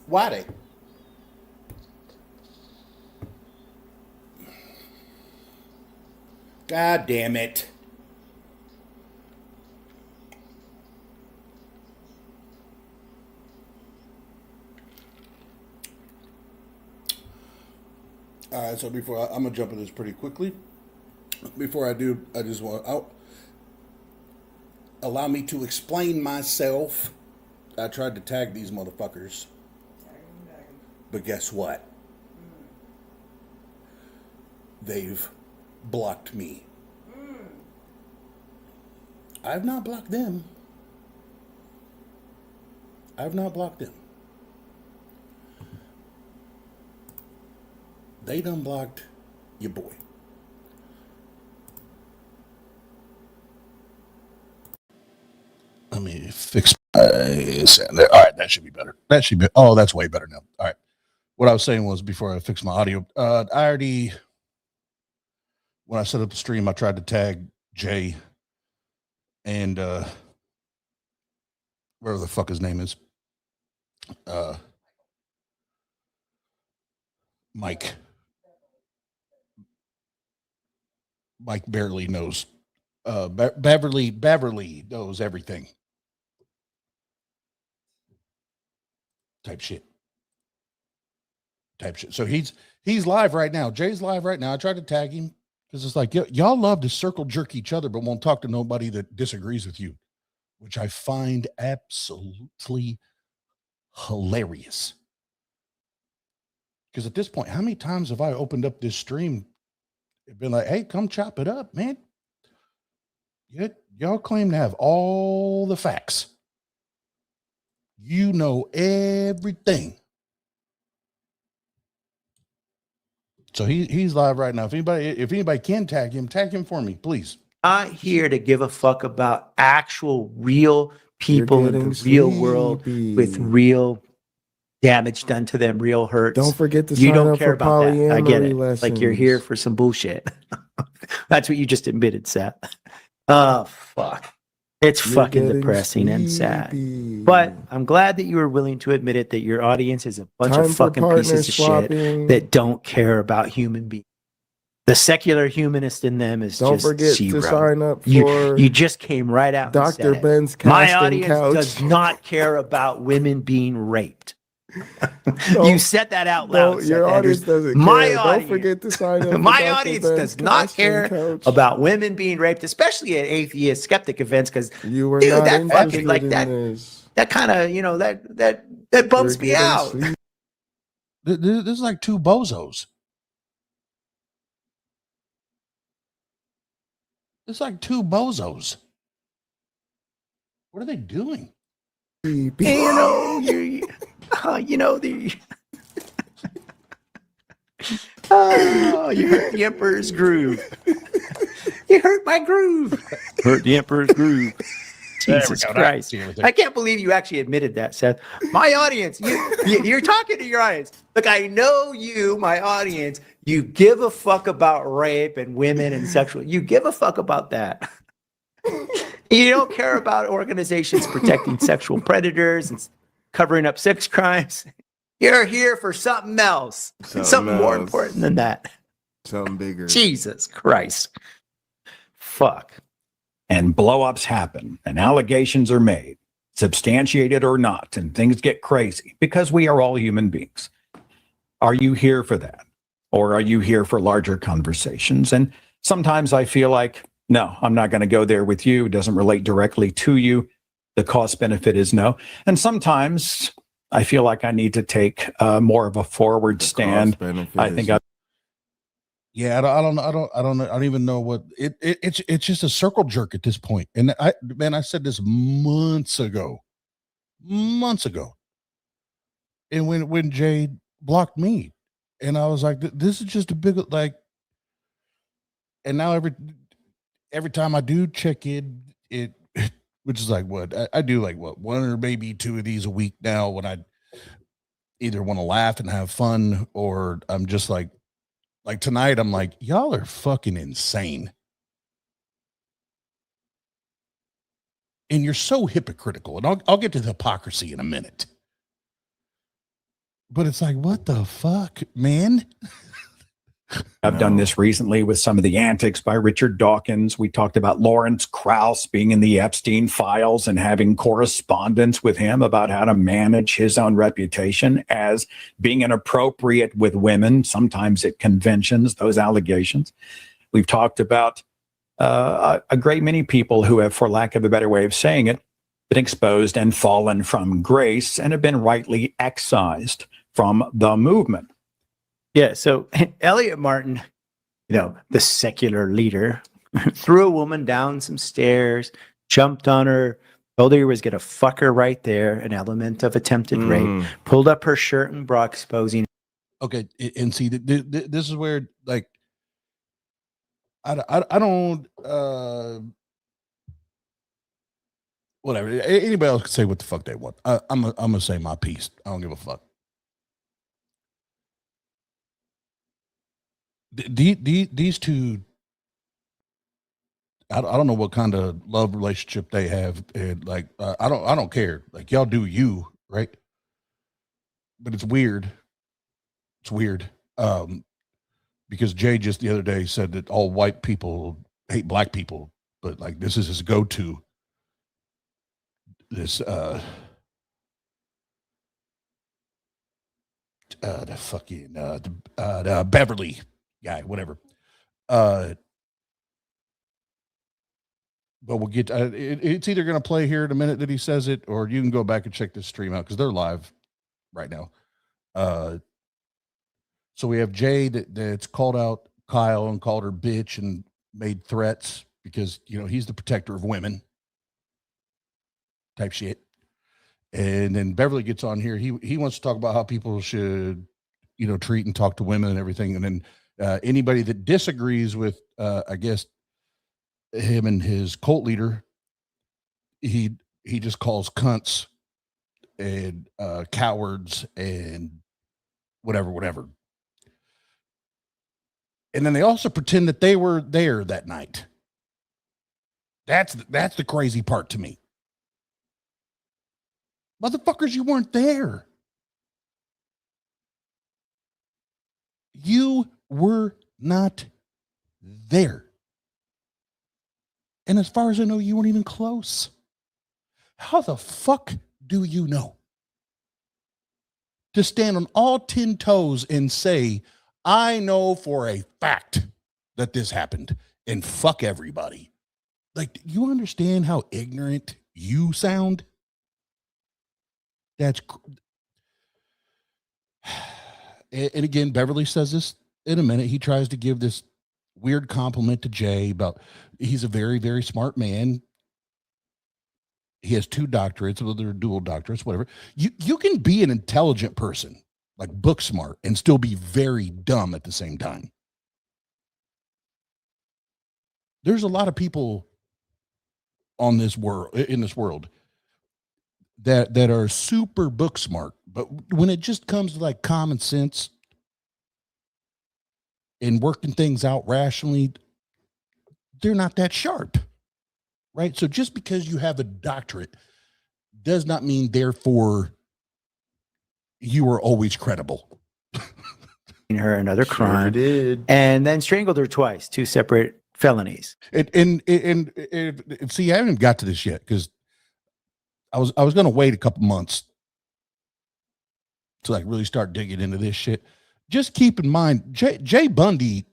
Why they? God damn it. All right, so I'm gonna jump in this pretty quickly. Before I do, I just want allow me to explain myself. I tried to tag these motherfuckers, but guess what? They've blocked me. I've not blocked them. I've not blocked them. They done blocked your boy. Let me fix my sound there. All right, that should be better. That should be. Oh, that's way better now. All right. What I was saying was before I fix my audio, I already, when I set up the stream, I tried to tag Jay and whatever the fuck his name is, Mike. Mike barely knows. Beverly knows everything. Type shit. So he's live right now. Jay's live right now. I tried to tag him because it's like y'all love to circle jerk each other, but won't talk to nobody that disagrees with you, which I find absolutely hilarious. Because at this point, how many times have I opened up this stream and been like, hey, come chop it up, man? Y'all claim to have all the facts. You know everything. So he's live right now. If anybody can tag him for me, please. Not here to give a fuck about actual real people in the real world with real damage done to them, real hurts. Don't forget to you sign don't up care for about that. I get it. lessons. Like you're here for some bullshit. That's what you just admitted, Seth. Oh fuck. It's fucking depressing and sad. But I'm glad that you were willing to admit it, that your audience is a bunch of fucking pieces of shit that don't care about human beings. The secular humanist in them is don't just forget zero. To sign up for you just came right out. Dr. Ben's my audience does not care about women being raped. You said that out loud. Your audience doesn't care. My don't audience, forget to sign up. My audience does not care about women being raped, especially at atheist skeptic events, because you were not that fucking like in that. This. That kind of that bumps me out. This is like two bozos. It's like two bozos. What are they doing? You hurt the Emperor's groove. You hurt my groove. Hurt the Emperor's groove. Jesus Christ. I can't believe you actually admitted that, Seth. My audience, you're talking to your audience. Look, I know you, my audience, you give a fuck about rape and women and sexual. You give a fuck about that. You don't care about organizations protecting sexual predators and covering up sex crimes. You're here for something else. Something more important than that. Something bigger. Jesus Christ. Fuck. And blow-ups happen and allegations are made, substantiated or not, and things get crazy because we are all human beings. Are you here for that? Or are you here for larger conversations? And sometimes I feel like, no, I'm not going to go there with you. It doesn't relate directly to you. The cost benefit is no. And sometimes I feel like I need to take more of a forward stand. I think I don't even know what it's just a circle jerk at this point. And I said this months ago. And when Jay blocked me, and I was like, this is just a big, like, and now every time I do check in, which is like what I do, like what, one or maybe two of these a week now, when I either want to laugh and have fun, or I'm just like tonight, I'm like, y'all are fucking insane. And you're so hypocritical. And I'll get to the hypocrisy in a minute. But it's like, what the fuck, man? I've done this recently with some of the antics by Richard Dawkins. We talked about Lawrence Krauss being in the Epstein files and having correspondence with him about how to manage his own reputation as being inappropriate with women, sometimes at conventions, those allegations. We've talked about a great many people who have, for lack of a better way of saying it, been exposed and fallen from grace and have been rightly excised from the movement. Yeah. So Elliot Martin, the secular leader, threw a woman down some stairs, jumped on her, told her he was going to fuck her right there, an element of attempted rape, pulled up her shirt and bra exposing. Okay. And see, this is where, like, I don't, whatever. Anybody else can say what the fuck they want. I'm going to say my piece. I don't give a fuck. These two, I don't know what kind of love relationship they have, and like I don't care. Like, y'all do you, right? But it's weird. It's weird. Because Jay just the other day said that all white people hate black people, but like this is his go-to. This the fucking the Beverly guy, whatever. But we'll get it's either going to play here in a minute that he says it, or you can go back and check this stream out because they're live right now. So we have Jay that's called out Kyle and called her bitch and made threats because he's the protector of women type shit. And then Beverly gets on here. He wants to talk about how people should treat and talk to women and everything. And then anybody that disagrees with I guess him and his cult leader, he just calls cunts and cowards and whatever. And then they also pretend that they were there that night. That's the crazy part to me. Motherfuckers, you weren't there. You were not there. And as far as I know, you weren't even close. How the fuck do you know? To stand on all 10 toes and say, I know for a fact that this happened, and fuck everybody. Like, do you understand how ignorant you sound? And again, Beverly says this in a minute. He tries to give this weird compliment to Jay about he's a very, very smart man. He has 2 doctorates, whether they're dual doctorates, whatever. You can be an intelligent person, like book smart, and still be very dumb at the same time. There's a lot of people in this world that are super book smart, but when it just comes to like common sense and working things out rationally, they're not that sharp, right? So just because you have a doctorate does not mean therefore you are always credible. Her another crime, did. And then strangled her twice, 2 separate felonies. And see, I haven't got to this yet because I was going to wait a couple months to like really start digging into this shit. Just keep in mind, Jay Bundy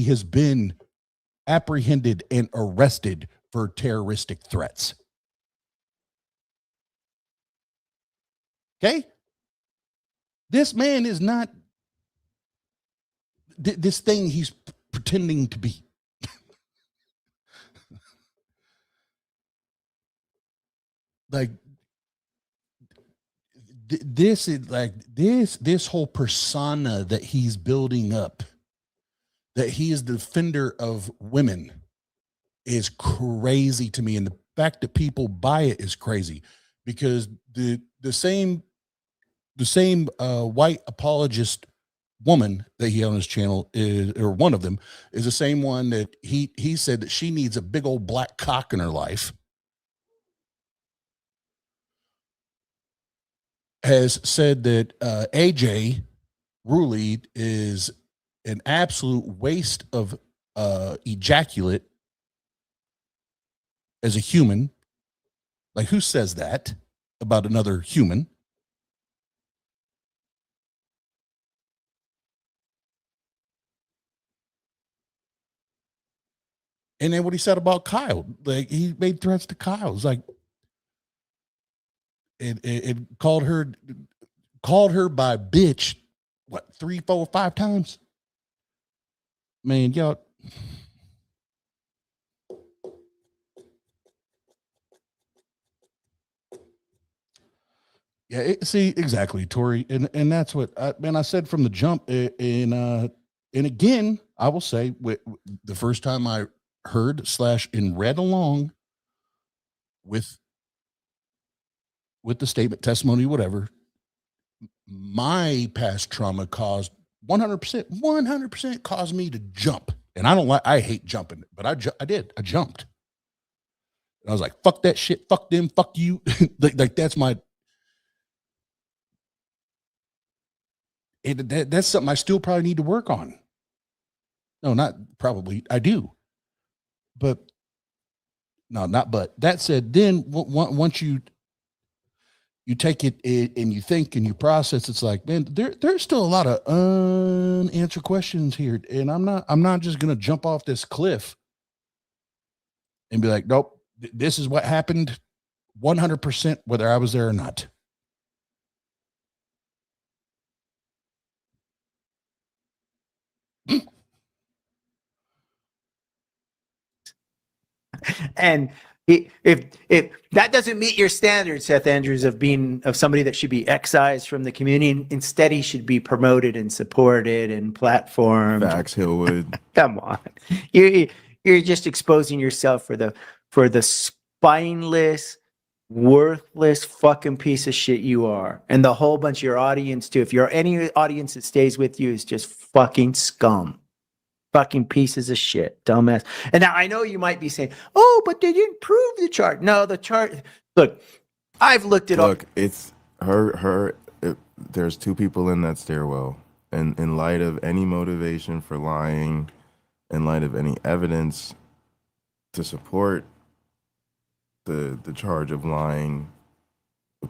has been apprehended and arrested for terroristic threats. Okay? This man is not this thing he's pretending to be. Like, this is like this whole persona that he's building up, that he is the defender of women, is crazy to me. And the fact that people buy it is crazy, because the same white apologist woman that he had on his channel is, or one of them is the same one that he said that she needs a big old black cock in her life. has said that AJ Ruley is an absolute waste of ejaculate as a human. Like, who says that about another human? And then what he said about Kyle, like he made threats to Kyle. It's like it called her by bitch, what, 3, 4, 5 times? Man, y'all. Yeah, see, exactly, Tori, and that's what I said from the jump. And again, I will say, the first time I heard / and read along with the statement, testimony, whatever, my past trauma caused 100% caused me to jump. And I hate jumping, but I jumped. And I was like, fuck that shit, fuck them, fuck you. like that's my. That's something I still probably need to work on. No, not probably. I do. But no, not but. That said, then once you take it and you think and you process, it's like, man, there's still a lot of unanswered questions here. And I'm not just going to jump off this cliff and be like, nope, this is what happened 100%, whether I was there or not. And if that doesn't meet your standards, Seth Andrews, of somebody that should be excised from the community, instead he should be promoted and supported and platformed. Facts, Hillwood. Come on, you're just exposing yourself for the spineless, worthless fucking piece of shit you are, and the whole bunch of your audience too. If you're any audience that stays with you is just fucking scum. Fucking pieces of shit, dumbass. And now I know you might be saying, "Oh, but they didn't prove the chart." No, the chart. Look, I've looked at all. Look, it's her. There's 2 people in that stairwell, and in light of any motivation for lying, in light of any evidence to support the charge of lying,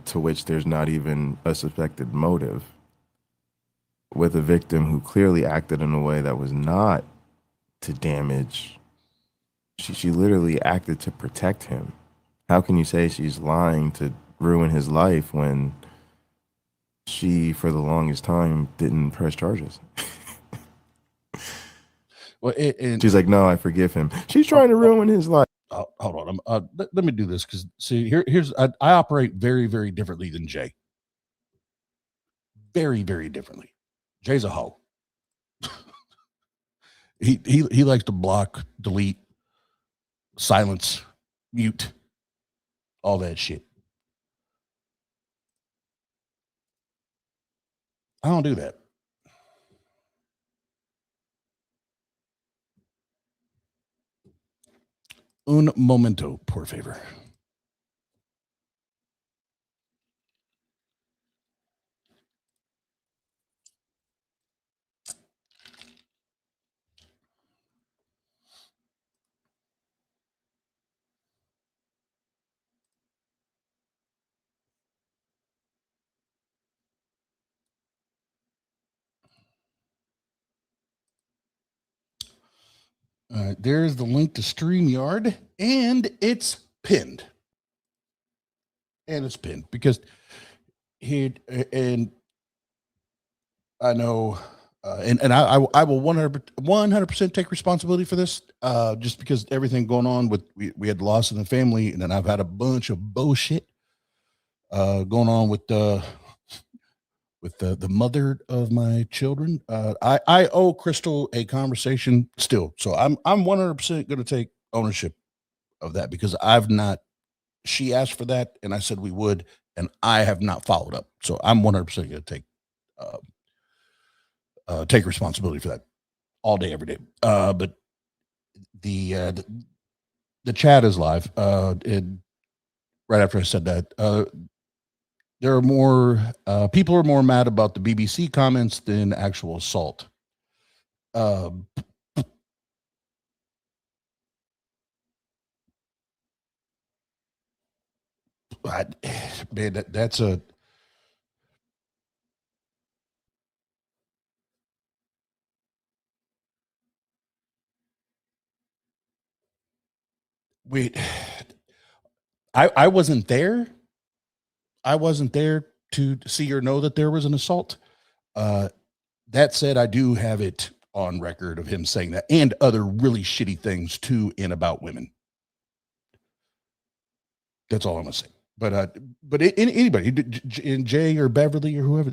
to which there's not even a suspected motive, with a victim who clearly acted in a way that was not to damage. She literally acted to protect him. How can you say she's lying to ruin his life when she, for the longest time, didn't press charges? Well, she's like, no, I forgive him. She's trying to ruin his life. Hold on. Let me do this, because see, here's I operate very, very differently than Jay. Very, very differently. Jay's a hoe. He likes to block, delete, silence, mute, all that shit. I don't do that. Un momento, por favor. There's the link to StreamYard, and it's pinned. Because and I know, and I will 100% take responsibility for this, just because everything going on with, we had loss in the family, and then I've had a bunch of bullshit going on with the mother of my children. I owe Crystal a conversation still. So I'm 100% going to take ownership of that, because she asked for that and I said we would, and I have not followed up. So I'm 100% going to take responsibility for that all day, every day. But the chat is live. And right after I said that, there are more people are more mad about the BBC comments than actual assault. Man, that's a wait. I wasn't there. I wasn't there to see or know that there was an assault. That said, I do have it on record of him saying that and other really shitty things to and about women. That's all I'm gonna say. But anybody, Jay or Beverly or whoever,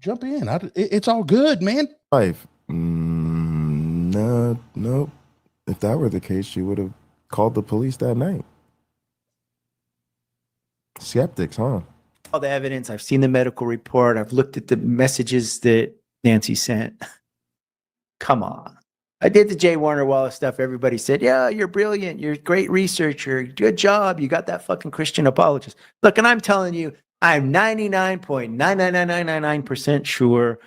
jump in. It's all good, man. Wife, no, nope. If that were the case, she would have called the police that night. Skeptics, huh? All the evidence. I've seen the medical report. I've looked at the messages that Nancy sent. Come on. I did the Jay Warner Wallace stuff. Everybody said, yeah, you're brilliant. You're a great researcher. Good job. You got that fucking Christian apologist. Look, and I'm telling you, I'm 99.99999% sure.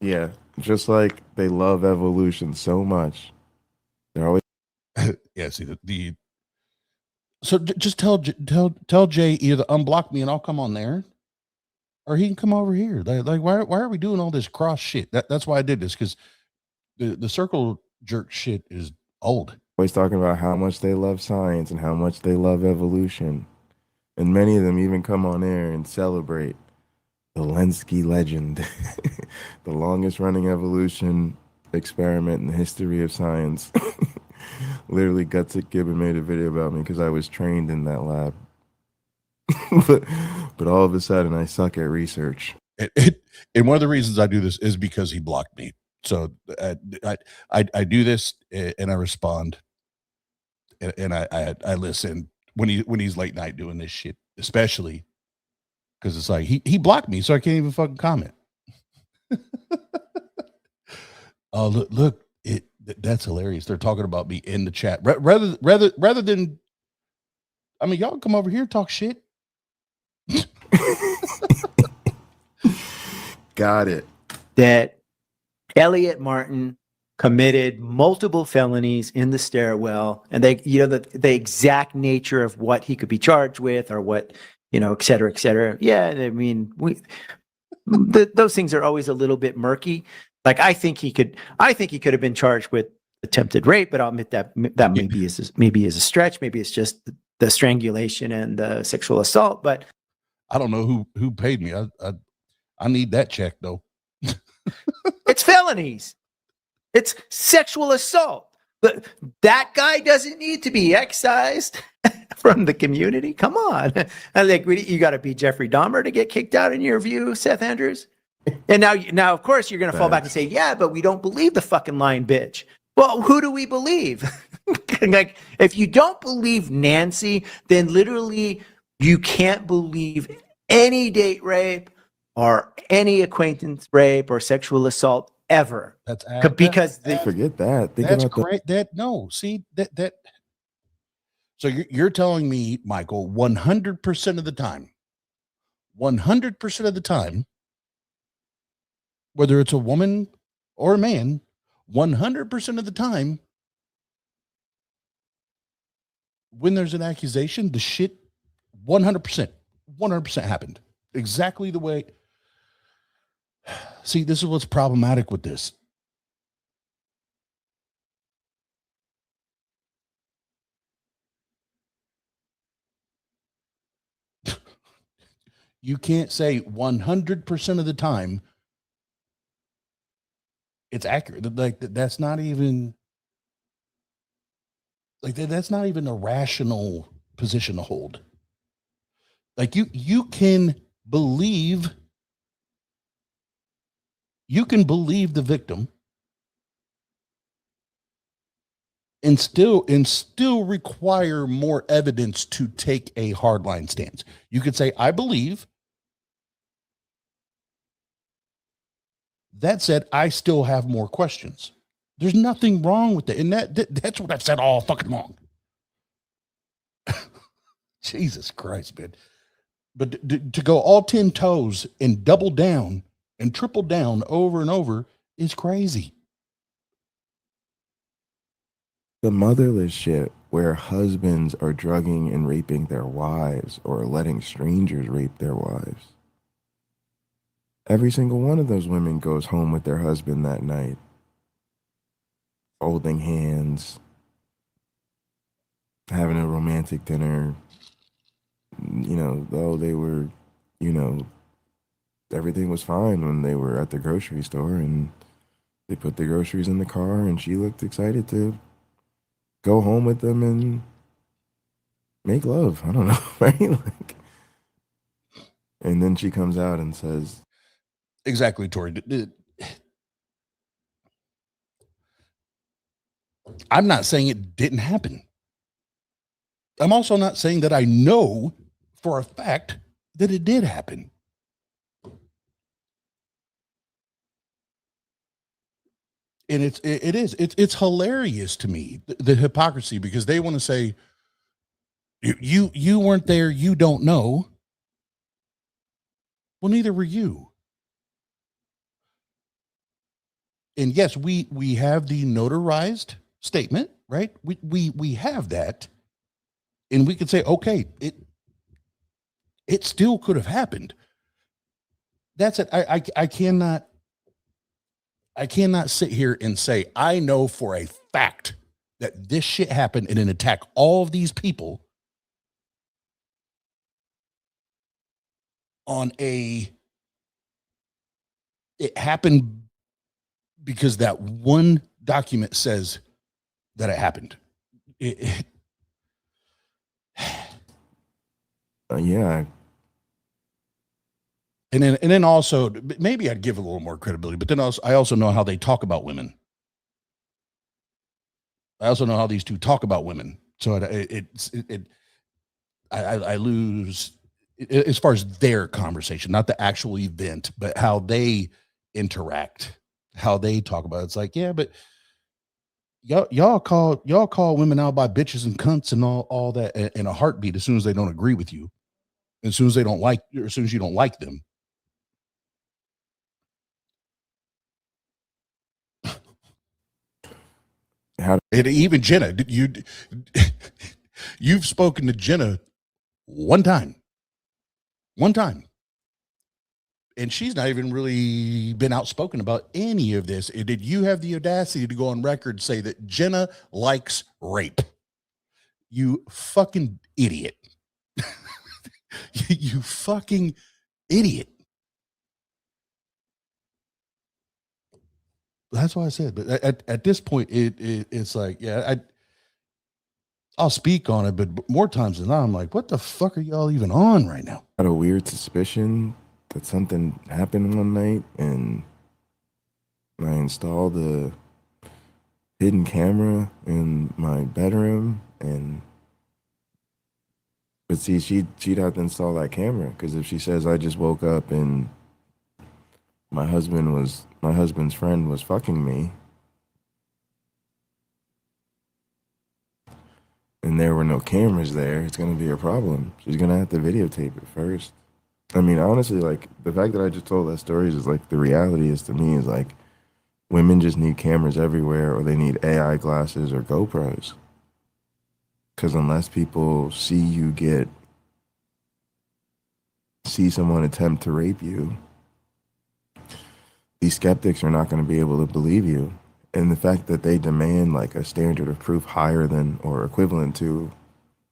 Yeah, just like they love evolution so much. They're always yeah, see the so just tell Jay either unblock me and I'll come on there, or he can come over here. Like why are we doing all this cross shit? That's why I did this, because the circle jerk shit is old. always talking about how much they love science and how much they love evolution. And many of them even come on air and celebrate the Lenski legend, the longest running evolution experiment in the history of science. Literally, Gutsick Gibbon made a video about me because I was trained in that lab. but all of a sudden, I suck at research. And one of the reasons I do this is because he blocked me. So I do this and I respond, and I listen when he's late night doing this shit, especially because it's like he blocked me, so I can't even fucking comment. Oh look, that's hilarious. They're talking about me in the chat rather than, I mean, y'all come over here and talk shit. Got it. That Elliot Martin committed multiple felonies in the stairwell, and they, the exact nature of what he could be charged with, or what, et cetera, et cetera. Yeah, I mean, those things are always a little bit murky. Like, I think he could have been charged with attempted rape, but I'll admit that maybe is a stretch. Maybe it's just the strangulation and the sexual assault. But I don't know who paid me. I need that check though. It's felonies. It's sexual assault. But that guy doesn't need to be excised from the community. Come on. I think you got to be Jeffrey Dahmer to get kicked out, in your view, Seth Andrews. And now, of course, you're going to fall back and say, yeah, but we don't believe the fucking lying bitch. Well, who do we believe? Like, if you don't believe Nancy, then literally you can't believe any date rape or any acquaintance rape or sexual assault ever. That's because forget that. Think that's about great. That. So you're telling me, Michael, 100% of the time, 100% of the time, whether it's a woman or a man, 100% of the time, when there's an accusation, the shit 100% happened exactly the way. See, this is what's problematic with this. You can't say 100% of the time it's accurate. Like, that's not even a rational position to hold. Like, you can believe the victim and still require more evidence to take a hardline stance. You could say, I believe. That said, I still have more questions. There's nothing wrong with that. And that's what I've said all fucking long. Jesus Christ, man. But to go all 10 toes and double down and triple down over and over is crazy. The motherless shit where husbands are drugging and raping their wives or letting strangers rape their wives. Every single one of those women goes home with their husband that night, holding hands, having a romantic dinner. You know, though they were, you know, everything was fine when they were at the grocery store and they put the groceries in the car and she looked excited to go home with them and make love. I don't know, right? Like, and then she comes out and says, exactly, Tori. I'm not saying it didn't happen. I'm also not saying that I know for a fact that it did happen. And it's hilarious to me, the hypocrisy, because they want to say you weren't there, you don't know. Well, neither were you. And yes, we have the notarized statement, right? We have that, and we could say, okay, it still could have happened. That's it. I cannot sit here and say I know for a fact that this shit happened and then attack all of these people on it happened because that one document says that it happened. yeah. And then also maybe I'd give a little more credibility, but then I also know how they talk about women. I also know how these two talk about women. So I lose as far as their conversation, not the actual event, but how they interact, how they talk about it. It's like, yeah, but y'all call women out by bitches and cunts and all that in a heartbeat as soon as they don't agree with you, as soon as they don't like, or as soon as you don't like them. And even Jenna, you've spoken to Jenna one time, and she's not even really been outspoken about any of this. Did you have the audacity to go on record and say that Jenna likes rape? You fucking idiot. You fucking idiot. That's why I said, but at this point, it's like, yeah, I'll speak on it, but more times than not, I'm like, what the fuck are y'all even on right now? I had a weird suspicion that something happened one night, and I installed a hidden camera in my bedroom, but see, she'd have to install that camera, because if she says I just woke up and my husband's friend was fucking me, and there were no cameras there, it's going to be a problem. She's going to have to videotape it first. I mean, honestly, like, the fact that I just told that story is like, the reality is, to me, is like, women just need cameras everywhere, or they need AI glasses or GoPros. Because unless people see someone attempt to rape you, these skeptics are not going to be able to believe you. And the fact that they demand like a standard of proof higher than or equivalent to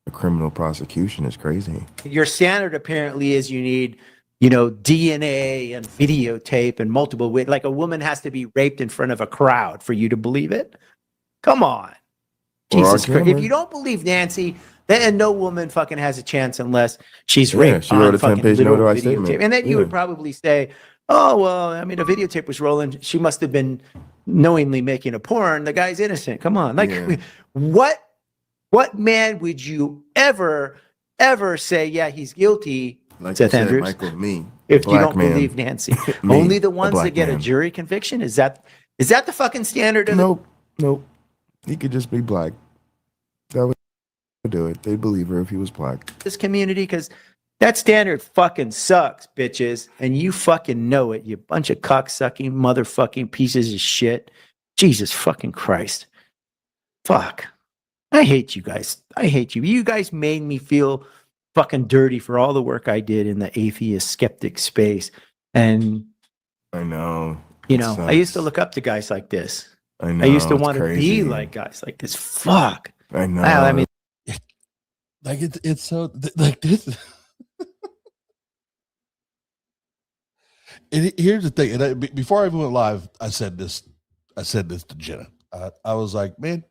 a criminal prosecution is crazy. Your standard apparently is you need, DNA and videotape and multiple ways. Like a woman has to be raped in front of a crowd for you to believe it. Come on. Jesus Christ. If you don't believe Nancy, then no woman fucking has a chance unless she's raped. She wrote a 10-page notarized statement. And then you would probably say, oh, well, I mean, a videotape was rolling. She must have been knowingly making a porn. The guy's innocent. Come on. Like, what man would you ever say, yeah, he's guilty, like Seth said, Andrews? Michael, me. If you don't believe Nancy. Only the ones that get a jury conviction? Is that the fucking standard? Nope. He could just be black. That would do it. They'd believe her if he was black. This community, because That standard fucking sucks, bitches. And you fucking know it, you bunch of cocksucking motherfucking pieces of shit. Jesus fucking Christ. Fuck. I hate you guys. I hate you. You guys made me feel fucking dirty for all the work I did in the atheist skeptic space. And I know. I used to look up to guys like this. I know. I used to want to be like guys like this. Fuck. I know. I mean, like it's so like this. Here's the thing. And before I even went live, I said this to Jenna. I was like, man,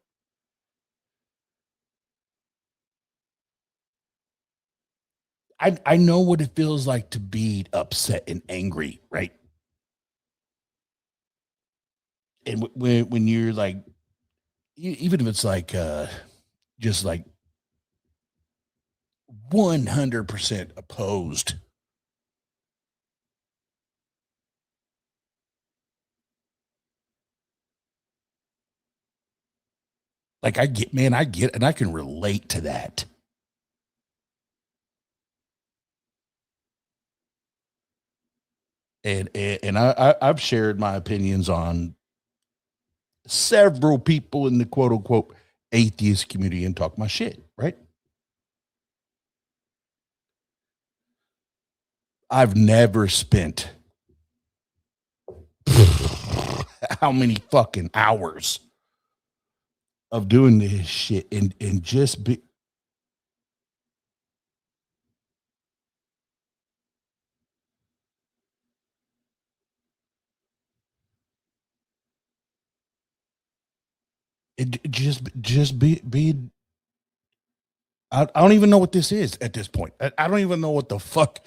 I know what it feels like to be upset and angry, right? And when you're like, even if it's like just like 100% opposed, like I get, and I can relate to that. And I've shared my opinions on several people in the quote unquote atheist community and talk my shit, right? I've never spent how many fucking hours of doing this shit and just be. It just be. I don't even know what this is at this point. I don't even know what the fuck.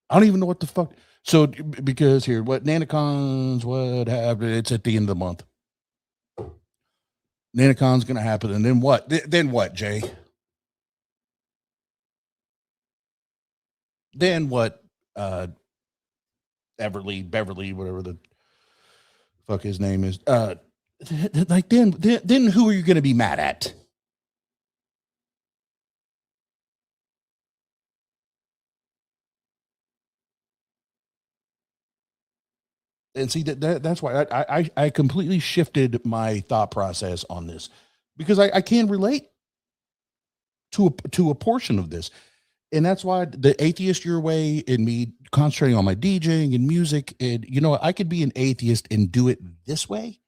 I don't even know what the fuck. So because here, what NanaCons, what happened? It's at the end of the month. NanaCon's gonna happen, and then what? Then what, Jay? Then what? Beverly, whatever the fuck his name is. Like then who are you gonna be mad at? And see that's why I completely shifted my thought process on this, because I can relate to a portion of this. And that's why the atheist your way and me concentrating on my DJing and music, and I could be an atheist and do it this way.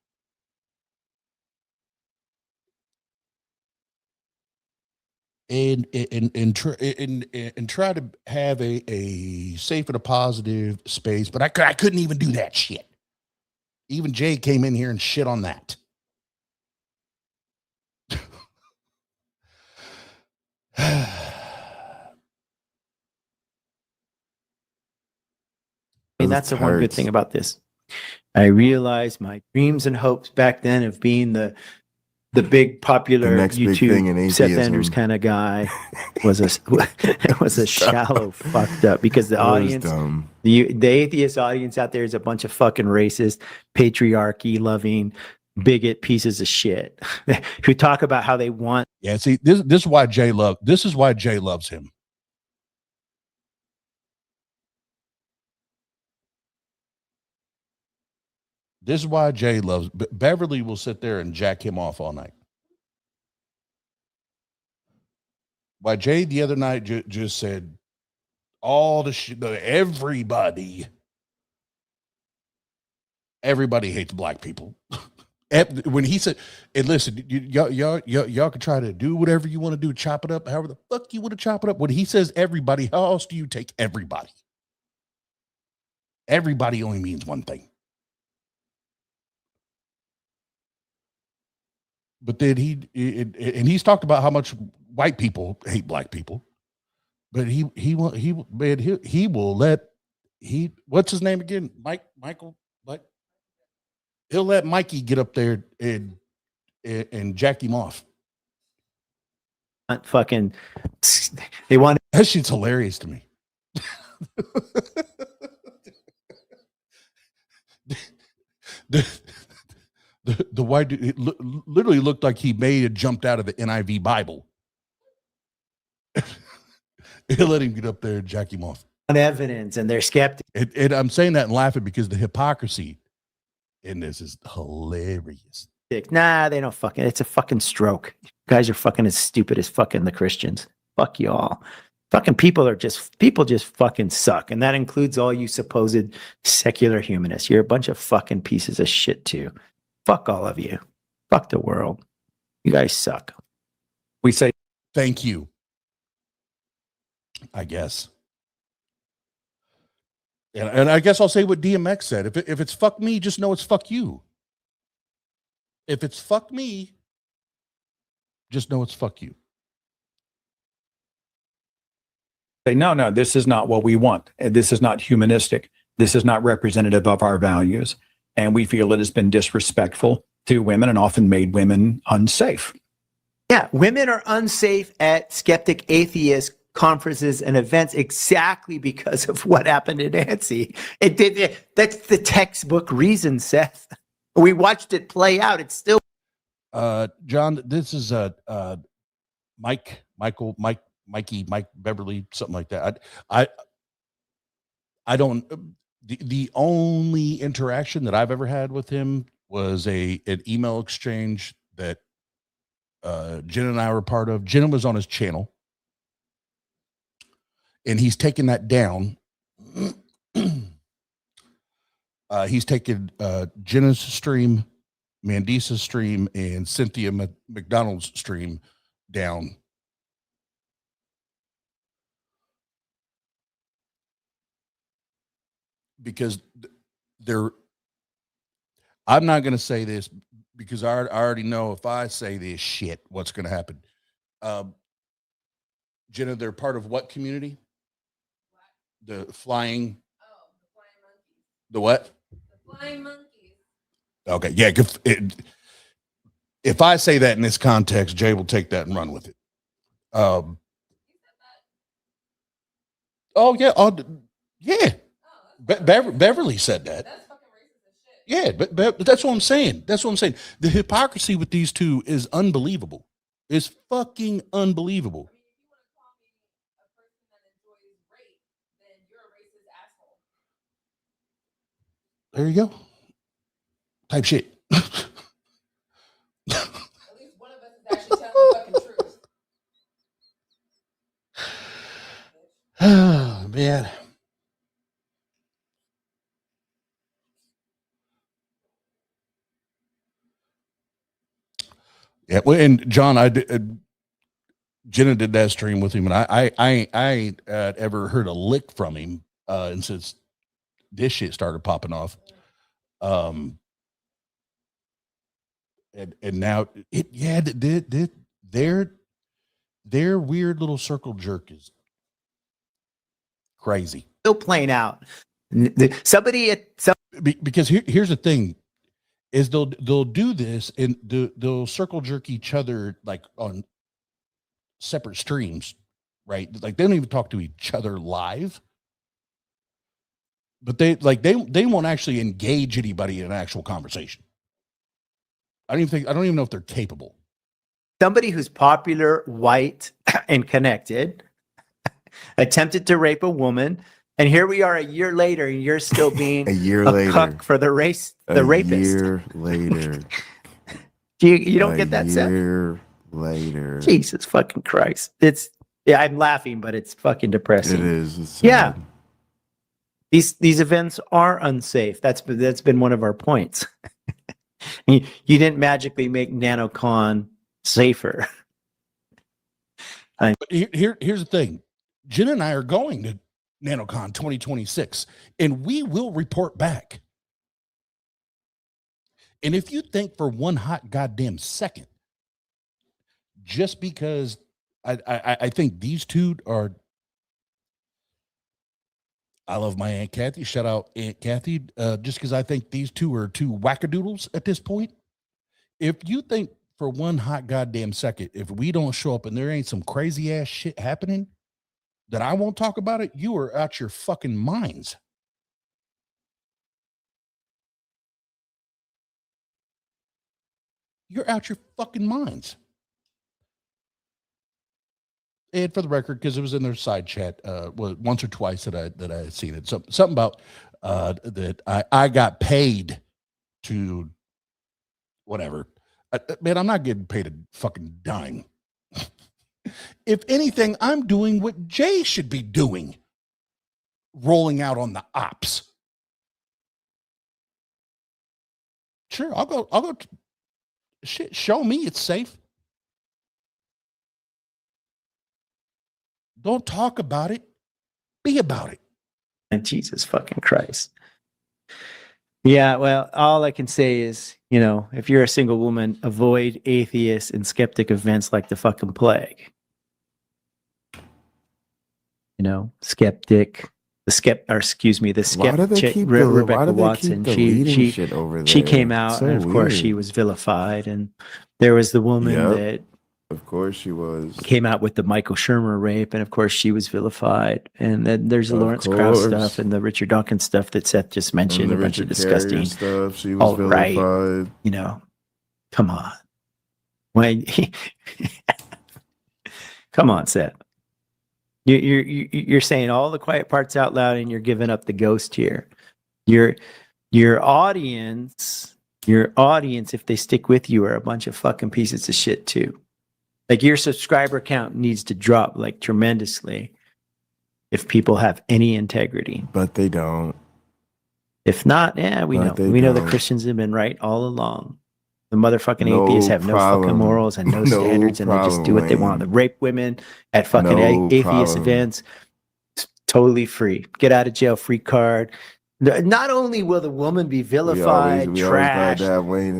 And try to have a safe and a positive space, but I couldn't even do that shit. Even Jay came in here and shit on that. And that's the one good thing about this. I realized my dreams and hopes back then of being the big popular YouTube Seth Anders kind of guy was a shallow fucked up, because the audience, the atheist audience out there is a bunch of fucking racist, patriarchy loving, bigot pieces of shit who talk about how they want. Yeah, see, this is why Jay loves him. This is why Jay loves. Beverly will sit there and jack him off all night. Why Jay the other night just said all the shit. Everybody hates black people. When he said, "And listen, y'all can try to do whatever you want to do, chop it up, however the fuck you want to chop it up." When he says everybody, how else do you take everybody? Everybody only means one thing. But then he's talked about how much white people hate black people, but he will let what's his name again? Michael. He'll let Mikey get up there and jack him off. Fucking, they want that shit's hilarious to me. The white dude, it literally looked like he may have jumped out of the NIV Bible. let him get up there and jack him off. On evidence, and they're skeptics. And I'm saying that and laughing because the hypocrisy in this is hilarious. Nah, they don't fucking. It's a fucking stroke. You guys are fucking as stupid as fucking the Christians. Fuck y'all. Fucking people just fucking suck. And that includes all you supposed secular humanists. You're a bunch of fucking pieces of shit too. Fuck all of you. Fuck the world. You guys suck. We say, thank you. I guess. And I guess I'll say what DMX said. If it's fuck me, just know it's fuck you. If it's fuck me, just know it's fuck you. say, no, this is not what we want. This is not humanistic. This is not representative of our values. And we feel it has been disrespectful to women and often made women unsafe. Yeah, women are unsafe at skeptic atheist conferences and events exactly because of what happened to Nancy. That's the textbook reason, Seth. We watched it play out. It's still. John, this is Mike Beverly, something like that. I don't. The only interaction that I've ever had with him was an email exchange that Jen and I were part of. Jen was on his channel, and he's taken that down. He's taken Jenna's stream, Mandisa's stream, and Cynthia McDonald's stream down. Because I'm not going to say this because I already know if I say this shit, what's going to happen. Jenna, they're part of what community? The flying. Oh, the flying monkeys. The what? The flying monkeys. Okay, yeah. If I say that in this context, Jay will take that and run with it. Oh yeah, yeah. Beverly said that. That's fucking racist as shit. Yeah, but that's what I'm saying. That's what I'm saying. The hypocrisy with these two is unbelievable. It's fucking unbelievable. I mean, if you want to call me a person that enjoys rape, then you're a racist asshole. There you go. Type shit. At least one of us is actually telling the fucking truth. Oh, man. Yeah, well, and John, Jenna did that stream with him, and I ain't ever heard a lick from him, and since this shit started popping off, and now their weird little circle jerk is crazy. Still playing out. Because here's the thing. Is they'll do this and they'll circle jerk each other like on separate streams, right? Like they don't even talk to each other live, but they won't actually engage anybody in an actual conversation. I don't even know if they're capable. Somebody who's popular, white, and connected attempted to rape a woman. And here we are a year later, and you're still being a year a later cuck for the rapist. A year later. You don't get that, Seth? A year later. Jesus fucking Christ. I'm laughing, but it's fucking depressing. It is. It's sad. Yeah. These events are unsafe. That's been one of our points. You didn't magically make NanoCon safer. But here's the thing. Jen and I are going to NanoCon 2026, and we will report back. And if you think for one hot goddamn second, just because I think these two are, I love my Aunt Kathy. Shout out Aunt Kathy. Just because I think these two are two wackadoodles at this point. If you think for one hot goddamn second, if we don't show up and there ain't some crazy ass shit happening, that I won't talk about it, you are out your fucking minds. You're out your fucking minds. And for the record, because it was in their side chat, once or twice that I had seen it. Something about that I got paid to whatever. Man, I'm not getting paid a fucking dime. If anything, I'm doing what Jay should be doing, rolling out on the ops. Sure, I'll go. Shit, show me it's safe. Don't talk about it. Be about it. And Jesus fucking Christ. Yeah, well, all I can say is, if you're a single woman, avoid atheist and skeptic events like the fucking plague. Skeptic, the skeptic, Rebecca Watson. She came out, and of course she was vilified, and there was the woman that. Of course she was. Came out with the Michael Shermer rape, and of course she was vilified. And then there's the Lawrence Krauss stuff and the Richard Dawkins stuff that Seth just mentioned, a bunch of disgusting stuff. She was vilified. Right. Come on. When come on, Seth. You're saying all the quiet parts out loud, and you're giving up the ghost here. Your audience, if they stick with you, are a bunch of fucking pieces of shit too. Like, your subscriber count needs to drop like tremendously if people have any integrity. But they don't. If not, we know. We know the Christians have been right all along. The motherfucking atheists have no fucking morals and no standards, and they just do what they want. They rape women at fucking atheist events. It's totally free. Get out of jail free card. Not only will the woman be vilified, trashed,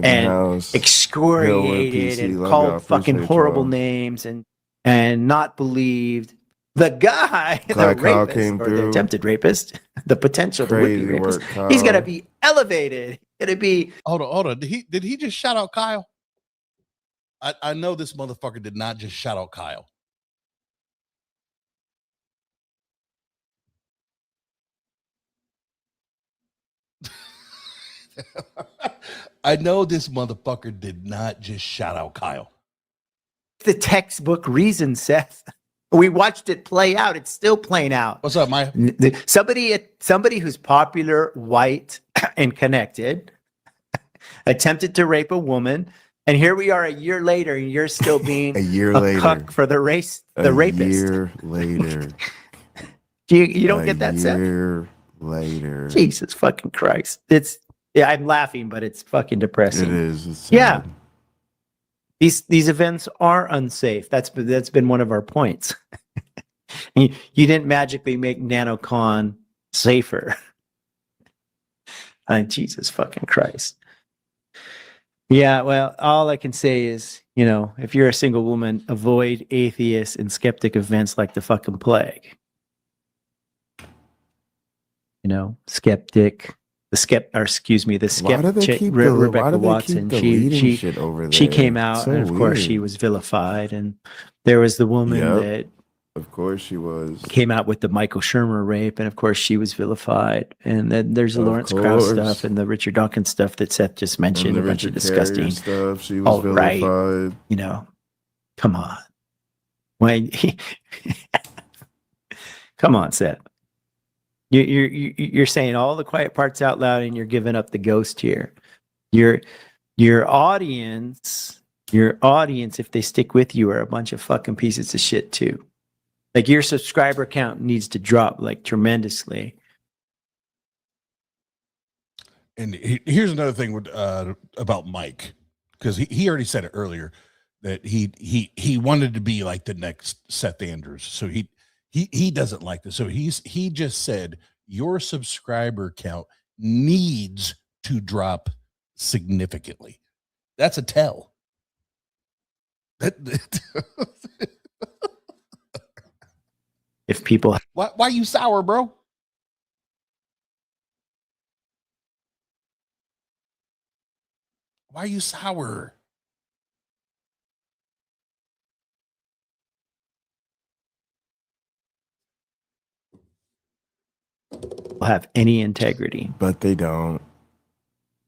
and excoriated, and called fucking horrible names, and not believed, the guy, the rapist, or the attempted rapist, the potential would-be rapist, he's gonna be elevated. It'd be hold on. Did he just shout out Kyle? I know this motherfucker did not just shout out Kyle. I know this motherfucker did not just shout out Kyle. The textbook reason, Seth. We watched it play out. It's still playing out. What's up, Maya? Somebody who's popular, white, and connected attempted to rape a woman, and here we are a year later, and you're still being a cuck for the rapist. A year later. You don't get that, Seth? A year later. Jesus fucking Christ. I'm laughing, but it's fucking depressing. It is. It's yeah. These events are unsafe. That's been one of our points. You didn't magically make NanoCon safer. Jesus fucking Christ. Yeah, well, all I can say is, if you're a single woman, avoid atheist and skeptic events like the fucking plague. Skeptic. The skeptic, Rebecca Watson. She came out, and of course she was vilified, and there was the woman that. Of course she was. Came out with the Michael Shermer rape, and of course she was vilified. And then there's the Lawrence Krauss stuff and the Richard Dawkins stuff that Seth just mentioned, a bunch of disgusting stuff. She was vilified. Right. Come on. Come on, Seth. You're saying all the quiet parts out loud, and you're giving up the ghost here. Your audience, if they stick with you, are a bunch of fucking pieces of shit too. Like, your subscriber count needs to drop like tremendously. And here's another thing about Mike, because he already said it earlier that he wanted to be like the next Seth Andrews. So he doesn't like this. So he just said your subscriber count needs to drop significantly. That's a tell. If people, why you sour, bro? Why are you sour? have any integrity. But they don't.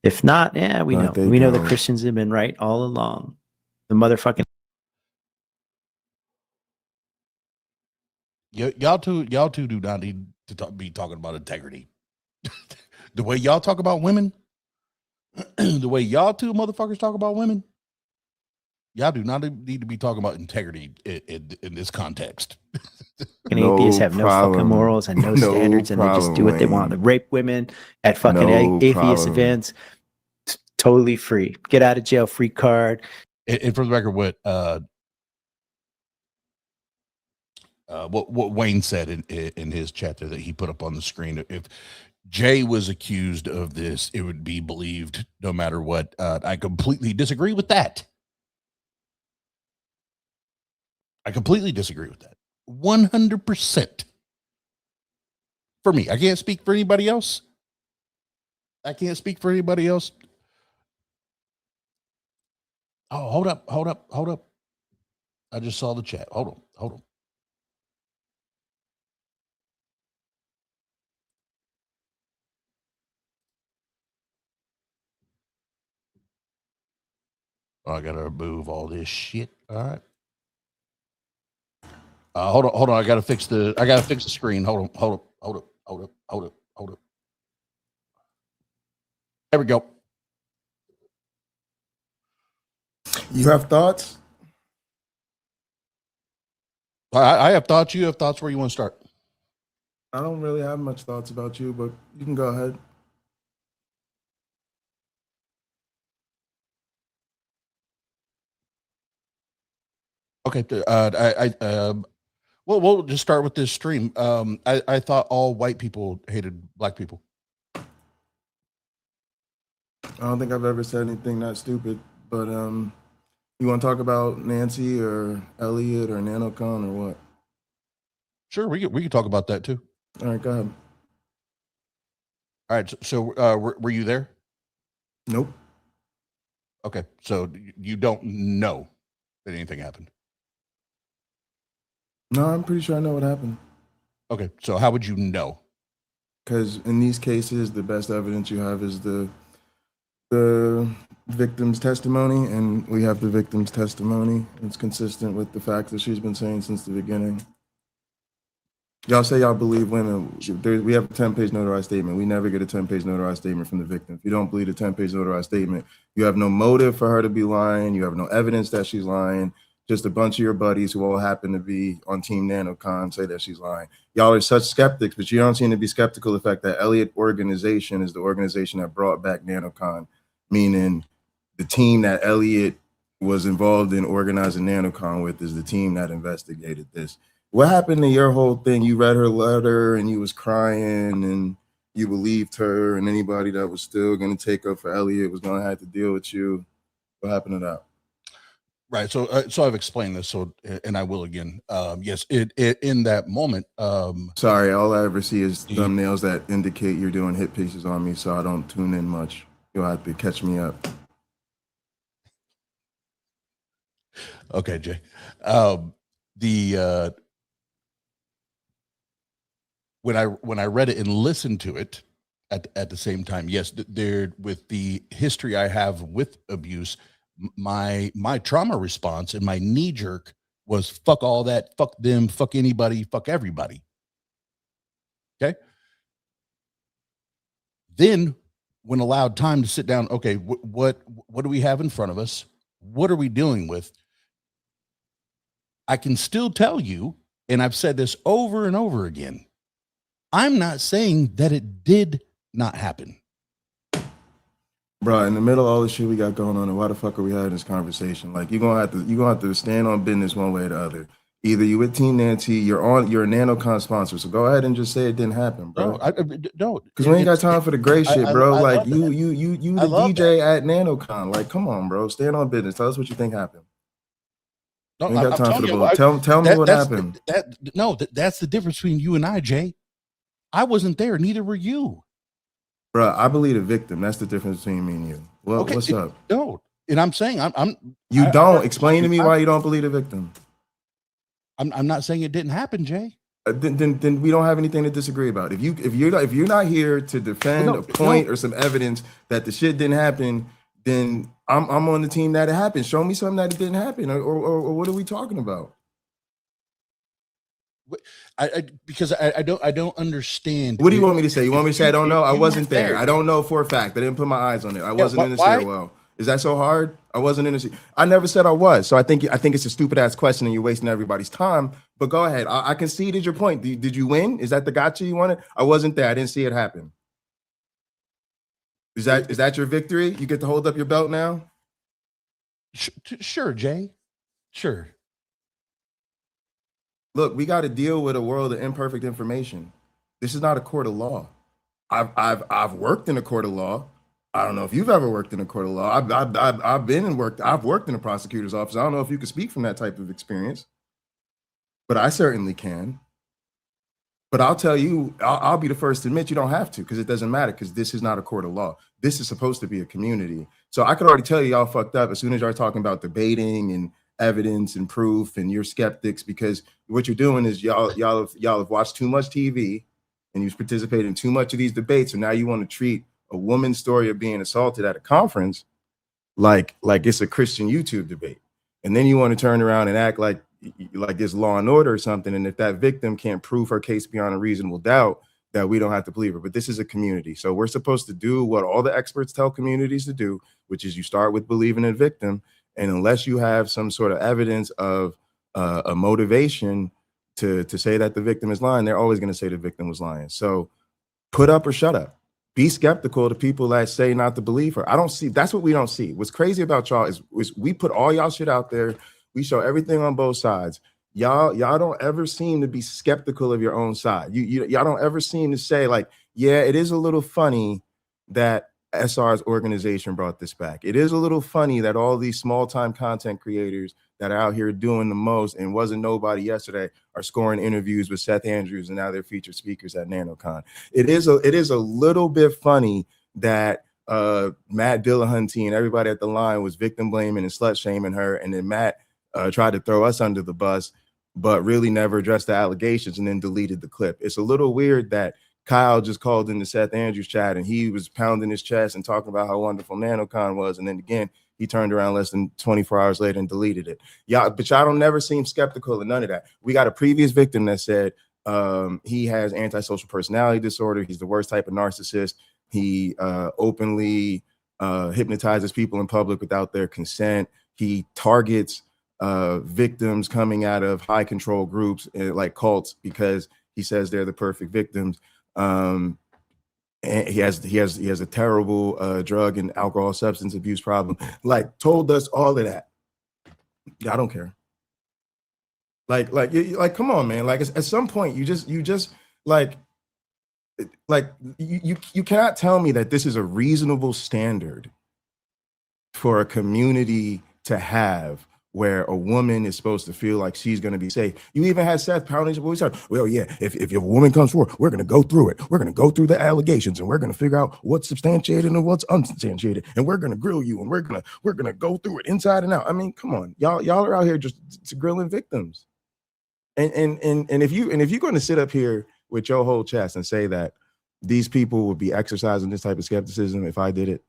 If not, we know. We know the Christians have been right all along. The motherfucking Y'all two do not need to be talking about integrity. The way y'all talk about women, the way y'all two motherfuckers talk about women, y'all do not need to be talking about integrity in this context. And No atheists have no fucking problem. morals and no No standards, and they just do what they want. They problem, rape women at fucking No atheist problem. events. It's totally free. Get out of jail free card. And for the record, what Wayne said in his chat there that he put up on the screen, if Jay was accused of this, it would be believed no matter what. I completely disagree with that. I completely disagree with that. 100%. For me, I can't speak for anybody else. I can't speak for anybody else. Oh, hold up. I just saw the chat. Hold on. I gotta remove all this shit. All right. Hold on. I gotta fix the screen. Hold up. There we go. You have thoughts? I have thoughts. You have thoughts. Where you want to start? I don't really have much thoughts about you, but you can go ahead. Okay. We'll just start with this stream. I thought all white people hated black people. I don't think I've ever said anything that stupid, but you want to talk about Nancy or Elliot or NanoCon or what? Sure, we can talk about that too. All right, go ahead. All right. So were you there? Nope. Okay. So you don't know that anything happened. No, I'm pretty sure I know what happened. Okay. So how would you know? Because in these cases, the best evidence you have is the victim's testimony, and we have the victim's testimony. It's consistent with the facts that she's been saying since the beginning. Y'all say y'all believe women. We have a 10-page notarized statement. We never get a 10-page notarized statement from the victim. If you don't believe the 10-page notarized statement, you have no motive for her to be lying. You have no evidence that she's lying. Just a bunch of your buddies who all happen to be on Team NanoCon say that she's lying. Y'all are such skeptics, but you don't seem to be skeptical of the fact that Elliott Organization is the organization that brought back NanoCon, meaning the team that Elliott was involved in organizing NanoCon with is the team that investigated this. What happened to your whole thing? You read her letter and you was crying and you believed her, and anybody that was still going to take up for Elliott was going to have to deal with you. What happened to that? Right. So I've explained this. So, and I will again. Yes. It in that moment. Sorry, all I ever see is thumbnails that indicate you're doing hit pieces on me, so I don't tune in much. You'll have to catch me up. Okay, Jay. When I read it and listened to it at the same time, yes, there with the history I have with abuse, my trauma response and my knee jerk was fuck all that, fuck them, fuck anybody, fuck everybody. Okay. Then when allowed time to sit down, okay, what do we have in front of us? What are we dealing with? I can still tell you, and I've said this over and over again, I'm not saying that it did not happen. Bro, in the middle of all the shit we got going on, and why the fuck are we having this conversation? Like, you're gonna have to stand on business one way or the other. Either you with Team Nancy, you're a NanoCon sponsor, so go ahead and just say it didn't happen, bro. No, because we ain't got time for the gray shit, bro. Like you the DJ at NanoCon. Like, come on, bro, stand on business. Tell us what you think happened. No, we ain't got time for the bull. Tell me what happened. That's the difference between you and I, Jay. I wasn't there. Neither were you. Bro, I believe the victim. That's the difference between me and you. Well, okay, what's up? No, and I'm saying You don't explain to me why you don't believe the victim. I'm not saying it didn't happen, Jay. Then we don't have anything to disagree about. If you're not here to defend a point or some evidence that the shit didn't happen, then I'm on the team that it happened. Show me something that it didn't happen, or what are we talking about? Because I don't understand. What do you want me to say? You want me to say I don't know? I wasn't there. there. I don't know for a fact. I didn't put my eyes on it. I wasn't in the why? stairwell. Is that so hard? I wasn't in the. I never said I was. So I think it's a stupid ass question and you're wasting everybody's time. But go ahead. I conceded your point. Did you win? Is that the gotcha you wanted? I wasn't there. I didn't see it happen. Is that your victory? You get to hold up your belt now? Sure, Jay. Sure. Look, we got to deal with a world of imperfect information. This is not a court of law. I've worked in a court of law. I don't know if you've ever worked in a court of law. I've worked in a prosecutor's office. I don't know if you could speak from that type of experience, but I certainly can. But I'll tell you, I'll be the first to admit you don't have to, because it doesn't matter, because this is not a court of law. This is supposed to be a community. So I could already tell you y'all fucked up as soon as y'all talking about debating and evidence and proof, and you're skeptics, because what you're doing is y'all have watched too much TV and you've participated in too much of these debates. So now you want to treat a woman's story of being assaulted at a conference like it's a Christian YouTube debate. And then you want to turn around and act like it's Law and Order or something. And if that victim can't prove her case beyond a reasonable doubt, that we don't have to believe her. But this is a community. So we're supposed to do what all the experts tell communities to do, which is you start with believing a victim. And unless you have some sort of evidence of a motivation to say that the victim is lying, they're always going to say the victim was lying. So put up or shut up. Be skeptical to people that say not to believe her. I don't see. That's what we don't see. What's crazy about y'all is we put all y'all shit out there. We show everything on both sides. Y'all don't ever seem to be skeptical of your own side. Y'all don't ever seem to say, like, yeah, it is a little funny that SR's organization brought this back. It is a little funny that all these small-time content creators that are out here doing the most and wasn't nobody yesterday are scoring interviews with Seth Andrews, and now they're featured speakers at NanoCon. It is a little bit funny that Matt Dillahunty and everybody at the line was victim blaming and slut shaming her, and then Matt tried to throw us under the bus, but really never addressed the allegations and then deleted the clip. It's a little weird that Kyle just called in the Seth Andrews chat and he was pounding his chest and talking about how wonderful NanoCon was. And then again, he turned around less than 24 hours later and deleted it. But y'all don't never seem skeptical of none of that. We got a previous victim that said he has antisocial personality disorder. He's the worst type of narcissist. He openly hypnotizes people in public without their consent. He targets victims coming out of high control groups like cults because he says they're the perfect victims. And he has a terrible drug and alcohol substance abuse problem. Like, told us all of that. I don't care. Like, come on, man. Like, at some point, you just like you cannot tell me that this is a reasonable standard for a community to have, where a woman is supposed to feel like she's going to be safe. You even had Seth pounding his voice out. Well, yeah, if a woman comes forward, we're going to go through it. We're going to go through the allegations, and we're going to figure out what's substantiated and what's unsubstantiated, and we're going to grill you, and we're going to go through it inside and out. I mean, come on, y'all are out here just grilling victims. And if you're going to sit up here with your whole chest and say that these people would be exercising this type of skepticism if I did it,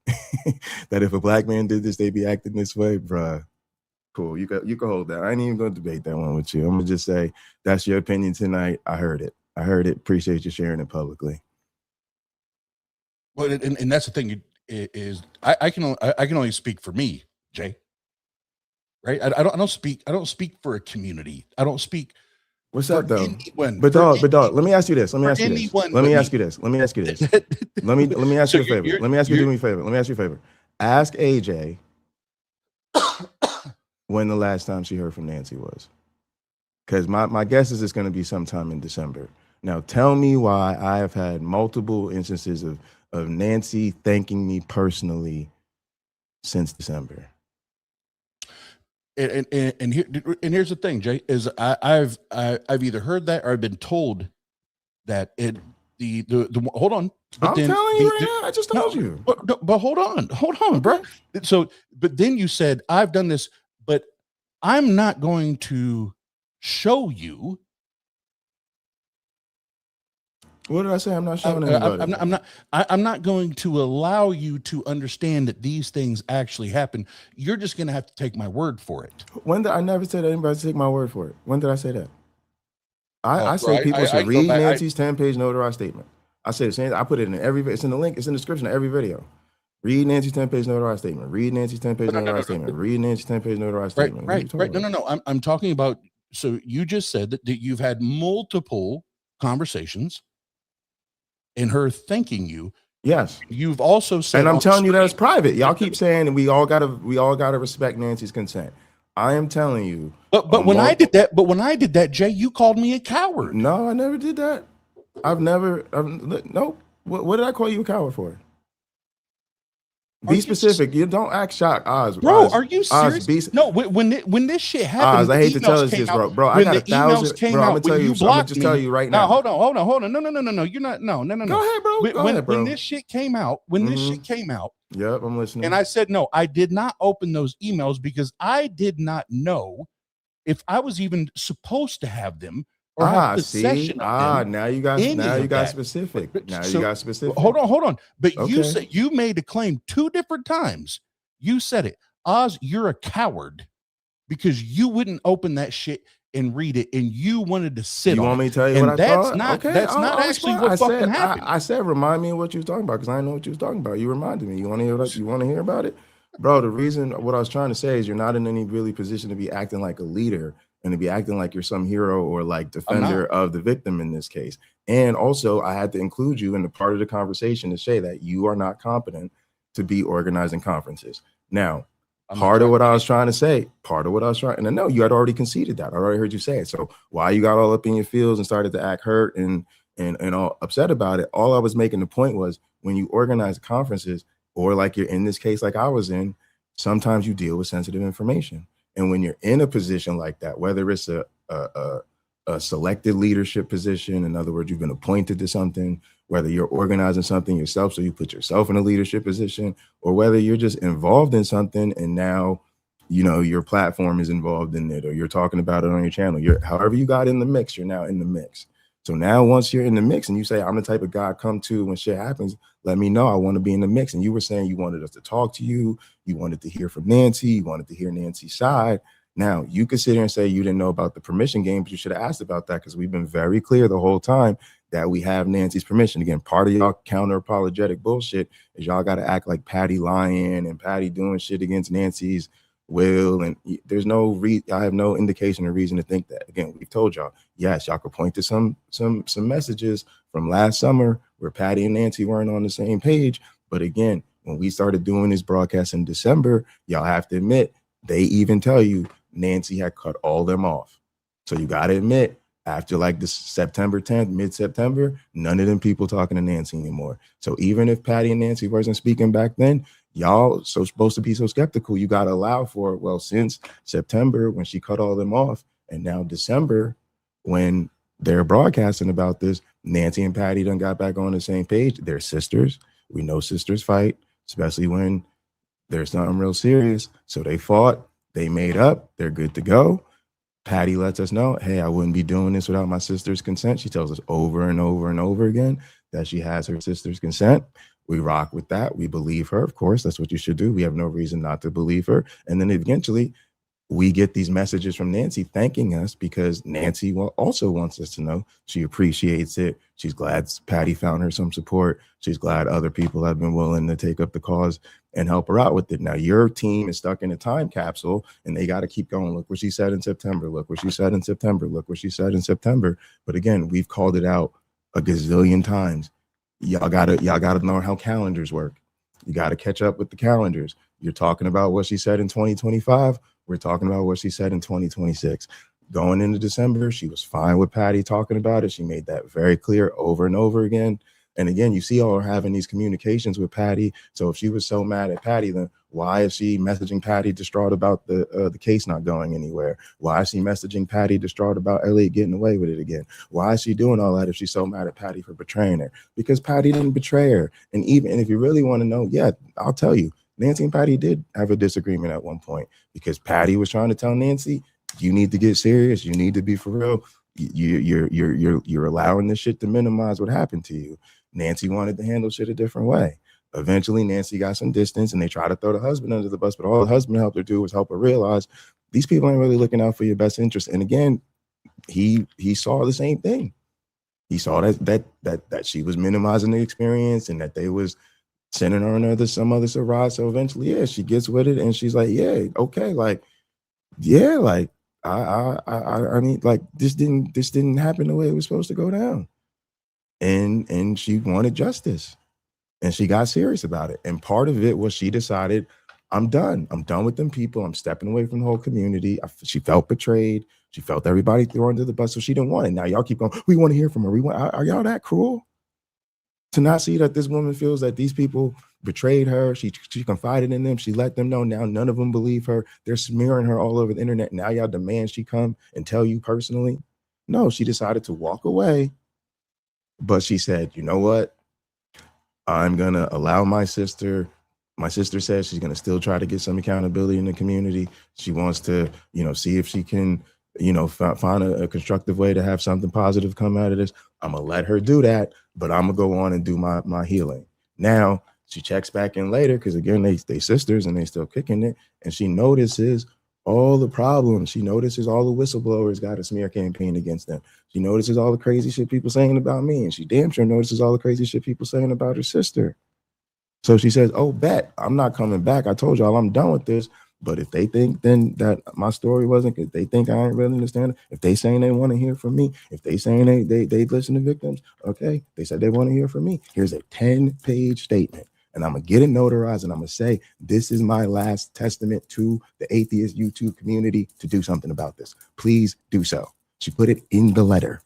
that if a black man did this, they'd be acting this way, bruh. Cool. You can hold that. I ain't even going to debate that one with you. I'm going to just say that's your opinion tonight. I heard it. Appreciate you sharing it publicly. Well, and that's the thing is I can only speak for me, Jay. Right? I don't speak for a community. I don't speak. What's up, though? Anyone, but dog, let me ask you this. Let me ask you this. Let me ask you this. Let me ask you a favor. Let me ask you a favor. Ask AJ when the last time she heard from Nancy was. Because my guess is it's going to be sometime in December. Now, tell me why I have had multiple instances of Nancy thanking me personally since December. And here's the thing, Jay, is I've either heard that or I've been told that the hold on. I'm telling you right now. I just told you. But hold on, bro. So, but then you said I've done this, but I'm not going to show you. What did I say? I'm not showing anybody. I'm not going to allow you to understand that these things actually happen. You're just going to have to take my word for it. I never said anybody to take my word for it. When did I say that? I say bro, people should go read back- Nancy's 10-page notarized statement. I say the same. I put it in it's in the link. It's in the description of every video. Read Nancy's 10-page notarized statement. Read Nancy's 10-page notarized statement. Read Nancy's 10-page notarized statement. Right. No. I'm talking about. So you just said that you've had multiple conversations, and her thanking you. Yes. You've also said, and I'm telling you that it's private. Y'all keep saying we all gotta respect Nancy's consent. I am telling you. But when I did that, Jay, you called me a coward. No, I never did that. Nope. What did I call you a coward for? Be specific. You don't act shocked, Oz. Bro, Oz, are you serious? No, when this shit happened, Oz, I hate to tell us this, bro. I got 1,000. Bro, I'm gonna tell you. I'm gonna just tell you right now. Hold on. No. You're not. No. Go ahead, bro. Go ahead, bro. When this shit came out, Yep, I'm listening. And I said no. I did not open those emails because I did not know if I was even supposed to have them. Or have possession of them, now you got specific. You got specific. Hold on. But you said you made a claim 2 different times. You said it. Oz, you're a coward because you wouldn't open that shit and read it, and you wanted to sit on it. You want me to tell you what I thought? That's not actually what fucking happened. I said, remind me of what you was talking about because I know what you was talking about. You reminded me. You want to hear you want to hear about it? Bro, the reason what I was trying to say is you're not in any really position to be acting like a leader and to be acting like you're some hero or like defender of the victim in this case. And also, I had to include you in the part of the conversation to say that you are not competent to be organizing conferences. Now, part of what I was trying to say, and I know you had already conceded that. I already heard you say it. So why you got all up in your feels and started to act hurt and all upset about it, all I was making the point was when you organize conferences, or like you're in this case, like I was in, sometimes you deal with sensitive information. And when you're in a position like that, whether it's a selected leadership position, in other words, you've been appointed to something, whether you're organizing something yourself, so you put yourself in a leadership position, or whether you're just involved in something and now, you know, your platform is involved in it, or you're talking about it on your channel. However you got in the mix, you're now in the mix. So now once you're in the mix and you say, I'm the type of guy I come to when shit happens, let me know. I want to be in the mix. And you were saying you wanted us to talk to you. You wanted to hear from Nancy. You wanted to hear Nancy's side. Now, you could sit here and say you didn't know about the permission game, but you should have asked about that because we've been very clear the whole time that we have Nancy's permission. Again, part of y'all counter-apologetic bullshit is y'all got to act like Patty lying and Patty doing shit against Nancy's will, and there's I have no indication or reason to think that. Again, we've told y'all, yes, y'all could point to some messages from last summer where Patty and Nancy weren't on the same page. But again, when we started doing this broadcast in December, y'all have to admit, they even tell you Nancy had cut all them off. So you got to admit, after like the September 10th, mid-September, none of them people talking to Nancy anymore. So even if Patty and Nancy wasn't speaking back then, y'all supposed to be so skeptical. You got to allow for it. Well, since September, when she cut all them off, and now December, when they're broadcasting about this, Nancy and Patty done got back on the same page. They're sisters. We know sisters fight, especially when there's something real serious. So they fought. They made up. They're good to go. Patty lets us know, hey, I wouldn't be doing this without my sister's consent. She tells us over and over and over again that she has her sister's consent. We rock with that. We believe her. Of course, that's what you should do. We have no reason not to believe her. And then eventually we get these messages from Nancy thanking us because Nancy also wants us to know she appreciates it. She's glad Patty found her some support. She's glad other people have been willing to take up the cause and help her out with it. Now, your team is stuck in a time capsule and they got to keep going. Look what she said in September. Look what she said in September. Look what she said in September. But again, we've called it out a gazillion times. Y'all gotta know how calendars work. You got to catch up with the calendars. You're talking about what she said in 2025. We're talking about what she said in 2026. Going into December, she was fine with Patty talking about it. She made that very clear over and over again. And again, you see all her having these communications with Patty. So if she was so mad at Patty, then why is she messaging Patty distraught about the case not going anywhere? Why is she messaging Patty distraught about Elliot getting away with it again? Why is she doing all that if she's so mad at Patty for betraying her? Because Patty didn't betray her. And if you really want to know, yeah, I'll tell you, Nancy and Patty did have a disagreement at one point because Patty was trying to tell Nancy, you need to get serious. You need to be for real. You're allowing this shit to minimize what happened to you. Nancy wanted to handle shit a different way. Eventually, Nancy got some distance and they tried to throw the husband under the bus, but all the husband helped her do was help her realize these people ain't really looking out for your best interest. And again, he saw the same thing. He saw that she was minimizing the experience and that they was sending her another some other ride. So eventually, yeah, she gets with it and she's like, yeah, okay, like, yeah, like I mean, like this didn't happen the way it was supposed to go down. And she wanted justice. And she got serious about it. And part of it was she decided, I'm done. I'm done with them people. I'm stepping away from the whole community. She felt betrayed. She felt everybody threw her under the bus, so she didn't want it. Now y'all keep going, we want to hear from her. Are y'all that cruel? To not see that this woman feels that these people betrayed her. She confided in them. She let them know. Now none of them believe her. They're smearing her all over the internet. Now y'all demand she come and tell you personally. No, she decided to walk away. But she said, you know what? I'm going to allow my sister says she's going to still try to get some accountability in the community. She wants to, see if she can, find a constructive way to have something positive come out of this. I'm going to let her do that, but I'm going to go on and do my healing. Now, she checks back in later because, again, they sisters and they still kicking it. And she notices all the problems. She notices all the whistleblowers got a smear campaign against them. She notices all the crazy shit people saying about me. And she damn sure notices all the crazy shit people saying about her sister. So she says, oh, bet, I'm not coming back. I told y'all I'm done with this. But if they think then that my story wasn't, if they think I ain't really understand it, if they saying they want to hear from me, if they saying they listen to victims, okay, they said they want to hear from me. Here's a 10-page statement. And I'm going to get it notarized and I'm going to say, this is my last testament to the atheist YouTube community to do something about this. Please do so. She put it in the letter.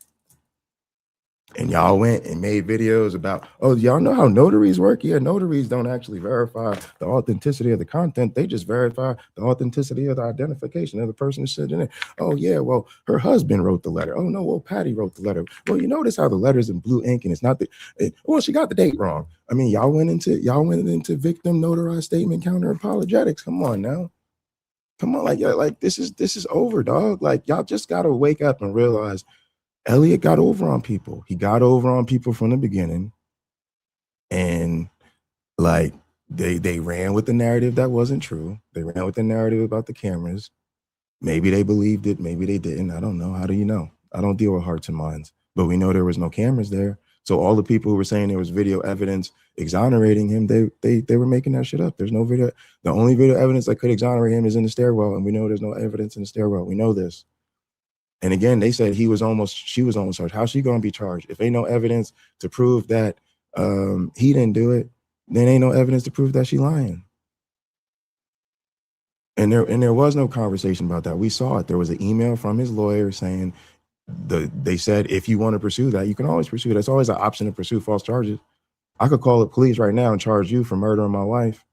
And y'all went and made videos about, oh, y'all know how notaries work? Yeah, notaries don't actually verify the authenticity of the content. They just verify the authenticity of the identification of the person who's sitting in it. Oh, yeah, well, her husband wrote the letter. Oh, no, well, Patty wrote the letter. Well, you notice how the letter's in blue ink and it's not well, she got the date wrong. I mean, y'all went into victim notarized statement counter apologetics. Come on now. Come on, like this is over, dog. Like, y'all just got to wake up and realize Elliot got over on people. He got over on people from the beginning. And like they ran with the narrative that wasn't true. They ran with the narrative about the cameras. Maybe they believed it, maybe they didn't. I don't know. How do you know? I don't deal with hearts and minds. But we know there was no cameras there. So all the people who were saying there was video evidence exonerating him, they were making that shit up. There's no video. The only video evidence that could exonerate him is in the stairwell. And we know there's no evidence in the stairwell. We know this. And again, they said she was almost charged. How's she going to be charged? If ain't no evidence to prove that he didn't do it, then ain't no evidence to prove that she lying. And there was no conversation about that. We saw it. There was an email from his lawyer saying they said, if you want to pursue that, you can always pursue it. It's always an option to pursue false charges. I could call the police right now and charge you for murdering my wife.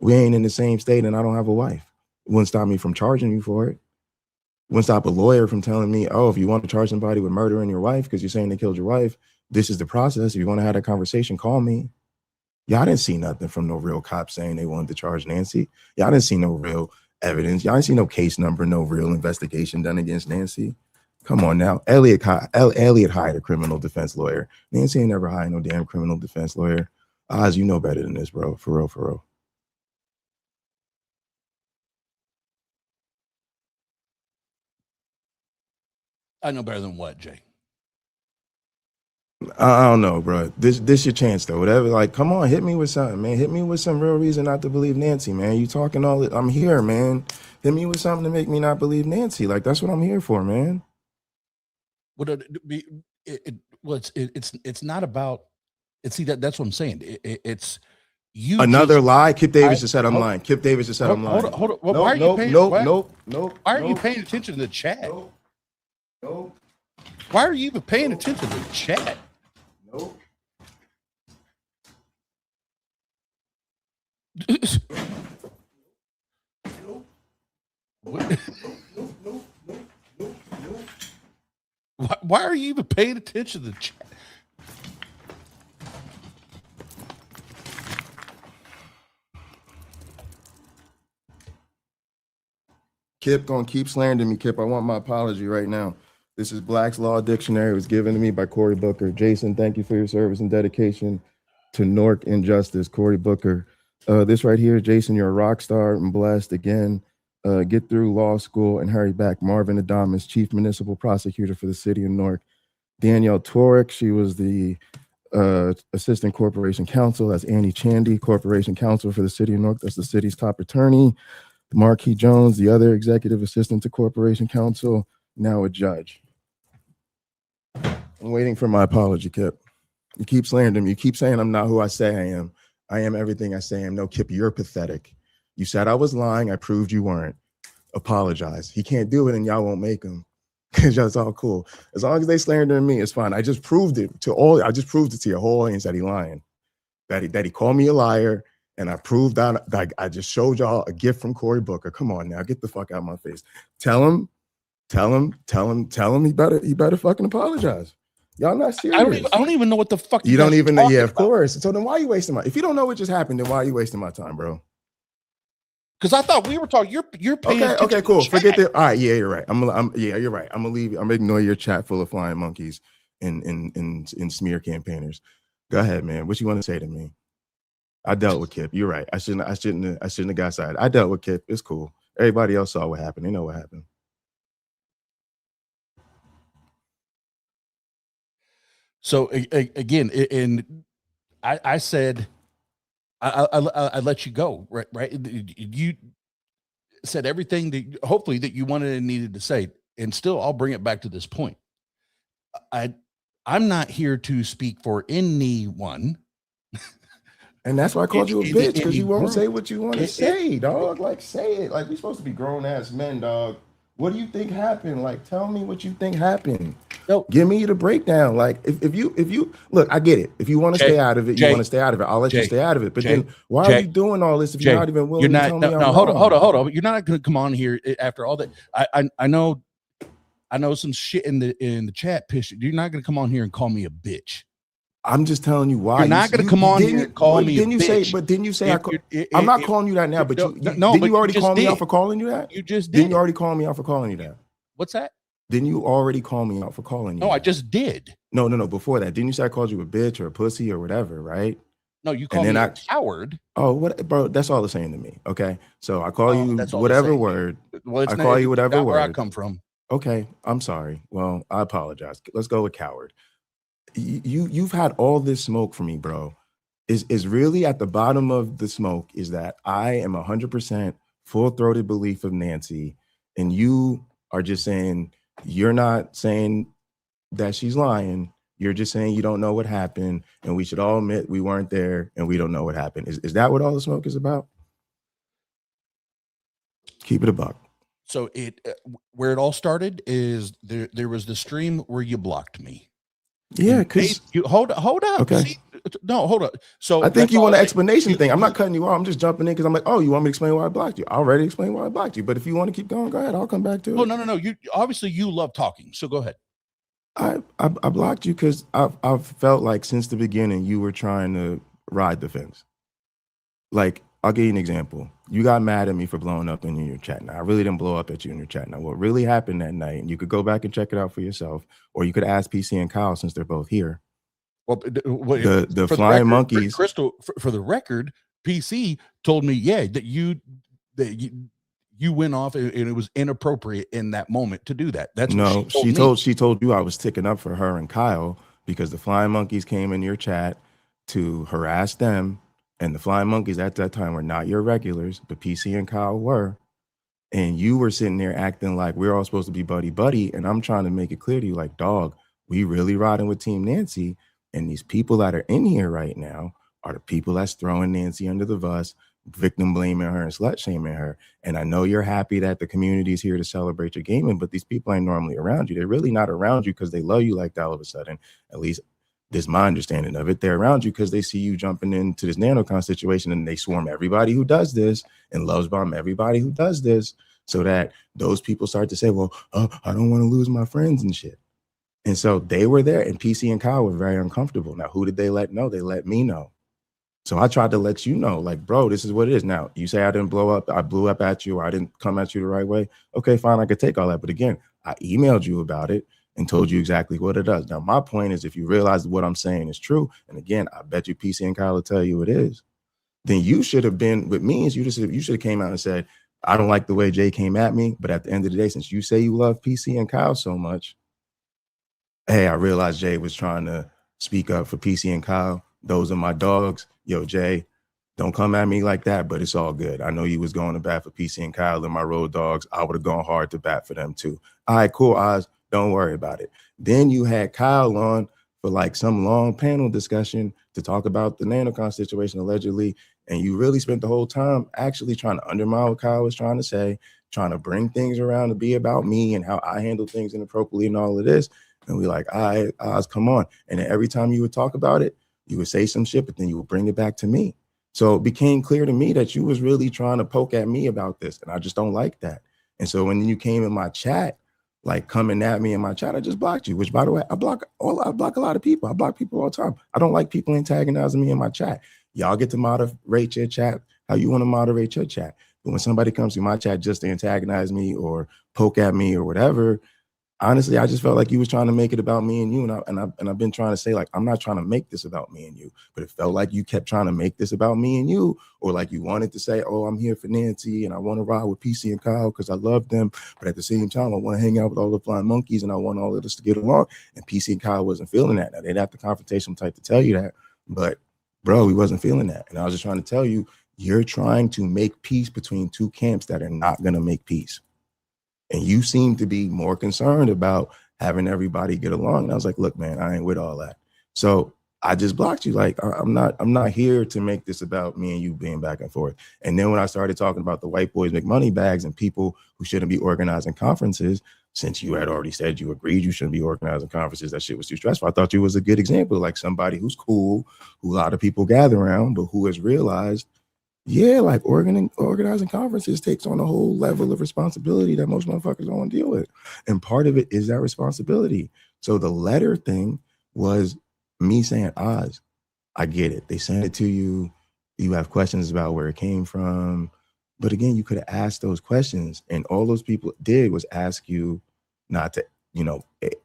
We ain't in the same state and I don't have a wife. It wouldn't stop me from charging you for it. Wouldn't stop a lawyer from telling me, oh, if you want to charge somebody with murdering your wife because you're saying they killed your wife, this is the process. If you want to have that conversation, call me. Y'all didn't see nothing from no real cops saying they wanted to charge Nancy. Y'all didn't see no real evidence. Y'all didn't see no case number, no real investigation done against Nancy. Come on now. Elliot hired a criminal defense lawyer. Nancy ain't never hired no damn criminal defense lawyer. Oz, you know better than this, bro. For real, for real. I know better than what, Jay? I don't know, bro. This your chance though. Whatever, like, come on, hit me with something, man. Hit me with some real reason not to believe Nancy, man. You talking all this? I'm here, man. Hit me with something to make me not believe Nancy. Like, that's what I'm here for, man. It's not about. See that's what I'm saying. It's you. Another lie. Kip Davis just said I'm lying. Kip Davis just said I'm lying. Hold on. Why are you paying attention to the chat? Nope. Why are you even paying attention to the chat? Nope. Why are you even paying attention to the chat? Kip gonna keep slandering me, Kip. I want my apology right now. This is Black's Law Dictionary. It was given to me by Cory Booker. Jason, thank you for your service and dedication to Nork and justice. Cory Booker. This right here, Jason, you're a rock star and blessed. Again, get through law school and hurry back. Marvin Adamas, Chief Municipal Prosecutor for the City of Newark. Danielle Torek, she was the Assistant Corporation Counsel. That's Annie Chandy, Corporation Counsel for the City of Newark. That's the city's top attorney. Marquis Jones, the other Executive Assistant to Corporation Counsel, now a judge. I'm waiting for my apology, Kip. You keep slandering me. You keep saying I'm not who I say I am. I am everything I say I am. No, Kip, you're pathetic. You said I was lying. I proved you weren't. Apologize. He can't do it and y'all won't make him. Because that's all cool. As long as they slandering me, it's fine. I just proved it to your whole audience that he lying. That he called me a liar. And I proved that I just showed y'all a gift from Cory Booker. Come on now, get the fuck out of my face. Tell him he better fucking apologize. Y'all not serious. I don't even know what the fuck you don't even know. Yeah, of about. Course. So then why are you wasting my? If you don't know what just happened, then why are you wasting my time, bro? Because I thought we were talking. You're paying. Okay, cool. Forget that. All right, yeah, you're right. You're right. I'm gonna leave. I'm gonna ignore your chat full of flying monkeys and smear campaigners. Go ahead, man. What you want to say to me? I dealt with Kip. You're right. I shouldn't have got side. I dealt with Kip. It's cool. Everybody else saw what happened. They know what happened. So again, and I said, I let you go, right? You said everything that hopefully that you wanted and needed to say, and still I'll bring it back to this point. I'm not here to speak for anyone. And that's why I called you a bitch, because you won't say what you want to say, dog. Like, say it. Like, we're supposed to be grown-ass men, dog. What do you think happened? Like, tell me what you think happened. No. Give me the breakdown. Like, if you look, I get it. If you want to stay out of it, you want to stay out of it. I'll let you stay out of it. But then why are you doing all this if you're not even willing to tell me? No, hold on. You're not going to come on here after all that. I know some shit in the chat. You're not going to come on here and call me a bitch. I'm just telling you why. You're not going to come on here and call me a bitch. Didn't you say I'm not calling you that now, but didn't you already call me out for calling you that? You just did. Didn't you already call me out for calling you that? What's that? Didn't you already call me out for calling you? No, I just did. No. Before that, didn't you say I called you a bitch or a pussy or whatever, right? No, you called me a coward. Oh, what, bro? That's all the same to me. Okay, so I call you whatever word. Well, I call you whatever word. Where I come from. Okay, I'm sorry. Well, I apologize. Let's go with coward. You've had all this smoke for me, bro. Is really at the bottom of the smoke is that I am 100% full-throated belief of Nancy, and you are just saying you're not saying that she's lying. You're just saying you don't know what happened, and we should all admit we weren't there and we don't know what happened. Is that what all the smoke is about? Keep it a buck. So where it all started is there was the stream where you blocked me. Yeah, because you hold up. Okay. See, no, hold up. So I think you want an explanation thing. I'm not cutting you off. I'm just jumping in because I'm like, oh, you want me to explain why I blocked you? I already explained why I blocked you. But if you want to keep going, go ahead. I'll come back to it. Oh, no. You obviously you love talking. So go ahead. I blocked you because I've felt like since the beginning you were trying to ride the fence. Like, I'll give you an example. You got mad at me for blowing up in your chat. Now, I really didn't blow up at you in your chat. Now, what really happened that night, and you could go back and check it out for yourself, or you could ask PC and Kyle since they're both here. Well, the flying monkeys. Crystal, for the record, PC told me, that you went off and it was inappropriate in that moment to do that. That's no. What she told you I was ticking up for her and Kyle because the flying monkeys came in your chat to harass them. And the flying monkeys at that time were not your regulars, but PC and Kyle were. And you were sitting there acting like we're all supposed to be buddy. And I'm trying to make it clear to you, like, dog, we really riding with Team Nancy. And these people that are in here right now are the people that's throwing Nancy under the bus, victim blaming her and slut shaming her. And I know you're happy that the community is here to celebrate your gaming, but these people ain't normally around you. They're really not around you because they love you like that all of a sudden. At least this is my understanding of it. They're around you because they see you jumping into this NanoCon situation and they swarm everybody who does this and loves bomb everybody who does this so that those people start to say, well, I don't want to lose my friends and shit. And so they were there and PC and Kyle were very uncomfortable. Now, who did they let know? They let me know. So I tried to let you know, like, bro, this is what it is. Now, you say I didn't blow up. I blew up at you or I didn't come at you the right way. Okay, fine. I could take all that. But again, I emailed you about it and told you exactly what it does. Now, my point is if you realize what I'm saying is true, and again, I bet you PC and Kyle will tell you it is, then you should have been with me. You should have came out and said, I don't like the way Jay came at me, but at the end of the day, since you say you love PC and Kyle so much, hey, I realized Jay was trying to speak up for PC and Kyle. Those are my dogs. Yo, Jay, don't come at me like that, but it's all good. I know you was going to bat for PC and Kyle and my road dogs. I would have gone hard to bat for them too. All right, cool, Oz. Don't worry about it. Then you had Kyle on for like some long panel discussion to talk about the NanoCon situation allegedly. And you really spent the whole time actually trying to undermine what Kyle was trying to say, trying to bring things around to be about me and how I handle things inappropriately and all of this. And we like, all right, Oz, come on. And then every time you would talk about it, you would say some shit, but then you would bring it back to me. So it became clear to me that you was really trying to poke at me about this. And I just don't like that. And so when you came in my chat, like coming at me in my chat, I just blocked you, which by the way, I block a lot of people. I block people all the time. I don't like people antagonizing me in my chat. Y'all get to moderate your chat how you want to moderate your chat. But when somebody comes to my chat just to antagonize me or poke at me or whatever, honestly, I just felt like you was trying to make it about me and you. And I've been trying to say, like, I'm not trying to make this about me and you, but it felt like you kept trying to make this about me and you, or like you wanted to say, oh, I'm here for Nancy and I want to ride with PC and Kyle because I love them. But at the same time, I want to hang out with all the flying monkeys and I want all of us to get along. And PC and Kyle wasn't feeling that. Now, they'd have the confrontation type to tell you that, but bro, he wasn't feeling that. And I was just trying to tell you, you're trying to make peace between two camps that are not going to make peace. And you seem to be more concerned about having everybody get along. And I was like, look, man, I ain't with all that. So I just blocked you. Like, I'm not here to make this about me and you being back and forth. And then when I started talking about the white boys make money bags and people who shouldn't be organizing conferences, since you had already said you agreed you shouldn't be organizing conferences, that shit was too stressful. I thought you was a good example, like somebody who's cool, who a lot of people gather around, but who has realized, yeah, like organizing conferences takes on a whole level of responsibility that most motherfuckers don't want to deal with. And part of it is that responsibility. So the letter thing was me saying, Oz, I get it. They sent it to you. You have questions about where it came from. But again, you could have asked those questions. And all those people did was ask you not to,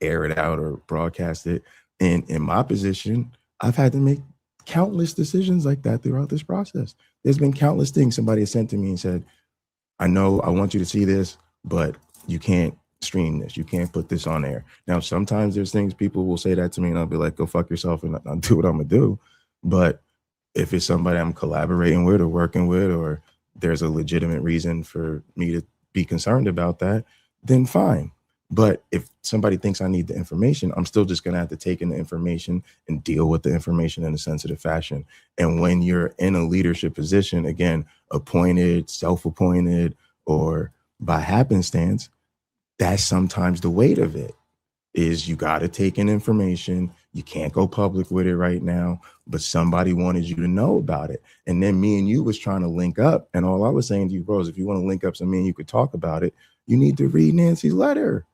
air it out or broadcast it. And in my position, I've had to make countless decisions like that throughout this process. There's been countless things somebody has sent to me and said, I know I want you to see this, but you can't stream this. You can't put this on air. Now, sometimes there's things people will say that to me and I'll be like, go fuck yourself and I'll do what I'm gonna do. But if it's somebody I'm collaborating with or working with, or there's a legitimate reason for me to be concerned about that, then fine. But if somebody thinks I need the information, I'm still just going to have to take in the information and deal with the information in a sensitive fashion. And when you're in a leadership position, again, appointed, self-appointed, or by happenstance, that's sometimes the weight of it, is you got to take in information. You can't go public with it right now, but somebody wanted you to know about it. And then me and you was trying to link up. And all I was saying to you, bros, if you want to link up so me and you could talk about it, you need to read Nancy's letter.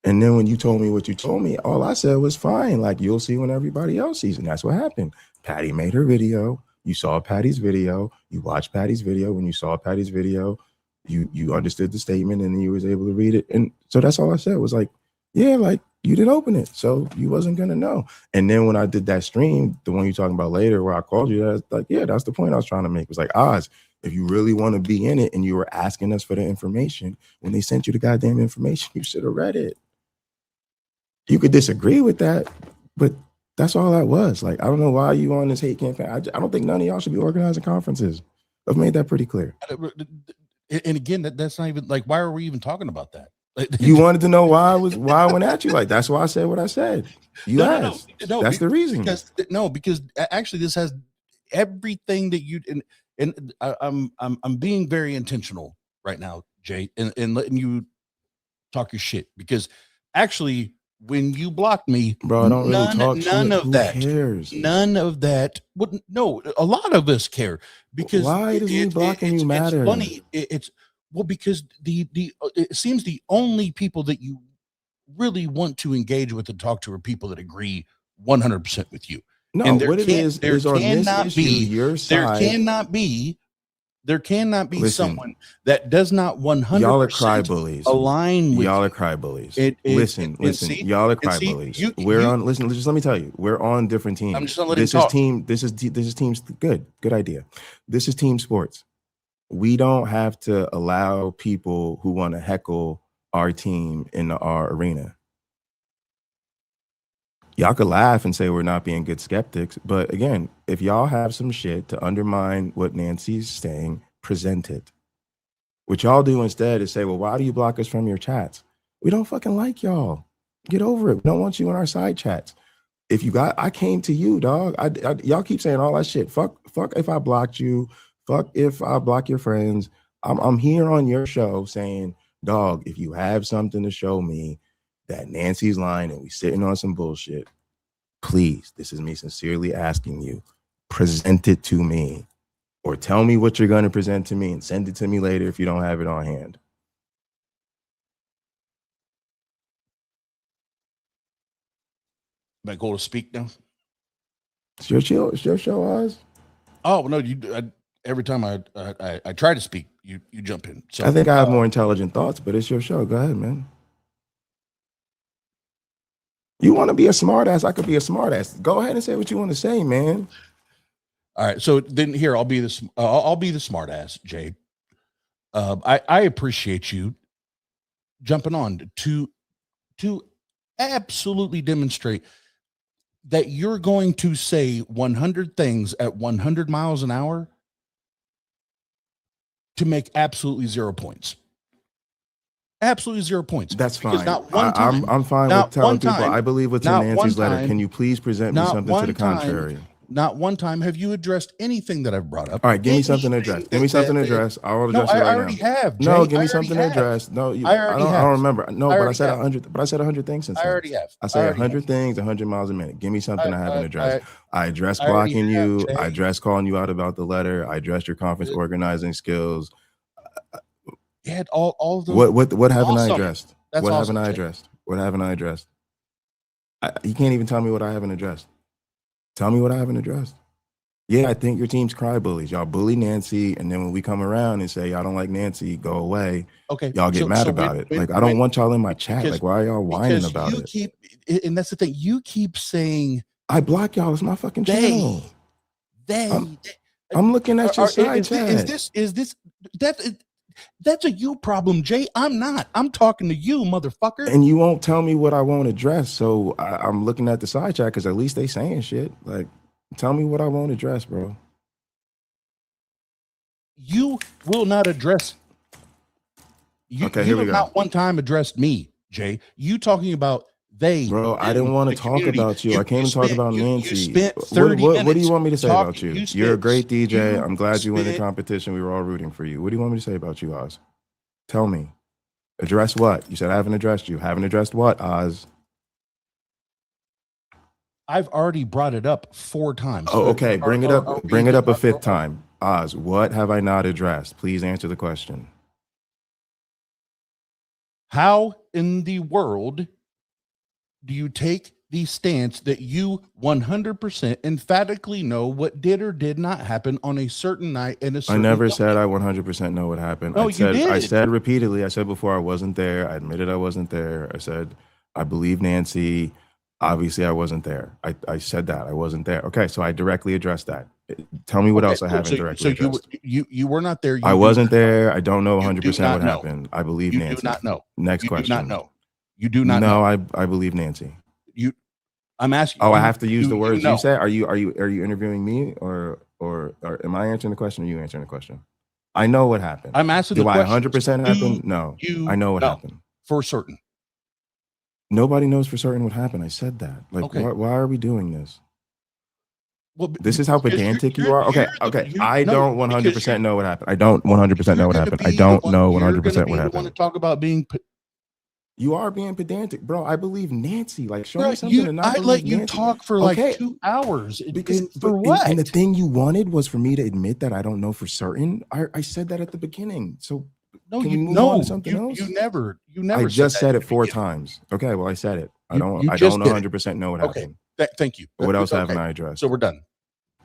And then when you told me what you told me, all I said was fine. Like, you'll see when everybody else sees. And that's what happened. Patty made her video. You saw Patty's video. You watched Patty's video. When you saw Patty's video, you understood the statement and then you was able to read it. And so that's all I said was like, yeah, like, you didn't open it, so you wasn't going to know. And then when I did that stream, the one you're talking about later where I called you, that's like, yeah, that's the point I was trying to make. It was like, Oz, if you really want to be in it and you were asking us for the information, when they sent you the goddamn information, you should have read it. You could disagree with that, but that's all that was. Like, I don't know why you on this hate campaign. I don't think none of y'all should be organizing conferences. I've made that pretty clear. And again, that's not even like, why are we even talking about that? You wanted to know why I went at you. Like, that's why I said what I said. You asked. No, that's the reason. Because actually this has everything that you and I'm being very intentional right now, Jay, and letting you talk your shit, because actually when you blocked me, bro, I don't really talk none shit. of that. Who cares? None of that. No, a lot of us care, because why does me blocking you matter? It's funny. It's well, because it seems the only people that you really want to engage with and talk to are people that agree 100% with you. No, and what it is on this issue, your side. There cannot be someone that does not 100% y'all are cry bullies. Align with y'all are cry bullies. Listen, y'all are cry bullies. Listen, just let me tell you, we're on different teams. I'm just gonna let him talk. This is teams. Good idea. This is team sports. we don't have to allow people who want to heckle our team in our arena. Y'all could laugh and say we're not being good skeptics, but again, if y'all have some shit to undermine what Nancy's saying, present it. What y'all do instead is say, well, why do you block us from your chats? We don't fucking like y'all. Get over it. We don't want you in our side chats. If you got, I came to you, dog. Y'all keep saying all that shit. Fuck if I blocked you. Fuck if I block your friends. I'm here on your show saying, dog, if you have something to show me that Nancy's lying and we sitting on some bullshit, please, this is me sincerely asking you, present it to me. Or tell me what you're going to present to me and send it to me later if you don't have it on hand. Am I going to speak now? It's your show. It's your show, Oz. Oh no! Every time I try to speak, you jump in. So I think I have more intelligent thoughts, but it's your show. Go ahead, man. You want to be a smartass? I could be a smartass. Go ahead and say what you want to say, man. All right. So then here, I'll be the smartass, Jay. I appreciate you jumping on to absolutely demonstrate that you're going to say 100 things at 100 miles an hour to make absolutely 0 points. Absolutely 0 points. That's because fine. Not one time, I'm fine with telling people I believe what's in Nancy's letter. Can you please present me something to the contrary? Not one time have you addressed anything that I've brought up. All right, give me something to address. Give me something to address. I'll address it right now. I already have. Jay. No, give me something to address. No, I don't remember. No, but I said 100. But I said 100 things since then. I already have. I say 100 things, 100 miles a minute. Give me something I haven't addressed. I addressed blocking you. I addressed calling you out about the letter. I addressed your conference organizing skills. You had all of those. What haven't I addressed? What haven't I addressed? What haven't I addressed? You can't even tell me what I haven't addressed. Tell me what I haven't addressed. Yeah, I think your team's cry bullies. Y'all bully Nancy, and then when we come around and say y'all don't like Nancy, go away. Okay, y'all get mad about it. Like I don't want y'all in my chat. Like why are y'all whining about it? And that's the thing. You keep saying I block y'all. It's my fucking channel. I'm looking at your side chat. That's a you problem, Jay. I'm not. I'm talking to you, motherfucker. And you won't tell me what I won't address. So I'm looking at the side chat because at least they saying shit. Like, tell me what I won't address, bro. You will not address. Okay, here we go. Not one time addressed me, Jay. You talking about they. Bro, I didn't want to talk about you. I came to talk about Nancy. You spent 30 minutes what do you want me to say about you? You're a great DJ. I'm glad you won the competition. We were all rooting for you. What do you want me to say about you, Oz? Tell me. Address what? You said I haven't addressed you. Haven't addressed what, Oz? I've already brought it up 4 times. Oh, okay. Bring it up. Bring it up a 5th time. Oz, what have I not addressed? Please answer the question. How in the world do you take the stance that you 100% emphatically know what did or did not happen on a certain night in a certain I never said I 100% know what happened. No, you did. I said repeatedly, I said before I wasn't there. I admitted I wasn't there. I said, I believe Nancy. Obviously, I wasn't there. I said that I wasn't there. Okay, so I directly addressed that. Tell me what else I haven't directly addressed. So you were not there. I wasn't there. I don't know 100% what happened. I believe Nancy. You do not know. Next question. You do not know. You do not know. No, I believe Nancy. I'm asking. Oh, I have to use the words you said. Are you interviewing me or am I answering the question or you answering the question? I know what happened. I'm asking the question. Do I 100% happen? No. I know what happened. For certain. Nobody knows for certain what happened. I said that. Like, okay. Why are we doing this? Well, this is how pedantic you are. Okay. I don't 100% know what happened. I don't 100% know what happened. I don't know 100% what happened. Want to talk about being. You are being pedantic, bro. I believe Nancy. Like, show me something. And I let you talk for like 2 hours. Because for what? And the thing you wanted was for me to admit that I don't know for certain. I said that at the beginning. So no, can you move on to something else? You never. I just said it 4 times. Okay, well, I said it. I don't 100% know what happened. Thank you. What else haven't I addressed? So we're done.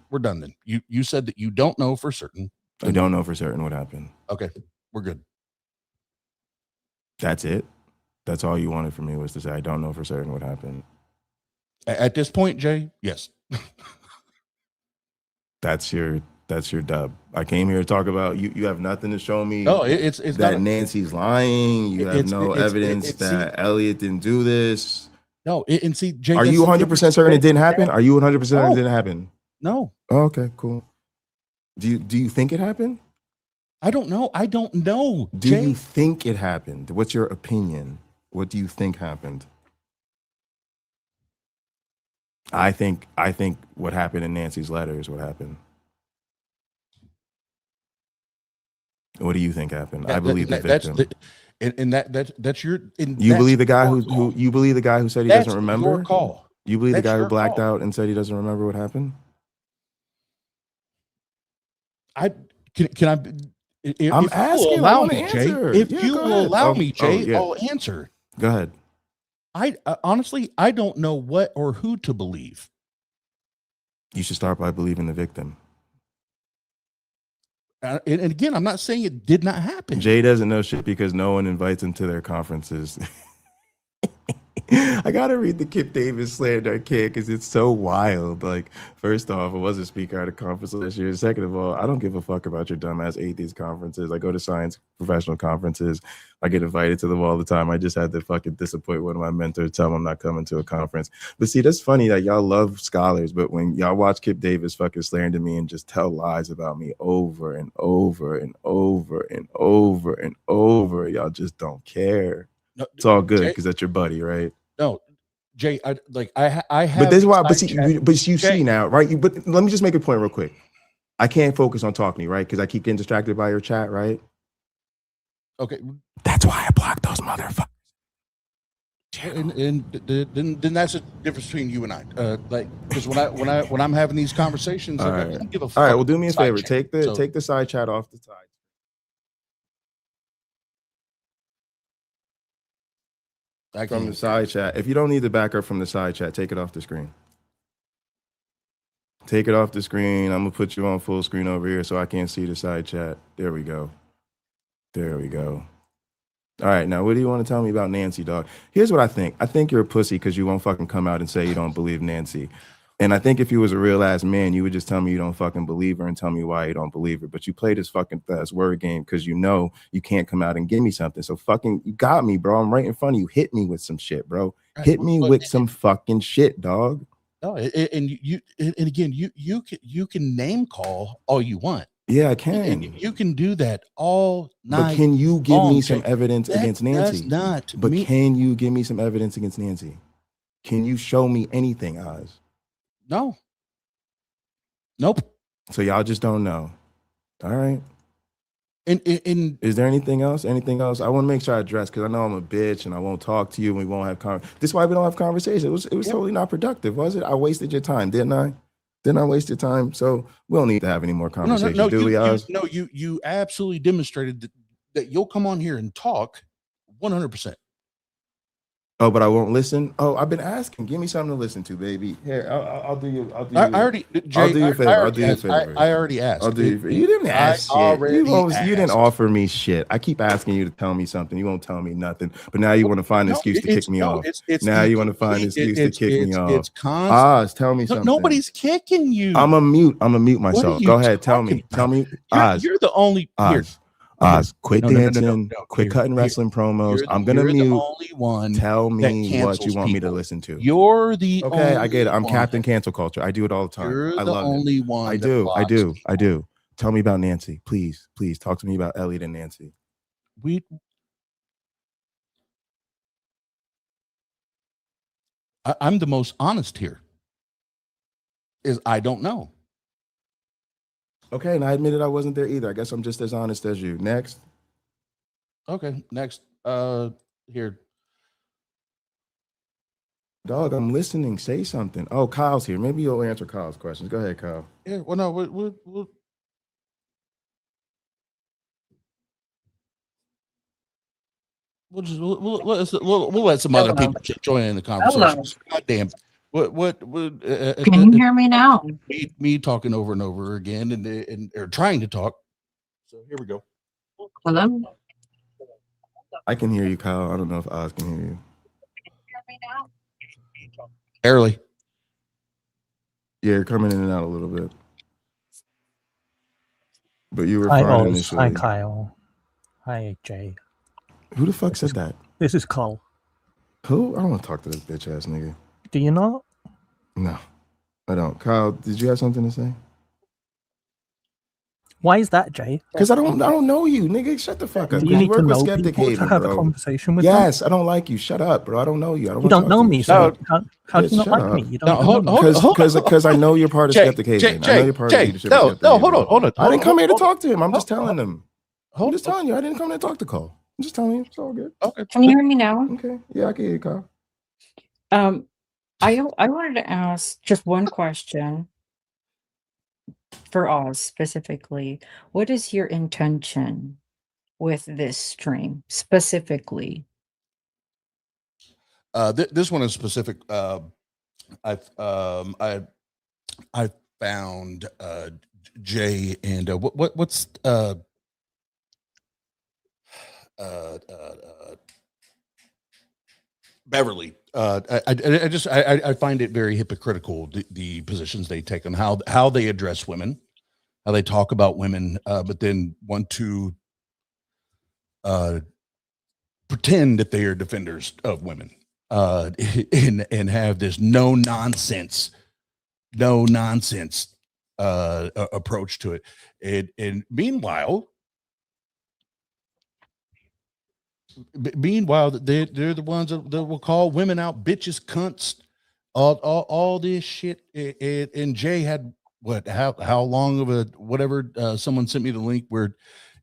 We're done then. You said that you don't know for certain. I don't know for certain what happened. Okay, we're good. That's it. That's all you wanted from me was to say I don't know for certain what happened. At this point, Jay, yes. That's your That's your dub. I came here to talk about you. You have nothing to show me. No, it's that not Nancy's lying. You have no evidence that Elliot didn't do this. No, and see, Jay, are you 100% certain it didn't happen? Are you 100% certain it didn't happen? No. Oh, okay, cool. Do you think it happened? I don't know. I don't know. Do you think it happened? What's your opinion? What do you think happened? I think what happened in Nancy's letter is what happened. What do you think happened? I believe the victim. That's your. You believe the guy who you believe the guy who said he doesn't remember? Your call. You believe the guy who blacked out and said he doesn't remember what happened? Can I? I'm asking. Allow me, Jay. If you will allow me, Jay, I'll answer. Go ahead. I honestly, I don't know what or who to believe. You should start by believing the victim. And again, I'm not saying it did not happen. Jay doesn't know shit because no one invites him to their conferences. I gotta read the Kip Davis slander I can't because it's so wild. Like, first off, I was a speaker at a conference last year. Second of all, I don't give a fuck about your dumbass atheist conferences. I go to science professional conferences. I get invited to them all the time. I just had to fucking disappoint one of my mentors, tell them I'm not coming to a conference. But see, that's funny that y'all love scholars, but when y'all watch Kip Davis fucking slander me and just tell lies about me over and over and over and over and over, y'all just don't care. No, it's all good because that's your buddy, right? No, Jay, I have. But this is why. But you see now, right? But let me just make a point real quick. I can't focus on talking to you, right? Because I keep getting distracted by your chat, right? Okay, that's why I blocked those motherfuckers. And then that's the difference between you and I. Like, because when I'm having these conversations, I don't give a fuck. All right, well, do me a favor. Take the side chat off the side. From the side chat. If you don't need the backup from the side chat, take it off the screen. Take it off the screen. I'm gonna put you on full screen over here so I can't see the side chat. There we go. There we go. All right, now what do you want to tell me about Nancy, dog? Here's what I think. I think you're a pussy because you won't fucking come out and say you don't believe Nancy. And I think if you was a real ass man, you would just tell me you don't fucking believe her and tell me why you don't believe her. But you play this fucking fast word game because you know you can't come out and give me something. So fucking, you got me, bro. I'm right in front of you. Hit me with some shit, bro. Hit me with some fucking shit, dog. No, and again, you can name call all you want. Yeah, I can. You can do that all night. But can you give me some evidence against Nancy? But can you give me some evidence against Nancy? Can you show me anything, Oz? No. Nope. So y'all just don't know. All right. And is there anything else? Anything else? I want to make sure I address because I know I'm a bitch and I won't talk to you and we won't have this is why we don't have conversation. It was totally not productive, was it? I wasted your time, didn't I? Didn't I waste your time? So we don't need to have any more conversation, do we, Oz? You absolutely demonstrated that you'll come on here and talk 100%. Oh, but I won't listen. Oh, I've been asking. Give me something to listen to, baby. Here, I'll do you. I'll do you a favor. I'll do you a favor. I already asked. I'll do you a favor. You didn't ask shit. You didn't offer me shit. I keep asking you to tell me something. You won't tell me nothing. But now you want to find an excuse to kick me off. Now you want to find an excuse to kick me off. It's constant. Tell me something. Nobody's kicking you. I'm a mute myself. Go ahead. Tell me. Oz. You're the only. Oz, quit dancing, quit cutting wrestling promos. I'm gonna mute. The only one. Tell me what you want me to listen to. You're the okay. I get it. I'm Captain Cancel Culture. I do it all the time. You're I the love only it. one. I do. Tell me about Nancy, please. Talk to me about Elliot and Nancy. I'm the most honest here. I don't know. Okay, and I admitted I wasn't there either. I guess I'm just as honest as you. Next. Okay, next. Here. Dog, I'm listening. Say something. Oh, Kyle's here. Maybe you'll answer Kyle's questions. Go ahead, Kyle. Yeah, well, no, we'll let some other people join in the conversation. God damn. What can you hear me now? Me talking over and over again and or trying to talk. So here we go. Hello. I can hear you, Kyle. I don't know if Oz can hear you. Can you hear me now? Barely. Yeah, you're coming in and out a little bit. But you were Hi, fine Oz. initially. Hi, Kyle. Hi, Jay. Who the fuck said that? This is Cole. Who? I don't want to talk to this bitch ass nigga. Do you not? No, I don't. Kyle, did you have something to say? Why is that, Jay? Because I don't know you, nigga. Shut the fuck up. Do you need to work with know Skeptic people Haven, to have bro. a conversation with them? Yes, I don't like you. Shut up, bro. I don't know you. I don't You don't know me, so so how do you not shut like up. me? You No, don't know me. Because I know you're part of Skeptic Haven. I know you're part of the leadership of Skeptic no, Haven. hold on. I didn't come here to talk to him. I'm just telling him. I'm Hold just telling you. I didn't come here to talk to Cole. I'm just telling you. It's all good. Okay. Can you hear me now? Okay. Yeah, I can hear you, Kyle. I wanted to ask just one question for Oz specifically. What is your intention with this stream specifically? This one is specific. I found Jay and what's Beverly. I find it very hypocritical, the positions they take on how they address women, how they talk about women, but then want to pretend that they are defenders of women, and have this no nonsense approach to it. And meanwhile, they're the ones that will call women out bitches, cunts, all this shit. And Jay had how long of a whatever, someone sent me the link where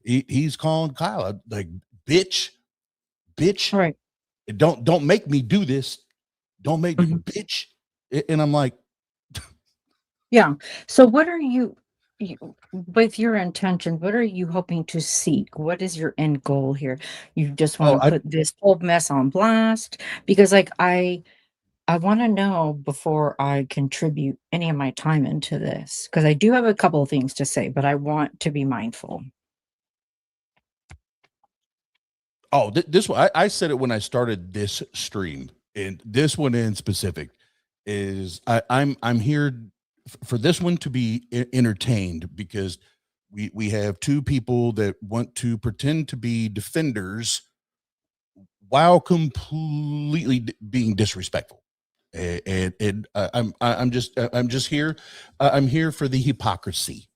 he's calling Kyle out, like bitch. Right. Don't make me do this. Don't make me bitch. And I'm like, Yeah. So what are you with your intention, what are you hoping to seek? What is your end goal here? You just want to put this whole mess on blast? Because like I want to know before I contribute any of my time into this, because I do have a couple of things to say, but I want to be mindful. oh, this one, I said it when I started this stream, and this one in specific is I'm here for this one to be entertained, because we have two people that want to pretend to be defenders while completely being disrespectful. And I'm just here. I'm here for the hypocrisy.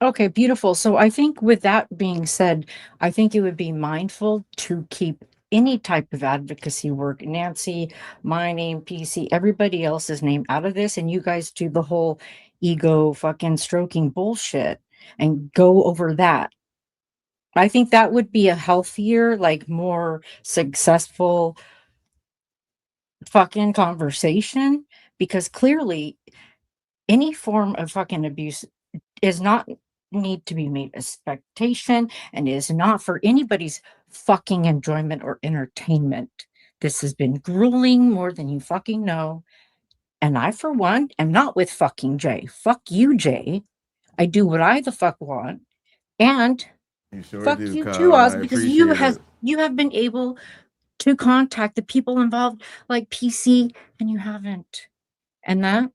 Okay, beautiful. So I think with that being said, I think it would be mindful to keep any type of advocacy work, Nancy, my name, PC, everybody else's name out of this, and you guys do the whole ego fucking stroking bullshit and go over that. I think that would be a healthier, like more successful fucking conversation, because clearly any form of fucking abuse is not need to be made expectation and is not for anybody's fucking enjoyment or entertainment. This has been grueling more than you fucking know. And I, for one, am not with fucking Jay. Fuck you, Jay. I do what I the fuck want. And You sure fuck do, you Kyle, too, Oz, I because you appreciate have been able to contact the people involved like PC, and you haven't. And that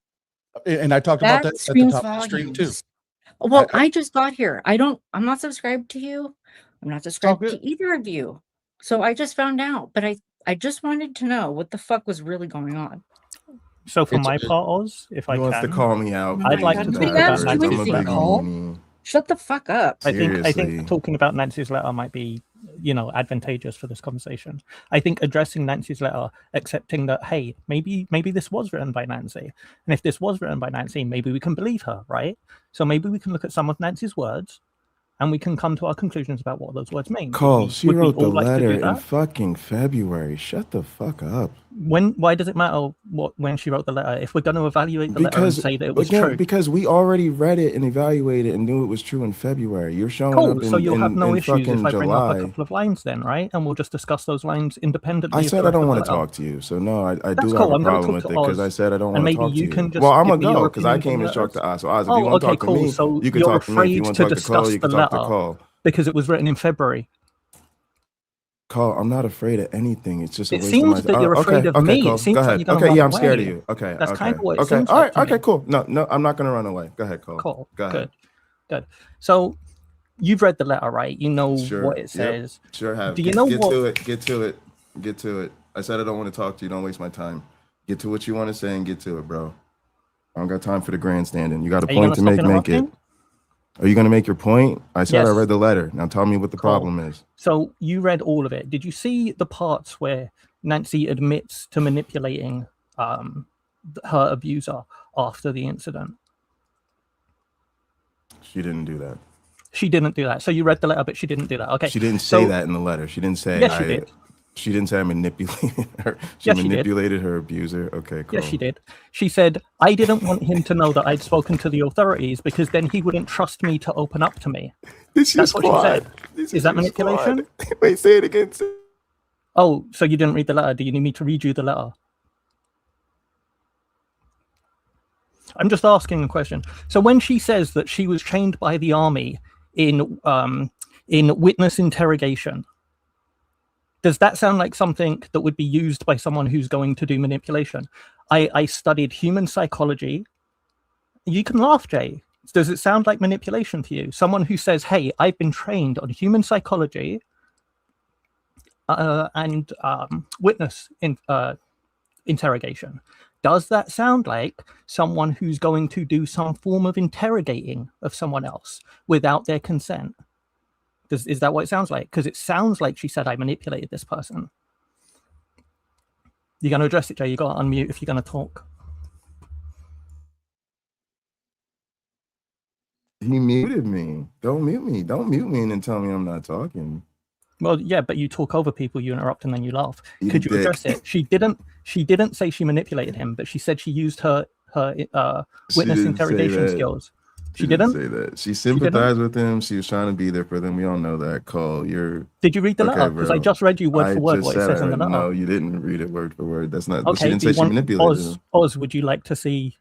And I talked about that at the screams top of the stream too. volumes. Well, I just got here. I'm not subscribed to you. I'm not subscribed good. to either of you. So I just found out, but I just wanted to know what the fuck was really going on. So for my part, Oz, if I He wants to can, call me out. I'd like to Nobody talk about asked you Nancy's anything, letter. Cole. Shut the fuck up. I think Seriously. talking about Nancy's letter might be, advantageous for this conversation. I think addressing Nancy's letter, accepting that, hey, maybe this was written by Nancy, and if this was written by Nancy, maybe we can believe her, right? So maybe we can look at some of Nancy's words, and we can come to our conclusions about what those words mean. Cole, she Would we wrote the all like to do letter in that? fucking February. Shut the fuck up. Why does it matter when she wrote the letter? If we're going to evaluate the letter and say that it was true. Because we already read it and evaluated it and knew it was true in February. You're showing Cool. up in, So you'll have no in issues if fucking I bring up a July. couple of lines then, right? And we'll just discuss those lines independently. I of said the I don't rest of want the to letter. talk to you. So no, I That's do cool. have a I'm gonna problem talk with to it because Oz, I said I don't and want to maybe talk you to can you. just Well, I'm give gonna me your go because I opinions on came the to talk to letters. Oz. So Oz, if Oh, you want to okay, talk to cool. me, So you can you're talk to me. If afraid you want to to talk to Cole, discuss you the can talk to letter Cole. because it was written in February. Cole, I'm not afraid of anything. It's just a It waste of my seems that you're afraid of okay, me. Cole. It seems Go like ahead. you're gonna Okay, run yeah, I'm scared of away. you. Okay, That's okay. kind of what it Okay, seems all like right, to okay, me. cool. No, I'm not gonna run away. Go ahead, Cole. Cool. Go ahead. Good. So you've read the letter, right? You know Sure. what it says. Yep. Sure have. Do you know get what? to it. Get to it. Get to it. I said I don't want to talk to you. Don't waste my time. Get to what you want to say and get to it, bro. I don't got time for the grandstanding. You got a point to make it. Are you going to make your point? I said Yes. I read the letter. Now tell me what the problem is. So you read all of it. Did you see the parts where Nancy admits to manipulating her abuser after the incident? She didn't do that. She didn't do that. So you read the letter, but she didn't do that. Okay. She didn't say that in the letter. She didn't say. Yes, she did. She didn't say I manipulated her. She Yes, she manipulated her abuser. Okay, cool. Yes, she did. She said, I didn't want him to know that I'd spoken to the authorities because then he wouldn't trust me to open up to me. That's what she said. Is that manipulation? Wait, say it again. Oh, so you didn't read the letter. Do you need me to read you the letter? I'm just asking a question. So when she says that she was trained by the army in witness interrogation, does that sound like something that would be used by someone who's going to do manipulation? I studied human psychology. You can laugh, Jay. Does it sound like manipulation to you? Someone who says, hey, I've been trained on human psychology and witness interrogation. Does that sound like someone who's going to do some form of interrogating of someone else without their consent? Is that what it sounds like? Because it sounds like she said I manipulated this person. You're going to address it, Jay. You got to unmute if you're going to talk. He muted me. Don't mute me. Don't mute me and then tell me I'm not talking. Well, yeah, but you talk over people, you interrupt, and then you laugh. Could you address it? She didn't say she manipulated him, but she said she used her witness interrogation skills. She didn't say that. She sympathized with him. She was trying to be there for them. We all know that. Cole, Did you read the letter? Because I just read you word for word what it says in the letter. No, you didn't read it word for word. That's not. Okay, she didn't say she manipulated him. Oz, would you like to see?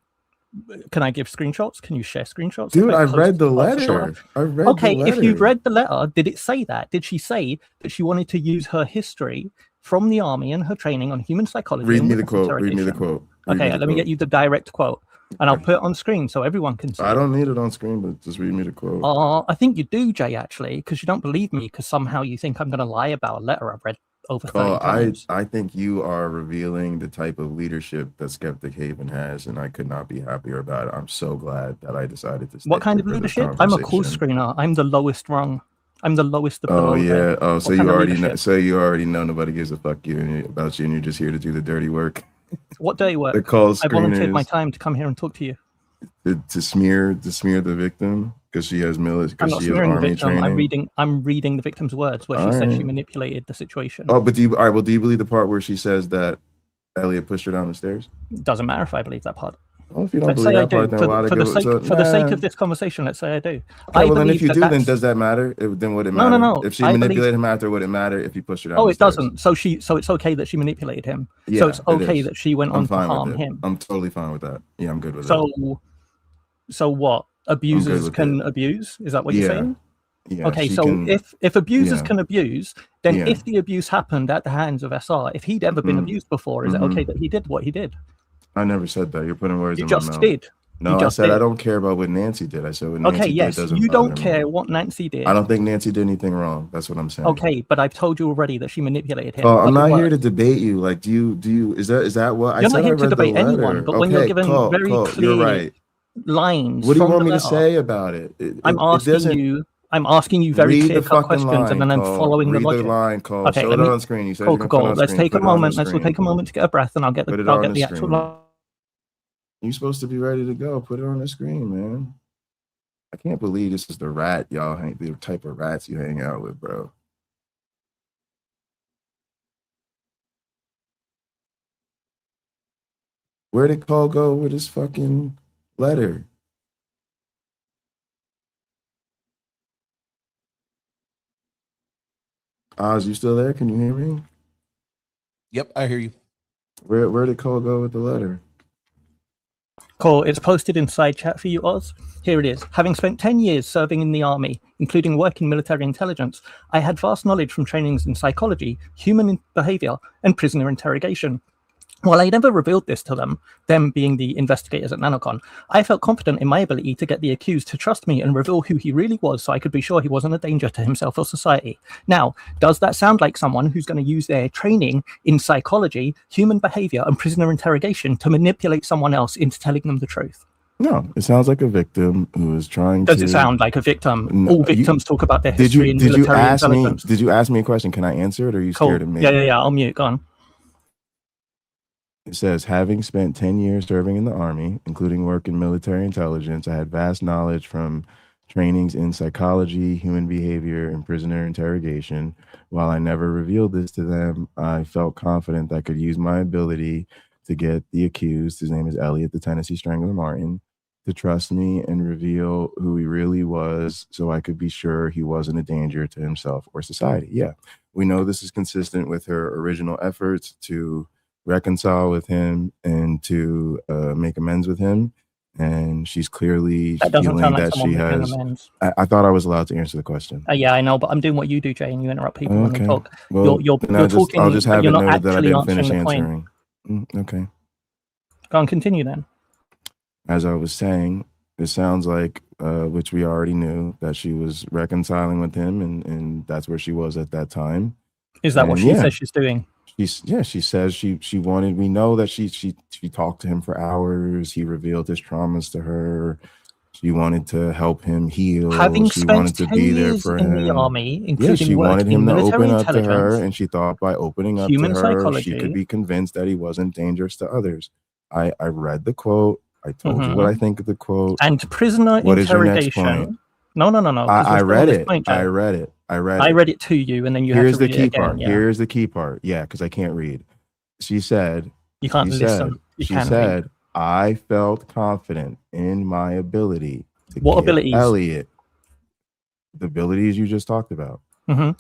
Can I give screenshots? Can you share screenshots? Dude, I've read the letter. Okay, if you've read the letter, did it say that? Did she say that she wanted to use her history from the army and her training on human psychology? Read me the quote. Read me the quote. Okay, let me get you the direct quote. And I'll put it on screen so everyone can see. I don't need it on screen, but just read me the quote. I think you do, Jay, actually, because you don't believe me, because somehow you think I'm going to lie about a letter I've read over 30 times. I think you are revealing the type of leadership that Skeptic Haven has, and I could not be happier about it. I'm so glad that I decided to. What kind of leadership? I'm a call screener. I'm the lowest rung. I'm the lowest of the low. Oh yeah. Oh, so you already know. So you already know nobody gives a fuck about you, and you're just here to do the dirty work. What dirty work? I volunteered my time to come here and talk to you. To smear the victim because she has military. I'm not smearing the victim. I'm reading the victim's words where she said she manipulated the situation. Oh, but do you believe the part where she says that Elliot pushed her down the stairs? Doesn't matter if I believe that part. Well, if you don't believe that part, then for the sake of this conversation, let's say I do. Okay, well, then if you do, then does that matter? Then would it matter? No. If she manipulated him after, would it matter if he pushed her down? Oh, it doesn't. So it's okay that she manipulated him. Yeah, so it's okay that she went on to harm him. I'm totally fine with that. Yeah, I'm good with that. So what? Abusers can abuse? Is that what you're saying? Yeah. Okay, so if abusers can abuse, then if the abuse happened at the hands of SR, if he'd ever been abused before, is it okay that he did what he did? I never said that. You're putting words in my mouth. You just did. No, I said I don't care about what Nancy did. I said what Nancy did doesn't bother me. You don't care what Nancy did. I don't think Nancy did anything wrong. That's what I'm saying. Okay, but I've told you already that she manipulated him. Oh, I'm not here to debate you. Like, do you? Is that what I said? You're not here to debate anyone, but when you're given very clear lines, what do you want me to say about it? I'm asking you very clear-cut questions, and then I'm following the logic. Okay, show it on screen. You said let's take a moment. Let's take a moment to get a breath, and I'll get the actual line. You're supposed to be ready to go. Put it on the screen, man. I can't believe this is the type of rats you hang out with, bro. Where did Cole go with his fucking letter? Oz, you still there? Can you hear me? Yep, I hear you. Where did Cole go with the letter? Cool. It's posted in side chat for you, Oz. Here it is. Having spent 10 years serving in the army, including work in military intelligence, I had vast knowledge from trainings in psychology, human behavior, and prisoner interrogation. While I never revealed this to them being the investigators at Nanocon, I felt confident in my ability to get the accused to trust me and reveal who he really was so I could be sure he wasn't a danger to himself or society. Now, does that sound like someone who's going to use their training in psychology, human behavior, and prisoner interrogation to manipulate someone else into telling them the truth? No, it sounds like a victim who is trying Does to... it sound like a victim? No, All victims talk about their history and military intelligence. Did you ask me a question? Can I answer it, or are you Cool. scared of me? Yeah. I'll mute. Go on. It says, having spent 10 years serving in the Army, including work in military intelligence, I had vast knowledge from trainings in psychology, human behavior, and prisoner interrogation. While I never revealed this to them, I felt confident that I could use my ability to get the accused, his name is Elliot, the Tennessee Strangler Martin, to trust me and reveal who he really was so I could be sure he wasn't a danger to himself or society. Yeah, we know this is consistent with her original efforts to reconcile with him and to make amends with him, and she's clearly feeling like that she has amends. I thought I was allowed to answer the question. Yeah, I know, but I'm doing what you do, Jay, and you interrupt people when they talk. Well, you're talking, I'll just have you're it not noted that I actually didn't finish answering the point. answering. Okay. Go on, continue then. As I was saying, it sounds like, which we already knew, that she was reconciling with him, and that's where she was at that time. Is that what she says she's doing? She says she wanted. We know that she talked to him for hours. He revealed his traumas to her. She wanted to help him heal. Having she spent wanted to 10 be there years for in him. the army, including she wanted him to military open up to her, intelligence, and she thought by opening up human to her, psychology, she could be convinced that he wasn't dangerous to others. I read the quote. I told you what I think of the quote. And prisoner what interrogation. Is your next point? No. I read it. I read it. I read it to you, and then you Here's have to read the key it again. part. Yeah. Here's the key part. Yeah, because I can't read. She said, you can't listen. She said, I felt confident in my ability to what give abilities? Elliot the abilities you just talked about.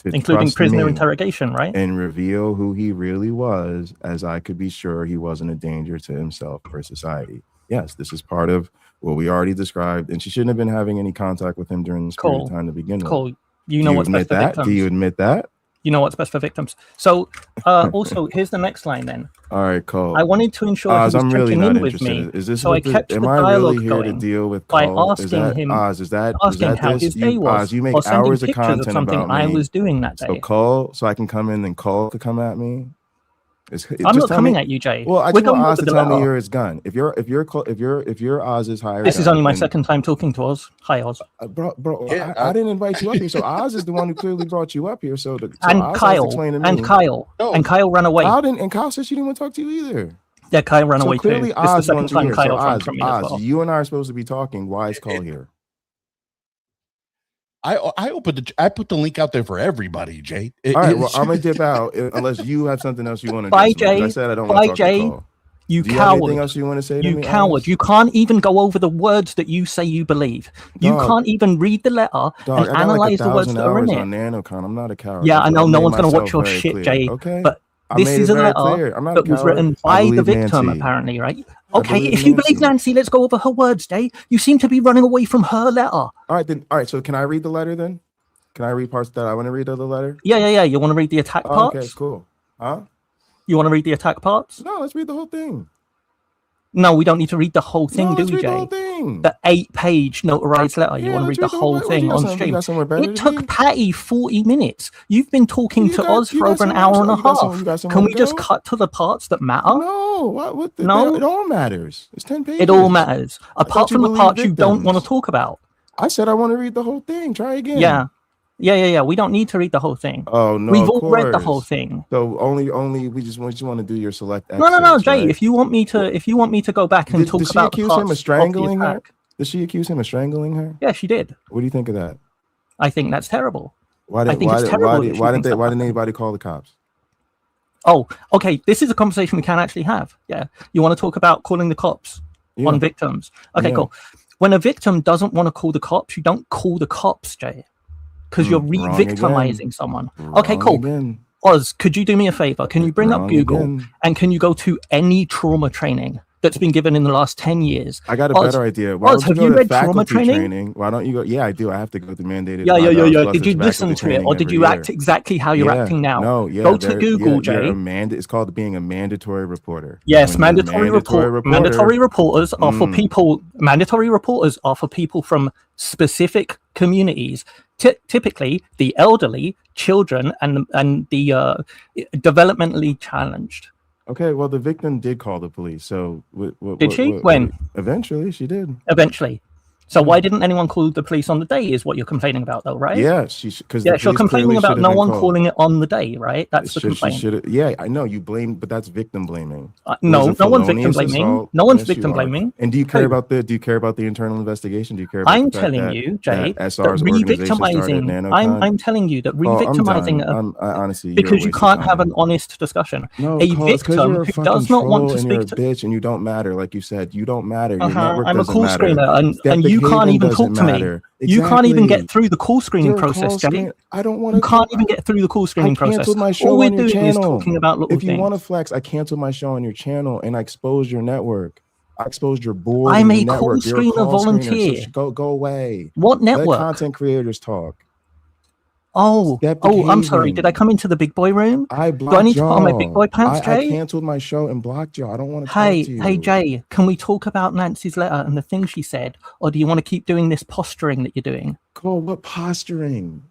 Including prisoner interrogation, right? And reveal who he really was, as I could be sure he wasn't a danger to himself or society. Yes, this is part of what we already described, and she shouldn't have been having any contact with him during this period of time to begin with. Cool. You know what's best for victims. Do you admit that? You know what's best for victims. So, also, here's the next line then. All right, Cole. I wanted to ensure he was checking in with me, so I kept the dialogue going to deal with by asking him how his day was, you make or sending hours of pictures content of something about I me. was doing that day. So Cole, so I can come in and Cole to come at me. I'm not coming at you, Jay. Well, I just want Oz to tell me you're his gun. If you're Oz's hired. This is only my second time talking to Oz. Hi, Oz. Bro, yeah, I didn't invite you up here, so Oz is the one who clearly brought you up here. And Kyle ran away. And Kyle said she didn't want to talk to you either. Yeah, Kyle ran away clearly too. This is the second time Kyle ran from me as well. You and I are supposed to be talking. Why is Cole here? I put the link out there for everybody, Jay. All right, well, I'm gonna dip out unless you have something else you want to. Bye, Jay. I said I don't want to talk Jay. to Cole. You Do you coward. have anything else you want to say to you me? Coward. Alex? You can't even go over the words that you say you believe. You can't even read the letter and analyze the words that are in it. Nanocon. I'm not a coward. Yeah, I know. No one's going to watch your shit, Jay. Okay. But this is a letter that was written by the victim, apparently, right? Okay, if you believe Nancy, let's go over her words, Jay. You seem to be running away from her letter. All right, so can I read the letter then? Can I read parts that I want to read of the letter? Yeah. You want to read the attack parts? Okay, cool. Huh? You want to read the attack parts? No, let's read the whole thing. No, we don't need to read the whole thing, do we, Jay? The whole thing. The 8-page notarized letter. You want to read the whole thing on stream? It took Patty 40 minutes. You've been talking to Oz for over an hour and a half. Can we just cut to the parts that matter? No, no, it all matters. It's 10 pages. It all matters, apart from the parts you don't want to talk about. I said I want to read the whole thing. Try again. Yeah. We don't need to read the whole thing. Oh no, we've all read the whole thing. So only we just want to do your select. No, Jay. Right? If you want me to go back and talk about the parts him of strangling her? Did she accuse him of strangling her? Yeah, she did. What do you think of that? I think that's terrible. Why didn't anybody call the cops? Oh, okay. This is a conversation we can actually have. Yeah, you want to talk about calling the cops on victims? Okay, cool. When a victim doesn't want to call the cops, you don't call the cops, Jay. Because you're re-victimizing someone. Okay, cool. Oz, could you do me a favor? Can you bring up Google and can you go to any trauma training that's been given in the last 10 years. I got a Oz, better idea. Why Oz, don't you have go you to read trauma faculty training? Why don't you go? Yeah, I do. I have to go through mandated. Yeah. $5 plus Did you it's listen faculty to it, training or did every you year. act exactly how you're acting now? No, yeah. Go to Google, Jay. It's called being a mandatory reporter. Yes, When you're a mandatory reporters are for people. Mandatory reporters are for people from specific communities, typically the elderly, children, and the developmentally challenged. Okay, well, the victim did call the police. So Did she? When? Eventually, she did. Eventually. So why didn't anyone call the police on the day? Is what you're complaining about, though, right? Yeah, because you're complaining about no one calling it on the day, right? That's the complaint. Yeah, I know you blame, but that's victim blaming. No one's victim blaming. No one's victim blaming. And do you care about the internal investigation? Do you care about I'm telling you, Jay, SR's that re-victimizing. I'm telling you that re-victimizing. Honestly, because you can't have an honest discussion. No, a victim who does not want to speak to bitch, and you don't matter, like you said, you don't matter. Your network I'm a doesn't call matter. screener, and you can't even talk to me. Exactly. You can't even get through the call screening process, Jay. I don't want to. You can't even get through the call screening process. My show All we're on your doing channel. is talking about little things. If you want to flex, I canceled my show on your channel and I exposed your network. I exposed your board. I'm a call screener volunteer. So go away. What network? Let content creators talk. Oh, I'm sorry. Did I come into the big boy room? Do I need to put on my big boy pants, Jay? I canceled my show and blocked you. I don't want to talk to you. Hey, Jay, can we talk about Nancy's letter and the things she said? Or do you want to keep doing this posturing that you're doing? Cool, what posturing?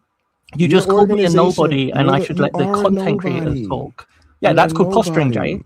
You just called me a nobody and I should let the content creators talk. Yeah, that's called posturing, Jay.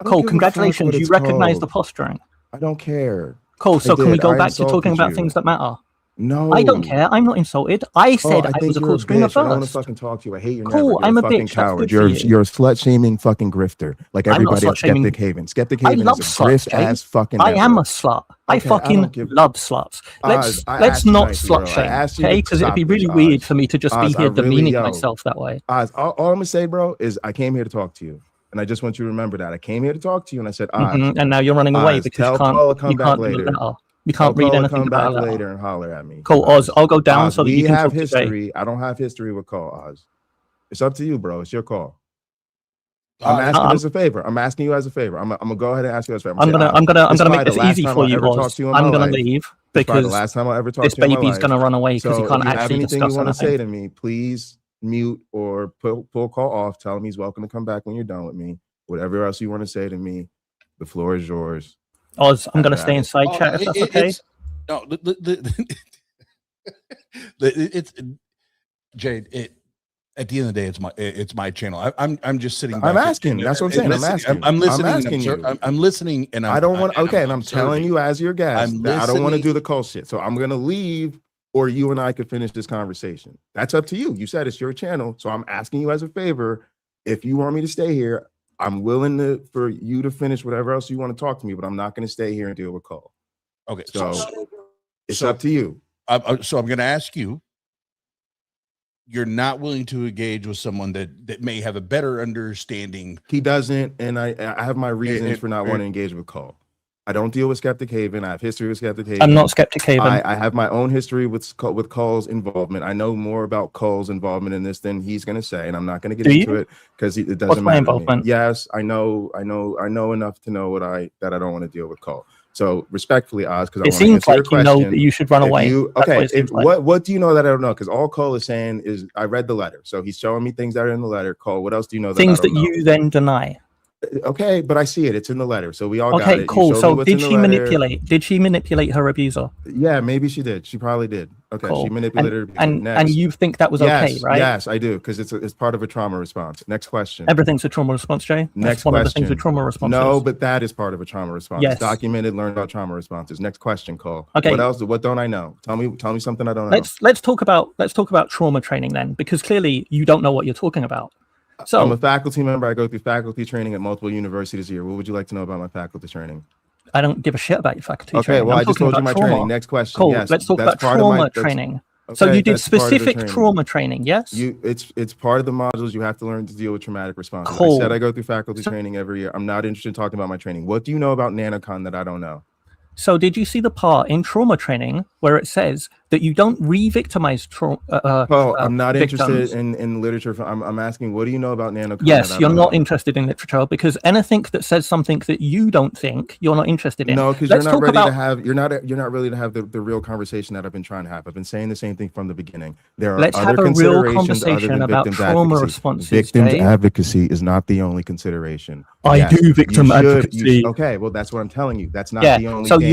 Cole, congratulations. You recognize the posturing. I don't care. Cole, so can we go back to talking about things that matter? No, I don't care. I'm not insulted. I said I was a call screener first. I don't want to fucking talk to you. I hate your cool. I'm a fucking bitch. coward. You're a slut shaming fucking grifter, like everybody at Skeptic Haven. Skeptic Haven is a grift ass fucking. I am a slut. I fucking love sluts. Let's not slut shame, okay? Because it'd be really weird for me to just be here demeaning myself that way. All I'm gonna say, bro, is I came here to talk to you. And I just want you to remember that. I came here to talk to you and I said, and now you're running away because you can't read letter. You can't read anything come about back it later and holler at me. Cool, Oz. I'll go down so that you can have talk history. Today. I don't have history with call, Oz. It's up to you, bro. It's your call. I'm asking as a favor. I'm asking you as a favor. I'm gonna go ahead and ask you as a favor. I'm gonna make this easy for you, Oz. I'm gonna leave because the last time I ever talked this to you baby's gonna run away because he can't actually discuss anything. If you want to say to me, please mute or pull call off. Tell him he's welcome to come back when you're done with me. Whatever else you want to say to me, the floor is yours. Oz, I'm going to stay inside chat if that's okay. No, it's Jade. At the end of the day, it's my channel. I'm just sitting. I'm asking. That's what I'm saying. I'm asking. I'm listening. I'm asking you. I'm listening, and I don't want. Okay, and I'm telling you as your guest that I don't want to do the call shit. So I'm gonna leave, or you and I could finish this conversation. That's up to you. You said it's your channel, so I'm asking you as a favor. If you want me to stay here, I'm willing for you to finish whatever else you want to talk to me, but I'm not going to stay here and deal with call. Okay, so it's up to you. So I'm going to ask you. You're not willing to engage with someone that may have a better understanding. He doesn't, and I have my reasons for not wanting to engage with call. I don't deal with Skeptic Haven. I have history with Skeptic Haven. I'm not Skeptic Haven. I have my own history with Cole's involvement. I know more about Cole's involvement in this than he's going to say, and I'm not going to get into it because it doesn't matter. What's my involvement? Yes, I know enough to know that I don't want to deal with Cole. So respectfully, Oz, because it seems like you know that you should run away. What do you know that I don't know? Because all Cole is saying is I read the letter, so he's showing me things that are in the letter. Cole, what else do you know? Things that you then deny. Okay, but I see it. It's in the letter, so we all got it. Okay, cool. So did she manipulate? Did she manipulate her abuser? Yeah, maybe she did. She probably did. Okay, cool. She manipulated her. And you think that was okay, right? Yes, I do, because it's part of a trauma response. Next question. Everything's a trauma response, Jay. Next one question. Of the things a trauma response. No, is. but that is part of a trauma response. Yes. It's documented. Learned about trauma responses. Next question, Cole. Okay. What else? What don't I know? Tell me something I don't know. Let's talk about trauma training then, because clearly you don't know what you're talking about. So I'm a faculty member. I go through faculty training at multiple universities here. What would you like to know about my faculty training? I don't give a shit about your faculty training. Okay, well, I just told you my training. Next question. Cool. Yes, let's talk about trauma training. Okay, so you did specific trauma training, yes? It's part of the modules. You have to learn to deal with traumatic responses. Cool. I said I go through faculty training every year. I'm not interested in talking about my training. What do you know about NanoCon that I don't know? So did you see the part in trauma training where it says that you don't re-victimize I'm not victims. interested in literature. I'm asking, what do you know about nanocon? Yes, you're not interested in literature because anything that says something that you don't think, you're not interested in. No, because you're not ready to have. You're not ready to have the real conversation that I've been trying to have. I've been saying the same thing from the beginning. There are Let's other have a real considerations other conversation than about victims trauma advocacy. responses. Victims Jay. advocacy is not the only consideration. I Yes, do victim you should- advocacy. Okay, well, that's what I'm telling you. That's not Yeah. the only. So dance.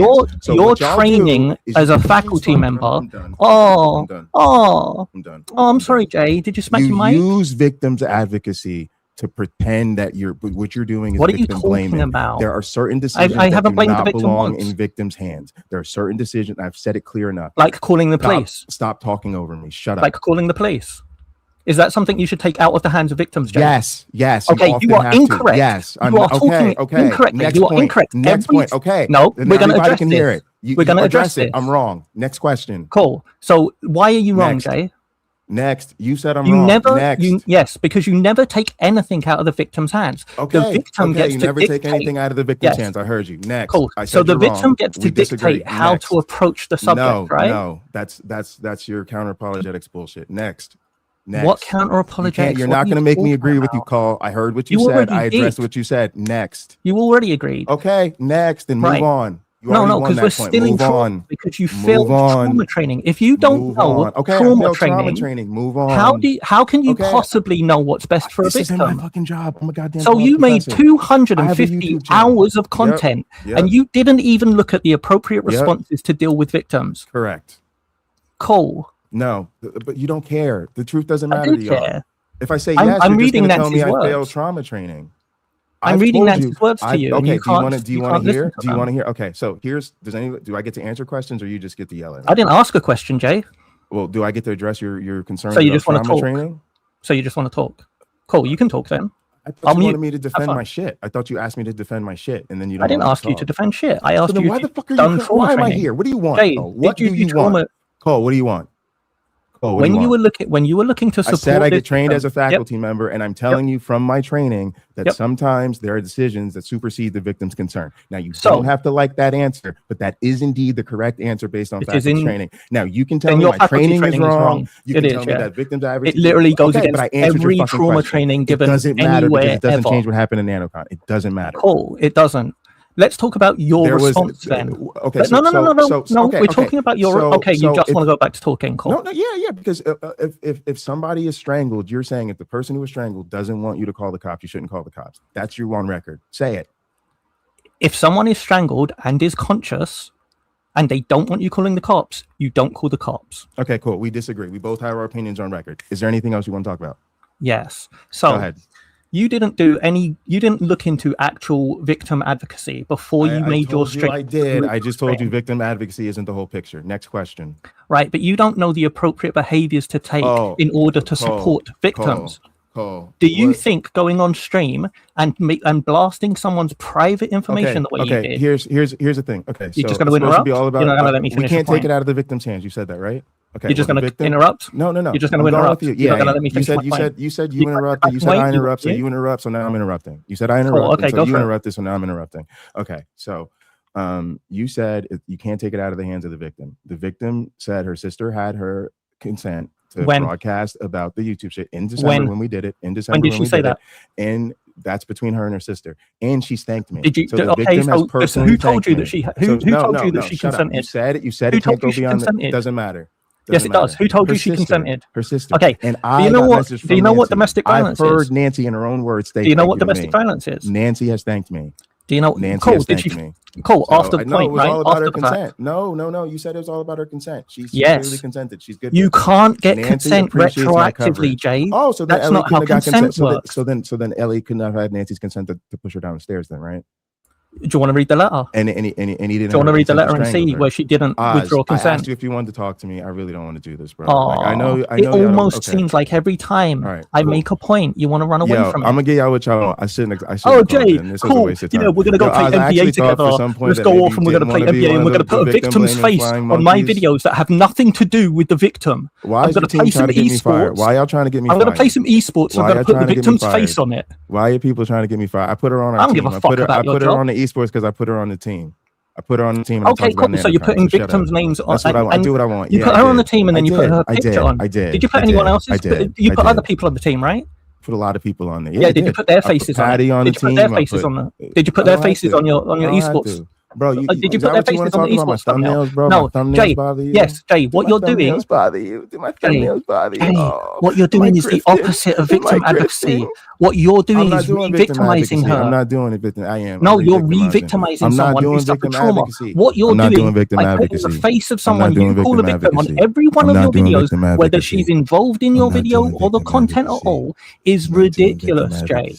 you're what y'all training do is as you a use faculty fucking- member. I'm done. Oh, I'm done. oh, I'm done. oh! I'm sorry, Jay. Did you smack You your mic? use victims advocacy to pretend that what you're doing is What are you victim talking blaming. about? There are certain decisions I that haven't do blamed the not victim belong once. in victims' hands. There are certain decisions. I've said it clear enough. Like calling the police. Stop talking over me. Shut up. Like calling the police. Is that something you should take out of the hands of victims, Jay? Yes. Okay, you are incorrect. Yes. You are talking incorrectly. Next You are point. incorrect. Next point. Okay. No, Then we're going to everybody address can this. hear it. We're going to address it. this. I'm wrong. Next question. Cool. So why are you wrong, Next. Jay? Next. You said I'm You wrong. never, Next. yes, because you never take anything out of the victim's hands. Okay. The victim gets you to never dictate. take anything out of the victim's Yes. hands. I heard you. Next. Cool. I So said the you're victim wrong. gets to We disagree. dictate how Next. to approach the subject, right? No, that's your counter apologetics bullshit. Next. What counter apologetics? You're not going to make me agree with you, Call. I heard what you said. I addressed what you said. Next. You already agreed. Okay. Next. And move on. You No, already won because that we're point. still in Move trauma on. because you Move failed on. trauma training. If you don't Move know on. Okay, I trauma failed training, training. Move on. how can you Okay. possibly know what's best for a This isn't my victim? fucking job. I'm a goddamn. So you made professor. I have a 250 YouTube channel. hours of content, Yep. and you didn't even look at the appropriate Yep. responses to deal with victims. Correct. Cool. No, but you don't care. The truth doesn't I matter do to y'all. care. If I say I'm yes, you're just reading going to tell me Nancy's I failed words. trauma training. I'm I've reading told Nancy's words to you. and Okay, you do you want to? can't- Do you you want can't to hear? listen to Do you them. want to hear? Okay, so do I get to answer questions, or you just get to yell at me? I didn't ask a question, Jay. Well, do I get to address your concerns? So you about just want to trauma talk? training? So you just want to talk? Cool. You can talk then. I I'll thought you mute. wanted me to defend fine. my shit. I thought you asked me to defend my shit, and then you. Don't I didn't want ask you to talk. defend shit. I So asked then you. why if the fuck are you've done you? trauma Why am I training. here? What do you want? Jay, Cole? What do did you you trauma? want? Cole, what do you want? Cole, what do When you you want? were looking to I support, said I this get trained as a victim. Yep. faculty member, and I'm telling you from my training that Yep. sometimes there are decisions that supersede the victim's concern. Now, you So- don't have to like that answer, but that is indeed the correct answer based on It is faculty in- training. Now, you can tell then me your my faculty training is training is wrong. wrong. You It can is, tell me yeah. that victims advocacy. It literally goes Okay, against but I answered your every fucking trauma question. training It given doesn't matter anywhere because it doesn't ever. change what happened in Nanocon. It doesn't matter. Cool. It doesn't. Let's talk about your There was- response then. Okay, But no. okay, We're talking about your. so- okay, so you just if- want to go back to talking. Cool. No, yeah, because if somebody is strangled, you're saying if the person who was strangled doesn't want you to call the cops, you shouldn't call the cops. That's your on record. Say it. If someone is strangled and is conscious, and they don't want you calling the cops, you don't call the cops. Okay, cool. We disagree. We both have our opinions on record. Is there anything else you want to talk about? Yes. Go So ahead. you didn't look into actual victim advocacy before you made your told you strict. I did. I just told you training. victim advocacy isn't the whole picture. Next question. Right, but you don't know the appropriate behaviors to take Oh, in order to Cole, support victims. Cole. Do you What- think going on stream and blasting someone's private information the way you did? Here's the thing. Okay, You're so just gonna it's supposed to interrupt? be all about. You're not gonna let me we finish the can't take point? it out of the victim's hands. You said that, right? Okay. You're just well, going the to victim- interrupt? No. You're just gonna I'm going interrupt? with you. You're not Yeah. gonna let me finish my point? You said you You interrupted. can't You said I wait, interrupt. So yeah? you interrupt. So now I'm interrupting. You said I interrupt. okay, so go you for it. interrupted. So now I'm interrupting. Okay. So, you said you can't take it out of the hands of the victim. The victim said her sister had her consent to When? broadcast about the YouTube shit in December when we did it. In December did she we say did that? it. And that's between her and her sister. And she's thanked me. Did you? So the Okay, victim has so personally who told thanked you me. that she? So- Who no, told no, you that no, she shut up. consented? You said it. You said Who it can't told go you she beyond. consented? Doesn't matter. Yes, it does. matter. Who told Her you she sister. consented? Her sister. Okay. And Do I you know got what? messages Do you from know what Nancy. domestic violence I've heard is? Nancy in her own words. Do you know what domestic violence is? Nancy has thanked me. Do you know? Nancy Cool. has Did thanked she? me. Cool. So After the I know point, it was right? all about After her the fact. consent. No. You said it was all about her consent. She's Yes. clearly consented. She's good. You with it. can't get Nancy consent appreciates my retroactively, coverage. Jay. Oh, so then That's Ellie not how couldn't have got consent. consent works. So then Ellie couldn't have had Nancy's consent to push her down the stairs. Then, right? Do you want to read the letter? And he didn't. Do you want have to her read the consent letter to and strangle see her. where she didn't withdraw I asked consent? you if you wanted to talk to me. I really don't want to do this, bro. Oh, Like, I know. it y'all don't- almost okay. seems like every time All right, I cool. make a point, you want to run away Yo, from I'm it. gonna get y'all what y'all want. I shouldn't. Oh, have called Jay, in. This was a cool. waste of You know, time. we're gonna go Yo, play I actually NBA thought for together. some point Let's that go maybe off and we're you gonna didn't play wanna be NBA and one we're of gonna the put a victim victim's blaming face flying on my monkeys. videos that have nothing to do with the victim. Why I'm is your gonna team play trying some to get me fired? esports. Why y'all trying to get me I'm fired? gonna play some esports and Why I'm gonna y'all put the trying to get me victim's fired? face on it. Why are people trying to get me fired? I put her on our I don't team. give a I fuck put her. about I your put her job. on the esports because I put her on the team. I put her on the team. And Okay, cool. So you're putting victims' names on. That's what I want. I do what I want. You put her on the team, and then you put her picture on. I did. Did you put anyone else's? You put other people on the team, right? Put a lot of people on there. Yeah. Did you put their faces on? Patty on the team. Did you put their faces on your esports? Bro, did you put their faces on the esports thumbnails, bro? No, Jay. You? Yes, Jay. What you're doing? Bother you? Do my thumbnails bother you? What you're doing is the opposite of victim advocacy. What you're doing is re-victimizing her. I'm not doing it. I am. No, you're re-victimizing someone who suffered trauma. What you're doing by putting the face of someone you call a victim on every one of your videos, whether she's involved in your video or the content at all, is ridiculous, Jay.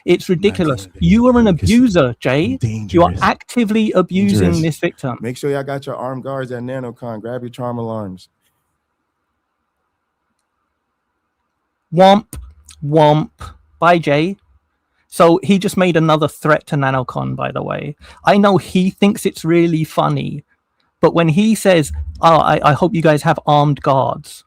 It's ridiculous. You are an abuser, Jay. You are actively abusing this victim. Make sure y'all got your armed guards at NanoCon. Grab your trauma alarms. Womp, womp. Bye, Jay. So he just made another threat to NanoCon, by the way. I know he thinks it's really funny, but when he says, oh, I hope you guys have armed guards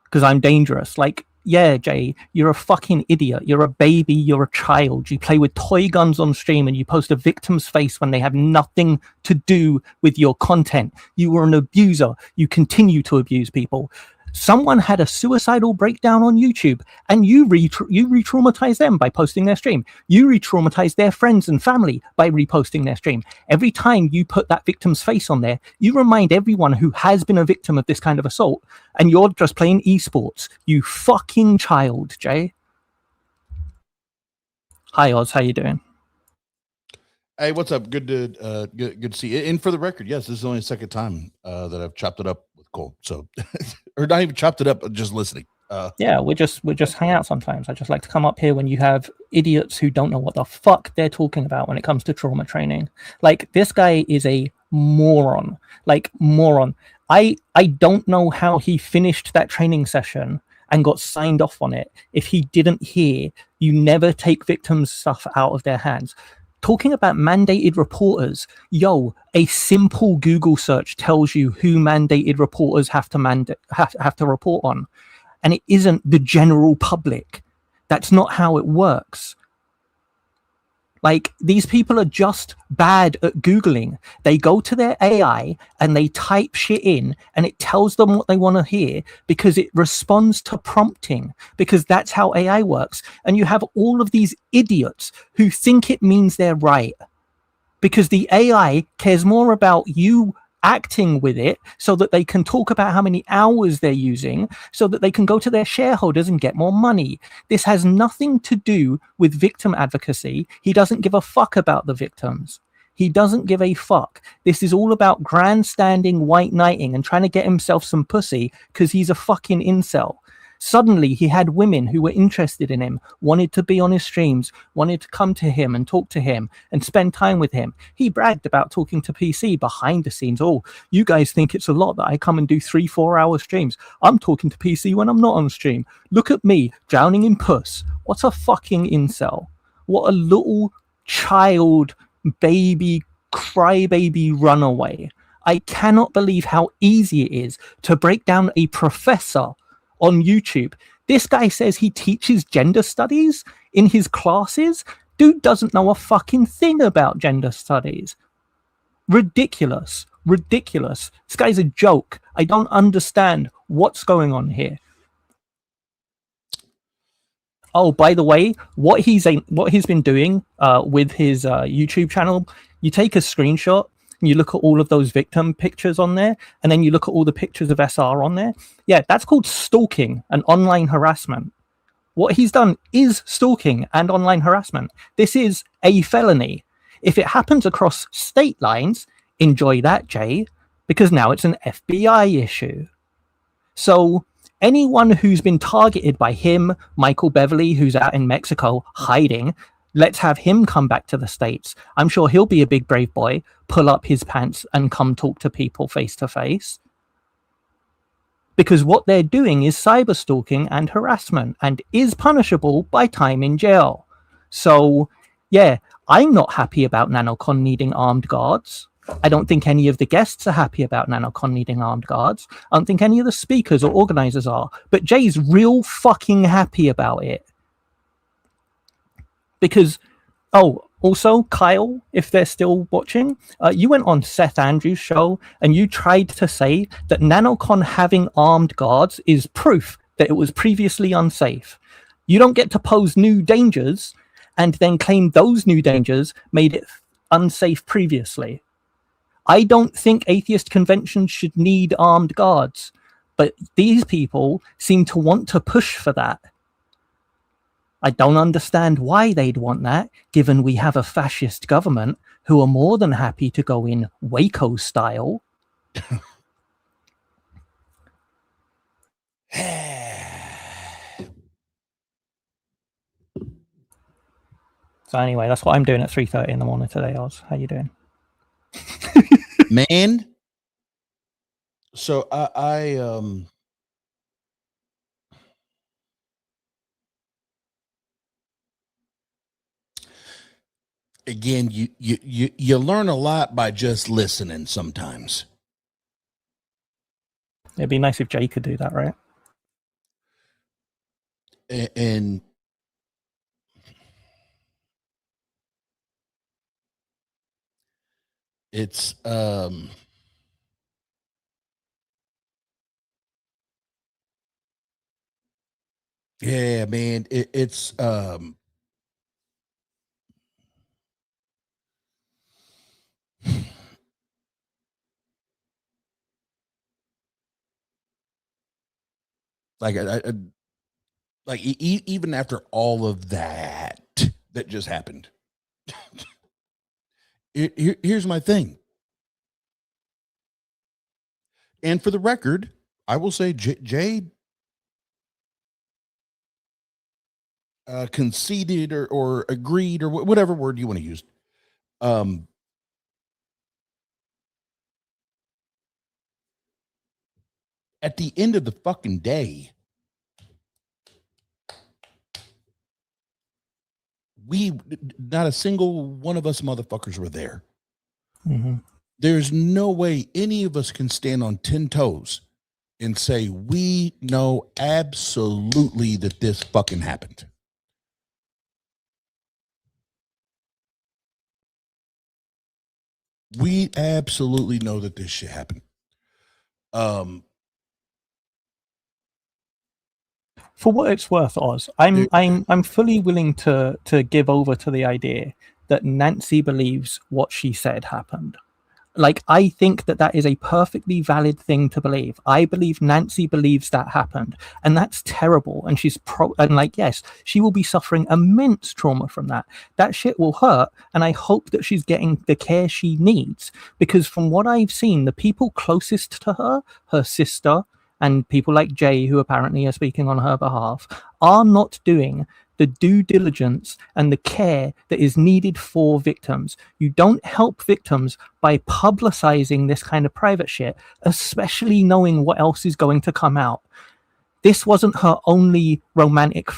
because I'm dangerous, like, yeah, Jay, you're a fucking idiot. You're a baby. You're a child. You play with toy guns on stream and you post a victim's face when they have nothing to do with your content. You were an abuser. You continue to abuse people. Someone had a suicidal breakdown on YouTube and you re-traumatized them by posting their stream. You re-traumatized their friends and family by reposting their stream. Every time you put that victim's face on there, you remind everyone who has been a victim of this kind of assault, and you're just playing esports. You fucking child, Jay. Hi, Oz. How you doing? Hey, what's up? Good to see you. And for the record, yes, this is only the second time that I've chopped it up with Cole. So, or not even chopped it up, but just listening. Yeah, we just hang out sometimes. I just like to come up here when you have idiots who don't know what the fuck they're talking about when it comes to trauma training. Like, this guy is a moron. Like, moron. I don't know how he finished that training session and got signed off on it if he didn't hear you never take victims' stuff out of their hands. Talking about mandated reporters, a simple Google search tells you who mandated reporters have to report on, and it isn't the general public. That's not how it works. Like, these people are just bad at Googling. They go to their AI and they type shit in and it tells them what they want to hear because it responds to prompting, because that's how AI works. And you have all of these idiots who think it means they're right because the AI cares more about you acting with it so that they can talk about how many hours they're using so that they can go to their shareholders and get more money. This has nothing to do with victim advocacy. He doesn't give a fuck about the victims. He doesn't give a fuck. This is all about grandstanding, white knighting, and trying to get himself some pussy because he's a fucking incel. Suddenly, he had women who were interested in him, wanted to be on his streams, wanted to come to him and talk to him and spend time with him. He bragged about talking to PC behind the scenes. Oh, you guys think it's a lot that I come and do 3-4 hour streams. I'm talking to PC when I'm not on stream. Look at me, drowning in puss. What a fucking incel. What a little child, baby, crybaby runaway. I cannot believe how easy it is to break down a professor on YouTube. This guy says he teaches gender studies in his classes. Dude doesn't know a fucking thing about gender studies. Ridiculous. Ridiculous. This guy's a joke. I don't understand what's going on here. Oh, by the way, what he's been doing with his YouTube channel, you take a screenshot, you look at all of those victim pictures on there, and then you look at all the pictures of SR on there. Yeah, that's called stalking and online harassment. What he's done is stalking and online harassment. This is a felony. If it happens across state lines, enjoy that, Jay, because now it's an FBI issue. So anyone who's been targeted by him, Michael Beverly, who's out in Mexico hiding, let's have him come back to the States. I'm sure he'll be a big brave boy, pull up his pants and come talk to people face to face. Because what they're doing is cyber stalking and harassment and is punishable by time in jail. So, yeah, I'm not happy about NanoCon needing armed guards. I don't think any of the guests are happy about NanoCon needing armed guards. I don't think any of the speakers or organizers are. But Jay's real fucking happy about it. Because, oh, Also, Kyle, if they're still watching, you went on Seth Andrews' show and you tried to say that NanoCon having armed guards is proof that it was previously unsafe. You don't get to pose new dangers and then claim those new dangers made it unsafe previously. I don't think atheist conventions should need armed guards, but these people seem to want to push for that. I don't understand why they'd want that, given we have a fascist government who are more than happy to go in Waco style. So anyway, that's what I'm doing at 3:30 in the morning today, Oz. How you doing? Man. So I again, you learn a lot by just listening sometimes. It'd be nice if Jay could do that, right? And it's yeah, man, it's like like even after all of that just happened. Here's my thing. And for the record, I will say Jay conceded or agreed or whatever word you want to use. At the end of the fucking day, not a single one of us motherfuckers were there. Mm-hmm. There's no way any of us can stand on 10 toes and say we know absolutely that this fucking happened. We absolutely know that this shit happened. For what it's worth, Oz, I'm fully willing to give over to the idea that Nancy believes what she said happened. Like, I think that is a perfectly valid thing to believe. I believe Nancy believes that happened, and that's terrible. And yes, she will be suffering immense trauma from that. That shit will hurt, and I hope that she's getting the care she needs, because from what I've seen, the people closest to her, her sister, and people like Jay, who apparently are speaking on her behalf, are not doing the due diligence and the care that is needed for victims. You don't help victims by publicizing this kind of private shit, especially knowing what else is going to come out. This wasn't her only romantic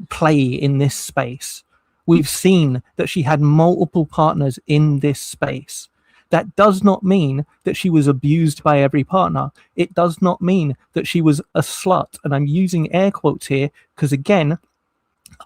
play in this space. We've seen that she had multiple partners in this space. That does not mean that she was abused by every partner. It does not mean that she was a slut. And I'm using air quotes here because, again,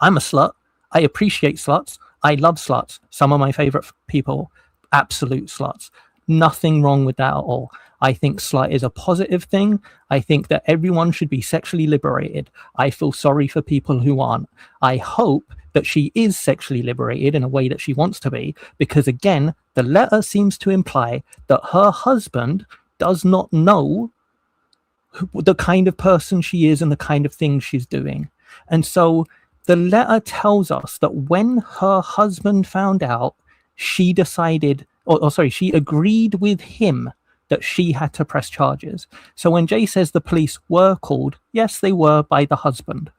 I'm a slut. I appreciate sluts. I love sluts. Some of my favorite people, absolute sluts. Nothing wrong with that at all. I think slut is a positive thing. I think that everyone should be sexually liberated. I feel sorry for people who aren't. I hope that she is sexually liberated in a way that she wants to be, because, again, the letter seems to imply that her husband does not know the kind of person she is and the kind of things she's doing. And so the letter tells us that when her husband found out, she decided, she agreed with him that she had to press charges. So when Jay says the police were called, yes, they were by the husband.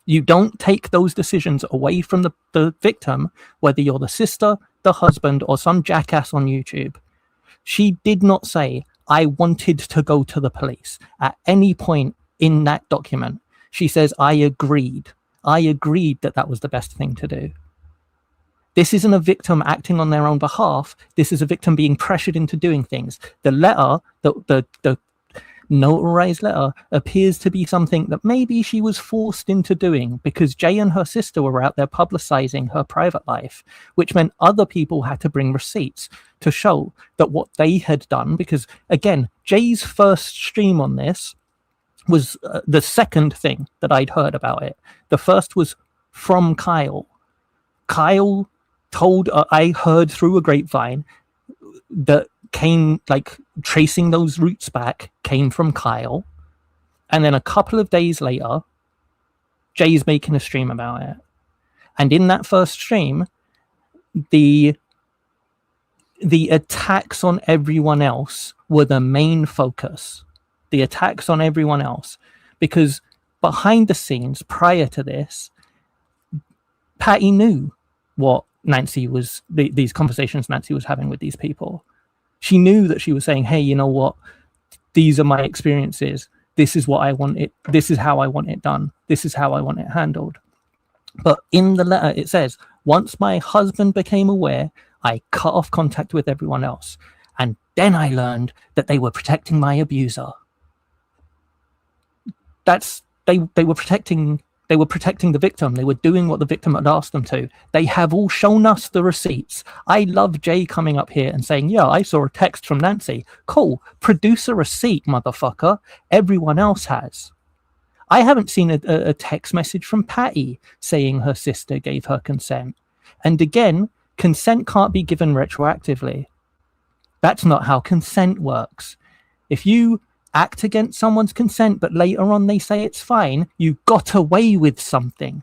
You don't take those decisions away from the victim, whether you're the sister, the husband, or some jackass on YouTube. She did not say, I wanted to go to the police at any point in that document. She says, I agreed. I agreed that was the best thing to do. This isn't a victim acting on their own behalf. This is a victim being pressured into doing things. The letter, the notarized letter appears to be something that maybe she was forced into doing because Jay and her sister were out there publicizing her private life, which meant other people had to bring receipts to show that what they had done. Because again, Jay's first stream on this was the second thing that I'd heard about it. The first was from Kyle. Kyle told, I heard through a grapevine that came, like, tracing those roots back came from Kyle. And then a couple of days later, Jay's making a stream about it. And in that first stream, the attacks on everyone else were the main focus. The attacks on everyone else. Because behind the scenes, prior to this, Patty knew what Nancy was, these conversations Nancy was having with these people. She knew that she was saying, hey, you know what? These are my experiences. This is what I want it. This is how I want it done. This is how I want it handled. But in the letter, it says, once my husband became aware, I cut off contact with everyone else. And then I learned that they were protecting my abuser. They were protecting the victim. They were doing what the victim had asked them to. They have all shown us the receipts. I love Jay coming up here and saying, yeah, I saw a text from Nancy. Cool. Produce a receipt, motherfucker. Everyone else has. I haven't seen a text message from Patty saying her sister gave her consent. And again, consent can't be given retroactively. That's not how consent works. If you act against someone's consent, but later on they say it's fine, you got away with something.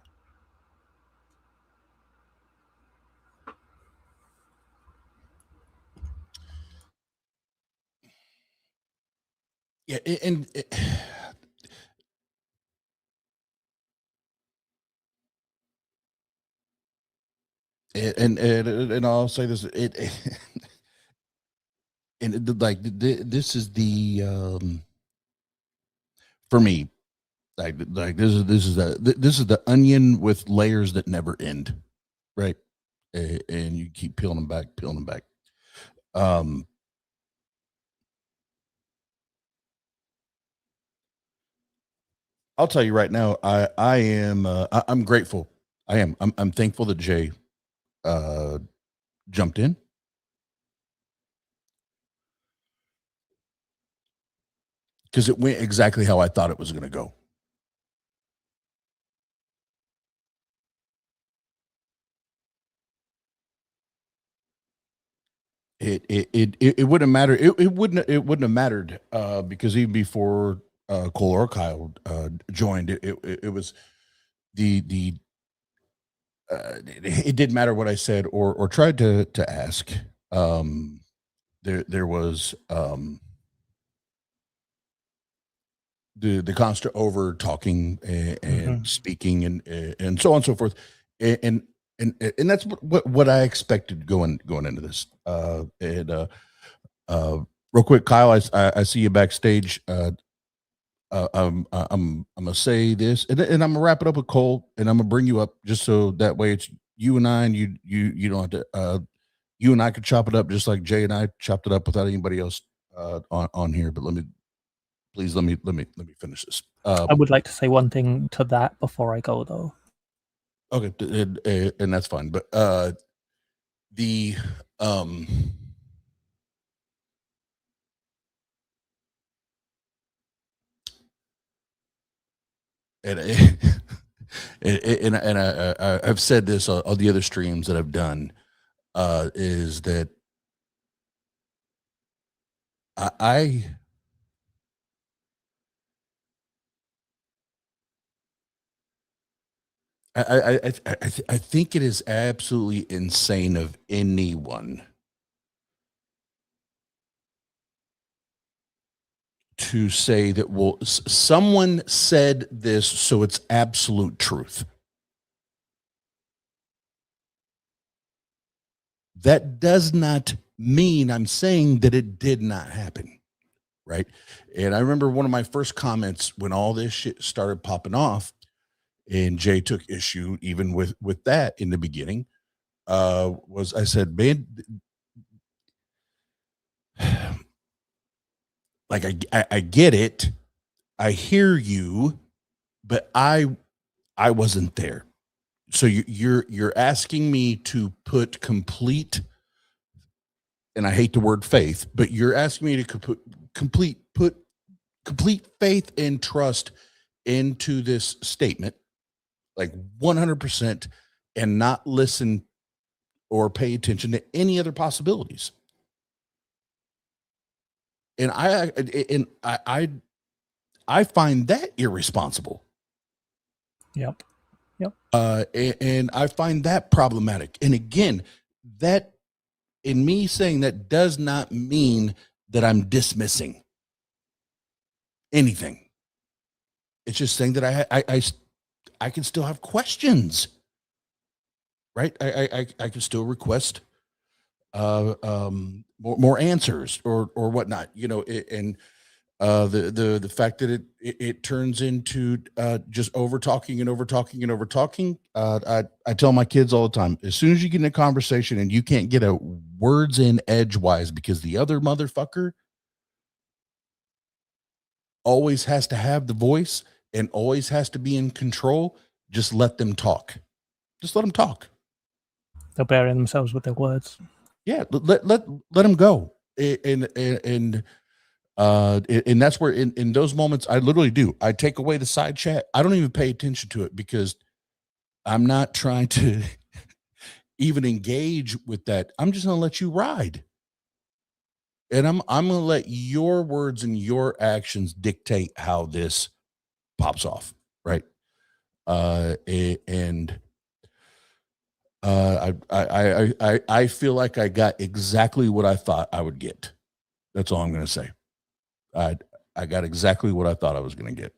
Yeah, and I'll say this, this is the for me, like this is the onion with layers that never end, right? And you keep peeling them back. I'll tell you right now, I'm grateful. I'm thankful that Jay jumped in. Because it went exactly how I thought it was going to go. It wouldn't matter. It wouldn't have mattered because even before Cole or Kyle joined, it was it didn't matter what I said or tried to ask. There was the constant over talking and speaking and so on and so forth, and that's what I expected going into this. Real quick, Kyle, I see you backstage. I'm gonna say this, and I'm gonna wrap it up with Cole, and I'm gonna bring you up just so that way it's you and I, and you don't have to. You and I could chop it up just like Jay and I chopped it up without anybody else on here. But let me finish this. I would like to say one thing to that before I go, though. Okay, and that's fine. But the and I've said this on the other streams that I've done, is that I think it is absolutely insane of anyone to say that, well, someone said this, so it's absolute truth. That does not mean I'm saying that it did not happen, right? And I remember one of my first comments when all this shit started popping off, and Jay took issue even with that in the beginning, was I said, man, like I get it. I hear you, but I wasn't there. So you're asking me to put complete, and I hate the word faith, but you're asking me to put complete faith and trust into this statement, like 100%, and not listen or pay attention to any other possibilities. And I find that irresponsible. Yep. And I find that problematic. And again, that, in me saying that, does not mean that I'm dismissing anything. It's just saying that I can still have questions, right? I can still request more answers or whatnot, you know, and the fact that it turns into just over talking. I tell my kids all the time, as soon as you get in a conversation and you can't get a words in edgewise because the other motherfucker always has to have the voice and always has to be in control, just let them talk. Just let them talk. They're burying themselves with their words. Yeah, let them go. And that's where in those moments I literally do. I take away the side chat. I don't even pay attention to it because I'm not trying to even engage with that. I'm just going to let you ride. And I'm going to let your words and your actions dictate how this pops off, right? I feel like I got exactly what I thought I would get. That's all I'm going to say. I got exactly what I thought I was going to get.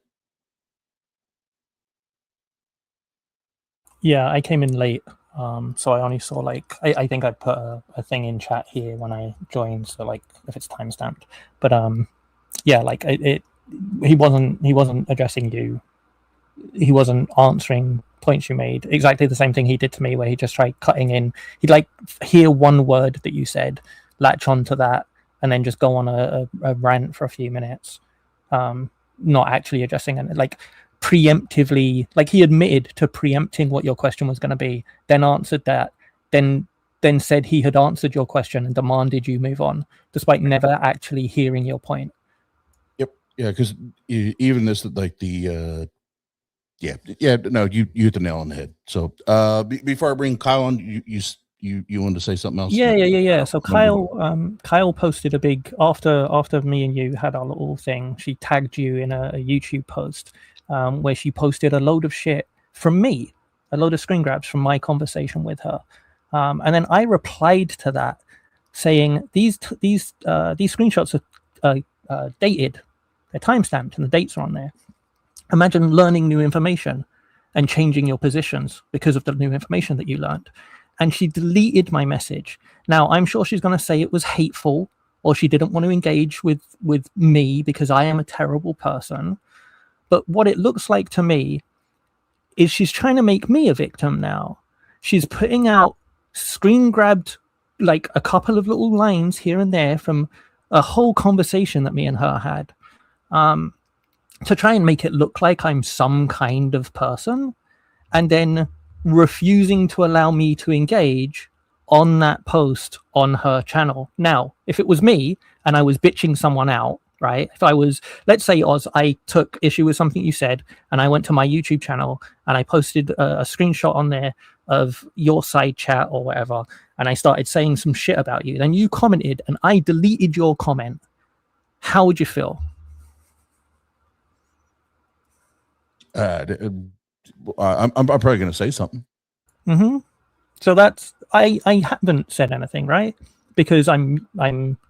Yeah, I came in late, so I only saw like I think I put a thing in chat here when I joined, so like if it's timestamped. But yeah, like he wasn't addressing you. He wasn't answering points you made. Exactly the same thing he did to me, where he just tried cutting in. He'd like hear one word that you said, latch onto that, and then just go on a rant for a few minutes, not actually addressing it. Like preemptively, like he admitted to preempting what your question was going to be, then answered that, then said he had answered your question and demanded you move on, despite never actually hearing your point. Yep. Yeah, because even this, like the no, you hit the nail on the head. So before I bring Kyle on, you wanted to say something else? Yeah. So Kyle posted a big after me and you had our little thing. She tagged you in a YouTube post where she posted a load of shit from me, a load of screen grabs from my conversation with her, and then I replied to that saying these screenshots are dated, they're timestamped, and the dates are on there. Imagine learning new information and changing your positions because of the new information that you learned. And she deleted my message. Now, I'm sure she's going to say it was hateful, or she didn't want to engage with me because I am a terrible person. But what it looks like to me is she's trying to make me a victim now. She's putting out screen grabbed like a couple of little lines here and there from a whole conversation that me and her had, to try and make it look like I'm some kind of person, and then refusing to allow me to engage on that post on her channel. Now, if it was me and I was bitching someone out, right? If I was, let's say, Oz, I took issue with something you said and I went to my YouTube channel and I posted a screenshot on there of your side chat or whatever, and I started saying some shit about you, then you commented and I deleted your comment. How would you feel? I'm probably going to say something. So that's I haven't said anything, right? Because I'm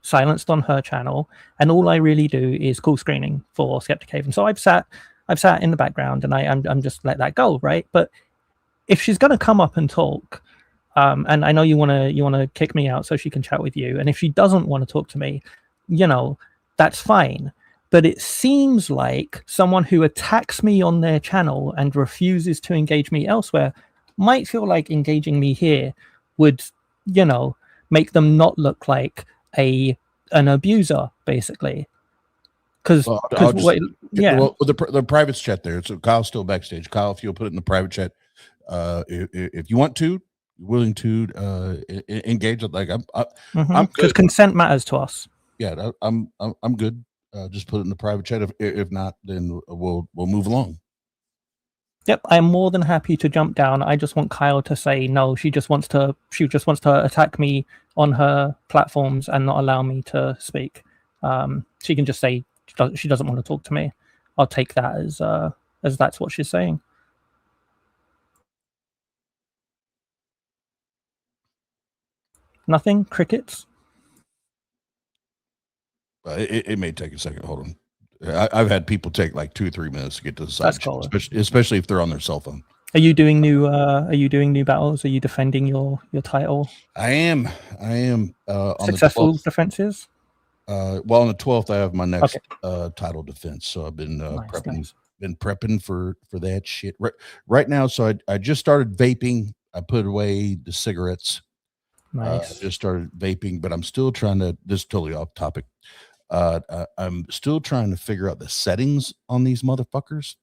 silenced on her channel, and all I really do is call screening for Skeptic Haven. So I've sat in the background and I'm just let that go, right? But if she's going to come up and talk, and I know you want to kick me out so she can chat with you, and if she doesn't want to talk to me, you know, that's fine. But it seems like someone who attacks me on their channel and refuses to engage me elsewhere might feel like engaging me here would, you know, make them not look like an abuser, basically. Because I'll just, yeah, well, the private's chat there. So Kyle's still backstage. Kyle, if you'll put it in the private chat, if you want to, willing to engage with, like I'm because good. consent matters to us. Yeah, I'm good. Just put it in the private chat. If not, then we'll move along. Yep, I'm more than happy to jump down. I just want Kyle to say no. She just wants to attack me on her platforms and not allow me to speak. She can just say she doesn't want to talk to me. I'll take that as that's what she's saying. Nothing? Crickets? It may take a second. Hold on. I've had people take like 2 or 3 minutes to get to the side, That's cool. especially if they're on their cell phone. Are you doing new battles? Are you defending your title? I am Successful on the 12th. Defenses? Well, on the 12th, I have my next title defense. So I've been prepping for that shit right now. So I just started vaping. I put away the cigarettes. Nice. I just started vaping, but I'm still trying to. This is totally off topic. I'm still trying to figure out the settings on these motherfuckers.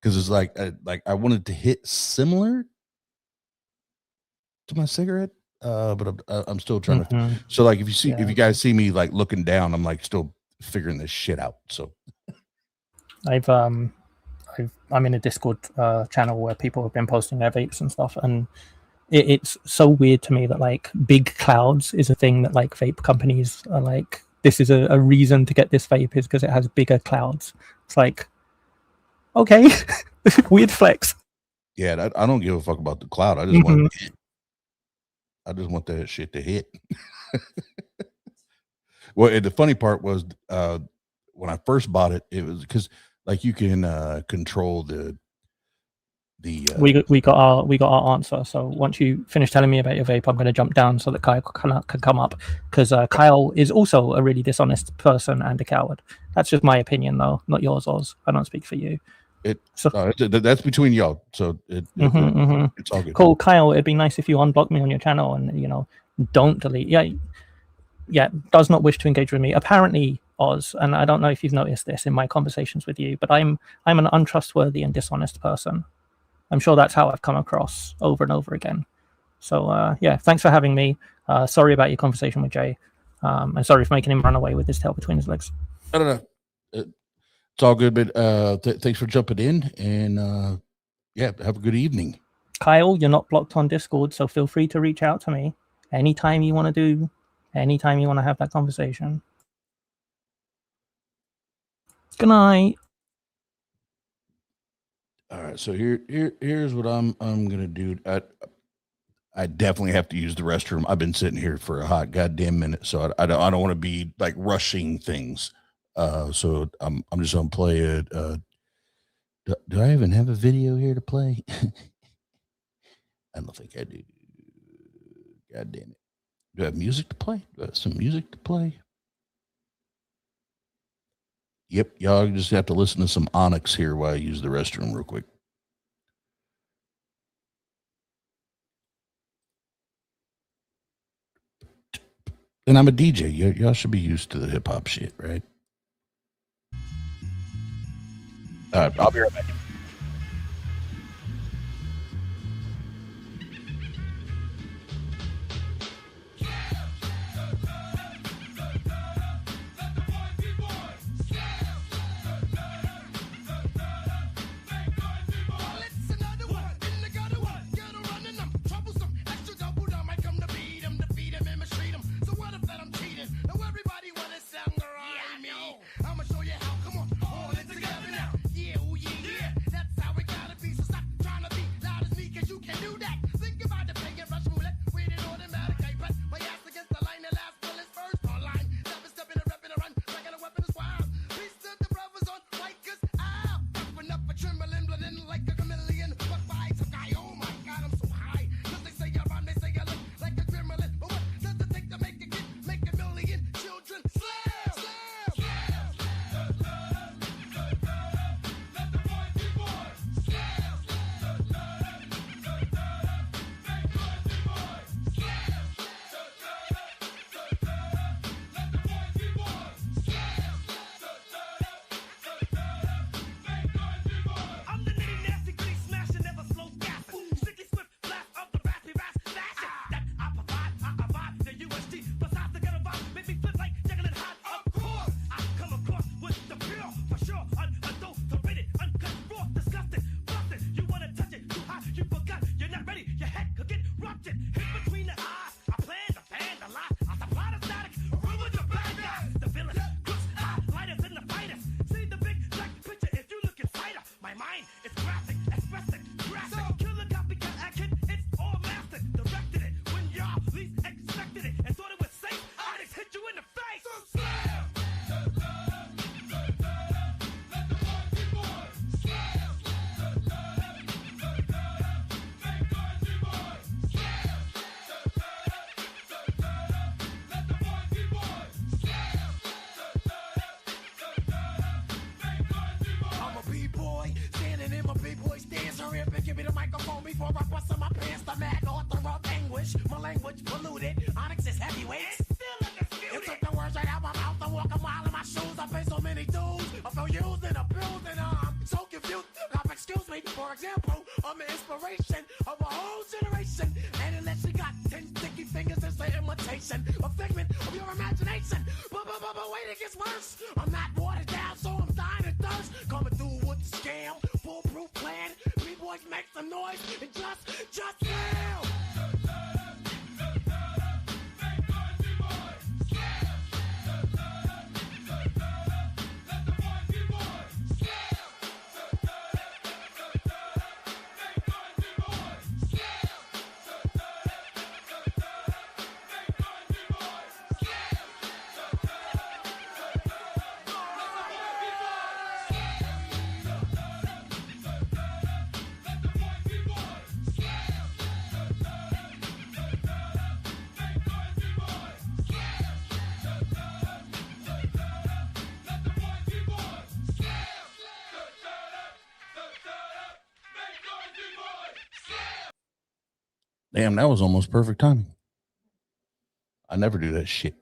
Because it's like I wanted to hit similar to my cigarette, but I'm still trying to. So like if you guys see me like looking down, I'm like still figuring this shit out. So I'm in a Discord channel where people have been posting their vapes and stuff, and it's so weird to me that like big clouds is a thing that like vape companies are like, this is a reason to get this vape is because it has bigger clouds. It's like, okay, weird flex. Yeah, I don't give a fuck about the cloud. I just want to hit. I just want that shit to hit. Well, the funny part was when I first bought it, it was because like you can control the we got our answer. So once you finish telling me about your vape, I'm going to jump down so that Kyle can come up, because Kyle is also a really dishonest person and a coward. That's just my opinion, though, not yours, Oz. I don't speak for you. That's between y'all. So it's all good. Cool, Kyle. It'd be nice if you unblock me on your channel and don't delete. Yeah. Does not wish to engage with me. Apparently, Oz, and I don't know if you've noticed this in my conversations with you, but I'm an untrustworthy and dishonest person. I'm sure that's how I've come across over and over again. So, thanks for having me. Sorry about your conversation with Jay. And sorry for making him run away with his tail between his legs. I don't know. It's all good, but thanks for jumping in. And, have a good evening. Kyle, you're not blocked on Discord, so feel free to reach out to me anytime you want to have that conversation. Good night. All right, so here's what I'm gonna do. I definitely have to use the restroom. I've been sitting here for a hot goddamn minute, so I don't want to be like rushing things. So I'm just gonna play it. Do I even have a video here to play? I don't think I do. God damn it! Do I have music to play? Do I have some music to play? Yep, y'all just have to listen to some Onyx here while I use the restroom real quick. And I'm a DJ. Y'all should be used to the hip hop shit, right? All right, I'll be right back. I'ma show you how. Come on, hold it together now. Yeah, oh yeah, yeah. My mind is graphic, expressive, graphic. Killer copycat action, it's all mastered. Directed it when y'all least expected it. And thought it was safe, I just hit you in the face. So slam! Let the party boy slam! Make noisy boy slam! Let the party boy slam! I'm a b-boy, standing in my b-boy stance. Hurry up and give me the microphone before I bust in my pants. The mad author of anguish, my language polluted. Onyx is heavyweight. It took the words right out my mouth. I walk a mile in my shoes. I pay so many dues. I feel used and abused and I'm so confused. Now, excuse me, for example, I'm the inspiration of a whole generation. And unless you got 10 sticky fingers, it's an imitation, a figment of your imagination. But wait, it gets worse. I'm not watered down, so I'm dying of thirst. Coming through with the scale, foolproof plan. B-boys make some noise and just yell. Damn, that was almost perfect timing. I never do that shit.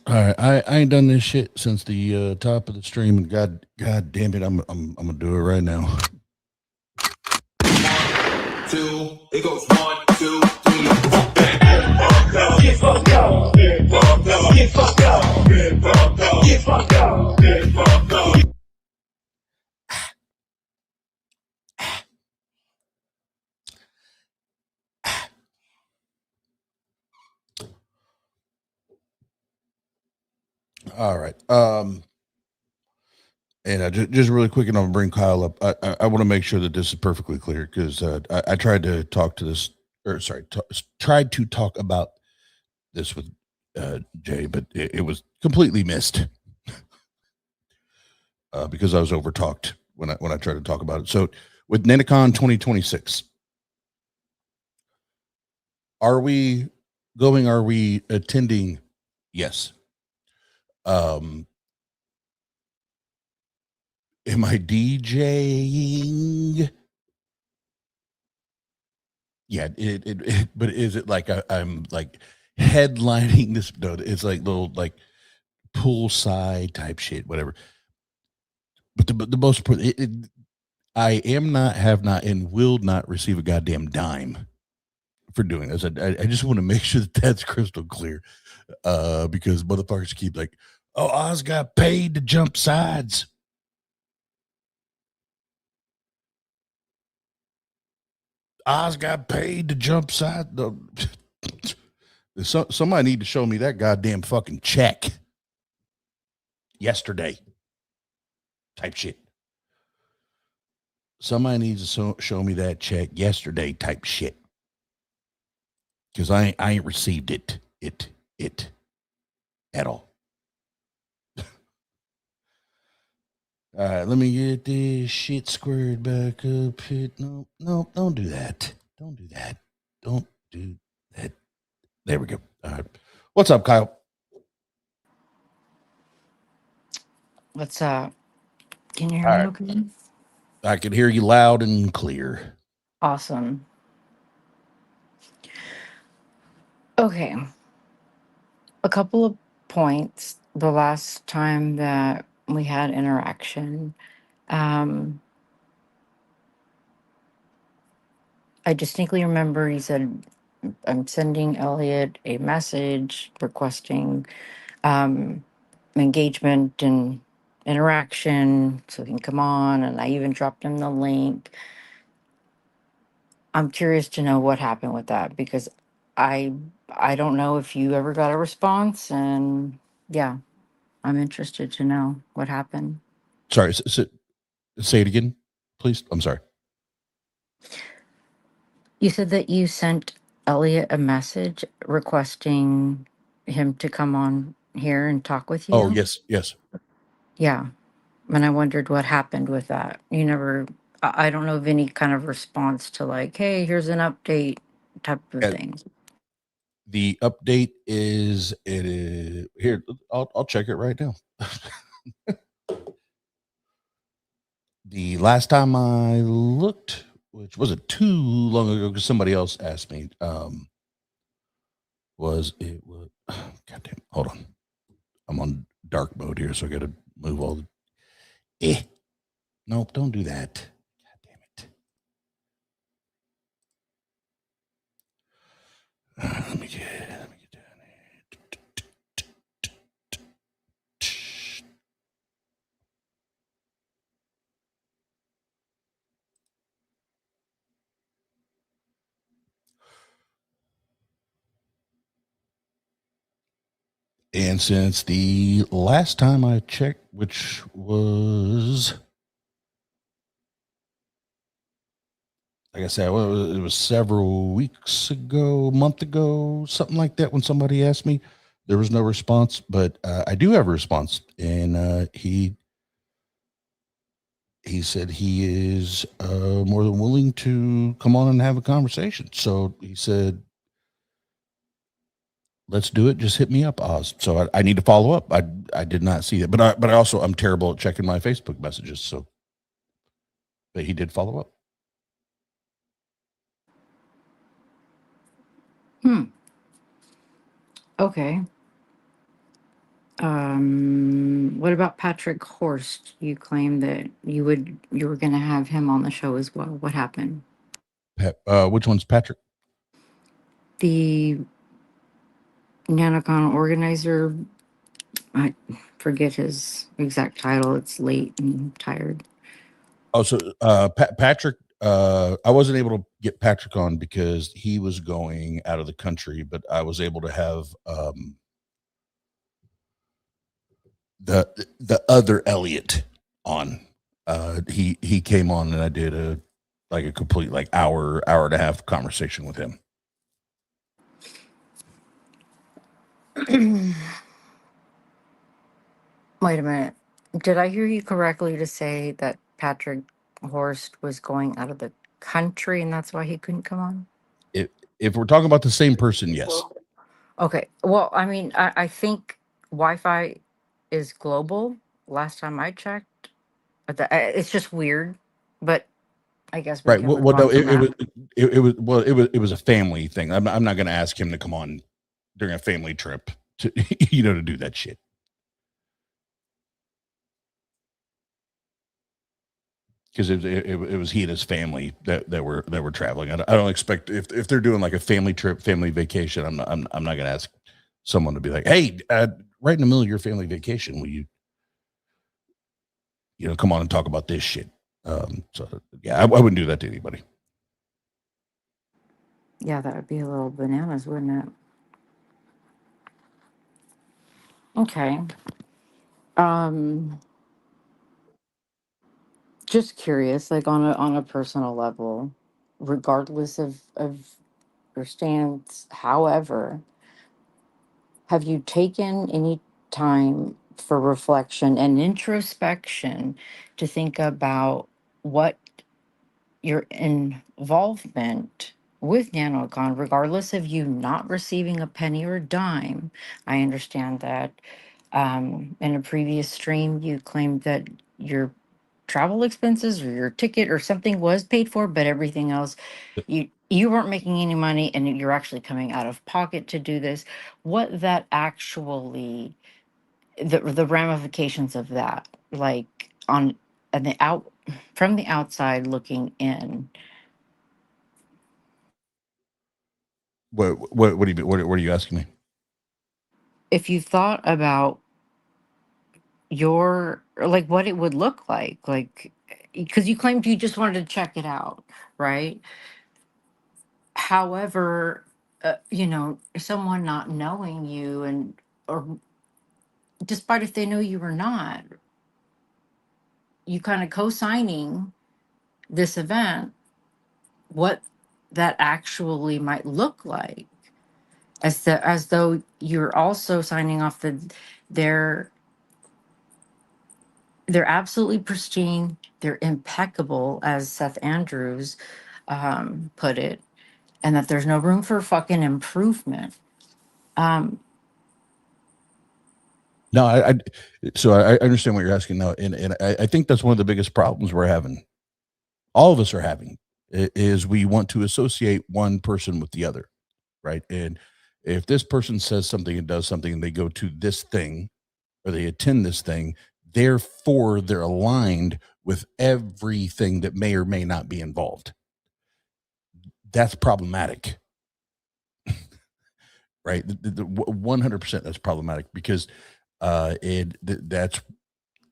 All right, I ain't done this shit since the top of the stream, and god damn it, I'm gonna do it right now. 2, it goes 1, 2, 3, 4. Get fucked up. Get fucked up. Get fucked up. Get fucked up. Get fucked up. Get fucked up. All right. And just really quick, and I'm gonna bring Kyle up. I want to make sure that this is perfectly clear because I tried to talk to this, or sorry, tried to talk about this with Jay, but it was completely missed because I was overtalked when I tried to talk about it. So with Nenecon 2026, are we going? Are we attending? Yes. Am I DJing? Yeah, but is it like I'm like headlining this? No, it's like little like poolside type shit, whatever. But the most important, I am not, have not, and will not receive a goddamn dime for doing this. I just want to make sure that that's crystal clear, because motherfuckers keep like, oh, Oz got paid to jump sides. Oz got paid to jump side. Somebody need to show me that goddamn fucking check yesterday type shit. Somebody needs to show me that check yesterday type shit. Because I ain't received it at all. All right, let me get this shit squared back up. No, don't do that. Don't do that. Don't do that. There we go. All right. What's up, Kyle? What's up? Can you hear me okay? I can hear you loud and clear. Awesome. Okay. A couple of points. The last time that we had interaction, I distinctly remember he said, I'm sending Elliot a message requesting engagement and interaction so he can come on. And I even dropped him the link. I'm curious to know what happened with that because I I don't know if you ever got a response, and yeah, I'm interested to know what happened. Sorry, say it again, please. I'm sorry. You said that you sent Elliot a message requesting him to come on here and talk with Oh, you. yes. Yeah. And I wondered what happened with that. You never, I don't know of any kind of response to like, hey, here's an update type of Uh, thing. the update is it is here. I'll check it right now. The last time I looked, which wasn't too long ago, because somebody else asked me, was goddamn, hold on. I'm on dark mode here, so I got to move all the. Nope, don't do that. God damn it. Let me get down here. And since the last time I checked, which was, like I said, it was several weeks ago, a month ago, something like that, when somebody asked me, there was no response, but I do have a response. And he said he is more than willing to come on and have a conversation. So he said, let's do it. Just hit me up, Oz. So I need to follow up. I did not see it, but I also, I'm terrible at checking my Facebook messages. So, but he did follow up. Okay. What about Patrick Horst? You claimed that you were going to have him on the show as well. What happened? Which one's Patrick? The NanoCon organizer, I forget his exact title. It's late and I'm tired. Oh, so Patrick, I wasn't able to get Patrick on because he was going out of the country, but I was able to have the other Elliot on. He came on and I did a complete hour and a half conversation with him. Wait a minute. Did I hear you correctly to say that Patrick Horst was going out of the country and that's why he couldn't come on? If we're talking about the same person, yes. Okay. Well, I mean, I think Wi-Fi is global. Last time I checked, it's just weird, but I guess we Right. can move No, on from that. it was a family thing. I'm not going to ask him to come on during a family trip to to do that shit. Because it was he and his family that were traveling. I don't expect if they're doing like a family trip, family vacation. I'm not going to ask someone to be like, hey, right in the middle of your family vacation, will you come on and talk about this shit? So yeah, I wouldn't do that to anybody. Yeah, that would be a little bananas, wouldn't it? Okay. Um, just curious, like on a personal level, regardless of your stance, however, have you taken any time for reflection and introspection to think about what your involvement with NanoCon, regardless of you not receiving a penny or a dime? I understand that in a previous stream you claimed that your travel expenses or your ticket or something was paid for, but everything else you weren't making any money and you're actually coming out of pocket to do this. What that actually the ramifications of that, like on the out from the outside looking in. What do you what are you asking me? If you thought about your like what it would look like because you claimed you just wanted to check it out, right? However, someone not knowing you, and or despite if they know you or not, you kind of co-signing this event, what that actually might look like, as though you're also signing off that they're they're absolutely pristine, they're impeccable, as Seth Andrews put it, and that there's no room for fucking improvement. Um, No, so I understand what you're asking now, and I think that's one of the biggest problems we're having. All of us are having is we want to associate one person with the other, right? And if this person says something and does something, and they go to this thing or they attend this thing, therefore they're aligned with everything that may or may not be involved. That's problematic, right? 100% that's problematic, because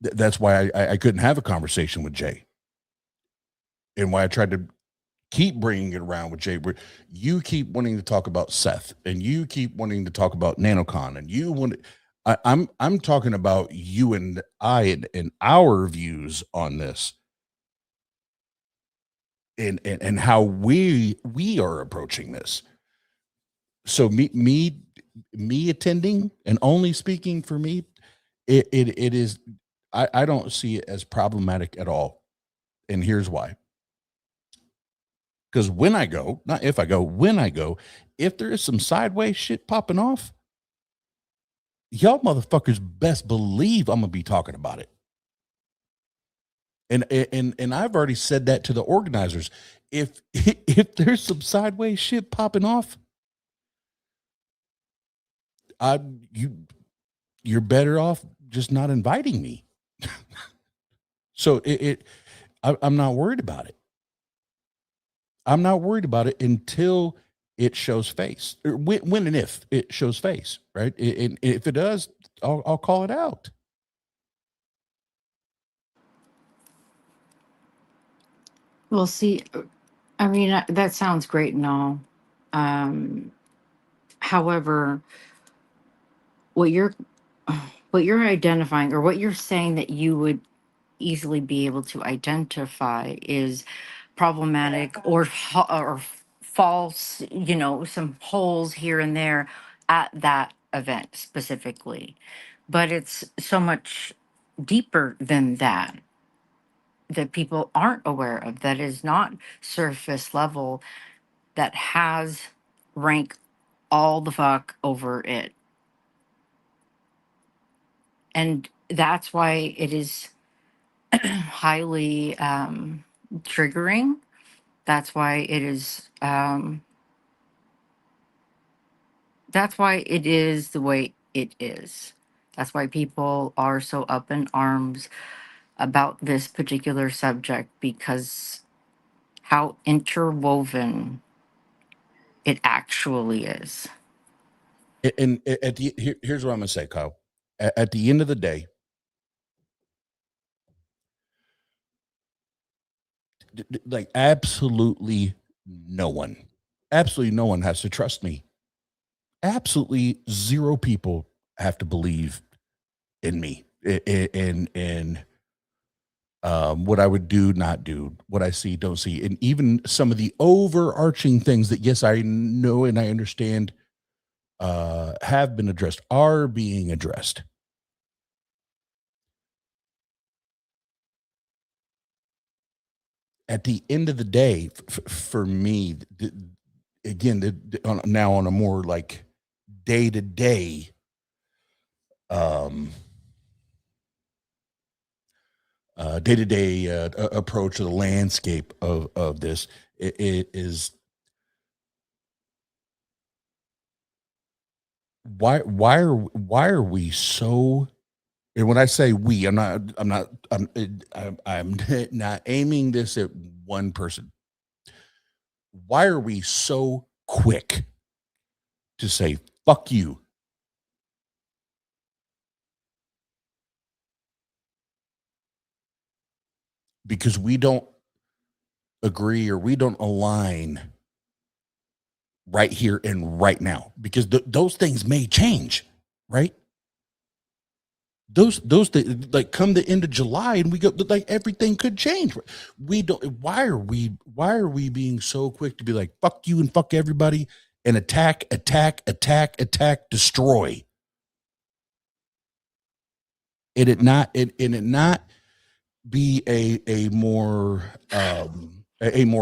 that's why I couldn't have a conversation with Jay, and why I tried to keep bringing it around with Jay, where you keep wanting to talk about Seth, and you keep wanting to talk about NanoCon, and you want. I'm talking about you and I, and our views on this, and how we are approaching this. So me attending and only speaking for me, it is. I don't see it as problematic at all, and here's why. Because when I go, not if I go, when I go, if there is some sideways shit popping off, y'all motherfuckers best believe I'm gonna be talking about it. And I've already said that to the organizers. If if there's some sideways shit popping off, I you're better off just not inviting me. So I'm not worried about it. I'm not worried about it until it shows face. Or when and if it shows face, right? And if it does, I'll call it out. Well, see, I mean, that sounds great and all. Um, However, what you're what you're identifying, or what you're saying that you would easily be able to identify, is problematic or false, some holes here and there at that event specifically. But it's so much deeper than that, that people aren't aware of, that is not surface level, that has rank all the fuck over it. And that's why it is highly triggering. That's why it is. That's why it is the way it is. That's why people are so up in arms about this particular subject, because how interwoven it actually is. And at here's what I'm gonna say, Kyle. At the end of the day, like absolutely absolutely no one has to trust me. Absolutely zero people have to believe in me, and what I would do, not do, what I see, don't see, and even some of the overarching things that, yes, I know and I understand, have been addressed, are being addressed. At the end of the day, for me, again, now on a more like day to day, day to day approach to the landscape of this, it is why are we so, and when I say we, I'm not aiming this at one person. Why are we so quick to say fuck you? Because we don't agree or we don't align right here and right now, because those things may change, right? Those things, like come the end of July and we go, like everything could change. We don't. Why are we being so quick to be like fuck you and fuck everybody and attack, destroy? And it not be a more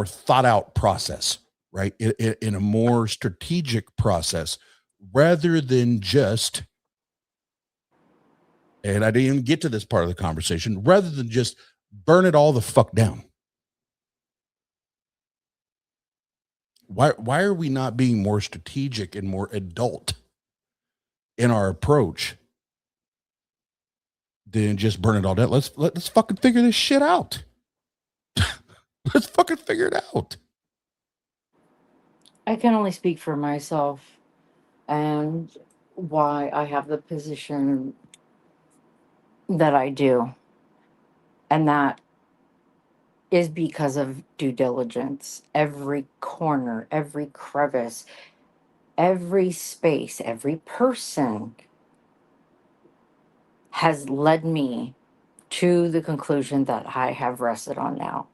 thought out process, right? In a more strategic process, rather than just, and I didn't even get to this part of the conversation, rather than just burn it all the fuck down. Why are we not being more strategic and more adult in our approach than just burn it all down? Let's fucking figure this shit out. Let's fucking figure it out. I can only speak for myself and why I have the position that I do. And that is because of due diligence. Every corner, every crevice, every space, every person has led me to the conclusion that I have rested on now.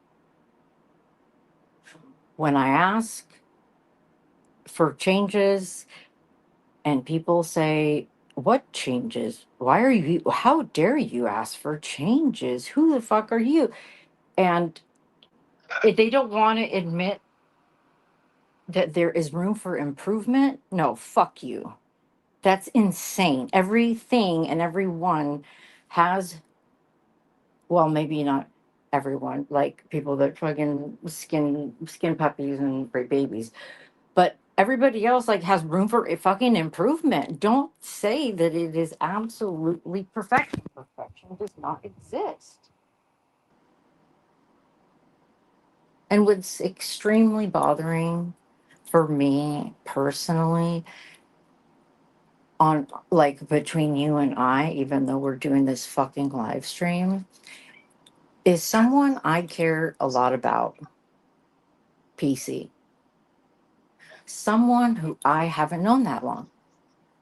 When I ask for changes and people say, what changes? How dare you ask for changes? Who the fuck are you? And if they don't want to admit that there is room for improvement, no, fuck you. That's insane. Everything and everyone has, well, maybe not everyone, like people that fucking skin puppies and rape babies, but everybody else like has room for a fucking improvement. Don't say that it is absolutely perfection. Perfection does not exist. And what's extremely bothering for me personally, on like between you and I, even though we're doing this fucking live stream, is someone I care a lot about, PC. Someone who I haven't known that long,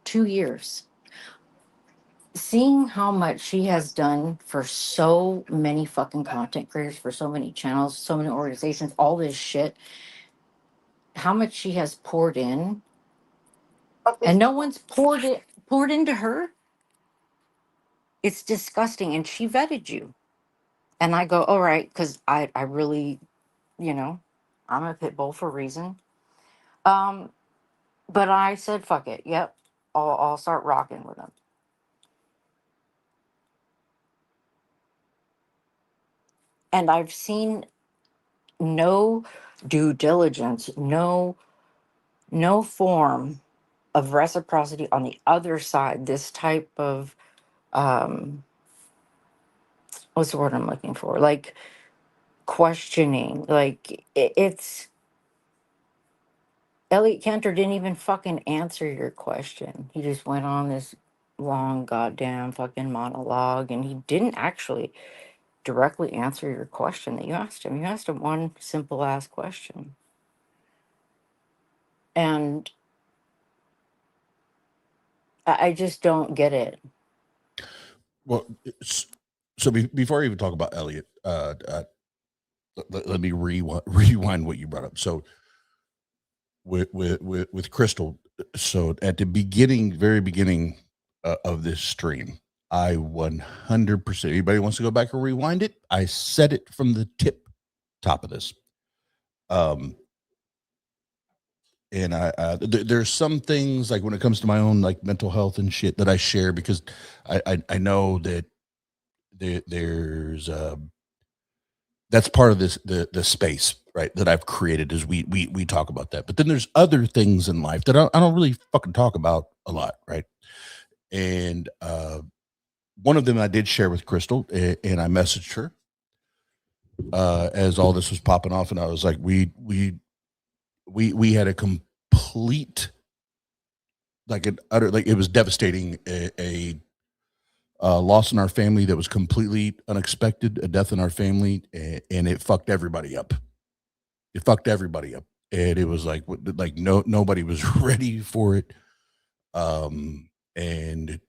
2 years. Seeing how much she has done for so many fucking content creators, for so many channels, so many organizations, all this shit, how much she has poured in, and no one's poured into her. It's disgusting. And she vetted you. And I go, all right, because I really, I'm a pit bull for a reason. But I said, fuck it. Yep. I'll start rocking with them. And I've seen no due diligence, no form of reciprocity on the other side. This type of, what's the word I'm looking for? Like questioning. Like it's, Elliot Cantor didn't even fucking answer your question. He just went on this long goddamn fucking monologue, and he didn't actually directly answer your question that you asked him. You asked him one simple ass question. And I just don't get it. Well, so before I even talk about Elliot, let me rewind what you brought up. So with Crystal, so at the very beginning of this stream, I 100%, anybody wants to go back and rewind it, I said it from the top of this. And there's some things like when it comes to my own like mental health and shit that I share, because I know that there's that's part of the space, right, that I've created, is we talk about that. But then there's other things in life that I don't really fucking talk about a lot, right? And one of them I did share with Crystal, and I messaged her as all this was popping off, and I was like, we had a complete, like an utter, like it was devastating, a loss in our family that was completely unexpected, a death in our family, and it fucked everybody up. It fucked everybody up. and it was like nobody was ready for it. And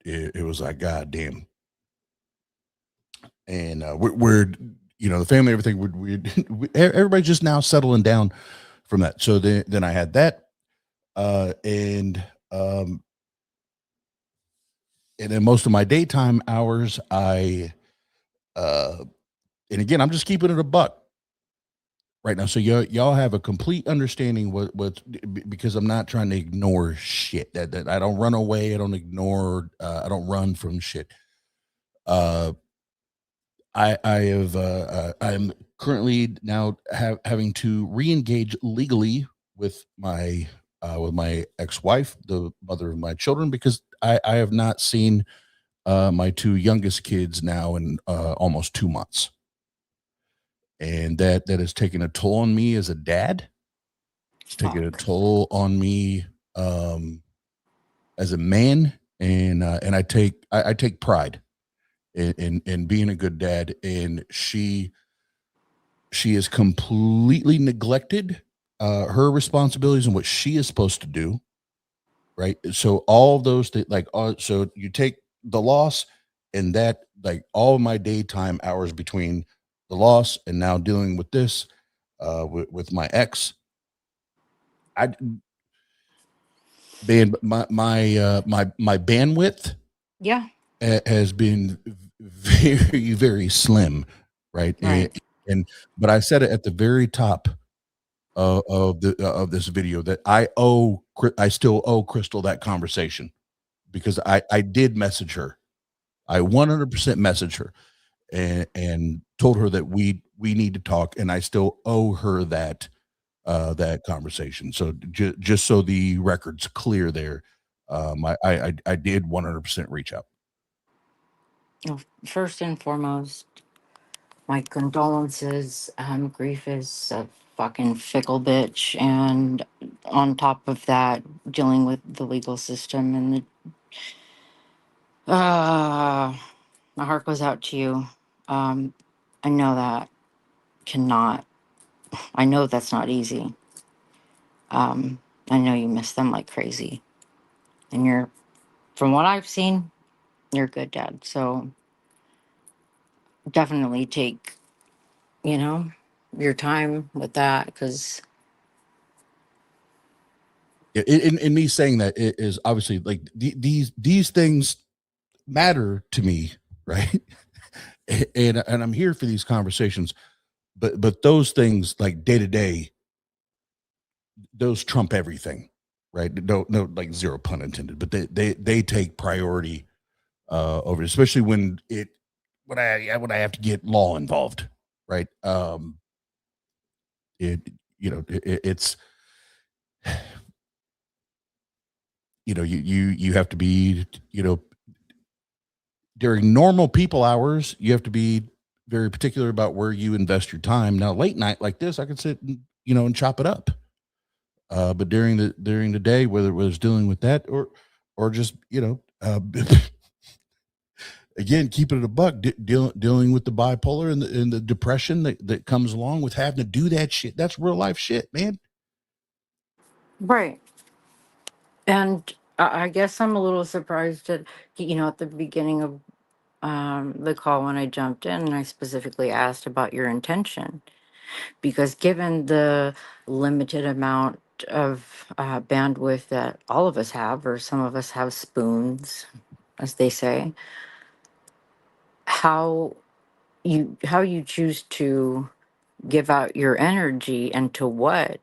it was like, God damn. And we're the family, everything, everybody's just now settling down from that. So then I had that, and then most of my daytime hours, and again, I'm just keeping it a buck right now. So y'all have a complete understanding what's, because I'm not trying to ignore shit. That I don't run away. I don't ignore. I don't run from shit. I'm currently now having to re-engage legally with my ex-wife, the mother of my children, because I have not seen my two youngest kids now in almost 2 months, and that has taken a toll on me as a dad. It's taken a toll on me as a man, and I take pride in being a good dad, and she has completely neglected her responsibilities and what she is supposed to do, right? So all of those things, so you take the loss, and that, like, all of my daytime hours between the loss and now dealing with this with my ex, my bandwidth Yeah. has been very, very slim, right? Right. But I said it at the very top of this video that I still owe Crystal that conversation, because I did message her. I 100% messaged her and told her that we need to talk, and I still owe her that conversation. So just so the record's clear there, I did 100% reach out. Well, first and foremost, my condolences. Grief is a fucking fickle bitch, and on top of that, dealing with the legal system and my heart goes out to you. I know that cannot. I know that's not easy. I know you miss them like crazy, and from what I've seen, you're a good dad. So definitely take, your time with that, because In me saying that is obviously, like, these things matter to me, right? and I'm here for these conversations, but those things, like, day to day, those trump everything, right? No, like, zero pun intended, but they take priority over, especially when I have to get law involved, right? It's you have to be, during normal people hours, you have to be very particular about where you invest your time. Now, late night like this, I can sit and chop it up. But during the day, whether it was dealing with that or just again, keeping it a buck, dealing with the bipolar and the depression that comes along with having to do that shit. That's real life shit, man. right. And I guess I'm a little surprised at, at the beginning of the call when I jumped in and I specifically asked about your intention. Because given the limited amount of bandwidth that all of us have, or some of us have spoons, as they say, how you choose to give out your energy and to what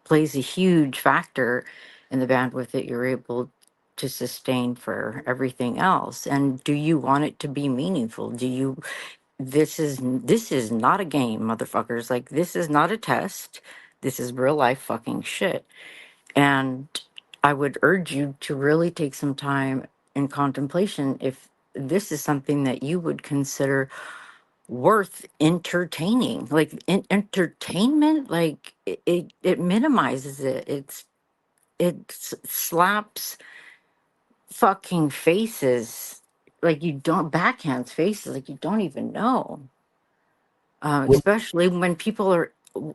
plays a huge factor in the bandwidth that you're able to sustain for everything else. And do you want it to be meaningful? This is not a game, motherfuckers. Like, this is not a test. This is real life fucking shit. And I would urge you to really take some time in contemplation if this is something that you would consider worth entertaining. Like, entertainment, like, it minimizes it. It slaps fucking faces, like, you don't, backhands faces like you don't even know. Well, Especially when people are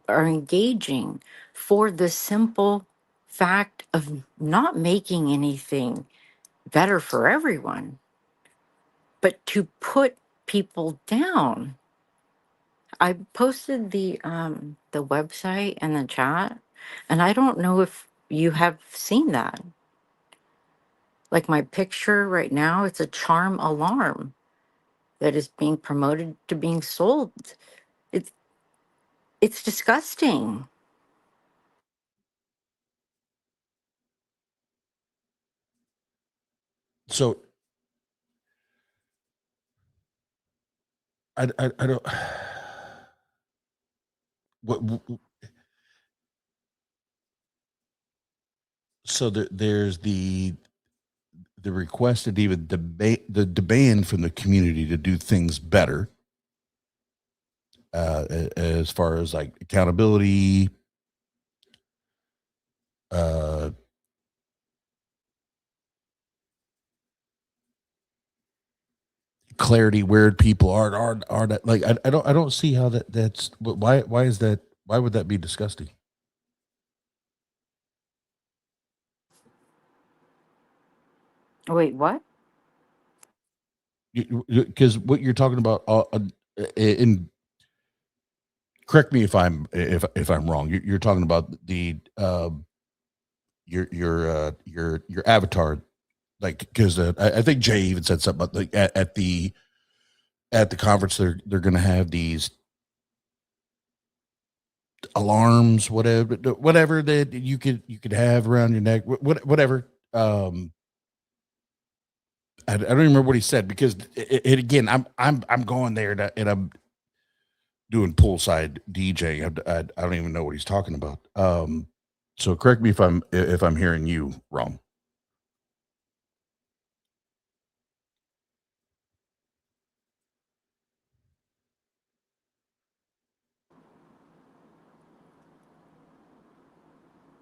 are engaging for the simple fact of not making anything better for everyone, but to put people down. I posted the website and the chat, and I don't know if you have seen that. Like my picture right now, it's a charm alarm that is being promoted to being sold. It's it's disgusting. So I don't what so there's the requested even debate the demand from the community to do things better, as far as like accountability, uh clarity, where people are that, like I don't see how that's why is that, why would that be disgusting? Wait, what? Because what you're talking about, in correct me if I'm wrong. You're talking about the your avatar, like, because I think Jay even said something about, like, at the conference they're going to have these alarms, whatever that you could have around your neck, whatever. I don't remember what he said, because it again, I'm going there and I'm doing poolside DJ. I don't even know what he's talking about. So correct me if I'm hearing you wrong.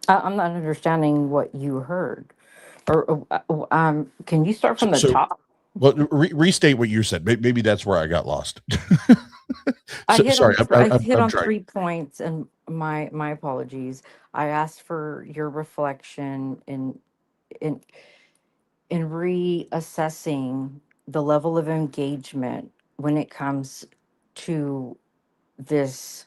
I'm not understanding what you heard. Or can you start from the So top? well, restate what you said. Maybe that's where I got lost. I I'm hit on trying. 3 points, and my apologies. I asked for your reflection in in reassessing the level of engagement when it comes to this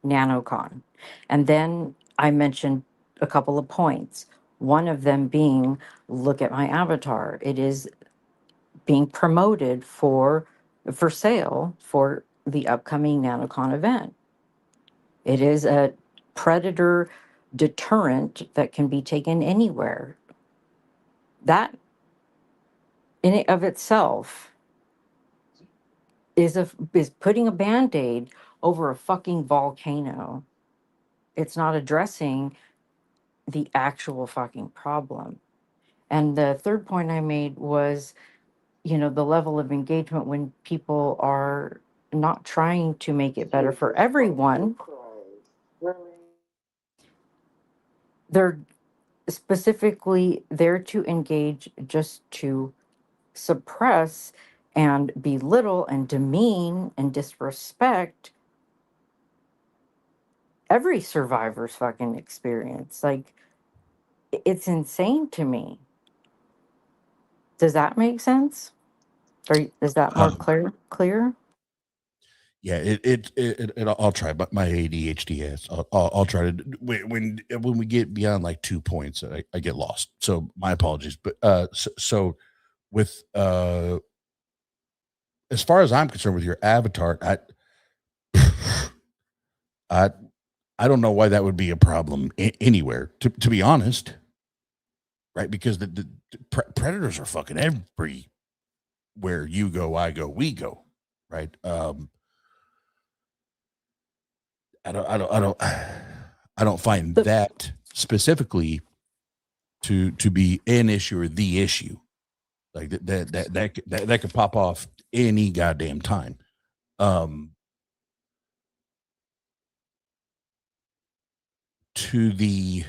nanocon. And then I mentioned a couple of points. One of them being, look at my avatar. It is being promoted for sale for the upcoming nanocon event. It is a predator deterrent that can be taken anywhere. That in and of itself is putting a band-aid over a fucking volcano. It's not addressing the actual fucking problem. And the third point I made was, the level of engagement when people are not trying to make it better for everyone. They're specifically there to engage just to suppress and belittle and demean and disrespect every survivor's fucking experience. Like, it's insane to me. Does that make sense? Or is that more Um, clear? yeah, I'll try, but my ADHD has. I'll try to, when we get beyond like 2 points, I get lost. So my apologies. But so with as far as I'm concerned with your avatar, I I don't know why that would be a problem anywhere. To be honest, right? Because the predators are fucking everywhere you go, I go, we go, right? I don't find The, that specifically to be an issue or the issue. Like that could pop off any goddamn time. To the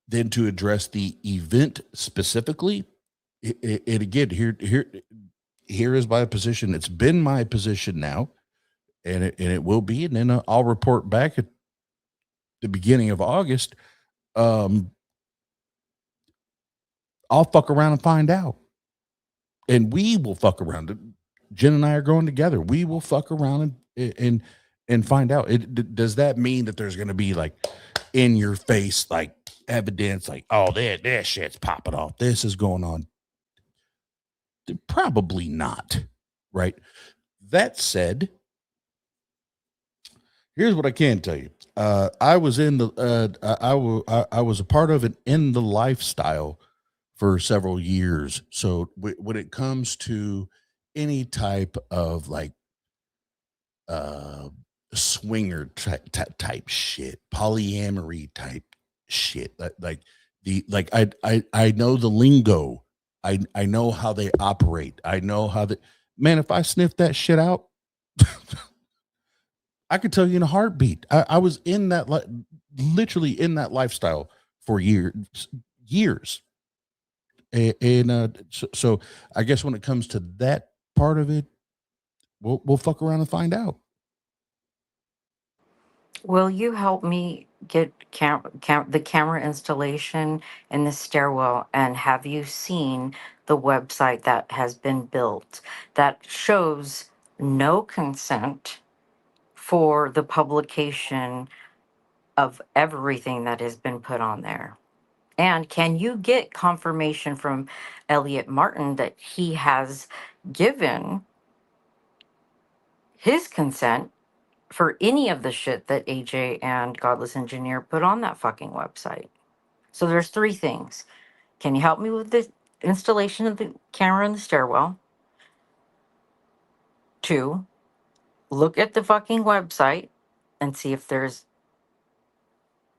Then to address the event specifically, it again, here is my position. It's been my position now, and it will be, and then I'll report back at the beginning of August. I'll fuck around and find out, and we will fuck around. Jen and I are going together. We will fuck around and find out. Does that mean that there's going to be like in your face like evidence, like, oh, that shit's popping off, this is going on? Probably not, right? That said, here's what I can tell you. I was in the I was a part of it in the lifestyle for several years. So when it comes to any type of like swinger type shit, polyamory type shit, I know the lingo. I know how they operate. I know how that, man, if I sniff that shit out, I could tell you in a heartbeat. I was in that, literally in that lifestyle for years. So I guess when it comes to that part of it, we'll fuck around and find out. Will you help me get the camera installation in the stairwell? And have you seen the website that has been built that shows no consent for the publication of everything that has been put on there? And can you get confirmation from Elliot Martin that he has given his consent for any of the shit that AJ and Godless Engineer put on that fucking website? So there's three things. Can you help me with the installation of the camera in the stairwell? 2, look at the fucking website and see if there's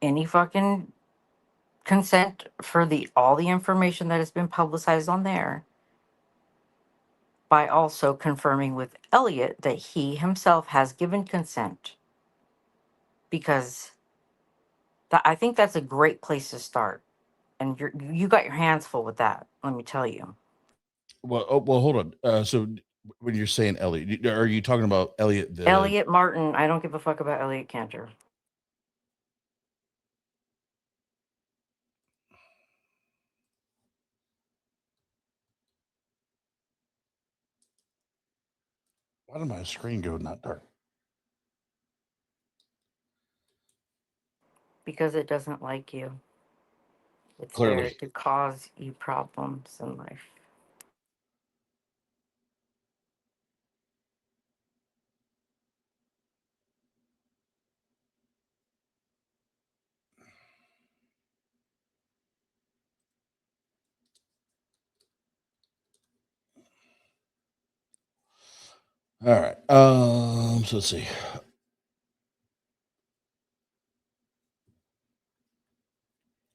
any fucking consent for all the information that has been publicized on there, by also confirming with Elliot that he himself has given consent. Because I think that's a great place to start. And you got your hands full with that, let me tell you. Well, hold on. So when you're saying Elliot, are you talking about Elliot? Elliot Martin. I don't give a fuck about Elliot Cantor. Why did my screen go not dark? Because it doesn't like you. It's Clearly. there to cause you problems in life. All right. So let's see.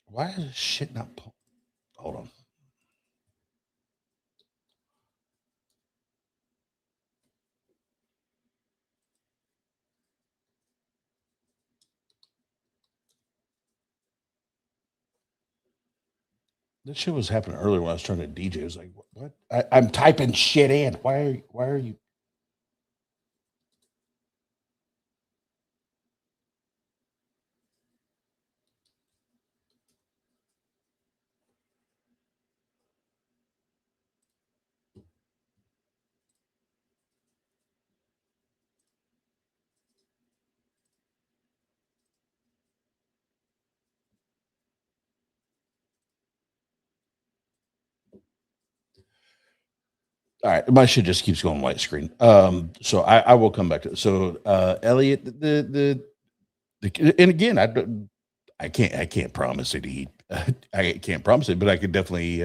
Why is this shit not pull? Hold on. This shit was happening earlier when I was trying to DJ. It was like, what? I'm typing shit in. Why are you? All right, my shit just keeps going white screen. So I will come back to it. So Elliot, the and again, I can't promise it. I can't promise it, but I could definitely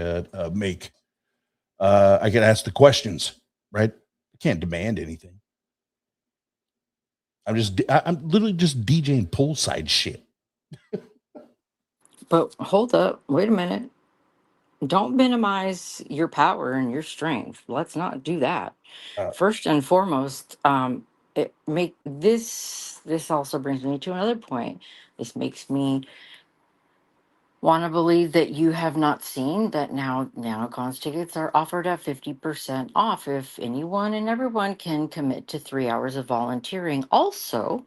make. I could ask the questions, right? I can't demand anything. I'm literally just DJing poolside shit. But hold up, wait a minute. Don't minimize your power and your strength. Let's not do that. First and foremost, this also brings me to another point. This makes me Want to believe that you have not seen that now NanoCon's tickets are offered at 50% off if anyone and everyone can commit to 3 hours of volunteering. Also,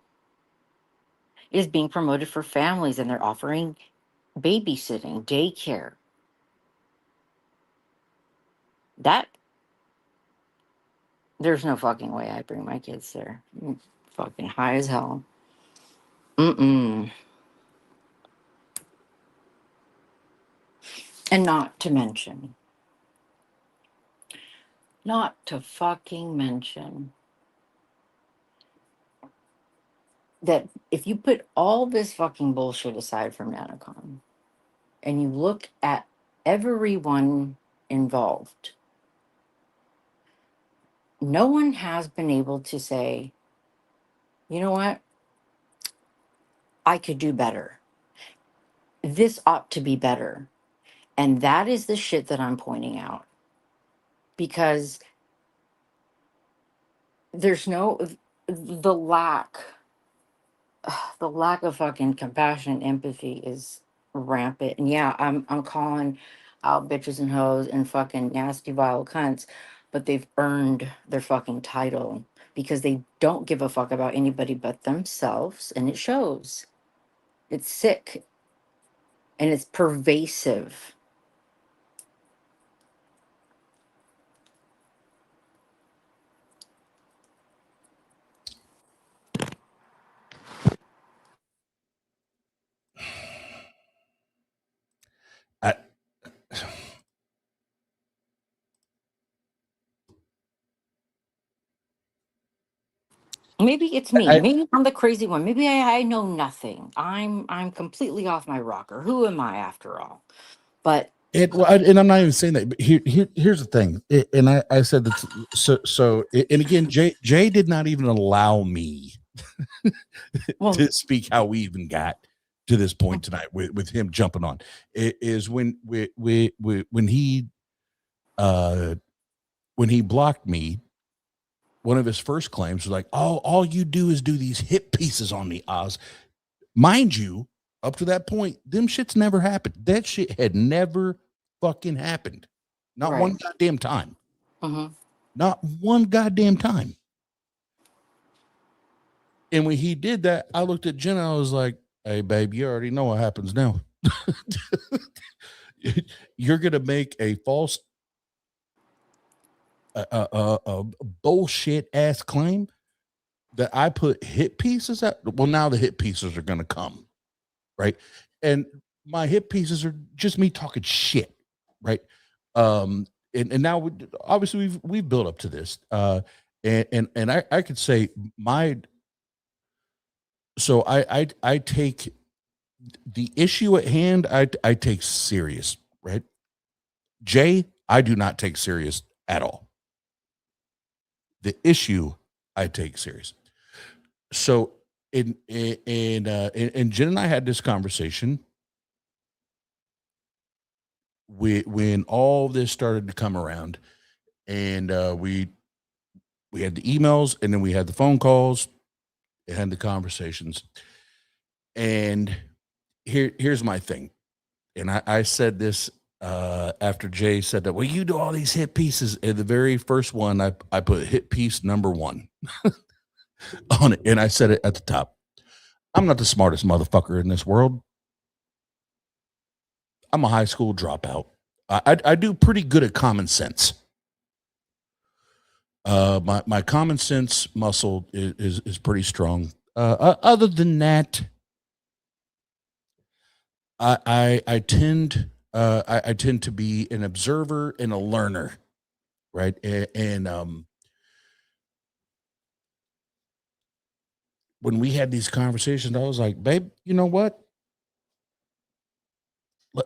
is being promoted for families and they're offering babysitting, daycare. That there's no fucking way I bring my kids there. Fucking high as hell. Mm-mm. And not to fucking mention that if you put all this fucking bullshit aside from NanoCon and you look at everyone involved, no one has been able to say, you know what? I could do better. This ought to be better. And that is the shit that I'm pointing out. Because there's the lack the lack of fucking compassion and empathy is rampant. And yeah, I'm calling out bitches and hoes and fucking nasty vile cunts, but they've earned their fucking title because they don't give a fuck about anybody but themselves, and it shows. It's sick and it's pervasive. I, Maybe it's me. I, Maybe I'm the crazy one. Maybe I know nothing. I'm completely off my rocker. Who am I after all? But and I'm not even saying that, but here's the thing. And I said that. So, and again, Jay did not even allow me well, to speak how we even got to this point tonight with him jumping on. It is when when he blocked me. One of his first claims was like, "Oh, all you do is do these hit pieces on me, Oz." Mind you, up to that point, them shits never happened. That shit had never fucking happened. Not one right. goddamn time. Mm-hmm. Not one goddamn time. And when he did that, I looked at Jenna. I was like, "Hey, babe, you already know what happens now. You're gonna make a false, bullshit ass claim that I put hit pieces at. Well, now the hit pieces are gonna come, right? And my hit pieces are just me talking shit, right? And now obviously we've built up to this, and I could say my so I take the issue at hand. I take serious, right? Jay, I do not take serious at all. The issue I take serious. So and Jen and I had this conversation when all this started to come around, and we had the emails, and then we had the phone calls and had the conversations. And here's my thing, and I said this after Jay said that, well, you do all these hit pieces, and the very first one I put hit piece number 1 on it, and I said it at the top. I'm not the smartest motherfucker in this world. I'm a high school dropout. I do pretty good at common sense. My common sense muscle is pretty strong. Other than that, I tend I tend to be an observer and a learner, right? And when we had these conversations, I was like, babe, you know what?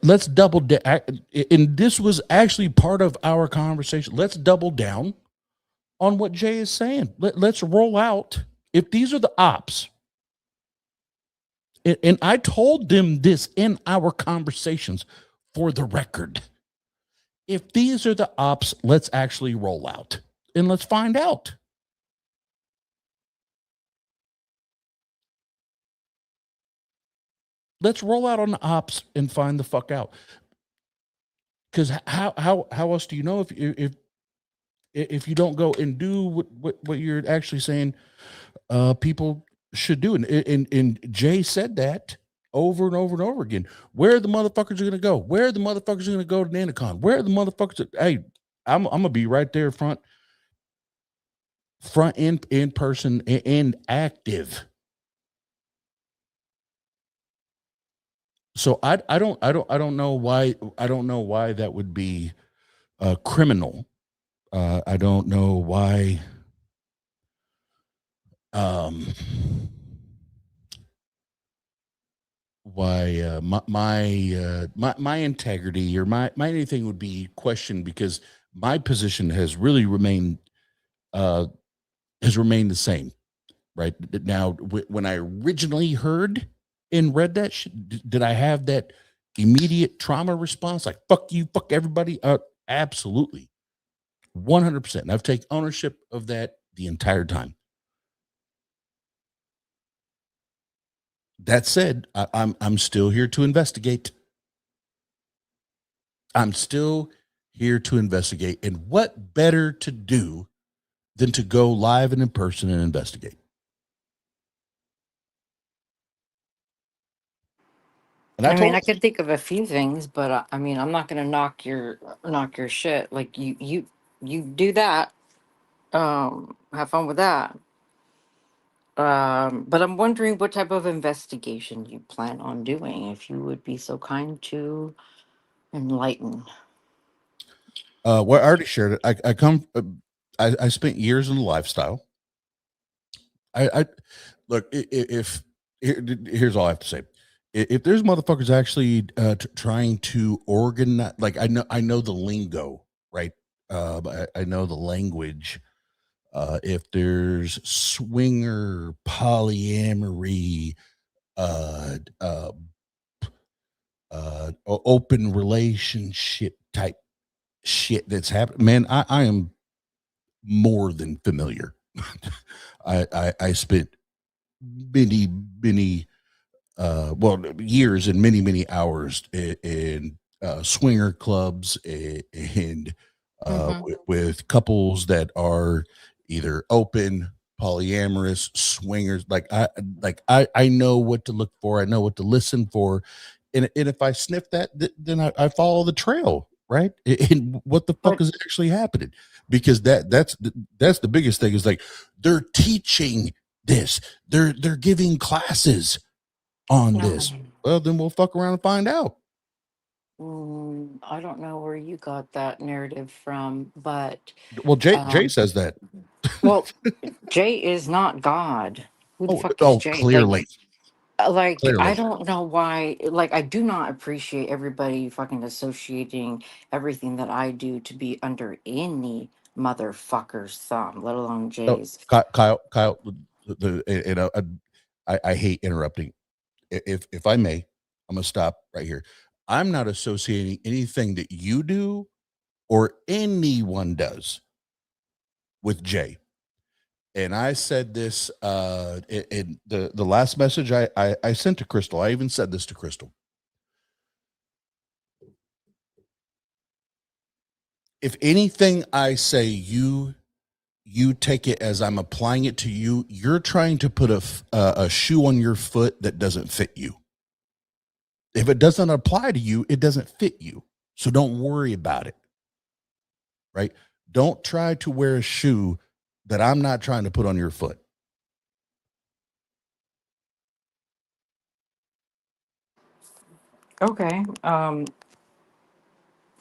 Let's double down. And this was actually part of our conversation. Let's double down on what Jay is saying. Let's roll out. If these are the ops, and I told them this in our conversations for the record. If these are the ops, let's actually roll out and let's find out. Let's roll out on the ops and find the fuck out. Because how else do you know if you don't go and do what you're actually saying people should do? And Jay said that over and over and over again. Where are the motherfuckers going to go? Where are the motherfuckers going to go to NanaCon? Where are the motherfuckers? Hey, I'm gonna be right there front in person and active. So I don't know why that would be criminal. I don't know why. Um, why my integrity or my anything would be questioned, because my position has really remained the same. Right now, when I originally heard and read that shit, did I have that immediate trauma response like fuck you, fuck everybody? Absolutely, 100%. And I've taken ownership of that the entire time. That said, I'm still here to investigate. I'm still here to investigate. And what better to do than to go live and in person and investigate? And I mean, I could think of a few things, but I mean, I'm not going to knock your shit. Like you do that. Have fun with that. But I'm wondering what type of investigation you plan on doing, if you would be so kind to enlighten. Well, I already shared it. I come. I spent years in the lifestyle. I look. If here's all I have to say. If there's motherfuckers actually trying to organize, like I know the lingo, right? I know the language. If there's swinger, polyamory, uh, uh, open relationship type shit that's happening, man, I am more than familiar. I spent many years and many hours in swinger clubs and Mm-hmm. with couples that are either open, polyamorous, swingers. I know what to look for. I know what to listen for, and if I sniff that, then I follow the trail, right? And what the fuck But is actually happening? Because that's the biggest thing, is like they're teaching this, they're giving classes on this. Well, then we'll fuck around and find out. I don't know where you got that narrative from, but Well, Jay um, says that. well, Jay is not God. Who the fuck is Oh, Jay? clearly. I Clearly. don't know why. Like, I do not appreciate everybody fucking associating everything that I do to be under any motherfucker's thumb, let alone No, Jay's. Kyle, I hate interrupting. If I may, I'm gonna stop right here. I'm not associating anything that you do or anyone does with Jay. And I said this in the last message I sent to Crystal. I even said this to Crystal. If anything I say, you take it as I'm applying it to you. You're trying to put a shoe on your foot that doesn't fit you. If it doesn't apply to you, it doesn't fit you. So don't worry about it. Right? Don't try to wear a shoe that I'm not trying to put on your foot. Okay.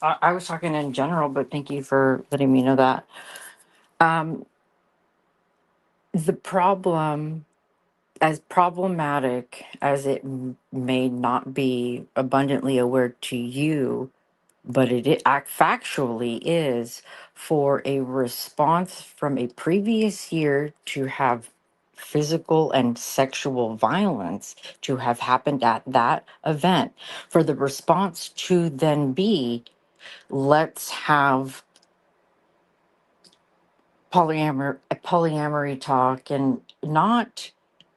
I was talking in general, but thank you for letting me know that. Um, the problem, as problematic as it may not be abundantly aware to you, but factually is, for a response from a previous year to have physical and sexual violence to have happened at that event, for the response to then be, let's have polyamory talk, and not,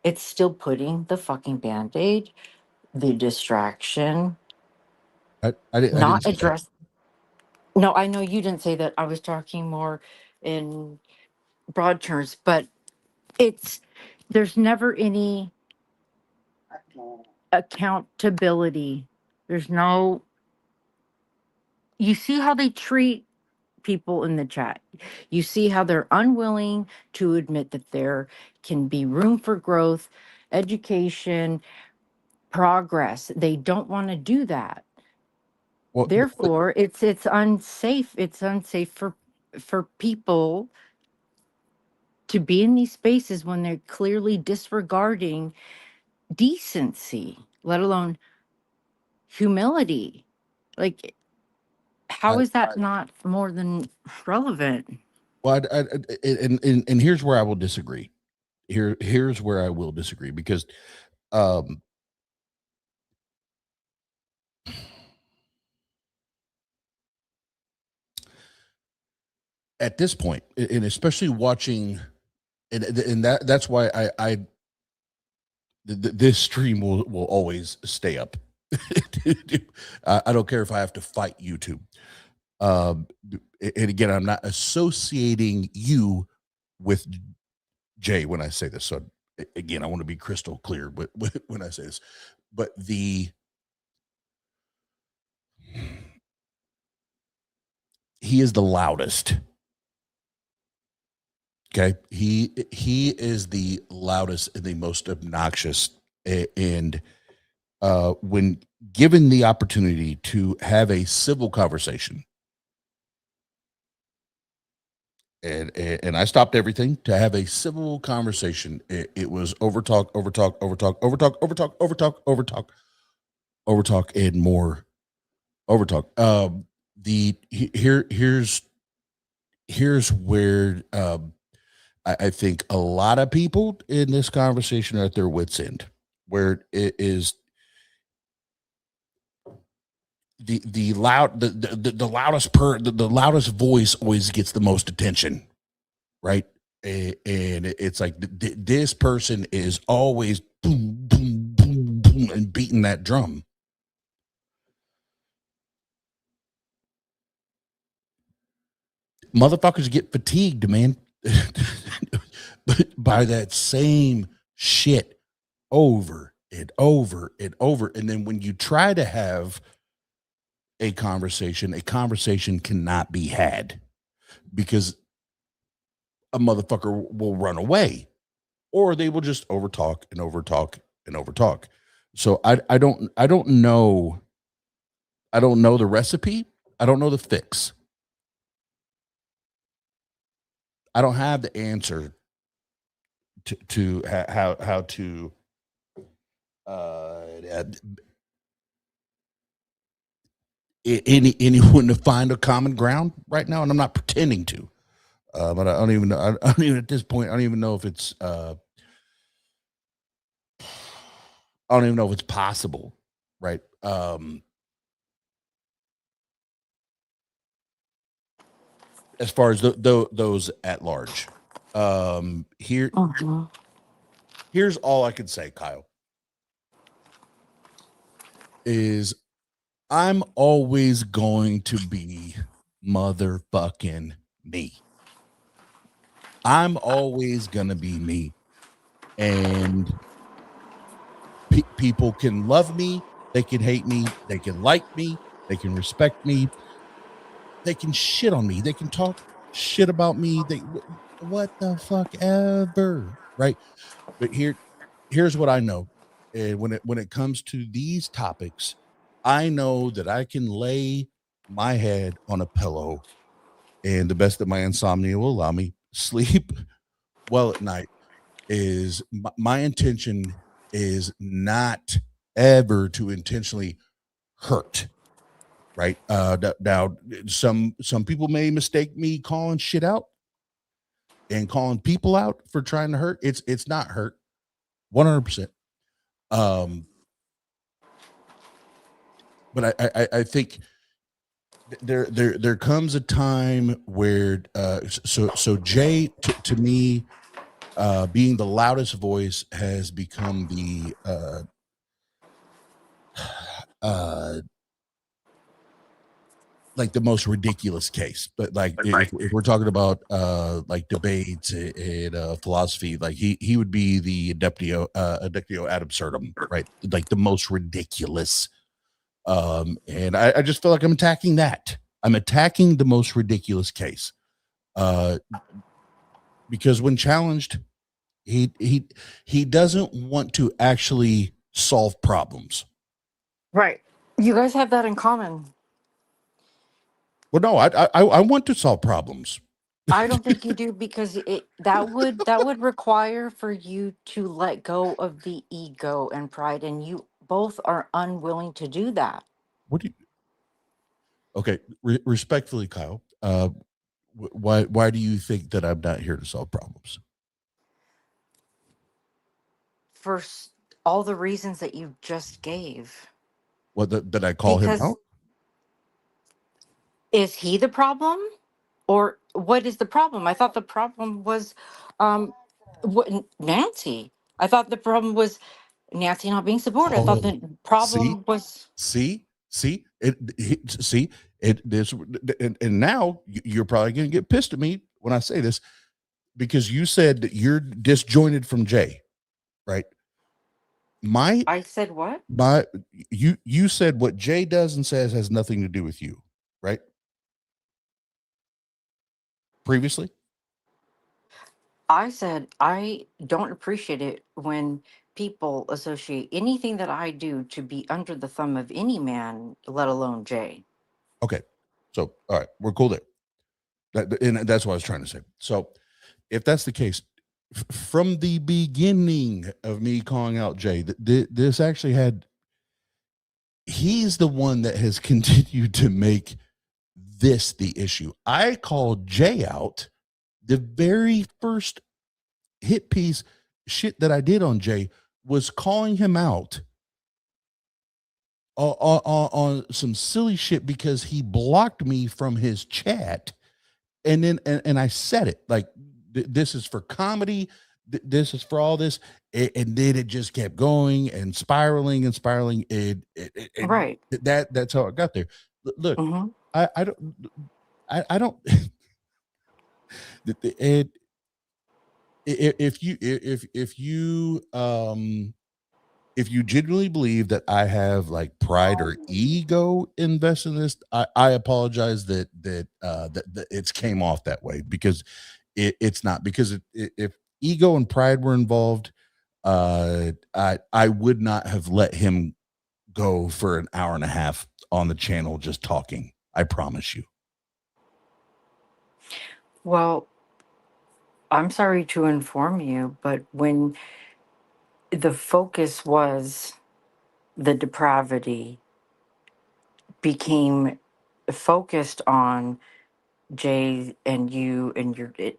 it's still putting the fucking band-aid the distraction, I didn't not say that. address. No, I know you didn't say that. I was talking more in broad terms, but it's there's never any accountability. There's no, you see how they treat people in the chat. You see how they're unwilling to admit that there can be room for growth, education, progress. They don't want to do that. Well, Therefore, it's unsafe. It's unsafe for people to be in these spaces when they're clearly disregarding decency, let alone humility. Like, I, how is that not more than relevant? well, and here's where I will disagree. Here's where I will disagree because, um, at this point, and especially watching, and that's why this stream will always stay up. I don't care if I have to fight YouTube. And again, I'm not associating you with Jay when I say this. So again, I want to be crystal clear when I say this. But he is the loudest. Okay, he is the loudest and the most obnoxious, and when given the opportunity to have a civil conversation, and I stopped everything to have a civil conversation. It was overtalk, and more overtalk. Here's where I think a lot of people in this conversation are at their wits' end, where it is the loudest the loudest voice always gets the most attention, right? And it's like this person is always boom boom boom boom and beating that drum. Motherfuckers get fatigued, man, by that same shit over and over and over. And then when you try to have a conversation cannot be had because a motherfucker will run away, or they will just overtalk and overtalk and overtalk. So I don't know. I don't know the recipe. I don't know the fix. I don't have the answer to how to anyone to find a common ground right now, and I'm not pretending to. But I don't even know. I don't even at this point. I don't even know if it's. I don't even know if it's possible, right? As far as those at large, here's all I can say, Kyle. Is I'm always going to be motherfucking me. I'm always gonna be me, and people can love me, they can hate me, they can like me, they can respect me, they can shit on me, they can talk shit about me, they what the fuck ever, right? But here's what I know, and when it comes to these topics, I know that I can lay my head on a pillow, and the best that my insomnia will allow me sleep well at night. Is my intention is not ever to intentionally hurt, right? Now some people may mistake me calling shit out and calling people out for trying to hurt. It's not hurt, 100%. But I think there comes a time where so Jay to me, being the loudest voice has become like the most ridiculous case, but like if we're talking about like debates and philosophy, like he would be the adeptio ad absurdum, right? Like the most ridiculous. And I just feel like I'm attacking that. I'm attacking the most ridiculous case. Because when challenged, he doesn't want to actually solve problems. Right. You guys have that in common. Well, no, I want to solve problems. I don't think you do, because that would require for you to let go of the ego and pride, and you both are unwilling to do that. What do you? Okay, respectfully, Kyle. Why do you think that I'm not here to solve problems? For all the reasons that you just gave. What did I call him out? Is he the problem, or what is the problem? I thought the problem was Nancy. I thought the problem was Nancy not being supported. I thought the problem was see this, and now you're probably going to get pissed at me when I say this, because you said that you're disjointed from Jay, right? I said what? You said what Jay does and says has nothing to do with you, right? Previously, I said I don't appreciate it when people associate anything that I do to be under the thumb of any man, let alone Jay. okay. So, all right, we're cool there. And that's what I was trying to say. So, if that's the case, from the beginning of me calling out Jay, this actually he's the one that has continued to make this the issue. I called Jay out. The very first hit piece shit that I did on Jay was calling him out on some silly shit because he blocked me from his chat. And then, and I said it like, this is for comedy. This is for all this. And then it just kept going and spiraling and spiraling. Right. That's how it got there. Look, I don't, and if you genuinely believe that I have like pride or ego invested in this, I apologize that it's came off that way, because it's not, because if ego and pride were involved, I would not have let him go for an hour and a half on the channel just talking. I promise you. Well, I'm sorry to inform you, but when the focus was the depravity became focused on Jay and you and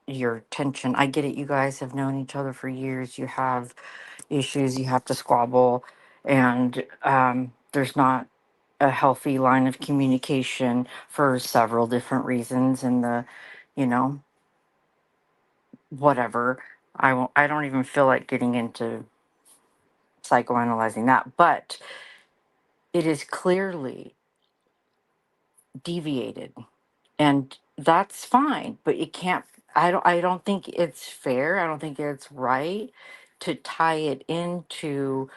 your tension. I get it. You guys have known each other for years. You have issues. You have to squabble, and there's not a healthy line of communication for several different reasons. And you know, whatever. I won't. I don't even feel like getting into psychoanalyzing that, but it is clearly deviated, and that's fine, but it can't. I don't think it's fair. I don't think it's right to tie it into,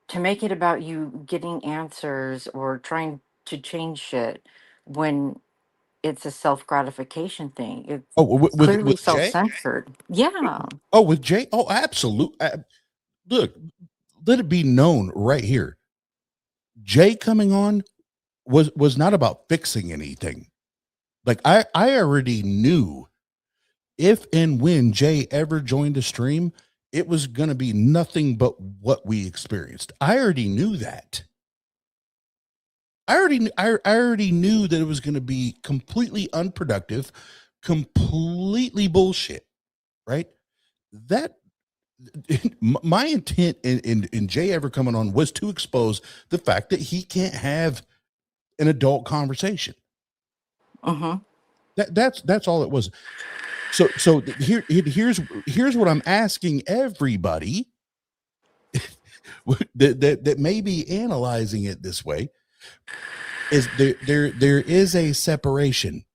to make it about you getting answers or trying to change shit when it's a self-gratification thing. It's clearly With Jay? self-censored. Yeah. Oh, with Jay? Oh, absolutely. Look, let it be known right here. Jay coming on was not about fixing anything. Like I already knew if and when Jay ever joined a stream, it was going to be nothing but what we experienced. I already knew that. I already knew that it was going to be completely unproductive, completely bullshit, right? That my intent in Jay ever coming on was to expose the fact that he can't have an adult conversation. That's all it was. So here's what I'm asking everybody. that may be analyzing it this way is there is a separation.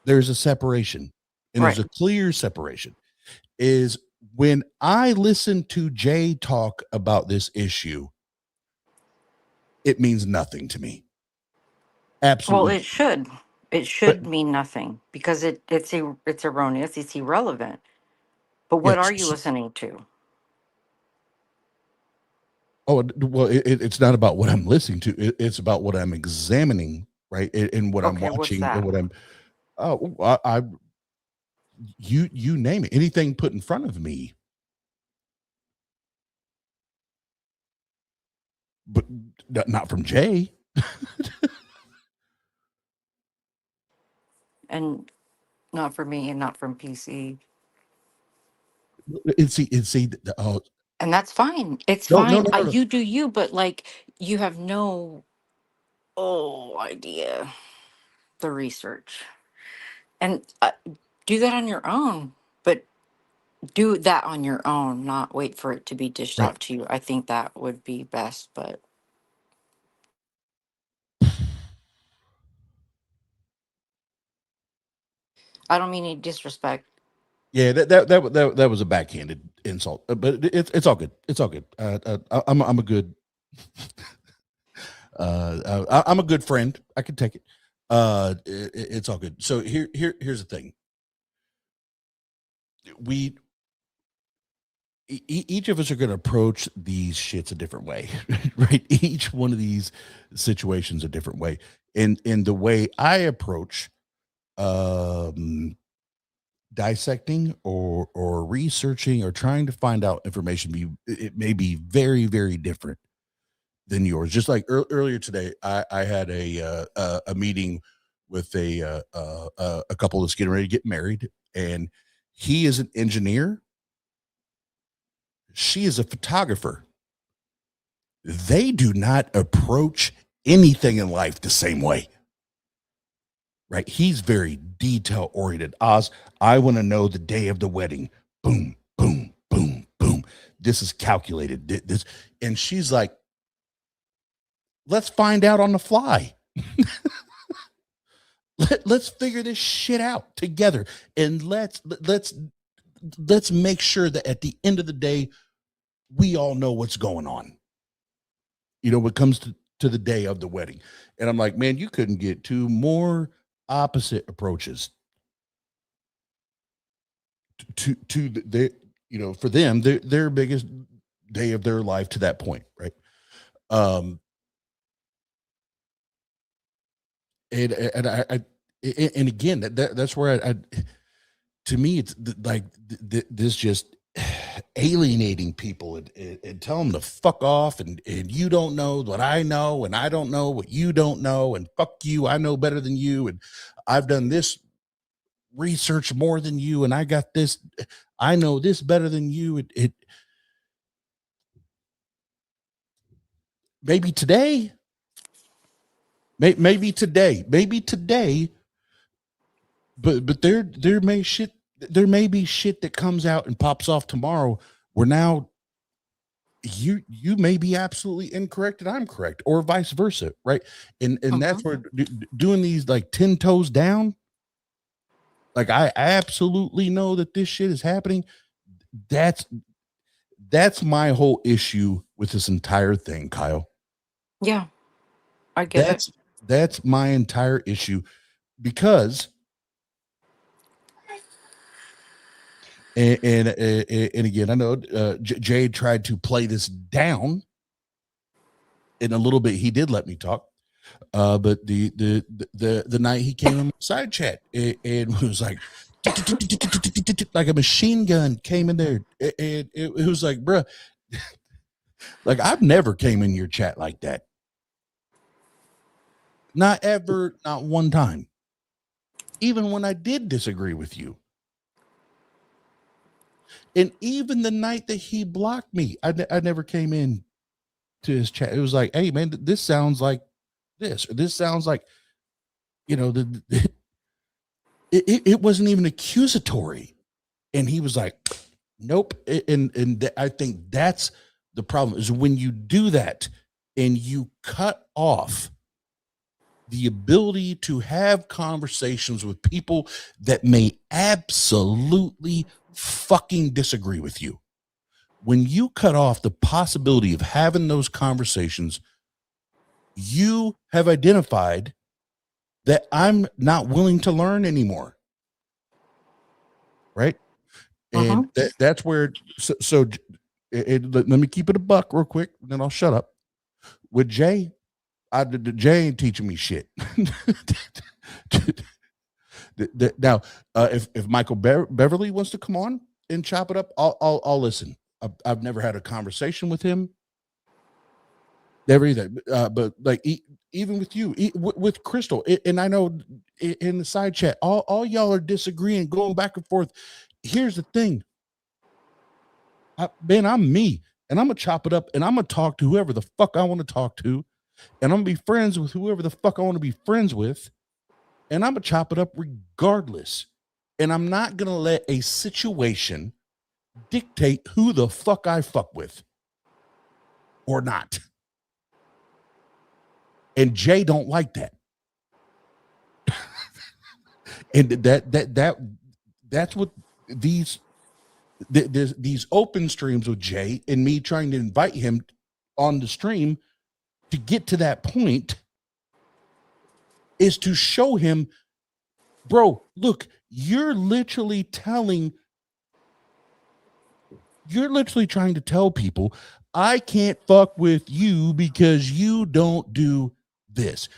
There's a separation, and there's a clear separation. Is when I listen to Jay talk about this issue, it means nothing to me. Absolutely. Well, it should. It should mean nothing because it's erroneous. It's irrelevant. But what are you listening to? Oh, well, it's not about what I'm listening to. It's about what I'm examining, right? And what I'm watching and what I'm. I you name it. Anything put in front of me. But not from Jay. And not for me, and not from PC. And that's fine. It's fine. No. You do you, but like you have no idea the research, and do that on your own. But do that on your own, not wait for it to be dished out to you. I think that would be best. But I don't mean any disrespect. Yeah, that was a backhanded insult, but it's all good. It's all good. I'm a good I'm a good friend. I can take it. It's all good. So here's the thing. Each of us are going to approach these shits a different way, right? Each one of these situations a different way, and the way I approach dissecting or researching or trying to find out information it may be very, very different than yours. Just like earlier today, I had a meeting with a couple that's getting ready to get married, and he is an engineer. She is a photographer. They do not approach anything in life the same way. Right? He's very detail oriented. Oz, I want to know the day of the wedding. Boom, boom, boom, boom. This is calculated. This, and she's like, let's find out on the fly. Let's figure this shit out together, and let's make sure that at the end of the day, we all know what's going on. You know, when it comes to the day of the wedding. And I'm like, man, you couldn't get two more opposite approaches to the, you know, for them, their biggest day of their life to that point, right? And again, that's where I to me, it's like this just alienating people and tell them to fuck off, and you don't know what I know, and I don't know what you don't know, and fuck you, I know better than you, and I've done this research more than you, and I got this, I know this better than you. It maybe today, maybe today, but there may be shit that comes out and pops off tomorrow where now you may be absolutely incorrect and I'm correct, or vice versa, right? And that's where doing these like 10 toes down, like I absolutely know that this shit is happening. That's my whole issue with this entire thing, Kyle. Yeah, I get it. That's my entire issue, because and again, I know Jay tried to play this down in a little bit. He did let me talk, but the night he came in my side chat and was like a machine gun came in there, and it was like, bruh, like I've never came in your chat like that. Not ever, not one time. Even when I did disagree with you. And even the night that he blocked me, I never came in to his chat. It was like, hey, man, this sounds like this. Or this sounds like, you know, it wasn't even accusatory. And he was like, nope. And I think that's The problem is when you do that and you cut off the ability to have conversations with people that may absolutely fucking disagree with you. When you cut off the possibility of having those conversations, you have identified that I'm not willing to learn anymore. Right? And that's where, let me keep it a buck real quick, and then I'll shut up. With Jay, Jay ain't teaching me shit. Now, if Michael Beverly wants to come on and chop it up, I'll listen. I've never had a conversation with him. Everything, but like even with you, with Crystal, and I know in the side chat, all y'all are disagreeing, going back and forth. Here's the thing, man, I'm me, and I'm gonna chop it up, and I'm gonna talk to whoever the fuck I want to talk to, and I'm gonna be friends with whoever the fuck I want to be friends with, and I'm gonna chop it up regardless. And I'm not gonna let a situation dictate who the fuck I fuck with or not. And Jay don't like that. And that's what these open streams with Jay and me trying to invite him on the stream to get to that point is to show him, bro, look, you're literally trying to tell people I can't fuck with you because you don't do this.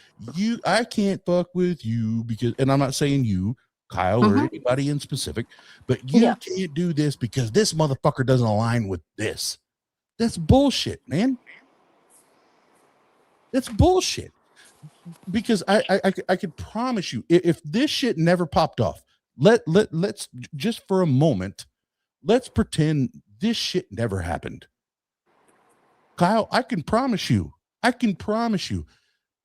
I can't fuck with you because, and I'm not saying you, Kyle, or anybody in specific, but you can't do this because this motherfucker doesn't align with this. That's bullshit, man. That's bullshit. Because I could promise you, if this shit never popped off, let's just for a moment, let's pretend this shit never happened. Kyle, I can promise you,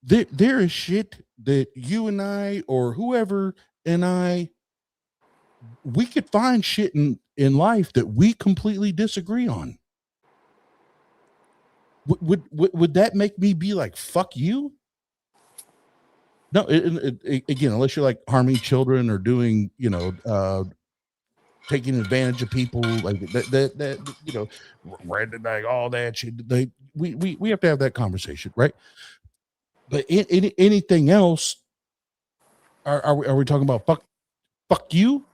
there is shit that you and I, or whoever and I, we could find shit in life that we completely disagree on. Would that make me be like, fuck you? No, again, unless you're like harming children or doing, taking advantage of people like that like all that shit. We have to have that conversation, right? But anything else, are we talking about fuck you?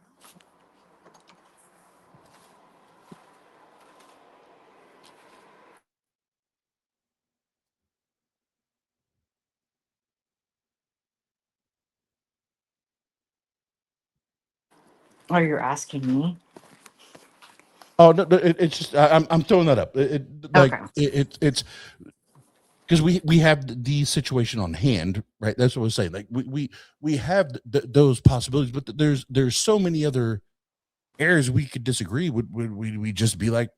Oh, you're asking me? Oh no, it's just I'm throwing that up. It's because we have the situation on hand, right? That's what I was saying. Like we have those possibilities, but there's so many other areas we could disagree. Would we just be like,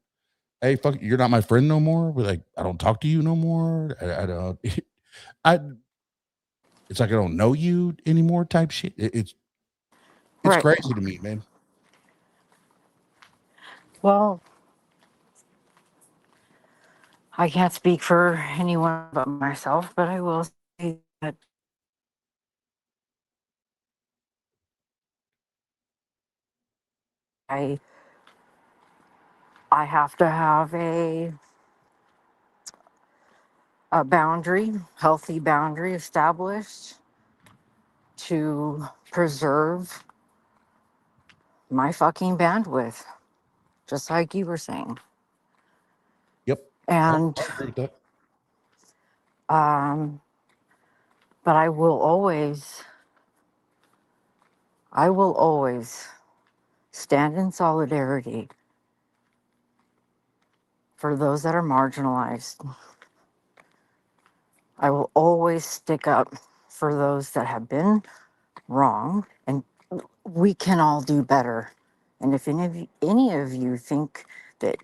hey, fuck, you're not my friend no more? We're like, I don't talk to you no more. I don't. It's like I don't know you anymore. Type shit. It's Right. crazy to me, man. Well, I can't speak for anyone but myself, but I will say that I have to have a boundary, healthy boundary established to preserve my fucking bandwidth, just like you were saying. Yep. And I agree with that. but I will always stand in solidarity for those that are marginalized. I will always stick up for those that have been wrong, and we can all do better. And if any of you think that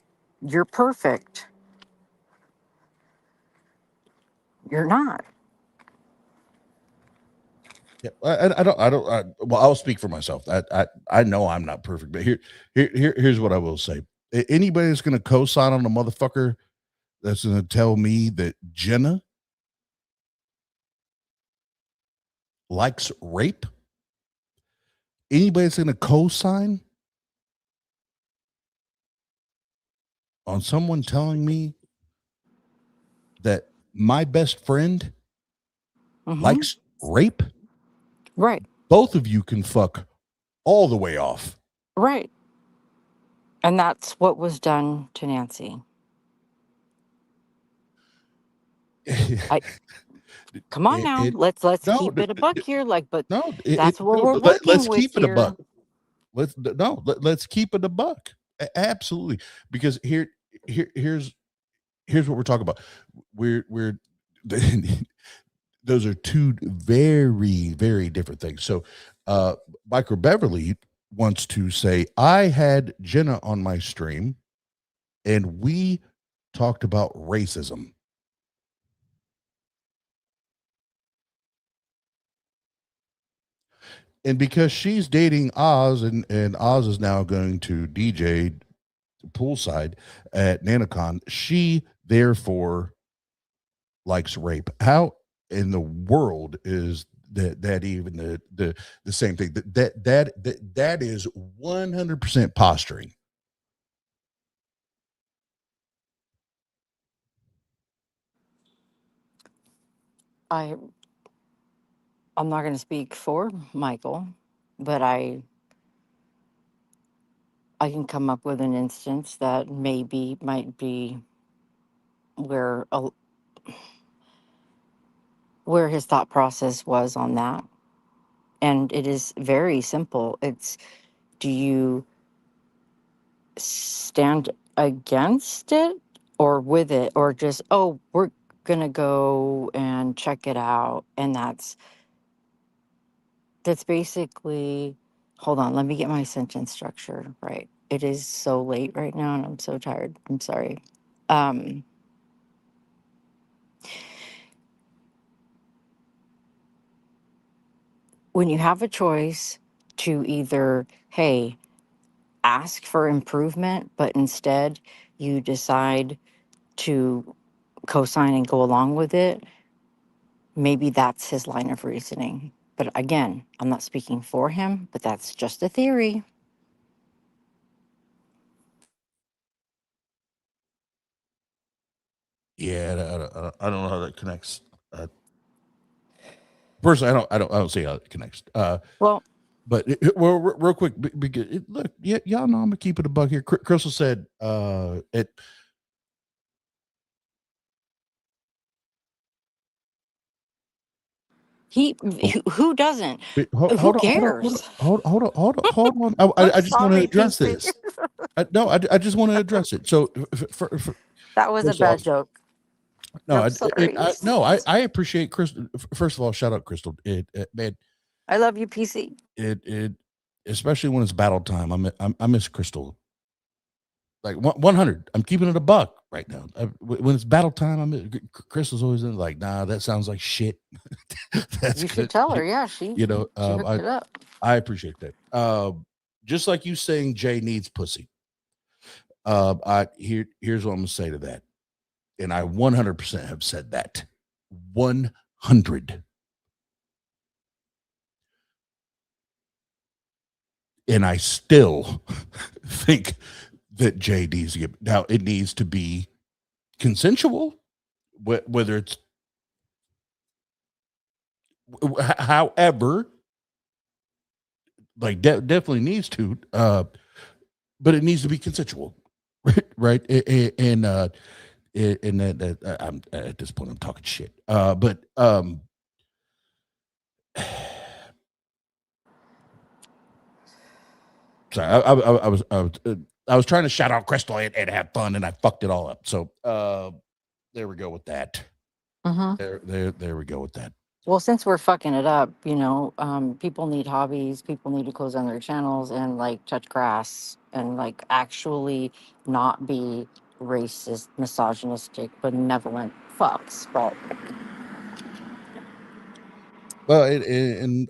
you're perfect, you're not. Yeah, well, I'll speak for myself. I know I'm not perfect, but here's what I will say. Anybody that's going to co-sign on a motherfucker that's going to tell me that Jenna likes rape? Anybody that's going to co-sign on someone telling me that my best friend likes rape? Right. Both of you can fuck all the way off. Right. And that's what was done to Nancy. Come on now. Let's keep it a buck here. Like, but that's what we're working let's with keep it here. a buck. Let's keep it a buck. Absolutely. Because here's what we're talking about. We're those are two very, very different things. So Micro Beverly wants to say, I had Jenna on my stream and we talked about racism. And because she's dating Oz and Oz is now going to DJ poolside at NanoCon, she therefore likes rape. How in the world is that even the same thing? That is 100% posturing. I'm not going to speak for Michael, but I can come up with an instance that maybe might be where his thought process was on that. And it is very simple. It's, do you stand against it or with it, or just, oh, we're going to go and check it out? And that's basically, hold on, let me get my sentence structure right. It is so late right now and I'm so tired. I'm sorry. When you have a choice to either, hey, ask for improvement, but instead you decide to co-sign and go along with it, maybe that's his line of reasoning. But again, I'm not speaking for him, but that's just a theory. Yeah, I don't know how that connects. Personally, I don't see how it connects. Well, but real quick, because look, y'all know I'm gonna keep it a bug here. Crystal said, who doesn't? Who cares? Hold on. I just want to address this. I just want to address it. So, that was a bad joke. No, I appreciate Crystal. First of all, shout out Crystal. Man, I love you, PC. It especially when it's battle time. I miss Crystal. Like 100. I'm keeping it a buck right now. When it's battle time, Crystal's always in like, nah, that sounds like shit. You should tell her. Yeah, she hooked it up. I appreciate that. Just like you saying Jay needs pussy. Here's what I'm gonna say to that. And I 100% have said that. 100. And I still think that Jay needs to get, now it needs to be consensual, whether it's, however, like definitely needs to, but it needs to be consensual, right? And that I'm at this point I'm talking shit. But sorry, I was trying to shout out Crystal and have fun, and I fucked it all up. So there we go with that. There we go with that. Well, since we're fucking it up, people need hobbies. People need to close down their channels and like touch grass and like actually not be racist, misogynistic, benevolent fucks. But well, and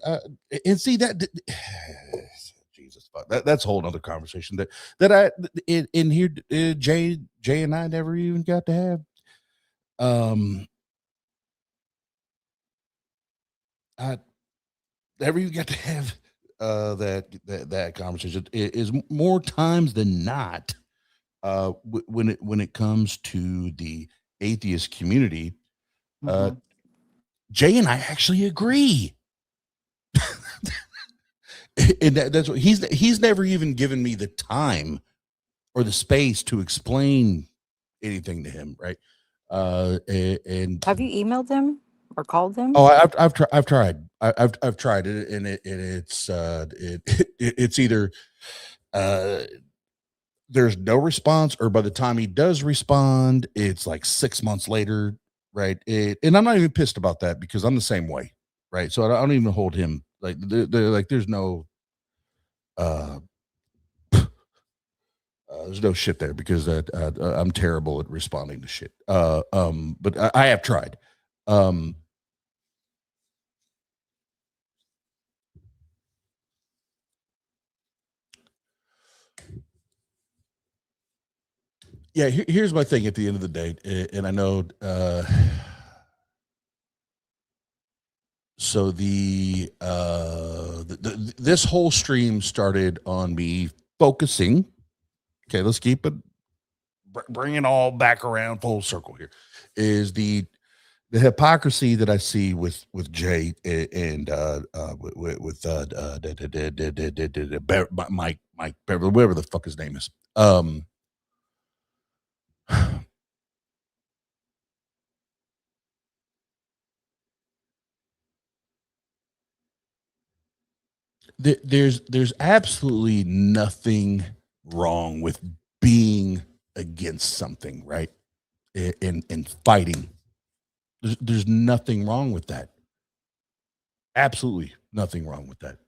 see that. Jesus, fuck. That's a whole other conversation that I in here Jay and I never even got to have. I never even got to have that conversation. It is more times than not, when it comes to the atheist community, Jay and I actually agree. And that's what he's never even given me the time or the space to explain anything to him, right? And Have you emailed them or called them? oh, I've tried. I've tried it, and it's either there's no response, or by the time he does respond, it's like 6 months later, right? And I'm not even pissed about that because I'm the same way, right? So I don't even hold him like they're like there's no there's no shit there because I'm terrible at responding to shit. But I have tried. Yeah, here's my thing at the end of the day, and I know. So this whole stream started on me focusing. Okay, let's keep it, bring it all back around full circle here. Is the hypocrisy that I see with Jay and with Mike Beverly, whatever the fuck his name is. There's absolutely nothing wrong with being against something, right? And fighting. There's nothing wrong with that. Absolutely nothing wrong with that.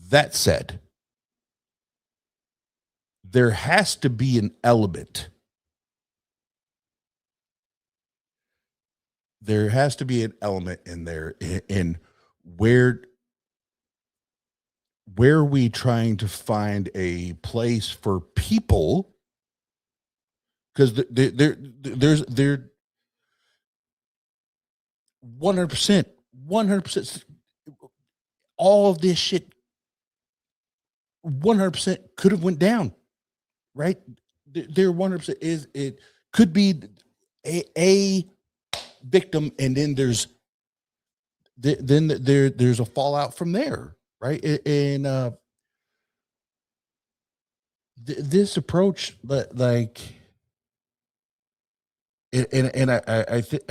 That said, there has to be an element. There has to be an element in there in where are we trying to find a place for people, because there's 100% all of this shit 100% could have went down, right? There 100% is, it could be a victim, and then there's there's a fallout from there, right? And this approach, like, and I think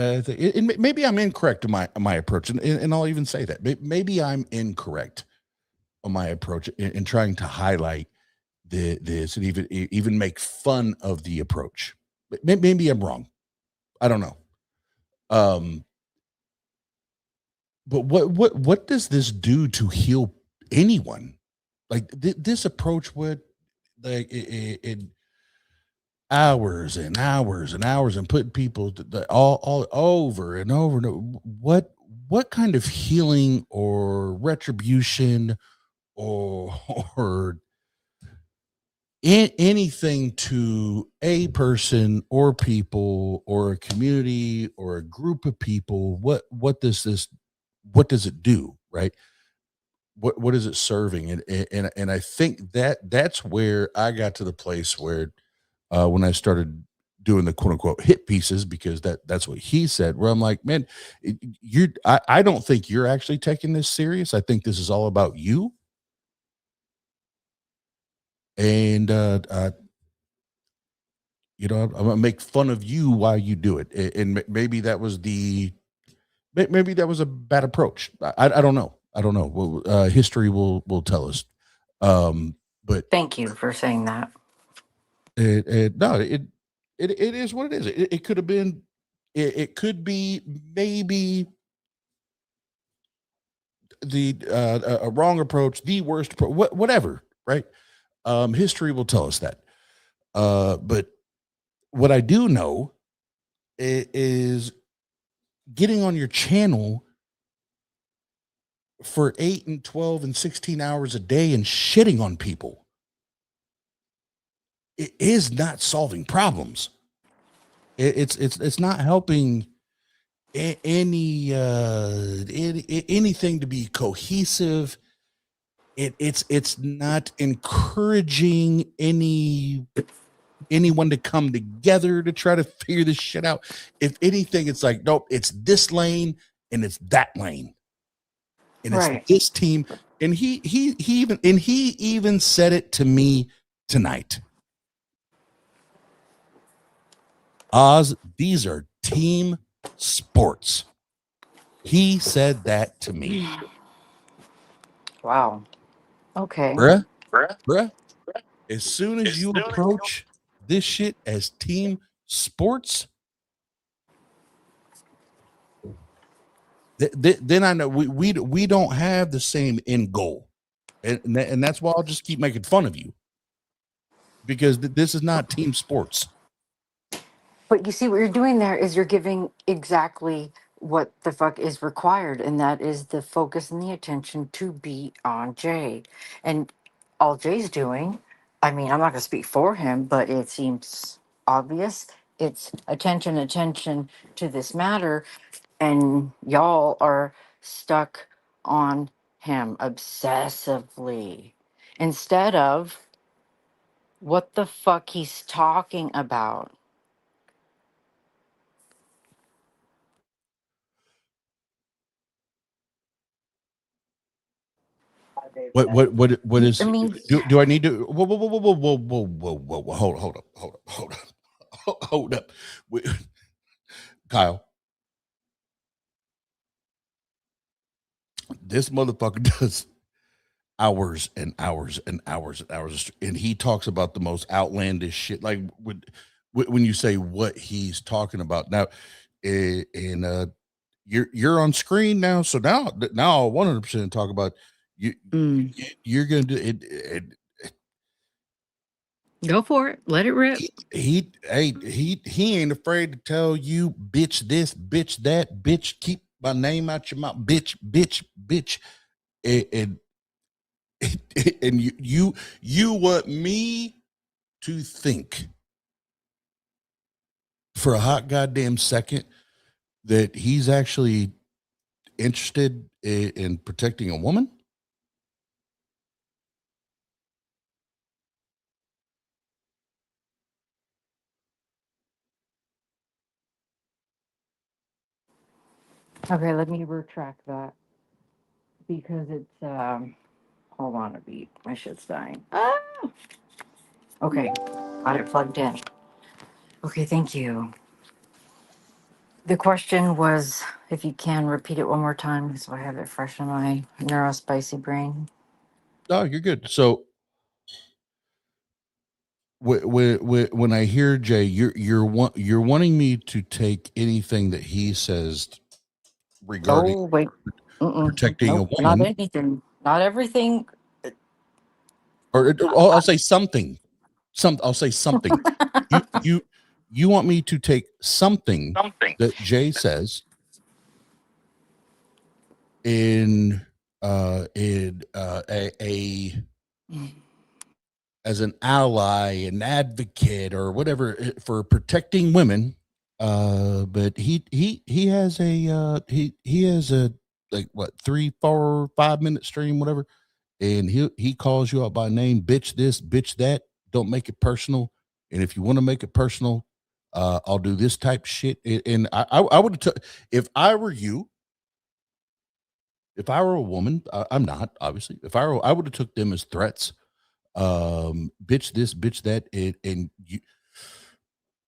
maybe I'm incorrect in my approach, and I'll even say that maybe I'm incorrect on my approach in trying to highlight this and even make fun of the approach. Maybe I'm wrong. I don't know. But what does this do to heal anyone? Like this approach would, like, in hours and hours and hours, and putting people all over and over and over. What kind of healing or retribution or or anything to a person or people or a community or a group of people? What does it do, right? What is it serving? And I think that's where I got to the place where, when I started doing the quote unquote hit pieces, because that's what he said, where I'm like, man, I don't think you're actually taking this serious. I think this is all about you. And I'm gonna make fun of you while you do it. And maybe that was a bad approach. I don't know. Well, history will tell us. But Thank you for saying that. it is what it is. It could have been. It could be maybe the a wrong approach, the worst approach, whatever. Right? History will tell us that. But what I do know is getting on your channel for 8 and 12 and 16 hours a day and shitting on people. it is not solving problems. It's not helping anything to be cohesive. It's not encouraging anyone to come together to try to figure this shit out. If anything, it's like, nope, it's this lane and it's that lane. And it's Right. this team. And he even said it to me tonight. Oz, these are team sports. He said that to me. Wow. Okay. Bruh, as soon as you approach this shit as team sports, then I know we don't have the same end goal. And that's why I'll just keep making fun of you. Because this is not team sports. But you see, what you're doing there is you're giving exactly what the fuck is required, and that is the focus and the attention to be on Jay. And all Jay's doing, I mean, I'm not going to speak for him, but it seems obvious. It's attention to this matter, and y'all are stuck on him obsessively instead of what the fuck he's talking about. What is? I mean, Do I need to? Whoa! Hold up, Kyle. This motherfucker does hours and hours and hours and hours, and he talks about the most outlandish shit. Like when you say what he's talking about now, and you're on screen now, so now I'll 100% talk about you. You're gonna do it. Go for it. Let it rip. He ain't afraid to tell you, bitch this, bitch that, bitch, keep my name out your mouth, bitch, and and you want me to think for a hot goddamn second that he's actually interested in protecting a woman? Okay, let me retract that because it's hold on a beat. My shit's dying. Ah! Okay, got it plugged in. Okay, thank you. The question was, if you can repeat it one more time, so I have it fresh in my neurospicy brain. Oh, you're good. So when I hear Jay, you're wanting me to take anything that he says regarding Oh wait, protecting a nope, not woman, anything, not everything. or I'll say something. I'll say something. You want me to take something that Jay says in a as an ally, an advocate, or whatever for protecting women. But he has a like what 3, 4, 5 minute stream, whatever, and he calls you out by name, bitch this, bitch that. Don't make it personal, and if you want to make it personal, I'll do this type of shit. And I would have if I were you. If I were a woman, I'm not obviously. If I would have took them as threats. Bitch this, bitch that, and you.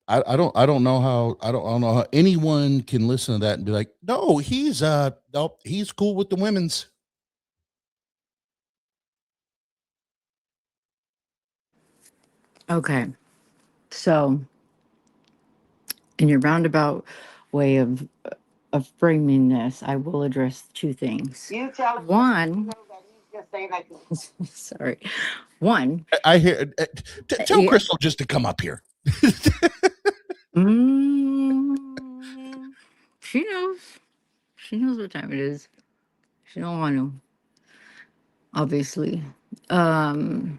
I don't know how I don't know how anyone can listen to that and be like, no, he's cool with the women's. Okay, so in your roundabout way of framing this, I will address two things. You tell one. Sorry. One. I hear. Tell Yeah. Crystal just to come up here. Mm, she knows. She knows what time it is. She don't want to. Obviously. Um.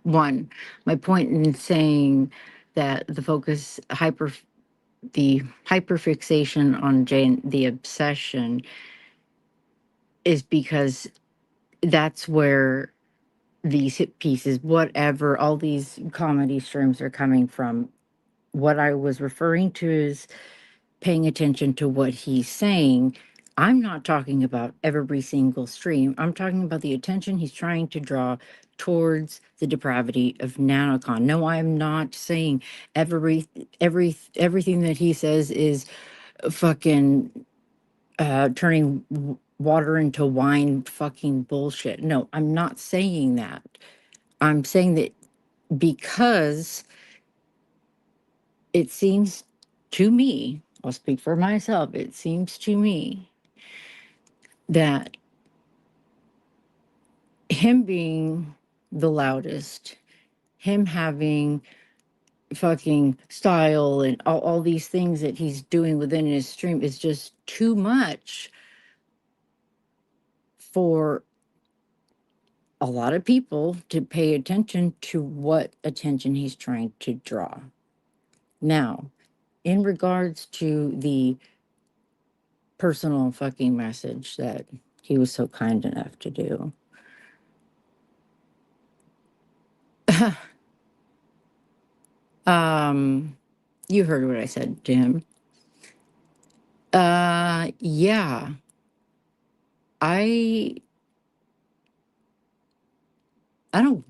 one, my point in saying that the hyperfixation on Jane, the obsession, is because that's where these hit pieces, whatever, all these comedy streams are coming from. What I was referring to is paying attention to what he's saying. I'm not talking about every single stream. I'm talking about the attention he's trying to draw towards the depravity of Nanocon. No, I'm not saying everything that he says is fucking turning water into wine fucking bullshit. No, I'm not saying that. I'm saying that because it seems to me, I'll speak for myself, it seems to me that him being the loudest, him having fucking style and all these things that he's doing within his stream is just too much for a lot of people to pay attention to what attention he's trying to draw. Now, in regards to the personal fucking message that he was so kind enough to do. You heard what I said to him. Yeah. I don't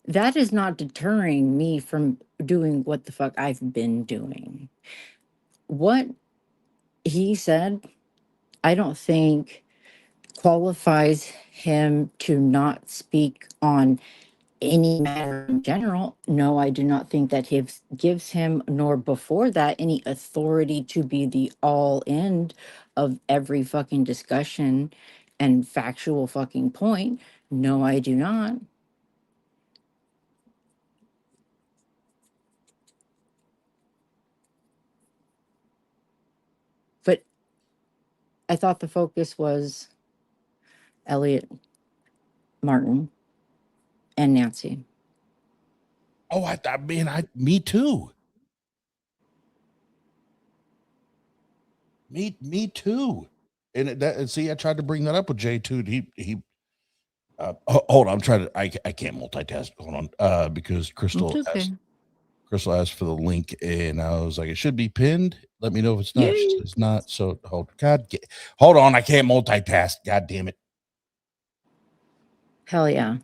that is not deterring me from doing what the fuck I've been doing. What he said, I don't think qualifies him to not speak on any matter in general. No, I do not think that gives him, nor before that, any authority to be the all end of every fucking discussion and factual fucking point. No, I do not. But I thought the focus was Elliot, Martin, and Nancy. Oh, me too. Me too. And see, I tried to bring that up with Jay too. Hold on, I'm trying to. I can't multitask. Hold on, because Crystal asked for the link, and I was like, it should be pinned. Let me know if it's not. It's not. So hold on. I can't multitask. God damn it. Hell yeah.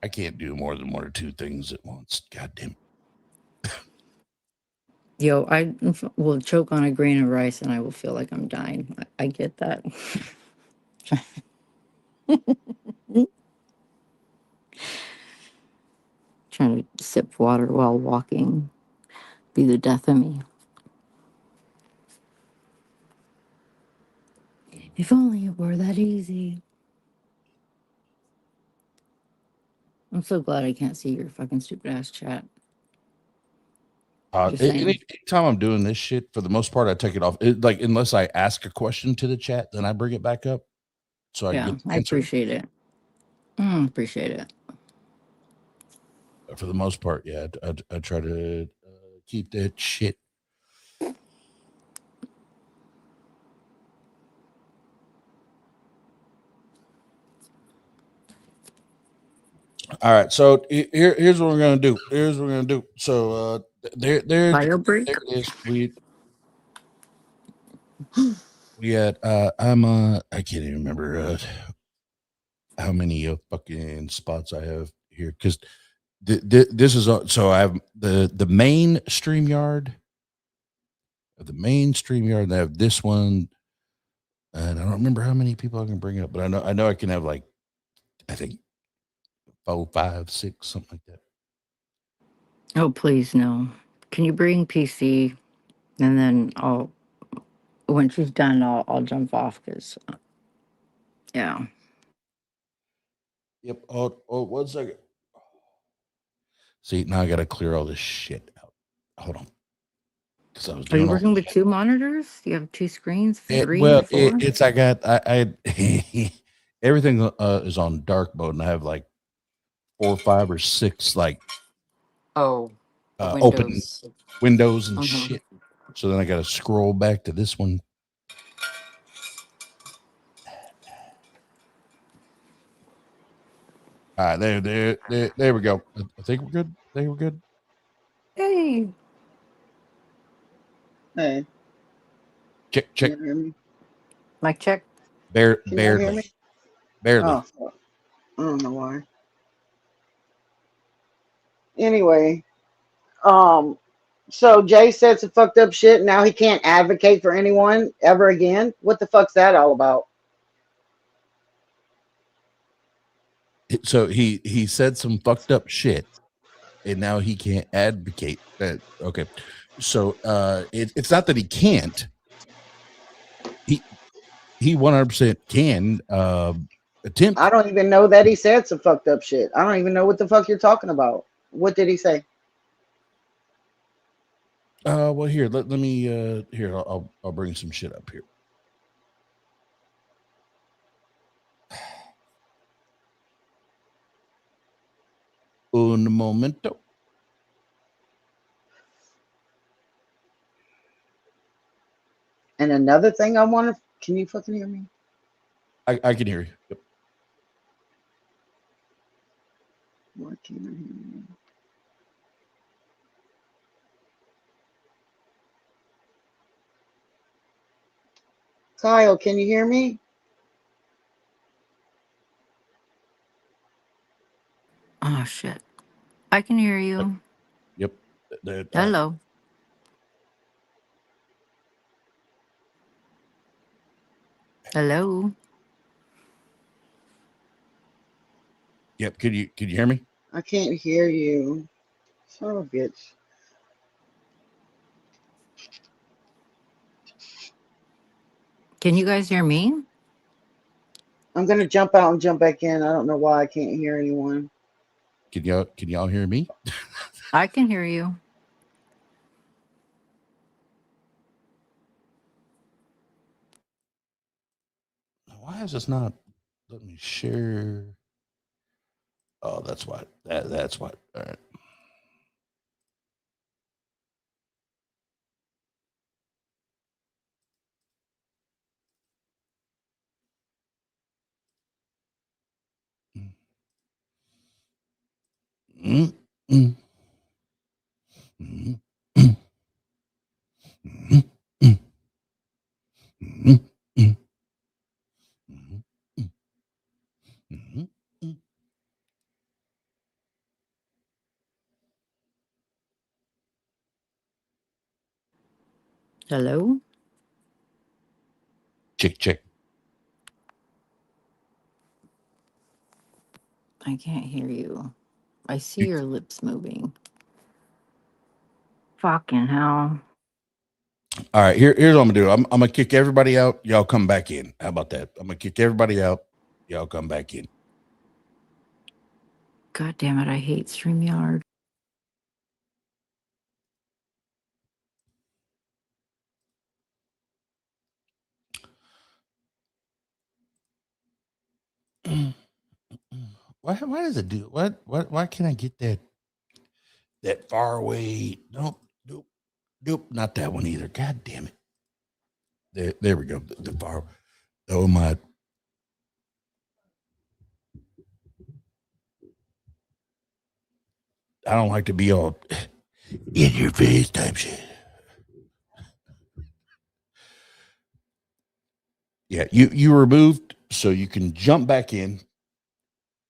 I can't do more than one or two things at once. God damn it. Yo, I will choke on a grain of rice and I will feel like I'm dying. I get that. Trying to sip water while walking be the death of me. If only it were that easy. I'm so glad I can't see your fucking stupid ass chat. Anytime I'm doing this shit, for the most part, I take it off. Like, unless I ask a question to the chat, then I bring it back up. So I appreciate it. Appreciate it. For the most part, yeah, I try to keep that shit. All right, so here's what we're gonna do. So there Fire break. There it is. We had I can't even remember how many fucking spots I have here, because this is so I have the main StreamYard, and I have this one, and I don't remember how many people I can bring up, but I know I can have, like, I think 4, 5, 6, something like that. Oh, please no. Can you bring PC, and then when she's done, I'll jump off, because yeah. Yep. Oh, 1 second. See, now I got to clear all this shit out. Hold on. So I was Are you doing all working with 2 monitors? You have 2 screens, 3, well. 4? It's I got I everything is on dark mode, and I have like 4, 5, or 6 like Oh, open Windows. windows and Mhm. shit. So then I got to scroll back to this one. All right, there we go. I think we're good. I think we're good. Hey. Hey, Check, can check. you hear me? Mic check. Can you hear Barely, me? barely. Oh, fuck. I don't know why. Anyway, um, so Jay said some fucked up shit. Now he can't advocate for anyone ever again. What the fuck's that all about? So he said some fucked up shit, and now he can't advocate that. Okay, so it's not that he can't. He 100% can attempt. I don't even know that he said some fucked up shit. I don't even know what the fuck you're talking about. What did he say? Well, here, let me here. I'll bring some shit up here. Un momento. And another thing I want to, can you fucking hear me? I can hear you. Yep. Why can't I hear you? Kyle, can you hear me? Oh shit. I can hear you. Yep. Hello. Hello. Yep. Can you hear me? I can't hear you. Son of a bitch. Can you guys hear me? I'm gonna jump out and jump back in. I don't know why I can't hear anyone. Can y'all hear me? I can hear you. Why is this not? Let me share. Oh, that's why. That's why. All right. Mm, mm, mm, mm, mm, mm, mm, mm, mm, mm, mm. Hello. Check. I can't hear you. I see You- your lips moving. Fucking hell. All right. Here's what I'm gonna do. I'm gonna kick everybody out. Y'all come back in. How about that? I'm gonna kick everybody out. Y'all come back in. God damn it. I hate StreamYard. Why does it do what why can't I get that far away? Nope, not that one either. God damn it. There we go. The far. Oh my. I don't like to be all in your face type shit. Yeah, you removed so you can jump back in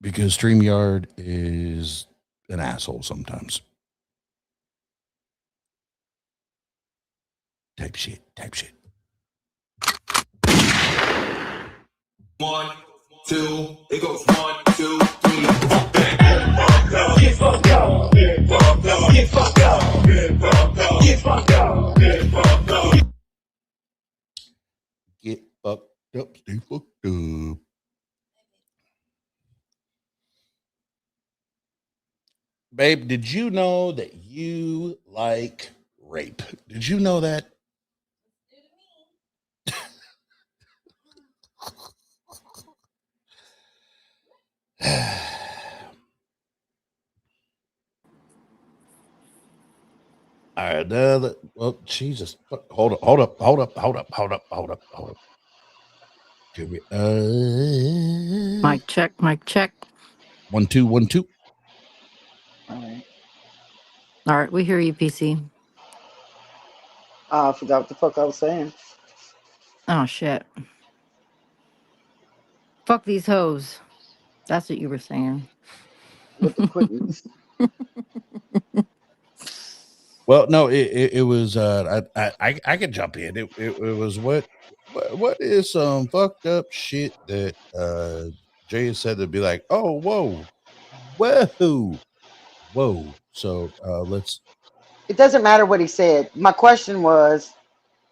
because StreamYard is an asshole sometimes. Type shit. One, two, it goes 1, 2, 3, 4, bang. Get fucked up. Get fucked up. Get fucked up. Get fucked up. Get fucked up. Get fucked up. Get fucked up, stay fucked up. Babe, did you know that you like rape. Did you know that? All right, well, Jesus, hold up. Here we, Mic check, mic check. 1 2 1 2. All right. All right, we hear you, PC. I forgot what the fuck I was saying. Oh shit. Fuck these hoes. That's what you were saying. With the quickness. Well, no, it was I could jump in. It was what is some fucked up shit that Jay said to be like, oh, whoa. So let's. It doesn't matter what he said. My question was,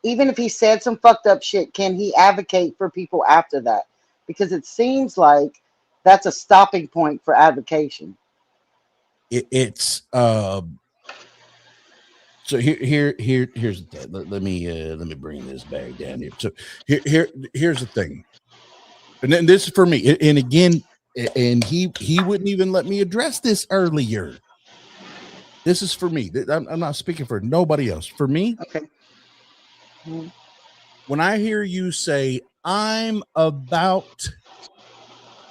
even if he said some fucked up shit, can he advocate for people after that? Because it seems like that's a stopping point for advocation. It's so here's the thing. Let me bring this bag down here. So here's the thing, and then this is for me. And again, and he wouldn't even let me address this earlier. This is for me. I'm not speaking for nobody else. For me, okay. Mm-hmm. When I hear you say I'm about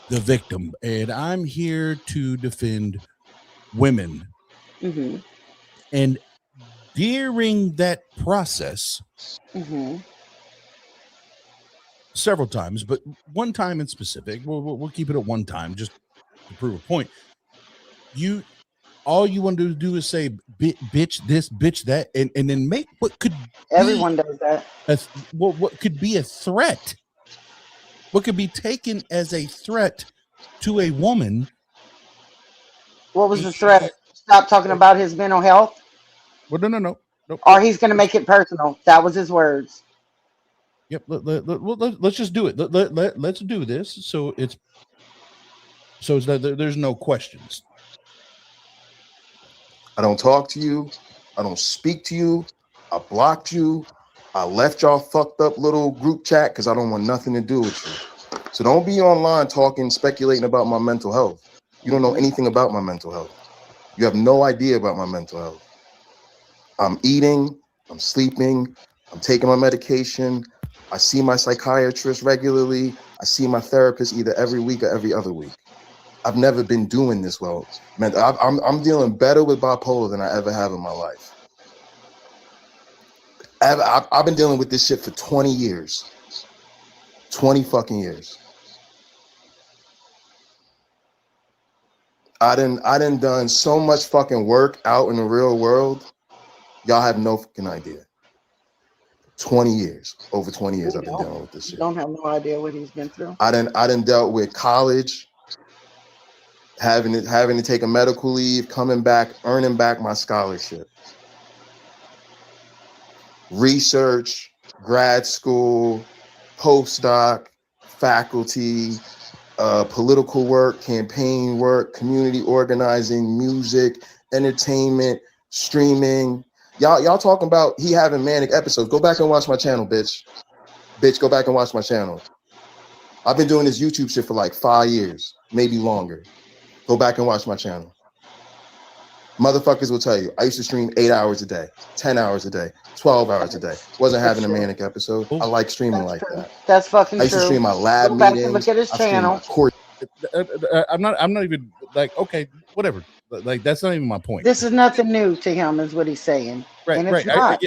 the victim and I'm here to defend women, Mm-hmm. and during that process, Mm-hmm. several times, but one time in specific, we'll keep it at one time just to prove a point. All you want to do is say bitch this, bitch that, and then make what could everyone does that. What could be a threat, what could be taken as a threat to a woman. What was the threat? Stop talking about his mental health. Well, no. Or he's going to make it personal. That was his words. Yep. Let's just do it. Let's do this. So it's that there's no questions. I don't talk to you. I don't speak to you. I blocked you. I left y'all fucked up little group chat because I don't want nothing to do with you. So don't be online talking, speculating about my mental health. You don't know anything about my mental health. You have no idea about my mental health. I'm eating, I'm sleeping, I'm taking my medication. I see my psychiatrist regularly. I see my therapist either every week or every other week. I've never been doing this well. Man, I'm dealing better with bipolar than I ever have in my life. I've been dealing with this shit for 20 years. 20 fucking years. I done done so much fucking work out in the real world. Y'all have no fucking idea. 20 years, over 20 years I've been dealing with this shit. You don't have no idea what he's been through. I done dealt with college, having to take a medical leave, coming back, earning back my scholarship. Research, grad school, postdoc, faculty, political work, campaign work, community organizing, music, entertainment, streaming. Y'all talking about he having manic episodes. Go back and watch my channel, bitch. Bitch, go back and watch my channel. I've been doing this YouTube shit for like 5 years, maybe longer. Go back and watch my channel. Motherfuckers will tell you, I used to stream 8 hours a day, 10 hours a day, 12 hours a day. Wasn't having a manic episode. I like streaming like that. That's fucking true. I used to stream my lab Go back meetings. and look at his channel. I'm not even like, okay, whatever. Like, that's not even my point. This is nothing new to him, is what he's saying. Right, and it's right. Not.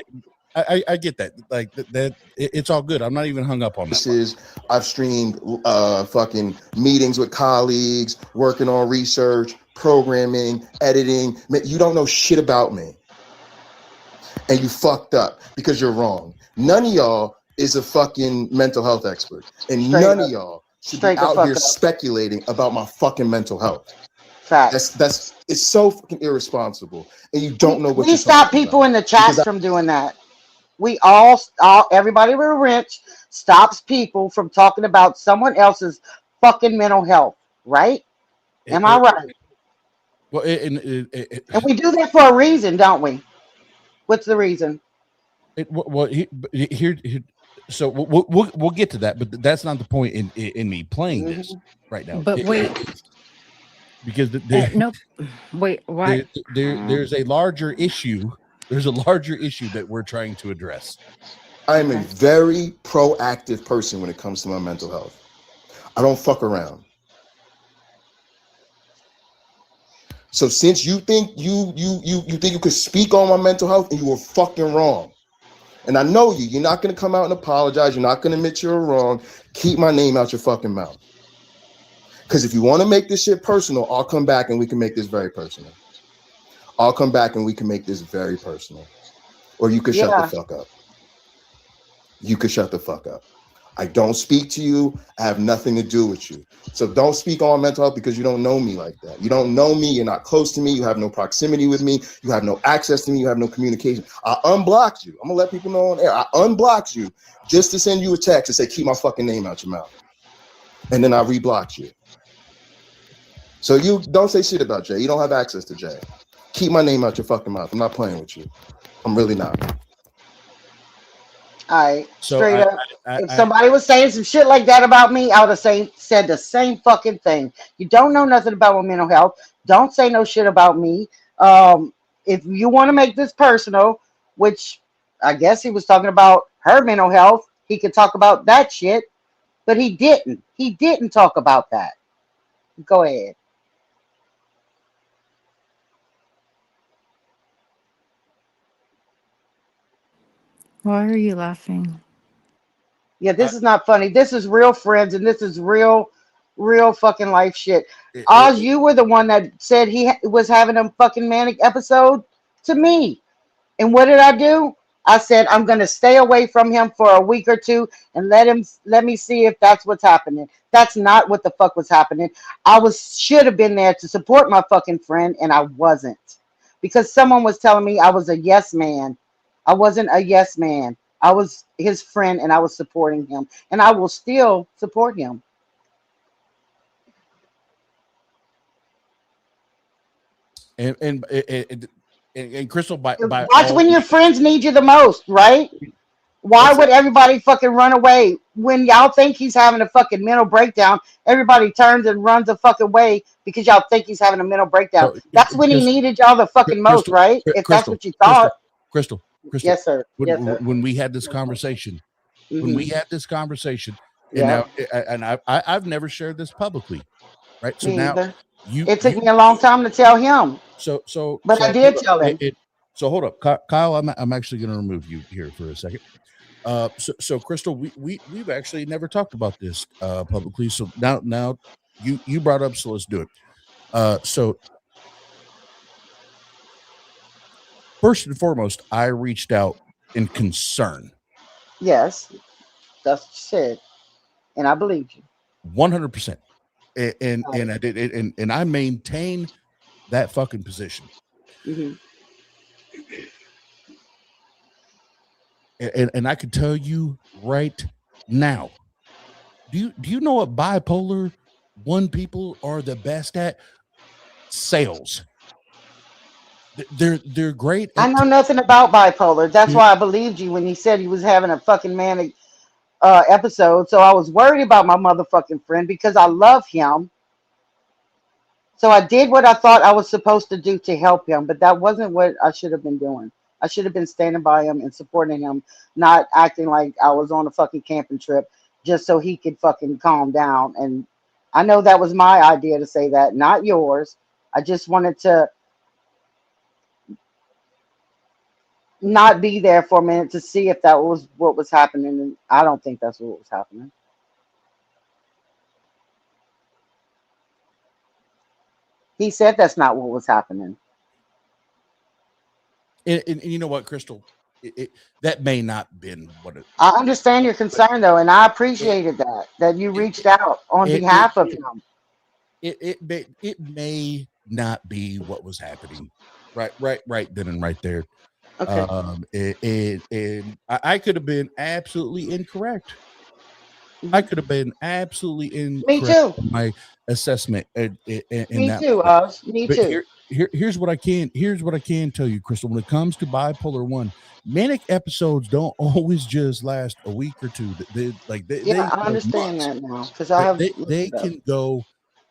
I get that. Like that, it's all good. I'm not even hung up on that. I've streamed fucking meetings with colleagues, working on research, programming, editing. You don't know shit about me, and you fucked up because you're wrong. None of y'all is a fucking mental health expert, and none of y'all should be out here speculating about my fucking mental health. Facts. That's it's so fucking irresponsible, and you don't know what. We stop people in the chats from doing that. We all everybody with a wrench stops people from talking about someone else's fucking mental health, right? Am I right? Well, and we do that for a reason, don't we? What's the reason? Here, so we'll get to that, but that's not the point in me playing this right now. But wait, because no, wait, why? there's a larger issue. There's a larger issue that we're trying to address. I am a very proactive person when it comes to my mental health. I don't fuck around. So since you think you think you could speak on my mental health, and you were fucking wrong. And I know you're not going to come out and apologize. You're not going to admit you're wrong. Keep my name out your fucking mouth. Because if you want to make this shit personal, I'll come back and we can make this very personal. I'll come back and we can make this very personal. Or you could shut the fuck up. You could shut the fuck up. I don't speak to you. I have nothing to do with you. So don't speak on mental health because you don't know me like that. You don't know me. You're not close to me. You have no proximity with me. You have no access to me. You have no communication. I unblocked you. I'm going to let people know on air. I unblocked you just to send you a text and say, keep my fucking name out your mouth. And then I reblocked you. So you don't say shit about Jay. You don't have access to Jay. Keep my name out your fucking mouth. I'm not playing with you. I'm really not. All right, So straight up. If somebody was saying some shit like that about me, I would have said the same fucking thing. You don't know nothing about my mental health. Don't say no shit about me. If you want to make this personal, which I guess he was talking about her mental health, he could talk about that shit, but he didn't. He didn't talk about that. Go ahead. Why are you laughing? Yeah, this is not funny. This is real friends, and this is real fucking life shit. Oz, you were the one that said he was having a fucking manic episode to me. And what did I do? I said, I'm going to stay away from him for a week or two and let me see if that's what's happening. That's not what the fuck was happening. Should have been there to support my fucking friend, and I wasn't. Because someone was telling me I was a yes man. I wasn't a yes man. I was his friend, and I was supporting him, and I will still support him. And Crystal, by watch when your friends need you the most, right? Why would everybody fucking run away when y'all think he's having a fucking mental breakdown? Everybody turns and runs a fucking way because y'all think he's having a mental breakdown. That's when he needed y'all the fucking most, right? If that's what you thought. Crystal. Yes, sir. When we had this conversation, and Yeah. now, and I've never shared this publicly, right? So Me now either. It took me a long time to tell him. But I did tell him. So hold up, Kyle. I'm actually going to remove you here for a second. So Crystal, we've actually never talked about this publicly. So now you brought up, so let's do it. So first and foremost, I reached out in concern. Yes, that's what you said, and I believed you. 100%. And I did it, and I maintain that fucking position. Mm-hmm. And I can tell you right now, do you know what bipolar 1 people are the best at? Sales. They're great. I know nothing about bipolar. That's why I believed you when you said he was having a fucking manic episode. So I was worried about my motherfucking friend because I love him. So I did what I thought I was supposed to do to help him, but that wasn't what I should have been doing. I should have been standing by him and supporting him, not acting like I was on a fucking camping trip just so he could fucking calm down. And I know that was my idea to say that, not yours. I just wanted to not be there for a minute to see if that was what was happening. And I don't think that's what was happening. He said that's not what was happening. And you know what, Crystal? That may not been what it. I understand your concern, though, and I appreciated that you reached out on behalf of him. It may not be what was happening, right then and right there. Okay. And I could have been absolutely incorrect. I could have been absolutely incorrect. Me too. In my assessment. Me too, Oz. Me too. here's what I can tell you, Crystal. When it comes to bipolar 1, manic episodes don't always just last a week or two. They I understand months. that now because I have. They can go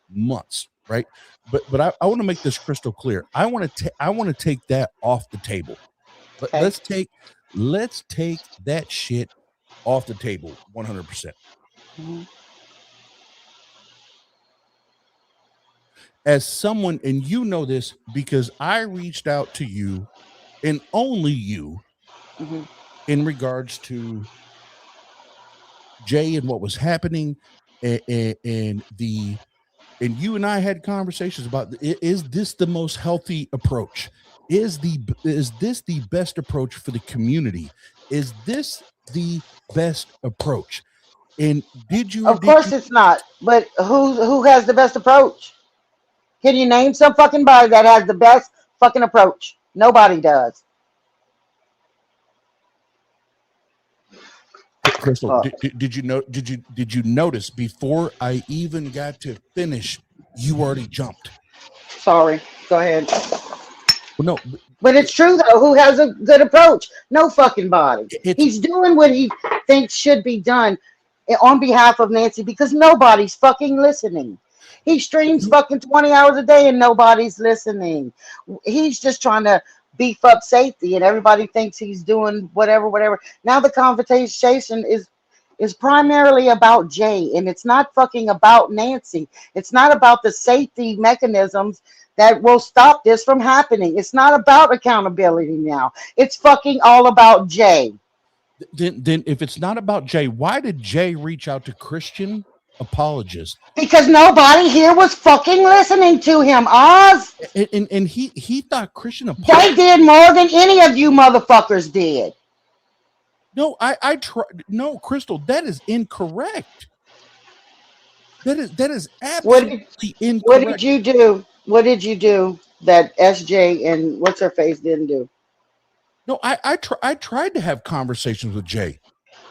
months, right? But I want to make this crystal clear. I want to take that off the table. Okay. Let's take that shit off the table 100%. Mm-hmm. As someone, and you know this because I reached out to you and only you Mm-hmm. in regards to Jay and what was happening, and you and I had conversations about, is this the most healthy approach? Is this the best approach for the community? Is this the best approach? And Of course it's not. But who has the best approach? Can you name some fucking body that has the best fucking approach? Nobody does. Crystal, did you notice before I even got to finish, you already jumped? Sorry. Go ahead. Well, no, but it's true though. Who has a good approach? No fucking body. He's doing what he thinks should be done on behalf of Nancy because nobody's fucking listening. He streams fucking 20 hours a day and nobody's listening. He's just trying to beef up safety and everybody thinks he's doing whatever. Now the conversation is primarily about Jay and it's not fucking about Nancy. It's not about the safety mechanisms that will stop this from happening. It's not about accountability now. It's fucking all about Jay. Then if it's not about Jay, why did Jay reach out to Christian apologists? Because nobody here was fucking listening to him, Oz. And he thought Christian apologists. They did more than any of you motherfuckers did. No, I tried. No, Crystal, that is incorrect. That is absolutely incorrect. What did you do? What did you do that SJ and what's her face didn't do? No, I tried to have conversations with Jay.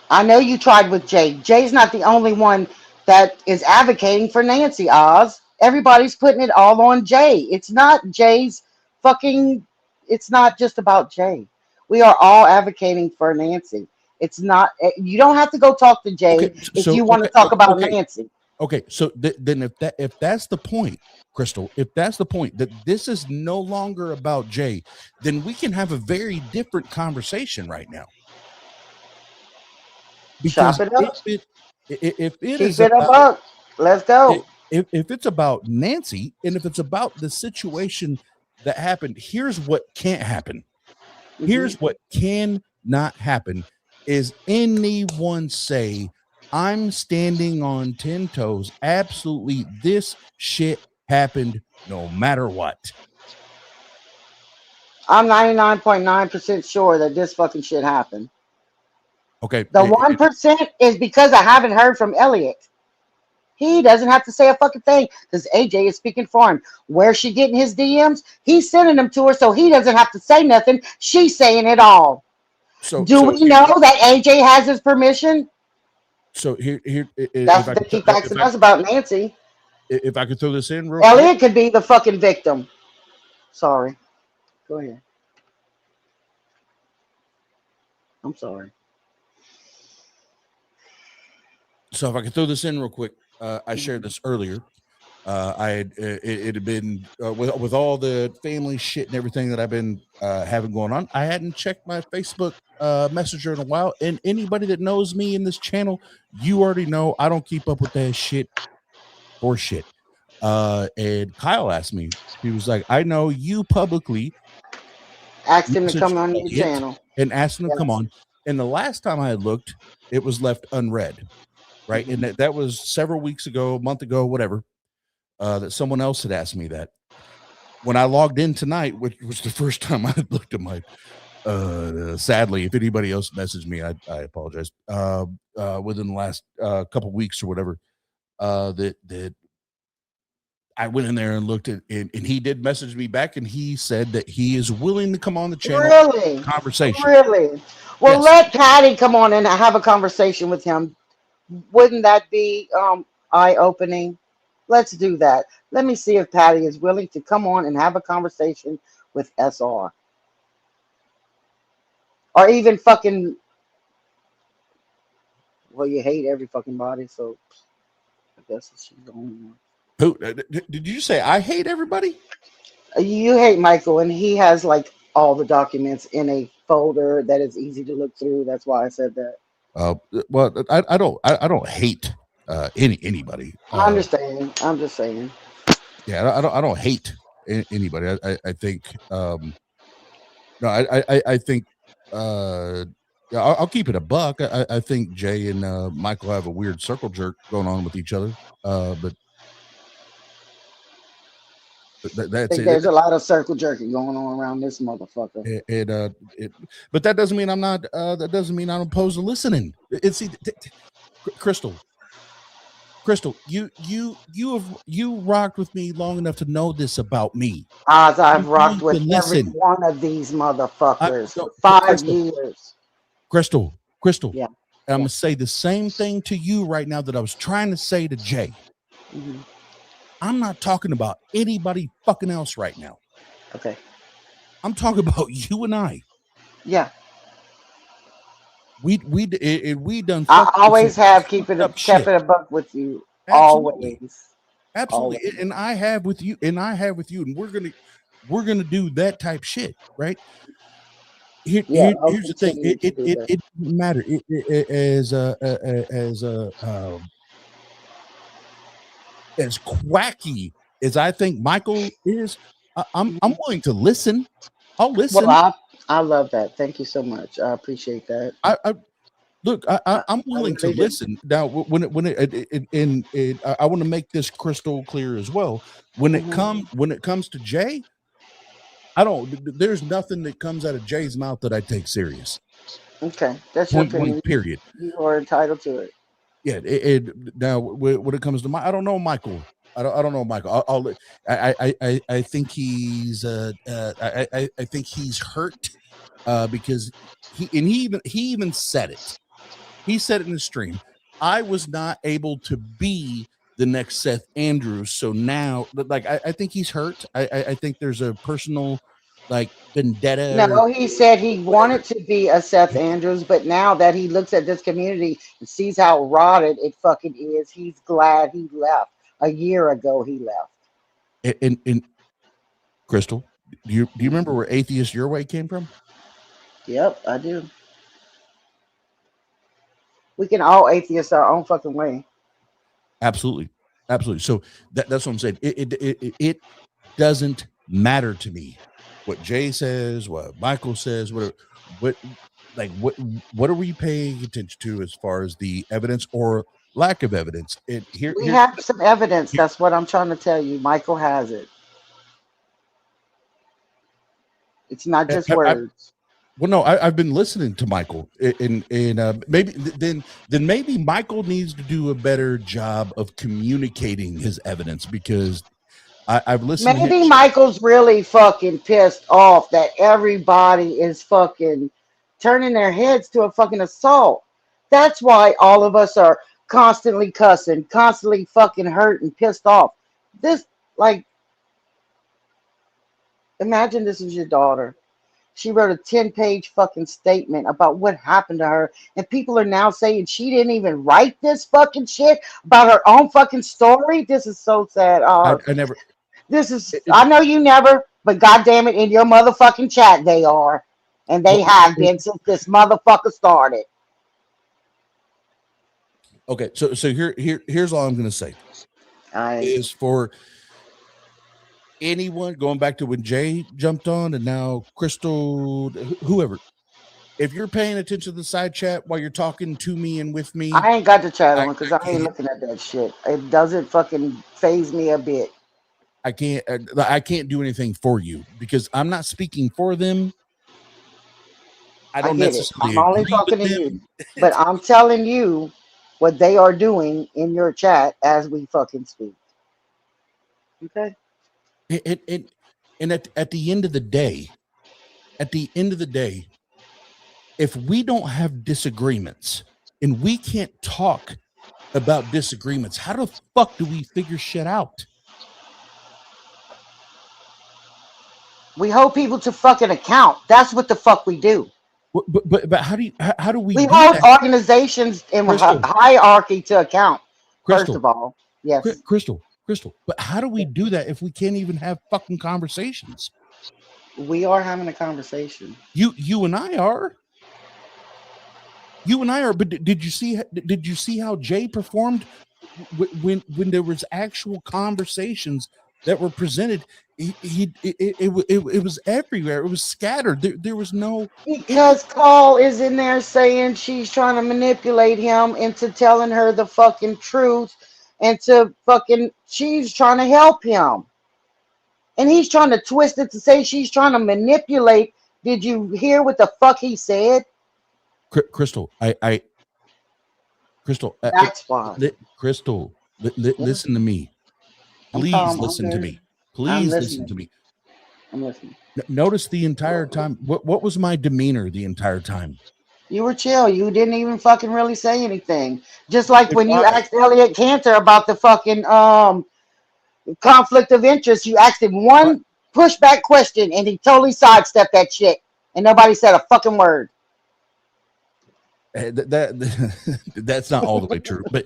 I know you tried with Jay. Jay's not the only one that is advocating for Nancy, Oz. Everybody's putting it all on Jay. It's not Jay's fucking, it's not just about Jay. We are all advocating for Nancy. It's not, you don't have to go talk to Jay if you want to talk about Nancy. Okay, so then if that's the point, Crystal, if that's the point that this is no longer about Jay, then we can have a very different conversation right now. Because chop it up. If it Keep is it about, up. Let's go. If it's about Nancy and if it's about the situation that happened, here's what can't happen. Mm-hmm. Here's what cannot happen is anyone say, I'm standing on 10 toes. Absolutely, this shit happened no matter what. I'm 99.9% sure that this fucking shit happened. Okay. The 1% is because I haven't heard from Elliot. He doesn't have to say a fucking thing because AJ is speaking for him. Where's she getting his DMs? He's sending them to her so he doesn't have to say nothing. She's saying it all. Do we know that AJ has his permission? So here, that's the key facts us about Nancy. If I could throw this in, real Elliot quick. Could be the fucking victim. Sorry, go ahead. I'm sorry. So if I could throw this in real quick, I shared this earlier. It had been with all the family shit and everything that I've been having going on. I hadn't checked my Facebook Messenger in a while, and anybody that knows me in this channel, you already know I don't keep up with that shit or shit. And Kyle asked me, he was like, I know you publicly asked him to come on your channel and asked him to come on. And the last time I had looked, it was left unread, right? And that was several weeks ago, a month ago, whatever. That someone else had asked me that. When I logged in tonight, which was the first time I had looked at my sadly, if anybody else messaged me, I apologize. Within the last couple weeks or whatever, that I went in there and looked at it, and he did message me back, and he said that he is willing to come on the channel. Really? Conversation. Really? Well, yes. Let Patty come on and have a conversation with him. Wouldn't that be eye-opening? Let's do that. Let me see if Patty is willing to come on and have a conversation with SR. Or even fucking, well, you hate every fucking body, so I guess she's the only one. Who did you say I hate everybody? You hate Michael, and he has like all the documents in a folder that is easy to look through. That's why I said that. Well, I don't hate anybody. I understand. I'm just saying. Yeah, I don't hate anybody. I think no, I think yeah, I'll keep it a buck. I think Jay and Michael have a weird circle jerk going on with each other. But I that's think it. there's a lot of circle jerking going on around this motherfucker. But that doesn't mean I'm not. That doesn't mean I'm opposed to listening. See, Crystal, you rocked with me long enough to know this about me. As I've rocked with every one of these motherfuckers for 5 years. Crystal. Yeah. I'm gonna say the same thing to you right now that I was trying to say to Jay. Mm-hmm. I'm not talking about anybody fucking else right now. Okay. I'm talking about you and I. Yeah. We done. I always have kept it a buck with you. Absolutely. Always. Absolutely. And I have with you, and we're gonna do that type shit, right? Here's the thing. It doesn't matter. As quacky as I think Michael is, I'm willing to listen. I'll listen. Well, I love that. Thank you so much. I appreciate that. I'm willing to listen. Now, when I want to make this crystal clear as well. When it comes to Jay, there's nothing that comes out of Jay's mouth that I take serious. Okay, that's your opinion. Period. You are entitled to it. Yeah. Now, when it comes to I don't know Michael. I don't know Michael. I think he's I think he's hurt because he even said it. He said it in the stream. I was not able to be the next Seth Andrews, so now, like, I think he's hurt. I think there's a personal, like, vendetta. No, he said he wanted to be a Seth Andrews, but now that he looks at this community and sees how rotted it fucking is, he's glad he left. A year ago, he left. And Crystal, do you remember where Atheist Your Way came from? Yep, I do. We can all atheist our own fucking way. Absolutely. So that's what I'm saying. It doesn't matter to me what Jay says, what Michael says, what are we paying attention to as far as the evidence or lack of evidence? We have some evidence. That's what I'm trying to tell you. Michael has it. It's not just words. Well, no, I've been listening to Michael, and maybe Michael needs to do a better job of communicating his evidence, because I've listened. Maybe Michael's really fucking pissed off that everybody is fucking turning their heads to a fucking assault. That's why all of us are constantly cussing, constantly fucking hurt and pissed off. This, like, imagine this is your daughter. She wrote a 10-page fucking statement about what happened to her, and people are now saying she didn't even write this fucking shit about her own fucking story. This is so sad. I never. I know you never, but goddamn it, in your motherfucking chat they are, and they have been since this motherfucker started. Okay, so here's all I'm gonna say. Is for anyone going back to when Jay jumped on and now Crystal, whoever, if you're paying attention to the side chat while you're talking to me and with me, I ain't got the chat on because I ain't looking at that shit. It doesn't fucking phase me a bit. I can't do anything for you because I'm not speaking for them. I don't necessarily. I'm only talking to you, but I'm telling you what they are doing in your chat as we fucking speak. Okay. And at the end of the day, if we don't have disagreements and we can't talk about disagreements. How the fuck do we figure shit out? We hold people to fucking account. That's what the fuck we do. But how do we We do hold that? organizations in Crystal, hierarchy to account. First Crystal, of all, yes, Crystal. But how do we do that if we can't even have fucking conversations? we are having a conversation. You and I are. You and I are. But did you see how Jay performed when there was actual conversations that were presented? It was everywhere. It was scattered. There was no. Because Call is in there saying she's trying to manipulate him into telling her the fucking truth, and she's trying to help him. And he's trying to twist it to say she's trying to manipulate. Did you hear what the fuck he said? Crystal, Crystal, That's why. Crystal, listen to me. Please listen to me. Please listen to me. I'm listening. Notice the entire time. What was my demeanor the entire time? You were chill. You didn't even fucking really say anything. Just like when you asked Elliot Cantor about the fucking conflict of interest, you asked him one pushback question and he totally sidestepped that shit. And nobody said a fucking word. That's not all the way true, but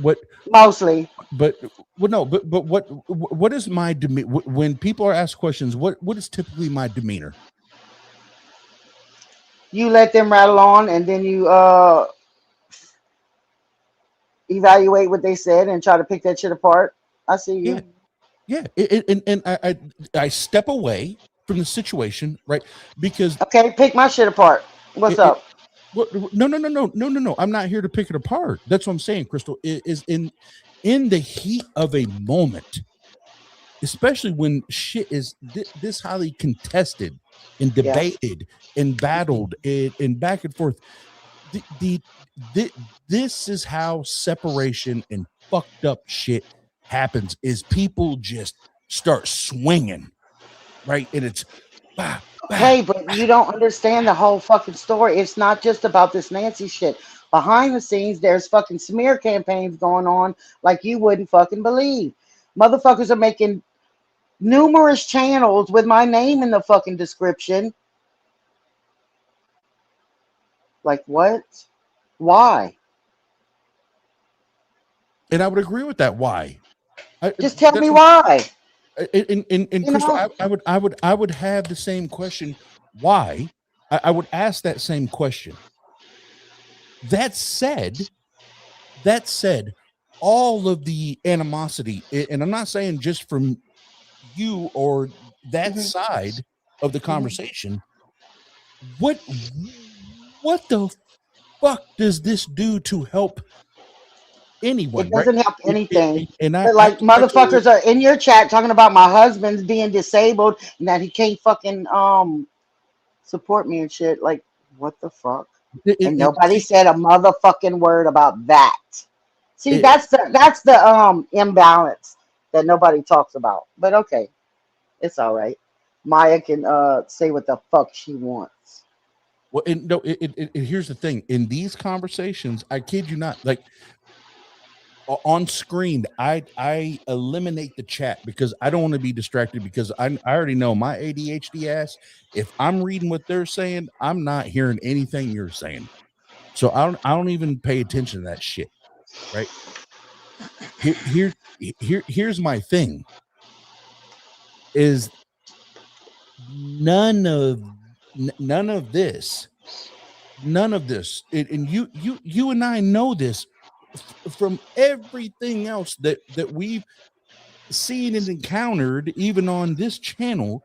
what mostly. But what is my demeanor when people are asked questions? What is typically my demeanor? You let them rattle on, and then you evaluate what they said and try to pick that shit apart. I see you. Yeah. And I step away from the situation, right? Because okay, pick my shit apart. What's up? No. I'm not here to pick it apart. That's what I'm saying, Crystal. Is in the heat of a moment, especially when shit is this highly contested and debated and battled and back and forth. This is how separation and fucked up shit happens. Is people just start swinging, right? And it's hey, but you don't understand the whole fucking story. It's not just about this Nancy shit. Behind the scenes, there's fucking smear campaigns going on like you wouldn't fucking believe. Motherfuckers are making numerous channels with my name in the fucking description. Like what? Why? And I would agree with that. Why? Just tell me why. And Crystal, I would have the same question. Why? I would ask that same question. That said, all of the animosity, and I'm not saying just from you or that side of the conversation. What the fuck does this do to help anyone? It doesn't help anything. But like motherfuckers are in your chat talking about my husband's being disabled and that he can't fucking support me and shit. Like, what the fuck? And nobody said a motherfucking word about that. See, that's the imbalance that nobody talks about. But okay, it's all right. Maya can say what the fuck she wants. Well, here's the thing. In these conversations, I kid you not, like on screen, I eliminate the chat because I don't want to be distracted, because I already know my ADHD ass. If I'm reading what they're saying, I'm not hearing anything you're saying. So I don't even pay attention to that shit. Right? Here's my thing. Is none of this, and you and I know this from everything else that we've seen and encountered, even on this channel.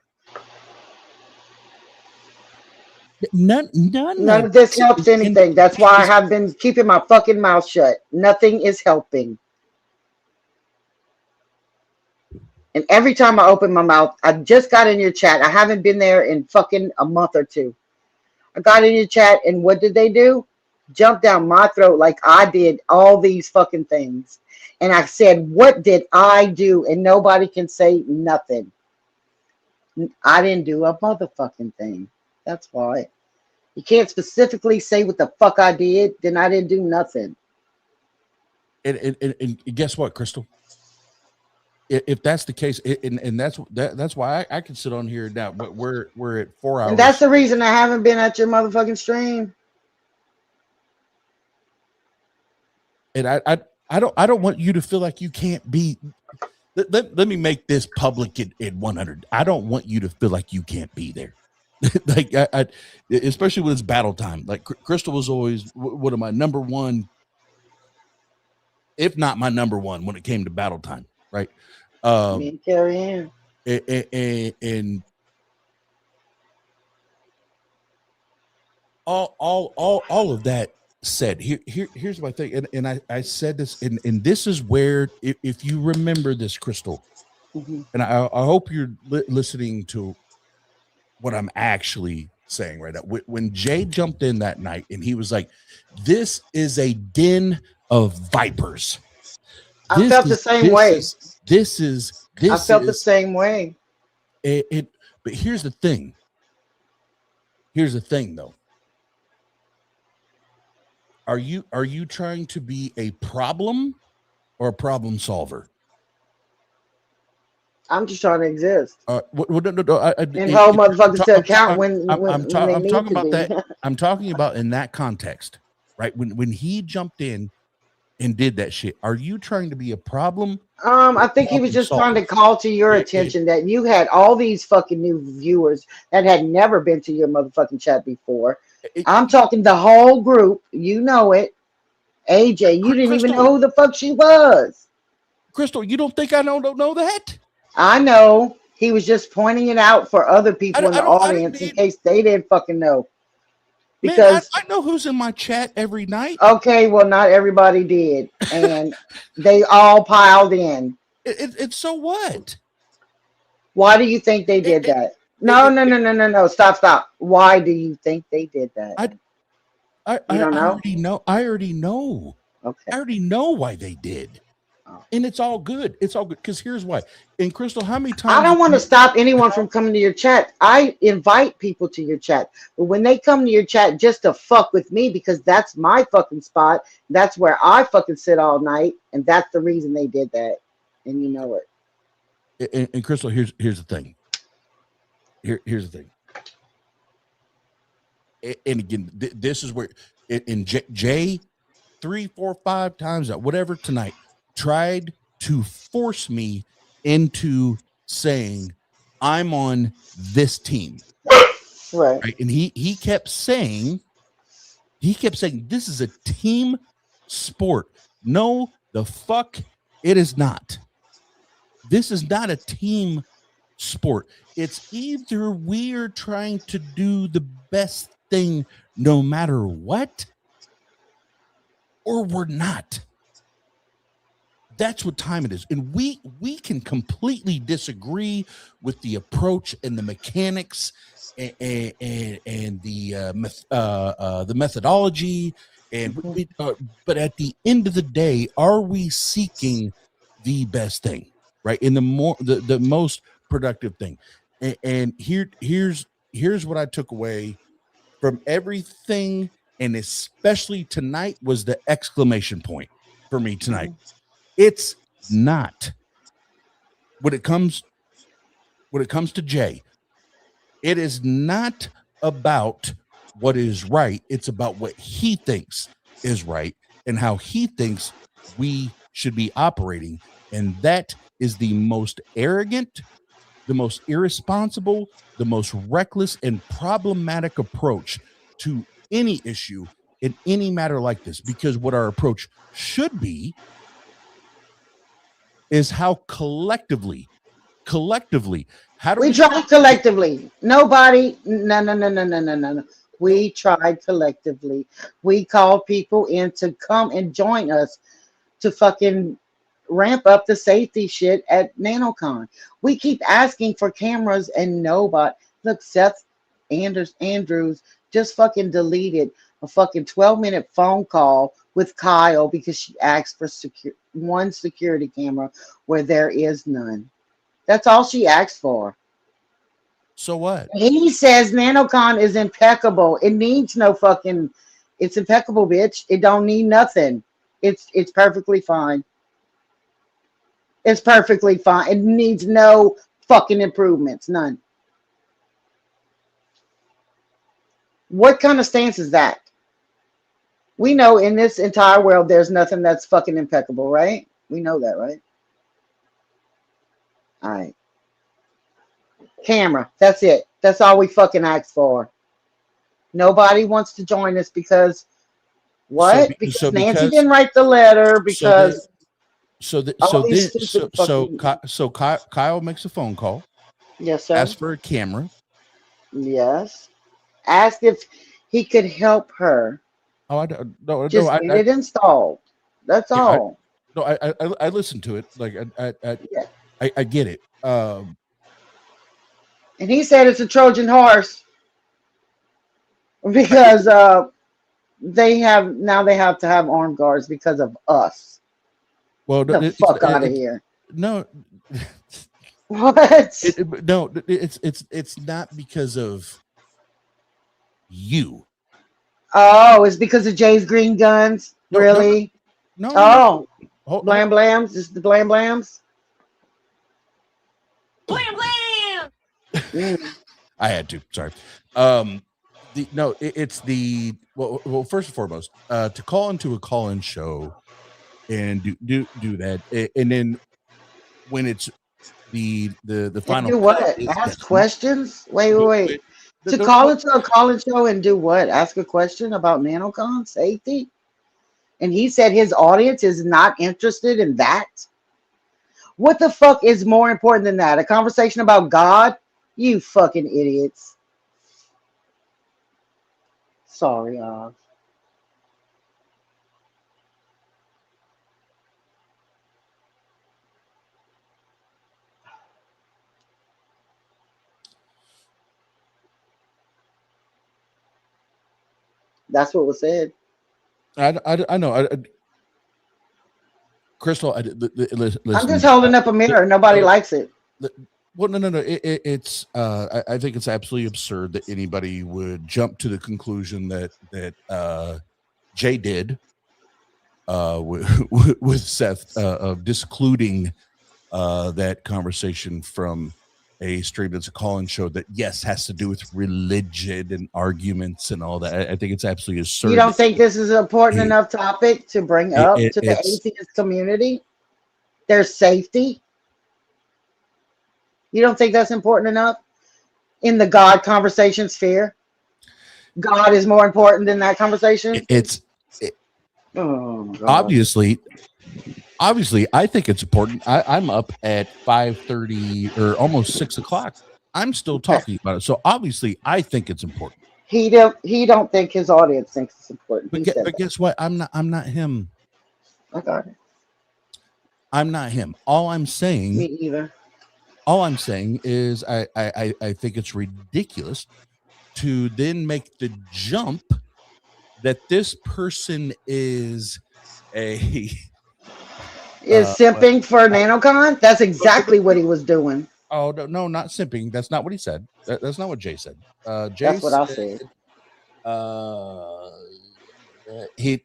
None of this helps anything. That's why I have been keeping my fucking mouth shut. Nothing is helping. And every time I open my mouth, I just got in your chat. I haven't been there in fucking a month or two. I got in your chat, and what did they do? Jump down my throat like I did all these fucking things. And I said, what did I do? And nobody can say nothing. I didn't do a motherfucking thing. That's why. You can't specifically say what the fuck I did, then I didn't do nothing. And guess what, Crystal? If that's the case, and that's why I can sit on here now. But we're at 4 hours, And that's the reason I haven't been at your motherfucking stream. and I don't want you to feel like you can't be. Let me make this public at 100. I don't want you to feel like you can't be there. Like I especially when it's battle time. Like Crystal was always one of my number one, if not my number one, when it came to battle time. Right. Me and Carrie Ann. And all of that said, here's my thing, and I said this, and this is where, if you remember this, Crystal, and I hope you're listening to what I'm actually saying right now. When Jay jumped in that night and he was like, "This is a den of vipers." I felt the same way. This is. I felt the same way. But here's the thing. Here's the thing, though. Are you trying to be a problem or a problem solver? I'm just trying to exist. No, And hold motherfuckers to account when I'm they need talking to about be. that. I'm talking about in that context, right? When he jumped in and did that shit, are you trying to be a problem? I think he was just trying to call to your attention that you had all these fucking new viewers that had never been to your motherfucking chat before. I'm talking the whole group. You know it. AJ, you didn't even know who the fuck she was. Crystal, you don't think I don't know that? I know. He was just pointing it out for other people in the audience in case they didn't fucking know. Because man, I know who's in my chat every night. Okay, well, not everybody did, and they all piled in. It's so what? Why do you think they did that? No. Stop. Why do you think they did that? I already know. I already know. Okay. I already know why they did. And it's all good. It's all good. Because here's why. And Crystal, how many times? I don't want to stop anyone from coming to your chat. I invite people to your chat. But when they come to your chat just to fuck with me, because that's my fucking spot, that's where I fucking sit all night. And that's the reason they did that. And you know it. And Crystal, here's the thing. Here's the thing. And again, this is where in Jay 3, 4, 5 times, whatever tonight, tried to force me into saying I'm on this team. Right. And he kept saying this is a team sport. No, the fuck it is not. This is not a team sport. It's either we are trying to do the best thing no matter what, or we're not. That's what time it is. And we can completely disagree with the approach and the mechanics and the methodology. And but at the end of the day, are we seeking the best thing, right? In the most productive thing. And here's what I took away from everything, and especially tonight, was the exclamation point for me tonight. It's not, when it comes to Jay, it is not about what is right. It's about what he thinks is right and how he thinks we should be operating. And that is the most arrogant, the most irresponsible, the most reckless and problematic approach to any issue in any matter like this. Because what our approach should be is how collectively, how do we tried collectively? Nobody, no. We tried collectively. We called people in to come and join us to fucking ramp up the safety shit at NanoCon. We keep asking for cameras and nobody. Look, Seth Andrews just fucking deleted a fucking 12-minute phone call with Kyle because she asked for one security camera where there is none. That's all she asked for. So what? He says NanoCon is impeccable. It needs no fucking, it's impeccable, bitch. It don't need nothing. It's perfectly fine. It's perfectly fine. It needs no fucking improvements. None. What kind of stance is that? We know in this entire world there's nothing that's fucking impeccable, right? We know that, right? All right. Camera. That's it. That's all we fucking asked for. Nobody wants to join us because what? Because Nancy didn't write the letter. Because Kyle makes a phone call. Yes, sir. Asks for a camera. Yes. Asked if he could help her. Oh, I don't. No, Just no, get it installed. That's all. I listened to it. Like I get it. And he said it's a Trojan horse because they have to have armed guards because of us. Well, the fuck out of here. No. What? No, it's not because of you. Oh, it's because of Jay's green guns? No, really? No. Oh, Blam-Blams? Just the Blam-Blams? Blam-Blam! I had to. Sorry. It's the well. First and foremost, to call into a call-in show and do that, and then when it's the final. Do what? Ask questions? Wait. To call into a call-in show and do what? Ask a question about NanoCon safety? And he said his audience is not interested in that? What the fuck is more important than that? A conversation about God? You fucking idiots. Sorry, Oz. That's what was said. I know. Crystal, listen, I'm just holding up a mirror. Nobody likes it. Well, no. It's. I think it's absolutely absurd that anybody would jump to the conclusion that Jay did with Seth of discluding that conversation from a stream that's a call-in show that has to do with religion and arguments and all that. I think it's absolutely absurd. You don't think this is an important enough topic to bring up to the atheist community? Their safety? You don't think that's important enough in the God conversation sphere? God is more important than that conversation? Oh, God. Obviously, I think it's important. I'm up at 5:30 or almost 6 o'clock. I'm still talking about it. So obviously, I think it's important. He don't think his audience thinks it's important. But guess what? I'm not him. I got it. I'm not him. All I'm saying. Me either. All I'm saying is I think it's ridiculous to then make the jump that this person is simping for NanoCon? That's exactly what he was doing. Oh no, not simping. That's not what he said. That's not what Jay said. Jay That's what I said. He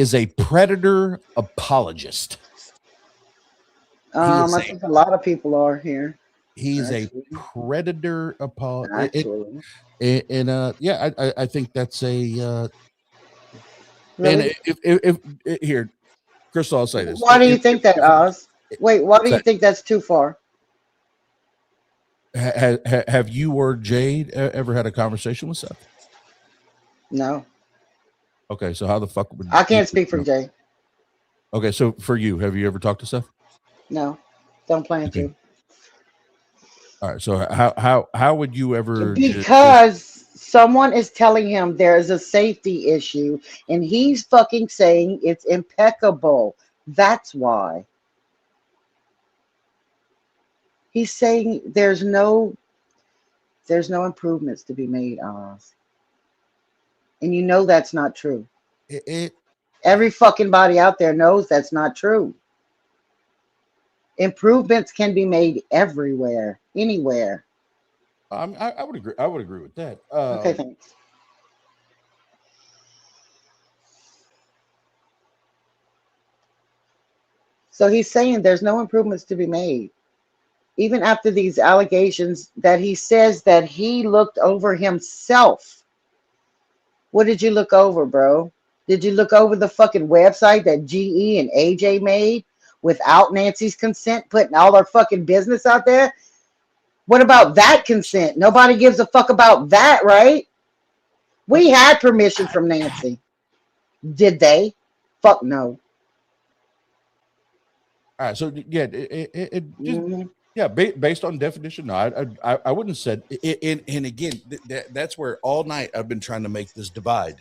is a predator apologist. I think a lot of people are here. He's a predator apologist. I think that's a. Really? And if here, Crystal, I'll say this. Why do you think that, Oz? Wait, why do you think that's too far? Have you or Jade ever had a conversation with Seth? No. Okay, so how the fuck would I can't speak for Jay? Okay, so for you, have you ever talked to Seth? No, don't plan to. All right, so how would you ever? Because someone is telling him there is a safety issue, and he's fucking saying it's impeccable. That's why. He's saying there's no improvements to be made, Oz. And you know that's not true. Every fucking body out there knows that's not true. Improvements can be made everywhere, anywhere. I would agree. I would agree with that. Okay, thanks. So he's saying there's no improvements to be made. Even after these allegations that he says that he looked over himself. What did you look over, bro? Did you look over the fucking website that GE and AJ made without Nancy's consent, putting all our fucking business out there? What about that consent? Nobody gives a fuck about that, right? We had permission from Nancy. Did they? Fuck no. All right, so yeah, it just Mhm. yeah, based on definition, no, I wouldn't have said. And again, that's where all night I've been trying to make this divide.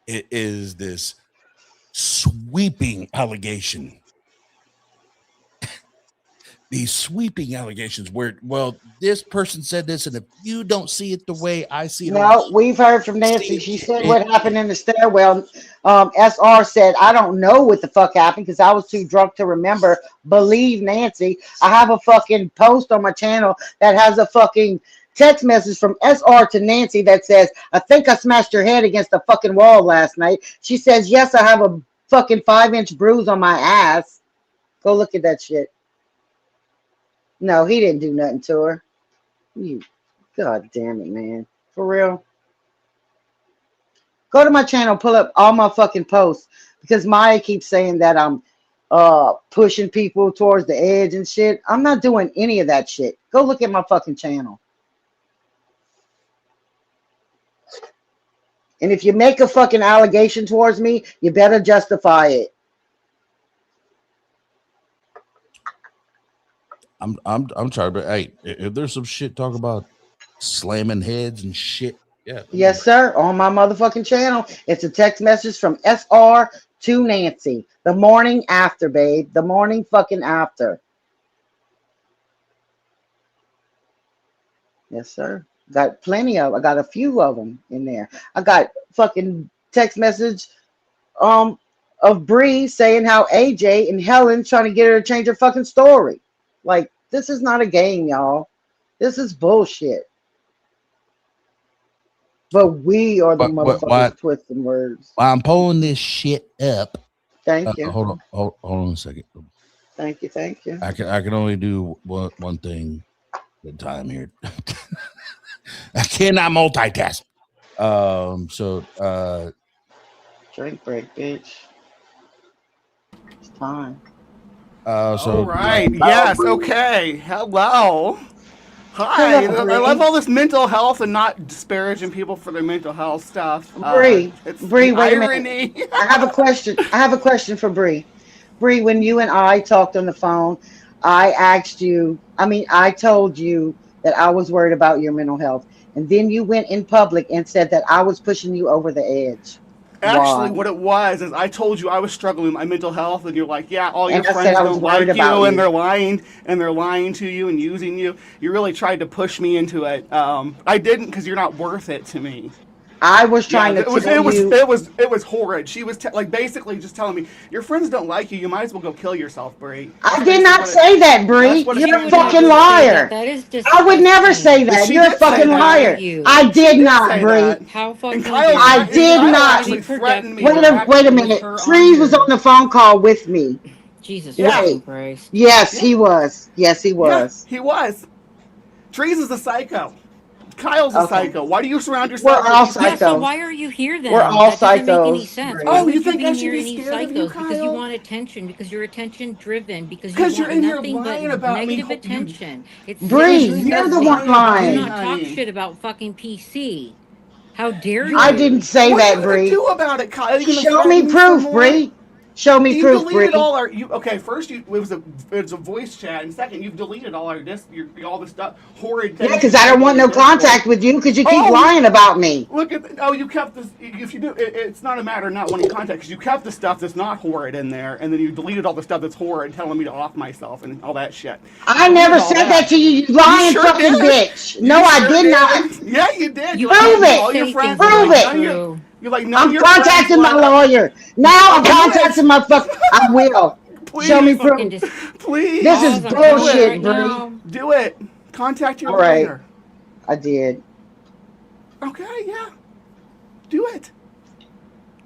It is this sweeping allegation. These sweeping allegations where, well, this person said this, and if you don't see it the way I see it, No, we've heard from Nancy. She said what happened in the stairwell. SR said, I don't know what the fuck happened because I was too drunk to remember. Believe Nancy. I have a fucking post on my channel that has a fucking text message from SR to Nancy that says, I think I smashed your head against the fucking wall last night. She says, yes, I have a fucking 5-inch bruise on my ass. Go look at that shit. No, he didn't do nothing to her. You, God damn it, man. For real. Go to my channel, pull up all my fucking posts because Maya keeps saying that I'm pushing people towards the edge and shit. I'm not doing any of that shit. Go look at my fucking channel. And if you make a fucking allegation towards me, you better justify it. I'm sorry, but hey, if there's some shit talk about slamming heads and shit, yeah. Yes, sir. On my motherfucking channel. It's a text message from SR to Nancy. The morning after, babe. The morning fucking after. Yes, sir. Got plenty of. I got a few of them in there. I got fucking text message of Bree saying how AJ and Helen trying to get her to change her fucking story. Like, this is not a game, y'all. This is bullshit. But we are the motherfuckers twisting words. While I'm pulling this shit up. Thank you. Hold on a second. Thank you. I can only do one thing at a time here. I cannot multitask. Drink break, bitch. It's time. All right. Yes. Okay. Hello. Hi. Hello, I love all this mental health and not disparaging people for their mental health stuff. Bree, wait irony. a minute. I have a question. For Bree. Bree, when you and I talked on the phone, I told you that I was worried about your mental health. And then you went in public and said that I was pushing you over the edge. Actually, Why? what it was is I told you I was struggling with my mental health, and you're like, yeah, all your friends don't like you, and they're lying to you and using you. You really tried to push me into it. I didn't because you're not worth it to me. I was trying to tell you. It was horrid. She was basically just telling me, your friends don't like you. You might as well go kill yourself, Bree. I did not say that, Bree. You're a fucking liar. That is just. I would never say that. You're a fucking liar. I did not, Bree. How fucking? I did not. Wait a minute. Trees was on the phone call with me. Jesus Christ. Yes, he was. Yes, he was. Yeah, he was. Trees is a psycho. Kyle's a psycho. Why do you surround yourself? We're all psychos. Yeah, so why are you here then? We're all that doesn't psychos. Make any sense. Oh, you think I should be scared of you, Kyle? Because you want attention. Because you're attention driven. Because you're want in here nothing lying but about negative me. attention. It's Bree, you're the one lying. Do not talk shit about fucking PC. How dare you? I didn't say that, Bree. What are you gonna do about it, Kyle? Show me proof, Bree. Show me proof, Bree. All our. First, it was a voice chat, and second, you've deleted all our all the stuff, horrid things. Yeah, because I don't want no contact with you because you keep lying about me. Look at you kept this. If you do, it's not a matter of not wanting contact because you kept the stuff that's not horrid in there, and then you deleted all the stuff that's horrid, telling me to off myself and all that shit. I never said that to you, you lying fucking bitch. No, I did not. Yeah, you did. Prove it. All your friends. Prove it. You're like, I'm contacting my lawyer. Now I'm contacting my fuck. I will. Please, show me proof. Please. This is bullshit, Bree. Do it. Contact your lawyer. Right. I did. Okay, yeah. Do it.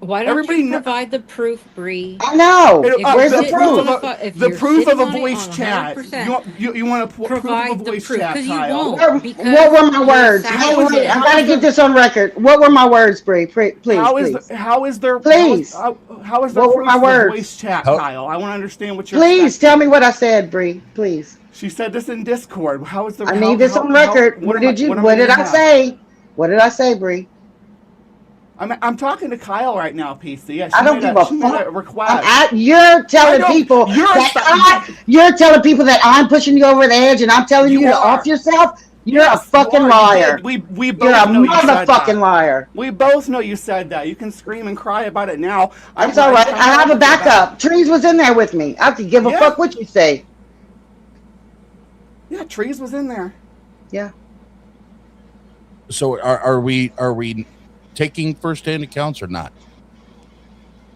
Why don't Everybody you kn- provide the proof, Bree? I know. It- If Where's you're the sitting proof? on a fu- if The you're proof sitting of a on it voice on chat. 100%, You want a proof of a provide the voice proof, chat, because you Kyle? won't. What were my You're words? How is Wait, it- I how gotta is get the- this on record. What were my words, Bree? Please, How is please. there Please. how is there What were proof my of a words? voice chat, How- Kyle? I want to understand what you're Please expecting. tell me what I said, Bree. Please. She said this in Discord. How is the I need this on record. What did I say? What did I say, Bree? I'm talking to Kyle right now, PC. Yeah, I don't give a she made a fuck. request. You're telling people you're telling people that I'm pushing you over the edge, and I'm telling you to off yourself. You're a fucking liar. We You're both a know you said that. motherfucking liar. We both know you said that. You can scream and cry about it now. It's all right. I have a backup. Trees was in there with me. I could give a fuck what you say. Yeah, Trees was in there. Yeah. So are we taking first-hand accounts or not?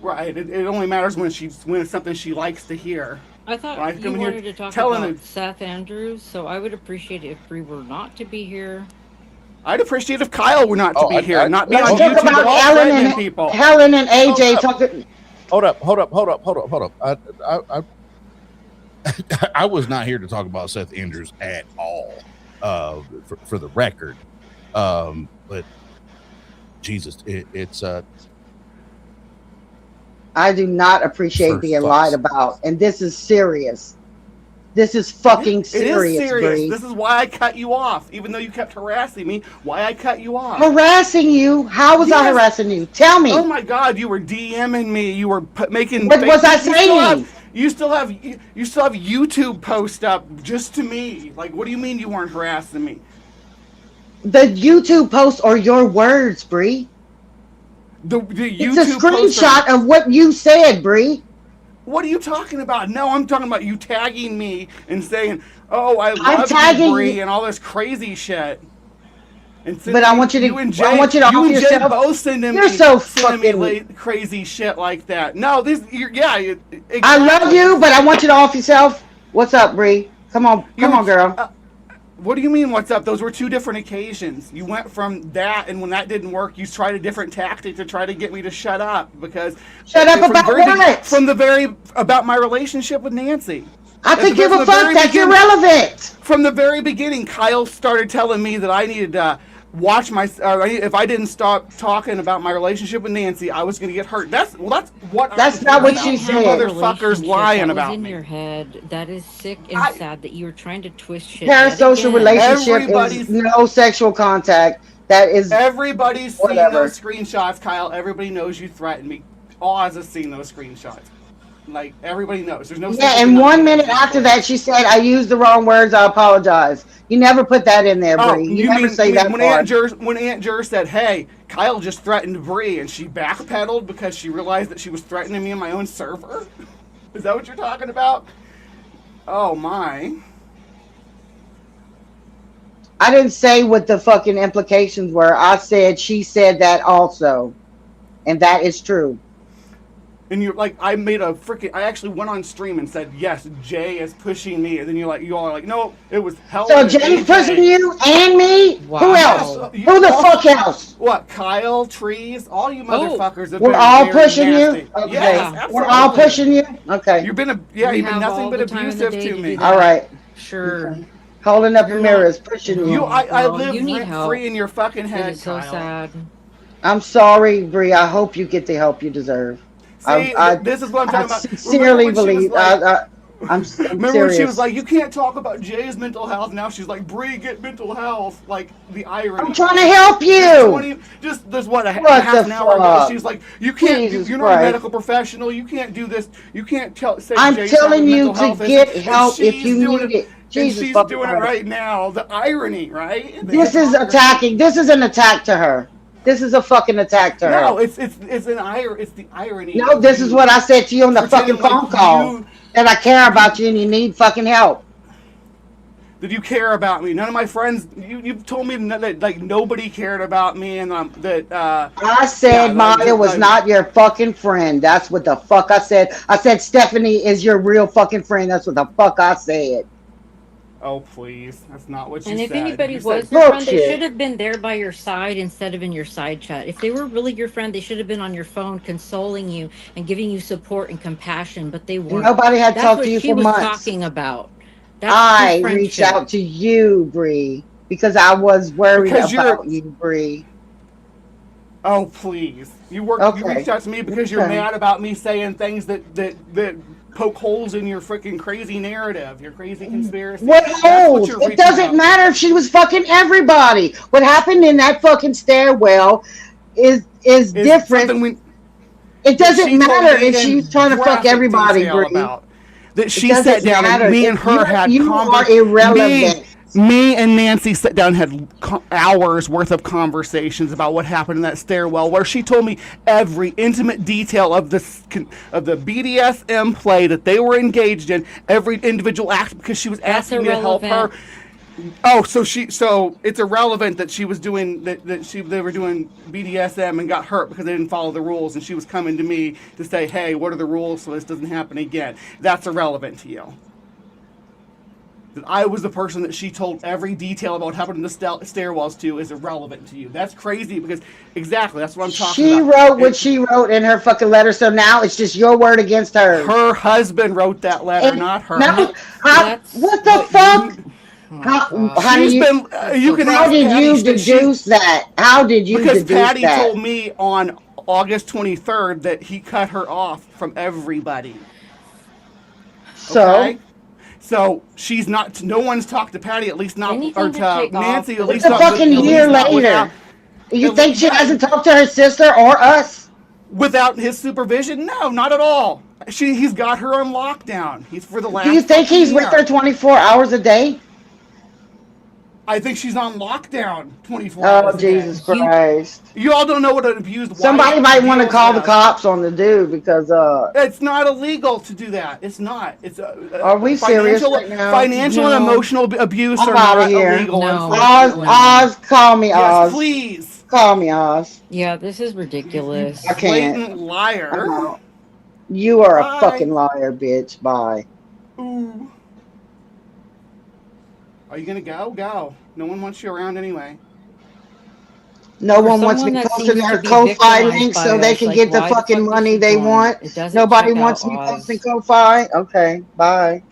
Right. It only matters when it's something she likes to hear. I thought Well, I you come here wanted to talk telling about it- Seth Andrews, so I would appreciate it if Bree were not to be here. I'd appreciate if Kyle were not to be here, not be Let's on talk YouTube about all threatening people. Helen and AJ talking. Hold up. I was not here to talk about Seth Andrews at all, for the record. But Jesus, it's I do not appreciate For being fuck's lied about, and this is serious. This is fucking serious, It is serious. Bree. This is why I cut you off, even though you kept harassing me. Why I cut you off? Harassing you? How was I Yes. harassing you? Tell me. Oh my God! You were DMing me. You were making. What fake- was I you still saying? You still have YouTube posts up just to me. Like, what do you mean you weren't harassing me? The YouTube posts are your words, Bree. The It's YouTube a posts screenshot are- of what you said, Bree. What are you talking about? No, I'm talking about you tagging me and saying, "Oh, I I'm love tagging you, Bree," you. and all this crazy shit. And But I want you to. and Jay, I want you to you off and Jay yourself. both sending You're me, so sending me fucking. crazy shit like that. No, exactly. I love you, but I want you to off yourself. What's up, Bree? Come on, girl. What do you mean, what's up? Those were two different occasions. You went from that, and when that didn't work, you tried a different tactic to try to get me to shut up because Shut up from about the very what? From the very about my relationship with Nancy. I could give From a the fuck. very That's beginning- irrelevant. From the very beginning, Kyle started telling me that I needed to watch my. If I didn't stop talking about my relationship with Nancy, I was going to get hurt. That's what. That's I'm not what about. she You said. motherfuckers Relationship lying that about was in me. your head. That is sick and sad that you were trying to twist shit. Parasocial yet again. relationship Everybody's- is no sexual contact. That is Everybody's seen whatever. those screenshots, Kyle. Everybody knows you threatened me. Oz has seen those screenshots. Like, everybody knows. There's no. Yeah, and 1 minute after that, she said, "I used the wrong words. I apologize." You never put that in there, Bree. You never say that when part. Aunt Jer said, "Hey, Kyle just threatened Bree," and she backpedaled because she realized that she was threatening me on my own server? Is that what you're talking about? Oh my. I didn't say what the fucking implications were. I said she said that also, and that is true. And you're like, I actually went on stream and said, yes, Jay is pushing me. And then you all are like, no, it was Helen. So and Jay's AJ. pushing you and me. Wow. Who else? You- Who the fuck else? What? Kyle, Trees, all you motherfuckers have We're been all very pushing nasty. you. Okay, Yes, we're all absolutely. pushing you. Okay, You've been We you've been have nothing all but the time in the abusive day to to me. do that. all right. Sure. Holding up the You're mirrors, not- pushing You, you. I Well, live you need rent help. free in your fucking It head, is so Kyle. sad. I'm sorry, Bree. I hope you get the help you deserve. See, this is what I'm I talking about. sincerely Remember when she was believe. like- I'm Remember serious. when she was like, you can't talk about Jay's mental health. Now she's like, Bree, get mental health. Like, the irony. I'm trying to help you. There's what, a What half the an hour ago. fuck? She's like, you can't, Jesus you're not a Christ. medical professional. You can't do this. You can't say I'm Jay's telling having you mental health to get issues. And help if she's you doing need it. And Jesus she's fucking doing it Christ. right now. The irony, right? This is attacking. This is an attack to her. This is a fucking attack to her. No, it's the irony. No, of this you is what I said to you on the fucking pretending phone like call. you- That I care about you and you need fucking help. Did you care about me? None of my friends. You've told me that like nobody cared about me, and I said Maya was not your fucking friend. That's what the fuck I said. I said Stephanie is your real fucking friend. That's what the fuck I said. Oh, please. That's not what you And said. if anybody You was said, your friend, they Bullshit. should have been there by your side instead of in your side chat. If they were really your friend, they should have been on your phone consoling you and giving you support and compassion, but they weren't. Nobody had That's talked to what you she for was months. talking about. That's true I reached friendship. out to you, Bree, because I was worried because you're. about you, Bree. Oh, please. You reached Okay. out to me because you're Okay. mad about me saying things that poke holes in your freaking crazy narrative, your crazy conspiracy. What That's what holes? you're It reaching doesn't out. matter if she was fucking everybody. What happened in that fucking stairwell is Is different. something we It that doesn't she told matter me if she in was trying to fuck graphic everybody, detail Bree. about. That It she sat doesn't down and matter. me If and her had you are me irrelevant. me and Nancy sat down and had hours worth of conversations about what happened in that stairwell, where she told me every intimate detail of the BDSM play that they were engaged in, every individual act, because she was That's asking me to help her. irrelevant. Oh, so it's irrelevant that she was doing they were doing BDSM and got hurt because they didn't follow the rules, and she was coming to me to say, hey, what are the rules so this doesn't happen again? That's irrelevant to you. That I was the person that she told every detail about what happened in the stairwells to is irrelevant to you. That's crazy, because exactly that's what I'm talking She about. wrote what she wrote in her fucking letter, so now it's just your word against hers. Her husband wrote that letter, And not her. no, That's what the what you. fuck? Oh How do She's you? been. that's You so can How ask did stupid. Patty. you deduce that? How did you Because deduce Patty that? told me on August 23rd that he cut her off from everybody. So Okay? So she's not. No one's talked to Patty, at least not, or Anything to to take off Nancy, at the it's least a not fucking with, fucking at least year not taboo. without. later. You think she Yeah, hasn't talked to her sister or us? without his supervision, no, not at all. He's got her on lockdown. He's for the Do you last think fucking he's with her year. 24 hours a day? I think she's on lockdown 24 Oh, hours a day. Jesus You Christ. You all don't know what an abused Somebody wife might want to deals call the with. cops on the dude because It's not illegal to do that. It's not. It's are we serious right now? financial and no, emotional abuse I'm are out of not here. illegal in no, Oz, Florida. no. Oz, call me Yes, Oz. please. Call me Oz. Yeah, this is You I ridiculous. can't. blatant I'm liar. out. You are a Bye. fucking liar, bitch. Bye. Ooh. Are you gonna go? Go. No one wants you around anyway. No For one wants me someone that posting seems to their be Ko-Fi victimized links so by they us, can like, get the why the fucking fuck did money she they join? want. It doesn't Nobody check out wants me posting Oz. Ko-Fi. Okay, bye.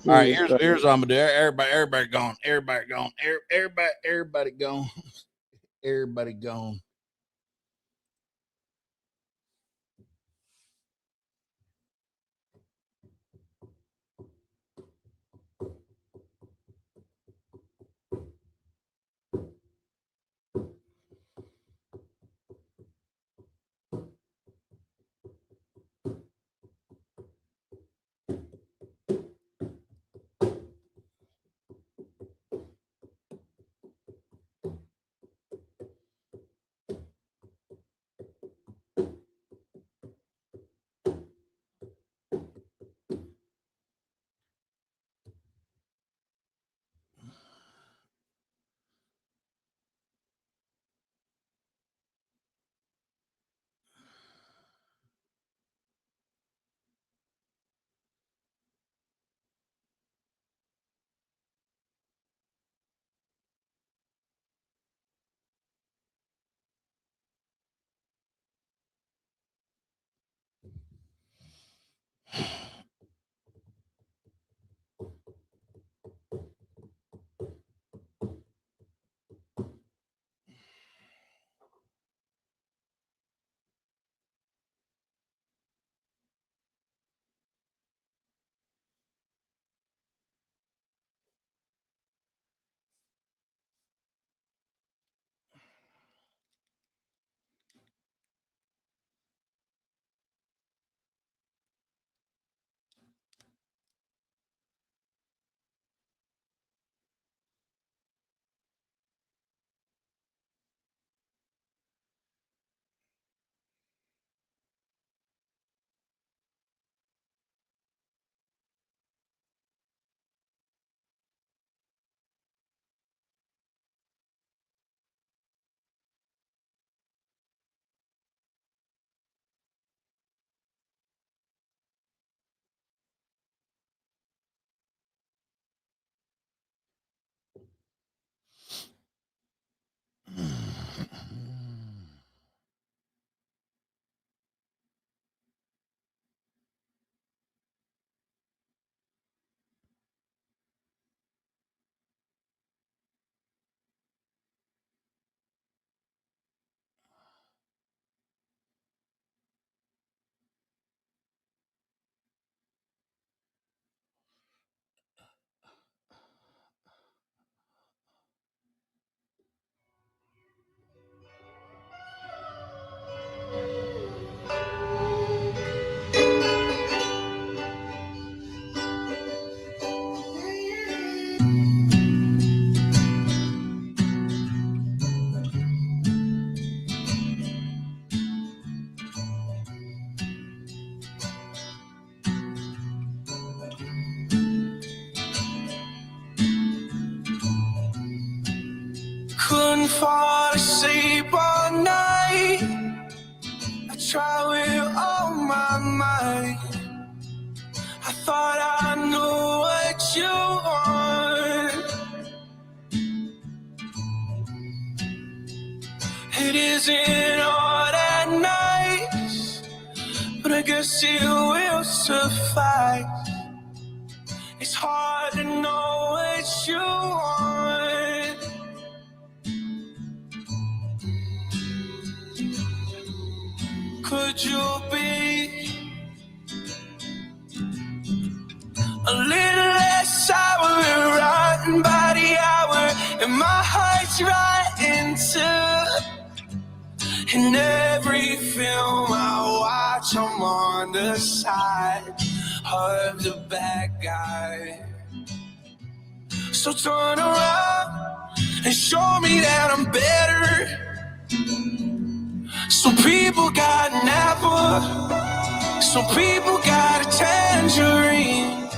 All right, Jesus Christ. here's what I'm gonna do. Everybody gone. Everybody gone. Everybody gone. Everybody gone. Couldn't fall asleep all night. I tried with all my might. I thought I knew what you want. It isn't all that nice, but I guess it will suffice. It's hard to know what you want. Could you be a little less sour and rotten by the hour? And my heart's right into. In every film I watch, I'm on the side of the bad guy. So turn around and show me that I'm better. Some people got an apple, some people got a tangerine.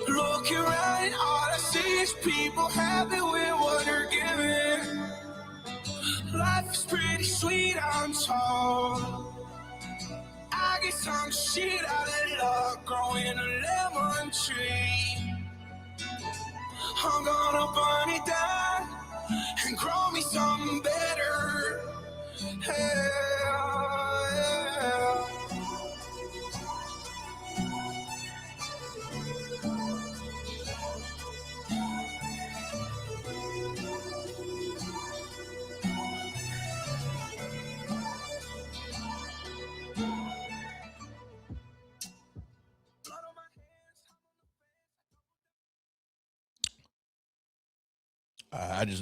Look around and all I see is people happy with what they're given. Life is pretty sweet, I'm told. I get some shit out of luck growing a lemon tree. I'm gonna burn it down and grow me something better. Hell, yeah.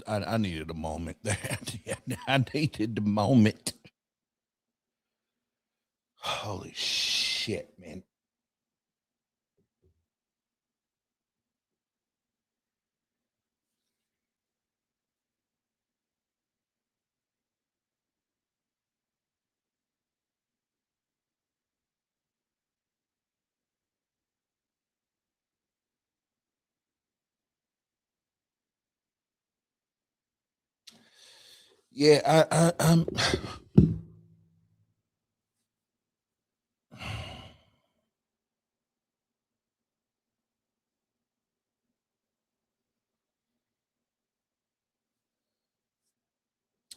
I needed a moment there. I needed the moment. Holy shit, man. Yeah, I'm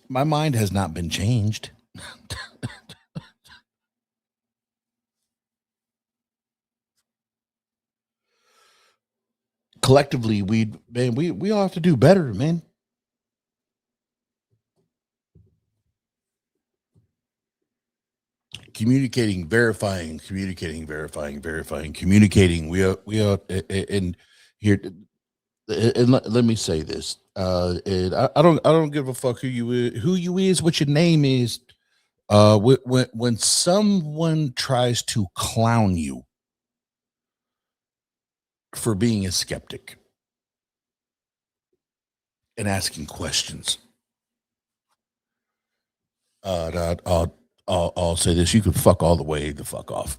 my mind has not been changed. Collectively, we all have to do better, man. Communicating, verifying, communicating. We are, and here, and let me say this. And I don't give a fuck who you is, what your name is. When someone tries to clown you for being a skeptic and asking questions, I'll say this: you can fuck all the way the fuck off,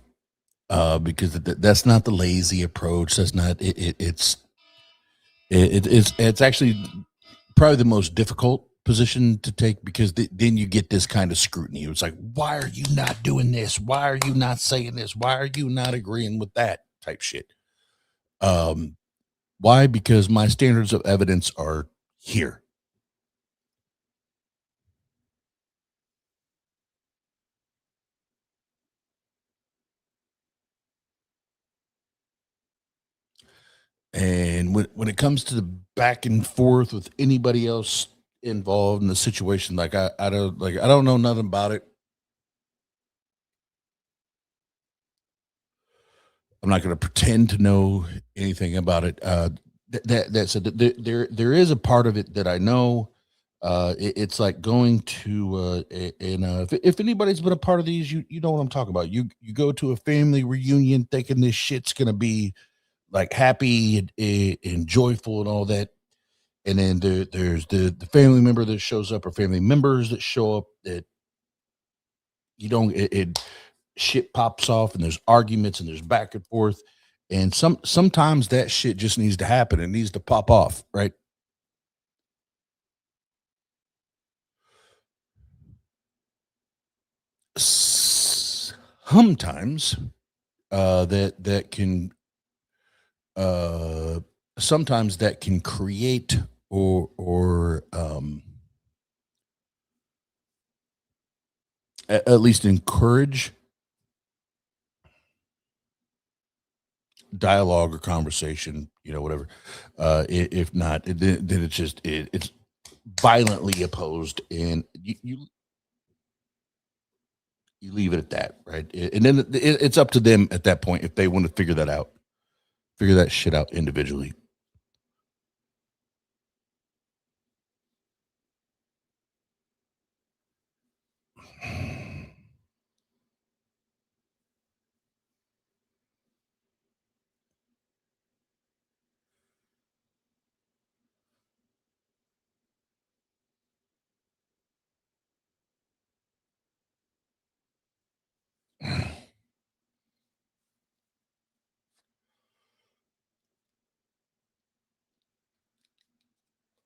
because that's not the lazy approach. That's not it's actually probably the most difficult position to take, because then you get this kind of scrutiny. It's like, why are you not doing this? Why are you not saying this? Why are you not agreeing with that type shit? Why? Because my standards of evidence are here. And when it comes to the back and forth with anybody else involved in the situation, like I don't know nothing about it. I'm not going to pretend to know anything about it. That's there is a part of it that I know. It's like going to if anybody's been a part of these, you know what I'm talking about. You go to a family reunion thinking this shit's going to be like happy and joyful and all that. And then there's the family member that shows up or family members that show up that you don't, it shit pops off and there's arguments and there's back and forth. And sometimes that shit just needs to happen. It needs to pop off, right? Sometimes that can sometimes that can create or at least encourage dialogue or conversation, whatever. If not, then it's just it's violently opposed, and you leave it at that, right? And then it's up to them at that point if they want to figure that shit out individually.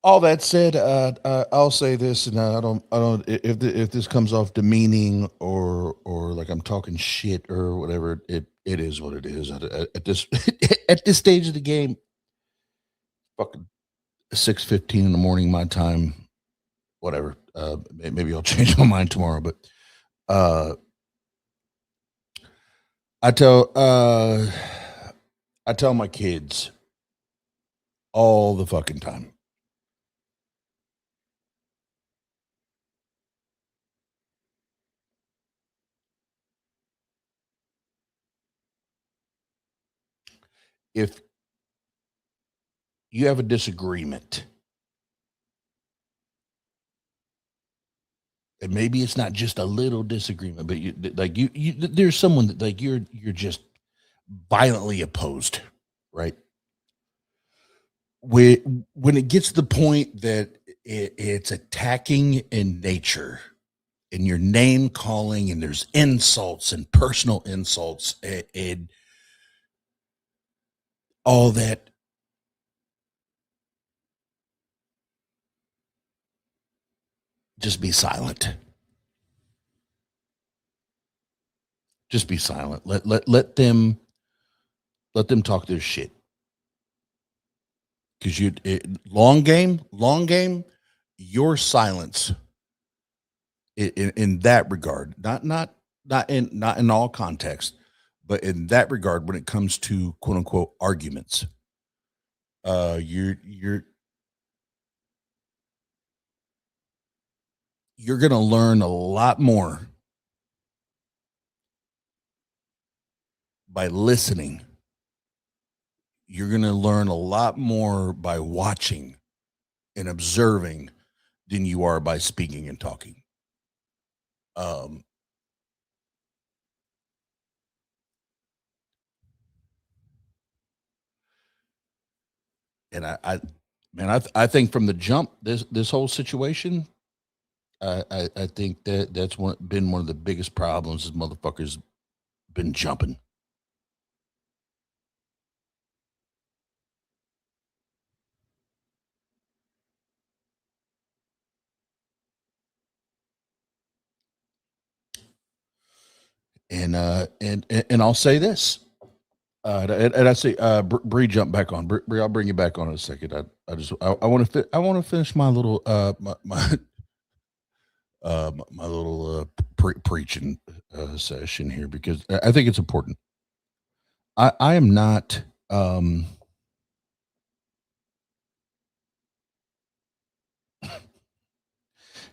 All that said, I'll say this, and I don't, if this comes off demeaning or like I'm talking shit or whatever, it is what it is. At this at this stage of the game, fucking 6:15 in the morning my time, whatever. Maybe I'll change my mind tomorrow, but I tell my kids all the fucking time. If you have a disagreement, and maybe it's not just a little disagreement, but you there's someone that like you're just violently opposed, right? When it gets to the point that it's attacking in nature, and you're name calling, and there's insults and personal insults and all that, just be silent. Just be silent. Let them talk their shit. Because long game, your silence in that regard, not in all context, but in that regard, when it comes to quote unquote arguments, you're gonna learn a lot more by listening. You're going to learn a lot more by watching and observing than you are by speaking and talking. And I think from the jump, this whole situation, I think that's been one of the biggest problems is motherfuckers been jumping. And I'll say this, and I say, Bree, jump back on. Bree, I'll bring you back on in a second. I want to finish my little my little preaching session here, because I think it's important. I am not.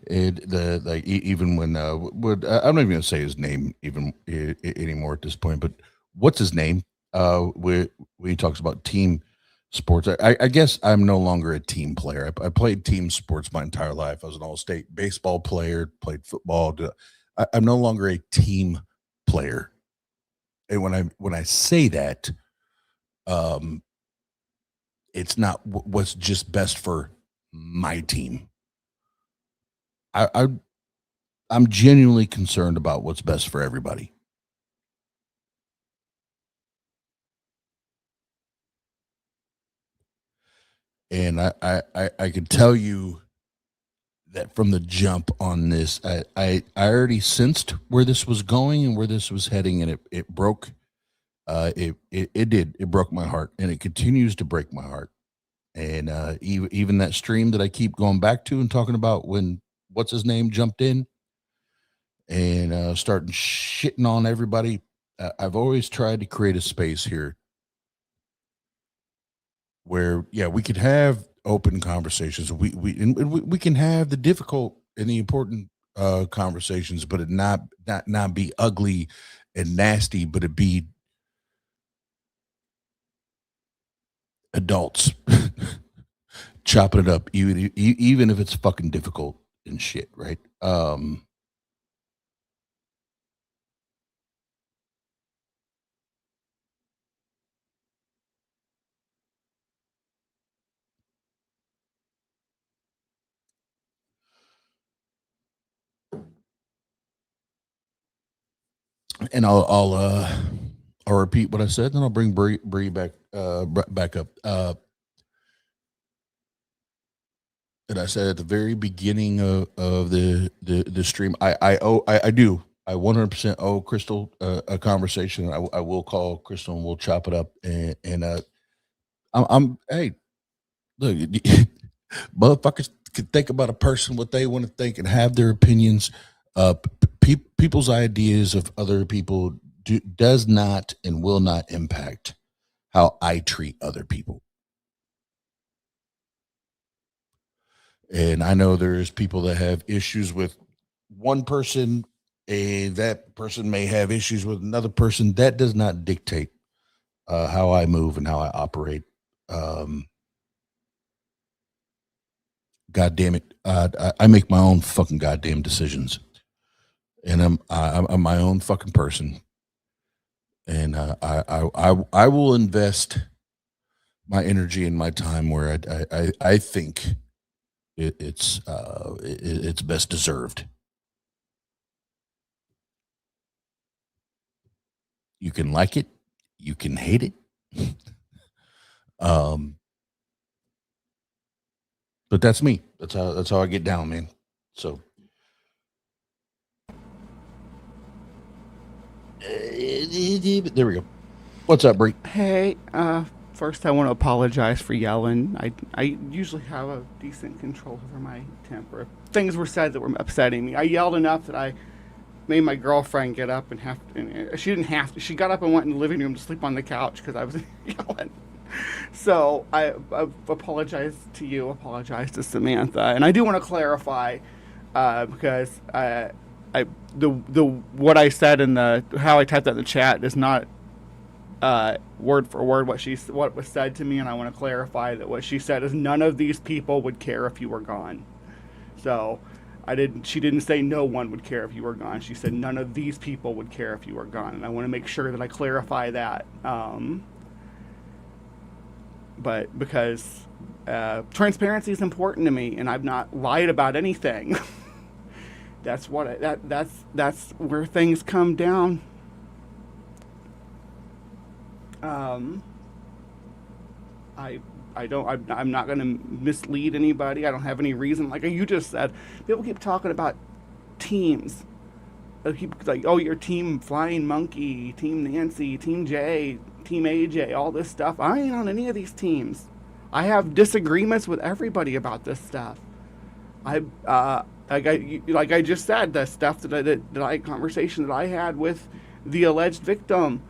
Even when I'm not even gonna say his name even anymore at this point, but what's his name when he talks about team sports? I guess I'm no longer a team player. I played team sports my entire life. I was an all-state baseball player, played football. I'm no longer a team player, and when I say that, It's not what's just best for my team. I'm genuinely concerned about what's best for everybody. And I could tell you that from the jump on this, I already sensed where this was going and where this was heading, and it broke. It broke my heart, and it continues to break my heart. And even that stream that I keep going back to and talking about when what's his name jumped in and starting shitting on everybody. I've always tried to create a space here where, yeah, we could have open conversations. We can have the difficult and the important conversations, but it not be ugly and nasty, but it be adults chopping it up, even if it's fucking difficult and shit, right? And I'll repeat what I said, then I'll bring Bree back back up. And I said at the very beginning of the stream, I 100% owe Crystal a conversation. I will call Crystal and we'll chop it up. And I'm hey, look, motherfuckers can think about a person what they want to think and have their opinions. People's ideas of other people does not and will not impact how I treat other people. And I know there's people that have issues with one person, and that person may have issues with another person. That does not dictate how I move and how I operate. God damn it. I make my own fucking goddamn decisions. And I'm my own fucking person. And I will invest my energy and my time where I think it's best deserved. You can like it, you can hate it. But that's me. That's how I get down, man. So there we go. What's up, Bree? Hey, first I want to apologize for yelling. I usually have a decent control over my temper. If things were said that were upsetting me, I yelled enough that I made my girlfriend get up and she didn't have to. She got up and went in the living room to sleep on the couch because I was yelling. So I apologize to you, apologize to Samantha, and I do want to clarify because what I said in how I typed that in the chat is not word for word what was said to me, and I want to clarify that what she said is none of these people would care if you were gone. So she didn't say no one would care if you were gone. She said none of these people would care if you were gone, and I want to make sure that I clarify that. But because transparency is important to me, and I've not lied about anything. That's where things come down. I'm not going to mislead anybody. I don't have any reason. Like you just said, people keep talking about teams. They keep like, oh, your team Flying Monkey, Team Nancy, Team J, Team AJ, all this stuff. I ain't on any of these teams. I have disagreements with everybody about this stuff. Like I just said, the stuff conversation that I had with the alleged victim.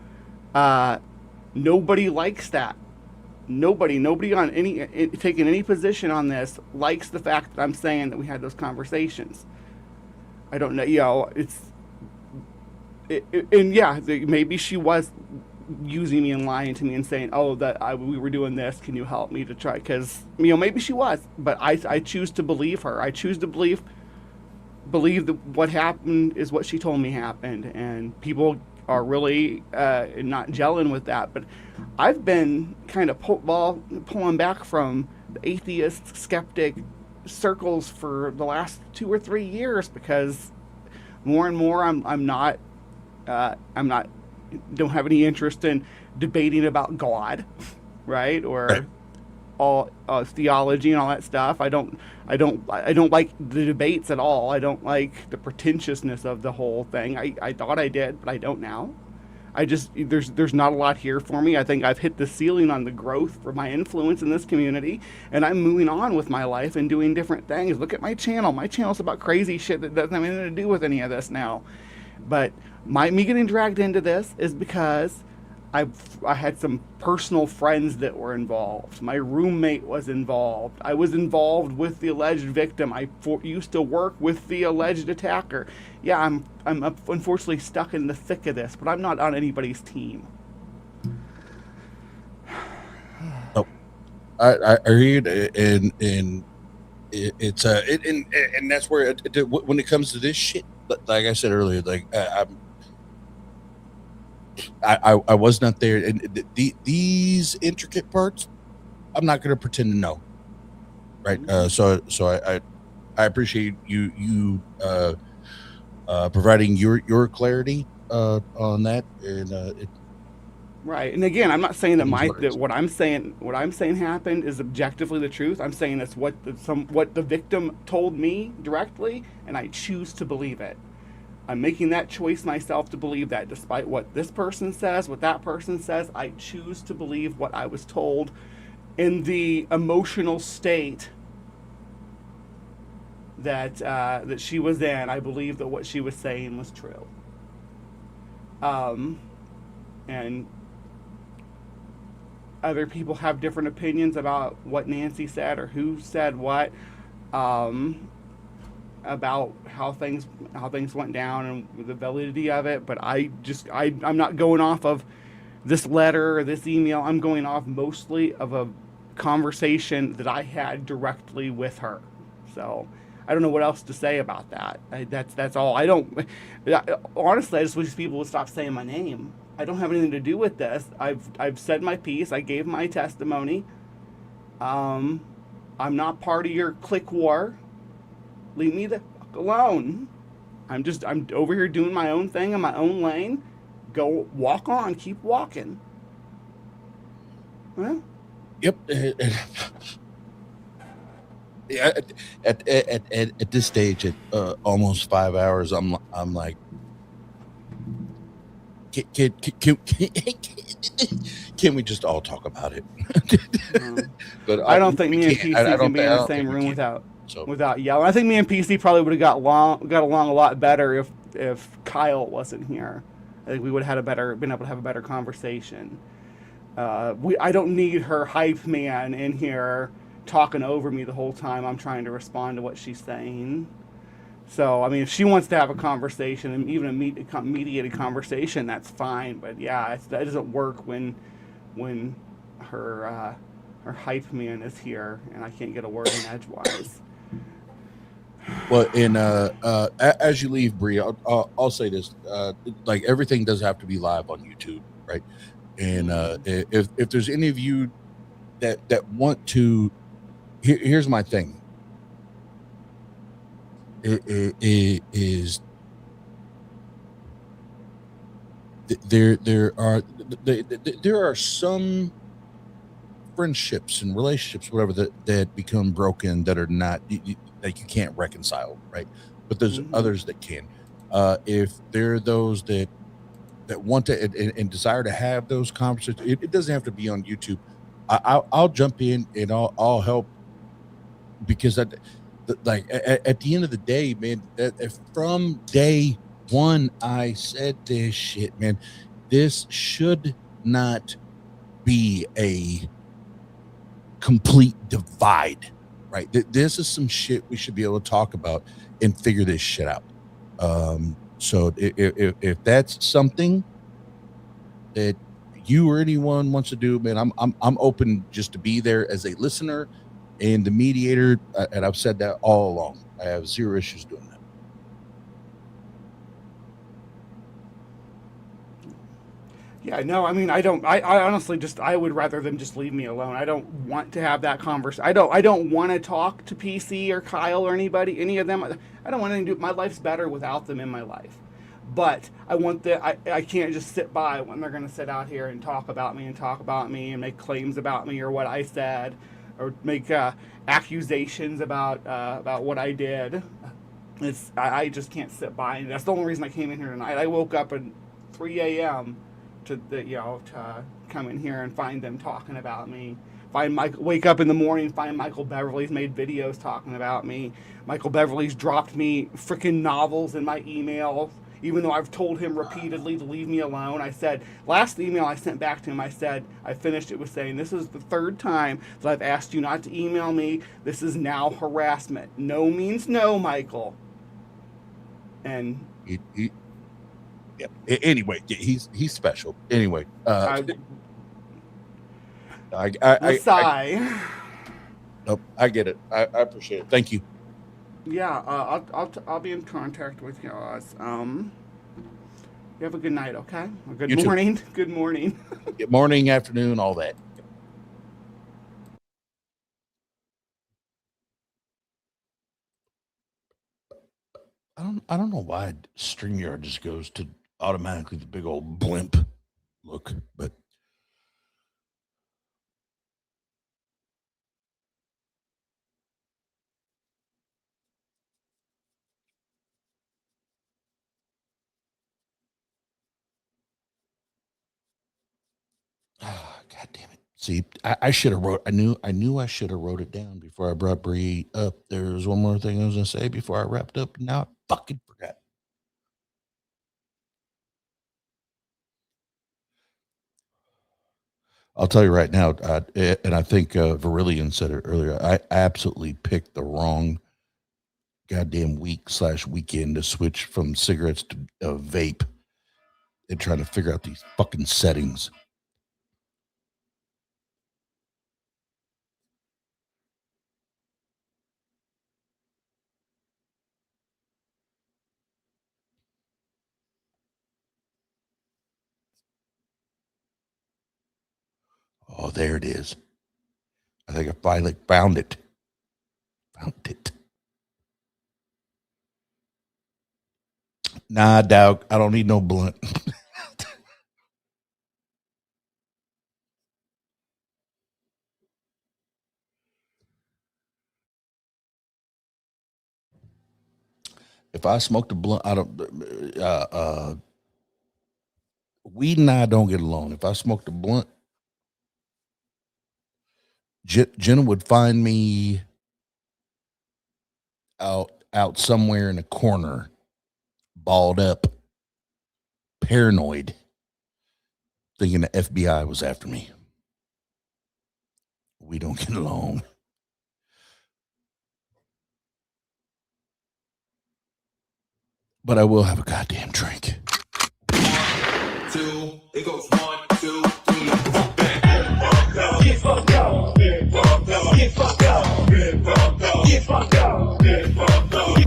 Nobody likes that. Nobody on taking any position on this likes the fact that I'm saying that we had those conversations. I don't know, maybe she was using me and lying to me and saying, oh, we were doing this, can you help me to try, because maybe she was, but I choose to believe her. I choose to believe that what happened is what she told me happened, and people are really not gelling with that. But I've been kind of pulling back from the atheist, skeptic circles for the last 2 or 3 years because more and more I'm not don't have any interest in debating about God, right? Or all theology and all that stuff. I don't like the debates at all. I don't like the pretentiousness of the whole thing. I thought I did, but I don't now. There's not a lot here for me. I think I've hit the ceiling on the growth for my influence in this community, and I'm moving on with my life and doing different things. Look at my channel. My channel's about crazy shit that doesn't have anything to do with any of this now. But me getting dragged into this is because I had some personal friends that were involved. My roommate was involved. I was involved with the alleged victim. I used to work with the alleged attacker. Yeah, I'm unfortunately stuck in the thick of this, but I'm not on anybody's team. Oh, I read and it's and that's where when it comes to this shit, like I said earlier, like I was not there, and these intricate parts, I'm not going to pretend to know, right? So I appreciate you providing your clarity on that, and right. And again, I'm not saying that what I'm saying happened is objectively the truth. I'm saying it's what the victim told me directly, and I choose to believe it. I'm making that choice myself to believe that, despite what this person says, what that person says. I choose to believe what I was told in the emotional state that she was in. I believe that what she was saying was true. And other people have different opinions about what Nancy said or who said what. About how things went down and the validity of it, but I'm not going off of this letter or this email. I'm going off mostly of a conversation that I had directly with her. So I don't know what else to say about that. That's all. Honestly, I just wish people would stop saying my name. I don't have anything to do with this. I've said my piece. I gave my testimony. I'm not part of your clique war. Leave me the fuck alone. I'm over here doing my own thing in my own lane. Go walk on, keep walking. Well, yep. At this stage, at almost 5 hours, I'm like, can we just all talk about it? But I don't think me and PC can be in the same room without yelling. I think me and PC probably would have got along a lot better if Kyle wasn't here. I think we would have been able to have a better conversation. I don't need her hype man in here talking over me the whole time I'm trying to respond to what she's saying. So, I mean, if she wants to have a conversation, and even a mediated conversation, that's fine. But yeah, that doesn't work when her hype man is here and I can't get a word in edgewise. Well, and as you leave, Bree, I'll say this: like everything does have to be live on YouTube, right? And if there's any of you that want to, here's my thing. There are some friendships and relationships, whatever, that become broken, that are not like you can't reconcile, right? But there's others that can. If there are those that want to and desire to have those conversations, it doesn't have to be on YouTube. I'll jump in and I'll help, because at the end of the day, man, from day one, I said this shit, man. This should not be a complete divide, right? This is some shit we should be able to talk about and figure this shit out. So if that's something that you or anyone wants to do, man, I'm open just to be there as a listener and the mediator, and I've said that all along. I have zero issues doing that. Yeah, no, I mean, I honestly I would rather them just leave me alone. I don't want to have that conversation. I don't want to talk to PC or Kyle or any of them. I don't want to do, my life's better without them in my life. But I can't just sit by when they're going to sit out here and talk about me and make claims about me or what I said or make accusations about what I did. I just can't sit by. And that's the only reason I came in here tonight. I woke up at 3 a.m. to come in here and find them talking about me. Wake up in the morning, find Michael Beverly's made videos talking about me. Michael Beverly's dropped me freaking novels in my emails, even though I've told him repeatedly to leave me alone. I said, last email I sent back to him, I said, I finished it with saying, this is the third time that I've asked you not to email me. This is now harassment. No means no, Michael. And yeah. Anyway, he's special. Anyway, Messiah. Nope, I get it. I appreciate it. Thank you. Yeah, I'll be in contact with you guys. You have a good night, okay? Or good You morning. too. Good morning. Good morning, afternoon, all that. I don't know why StreamYard just goes to automatically the big old blimp look, but God damn it. See, I should have wrote. I knew I should have wrote it down before I brought Bree up. There was one more thing I was gonna say before I wrapped up. Now I fucking forgot. I'll tell you right now, and I think Verillion said it earlier. I absolutely picked the wrong goddamn week/weekend to switch from cigarettes to vape and trying to figure out these fucking settings. Oh, there it is. I think I finally found it. Found it. Nah, Doug, I don't need no blunt. If I smoked a blunt, I don't. Weed and I don't get along. If I smoked a blunt, Jenna would find me out somewhere in a corner, balled up, paranoid, thinking the FBI was after me. We don't get along. But I will have a goddamn drink. 2, it goes 1, 2, 3, get fucked up, get fucked up, get fucked up, get fucked up, get fucked up, get fucked up.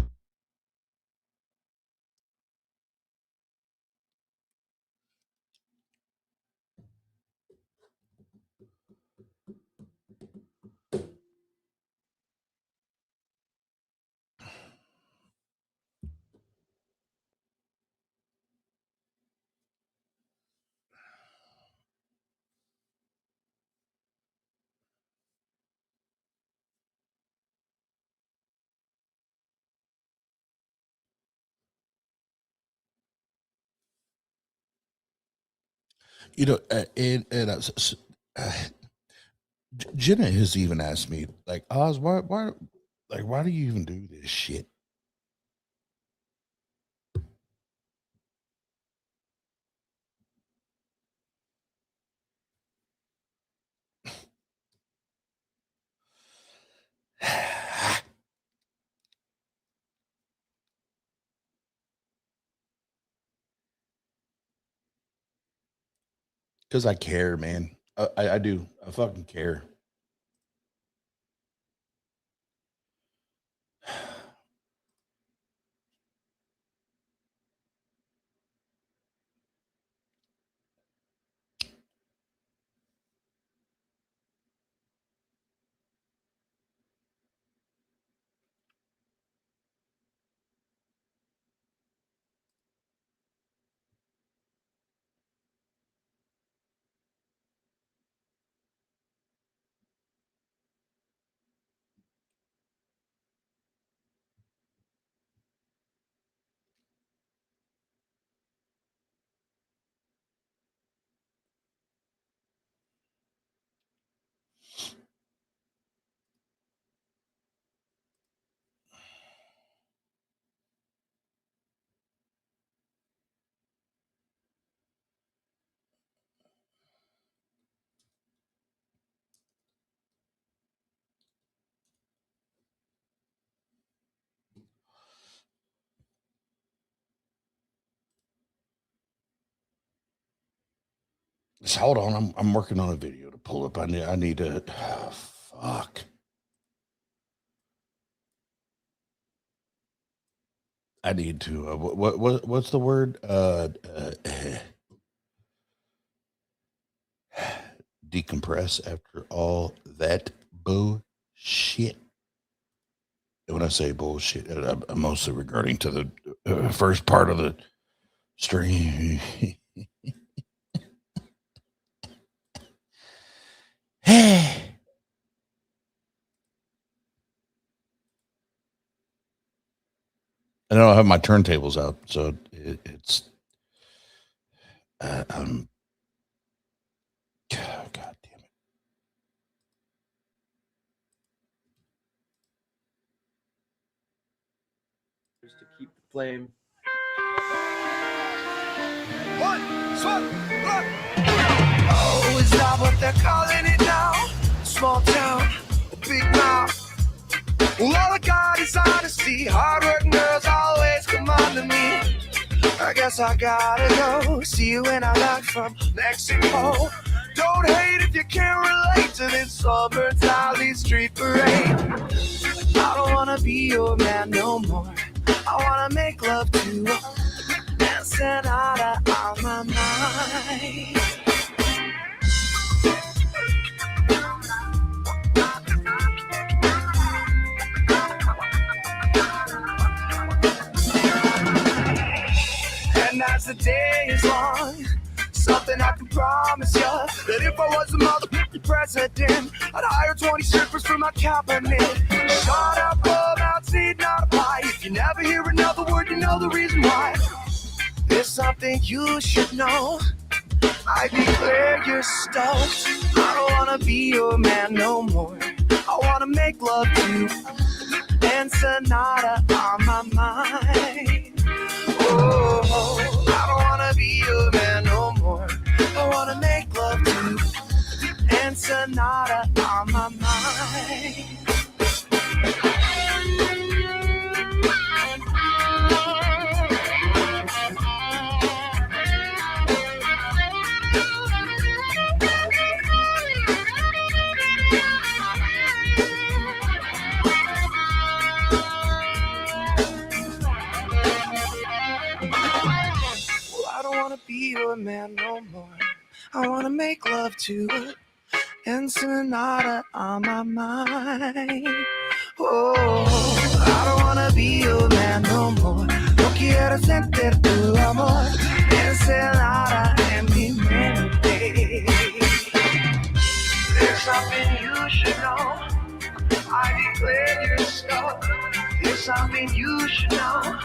You know, Jenna has even asked me, like, Oz, why do you even do this shit? Because I care, man. I do. I fucking care. Just hold on. I'm working on a video to pull up. I need to. Fuck. I need to. What's the word? Decompress after all that bullshit. When I say bullshit, I'm mostly regarding to the first part of the stream. I don't have my turntables out, so it's God damn it. Just to keep the flame. Oh, is that what they're calling it now? Small town, a big mouth. Well, all I got is honesty. Hard-working girls always come on to me. I guess I gotta go. See you when I land from Mexico. Don't hate if you can't relate to this summer Tally Street parade. I don't wanna be your man no more. I wanna make love to you. Ensenada on my mind. And as the day is long, something I can promise ya, that if I was a motherfucking president, I'd hire 20 strippers for my cabinet. Shut up about seed, not a pie. If you never hear another word, you know the reason why. There's something you should know. I declare you're stoked. I don't wanna be your man no more. I wanna make love to you. Ensenada on my mind. Oh, I don't wanna be your man no more. I wanna make love to you. Ensenada on my mind. I don't wanna be your man no more. I wanna make love to Ensenada on my mind. Oh, I don't wanna be your man no more. No quiero sentir tu amor. Ensenada en mi mente. There's something you should know. I declare you're stoked. There's something you should know.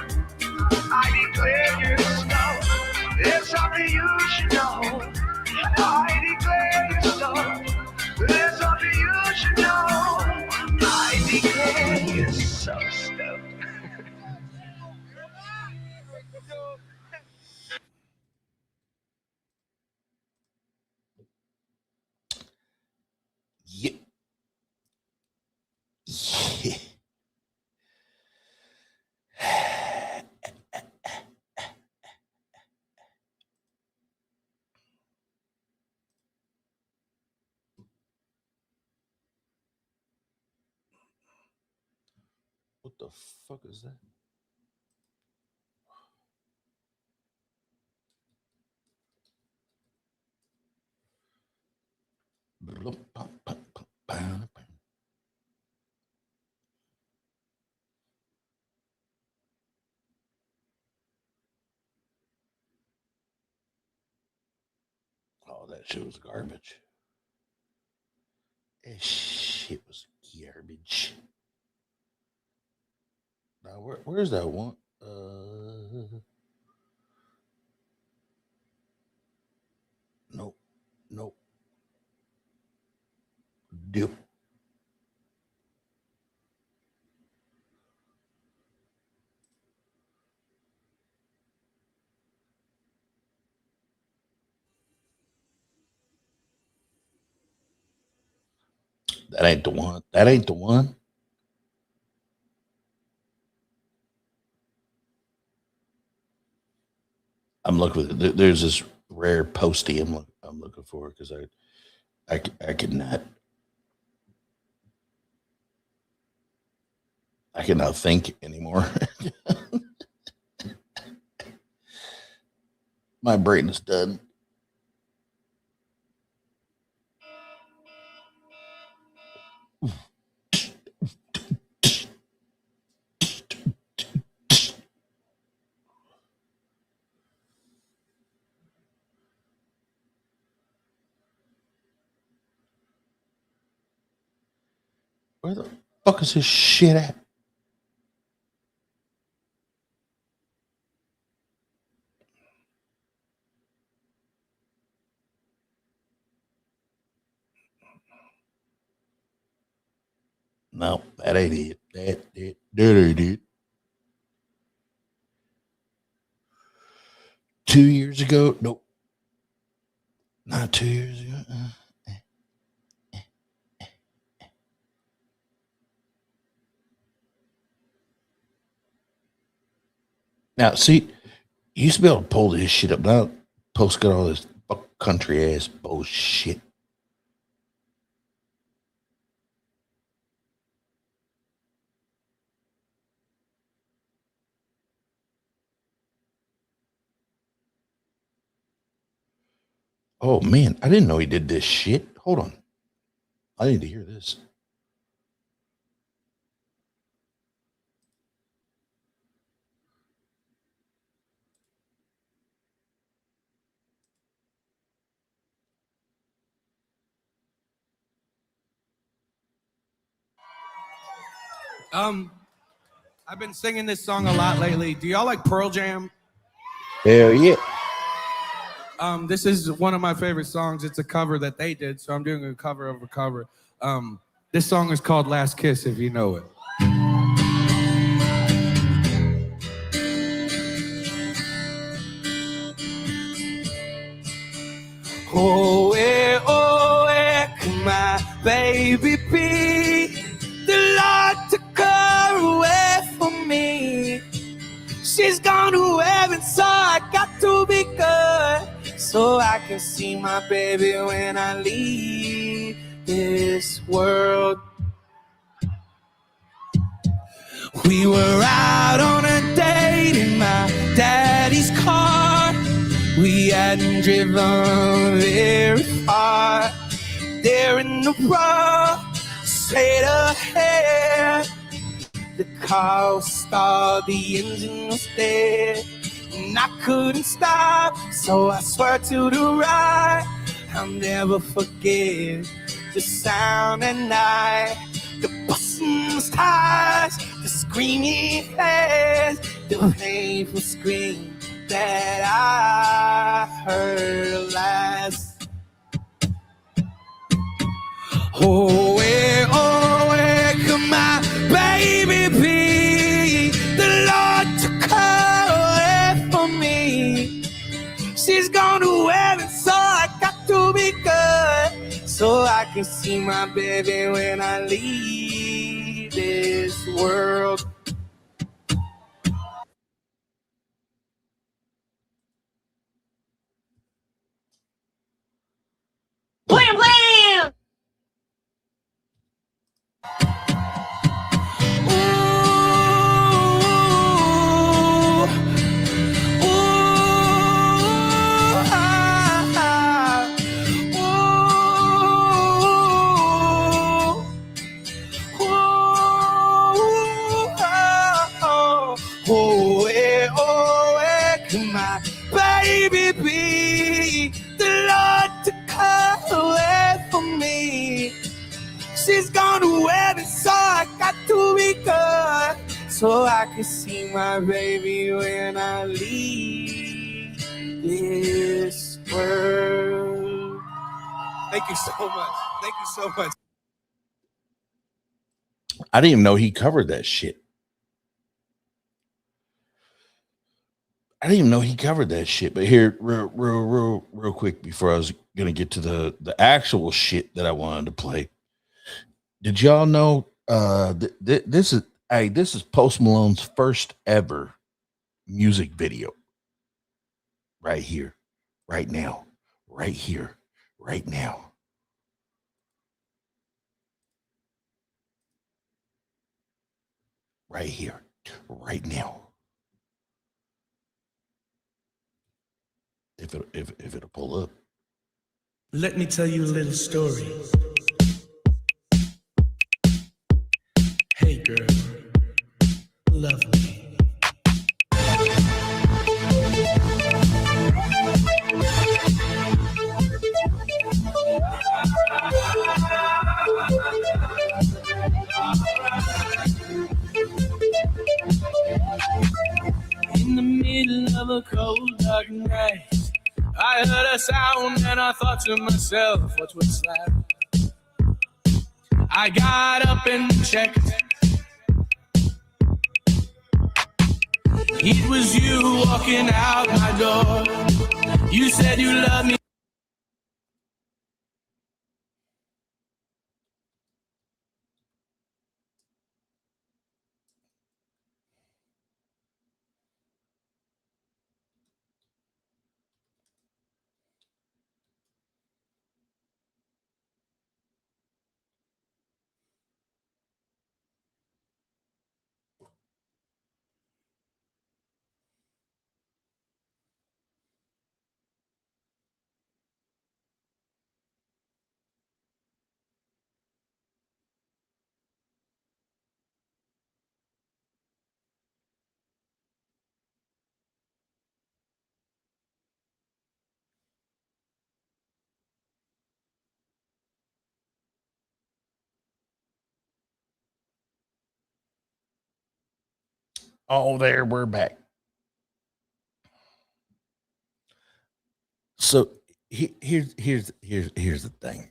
I declare you're stoked. There's something you should know. I declare you're stoked. There's something you should know. I declare you're so stoked. Yeah. Yeah. What the fuck is that? Oh, that shit was garbage. That shit was garbage. Now, where's that one? Nope. Nope. Dip. That ain't the one. That ain't the one. I'm looking. There's this rare postie I'm looking for because I cannot think anymore. My brain is done. Where the fuck is this shit at? No, that ain't it. That ain't it. 2 years ago? Nope. Not 2 years ago. Now, see, you used to be able to pull this shit up. Now, post got all this country ass bullshit. Oh man, I didn't know he did this shit. Hold on. I need to hear this. I've been singing this song a lot lately. Do y'all like Pearl Jam? Hell yeah. This is one of my favorite songs. It's a cover that they did, so I'm doing a cover of a cover. This song is called Last Kiss, if you know it. Oh, can my baby be the Lord took her away from me? She's gone to heaven, so I got to be good, so I can see my baby when I leave this world. We were out on a date in my daddy's car. We hadn't driven very far. There in the road, straight ahead. The car was stalled, the engine was dead, and I couldn't stop, so I swear to the right, I'll never forget the sound at night, the busting tires, the screaming heads, the painful scream that I heard last. Oh, where could my baby be? The Lord took her away from me. She's gone to heaven, so I got to be good, so I can see my baby when I leave this world. Blam blam! Where can my baby be? The Lord took her away from me. She's gone to heaven, so I got to be good, so I can see my baby when I leave this world. Thank you so much. Thank you so much. I didn't even know he covered that shit. I didn't even know he covered that shit. But here, real quick, before I was gonna get to the actual shit that I wanted to play. Did y'all know this is Post Malone's first ever music video right here. right now, right here, right now. Right here, right now. If it'll pull up. Let me tell you a little story. Hey girl, love me. In the middle of a cold, dark night, I heard a sound and I thought to myself, what was that? I got up and checked. It was you walking out my door. You said you loved me. Oh, there, we're back. So here's the thing.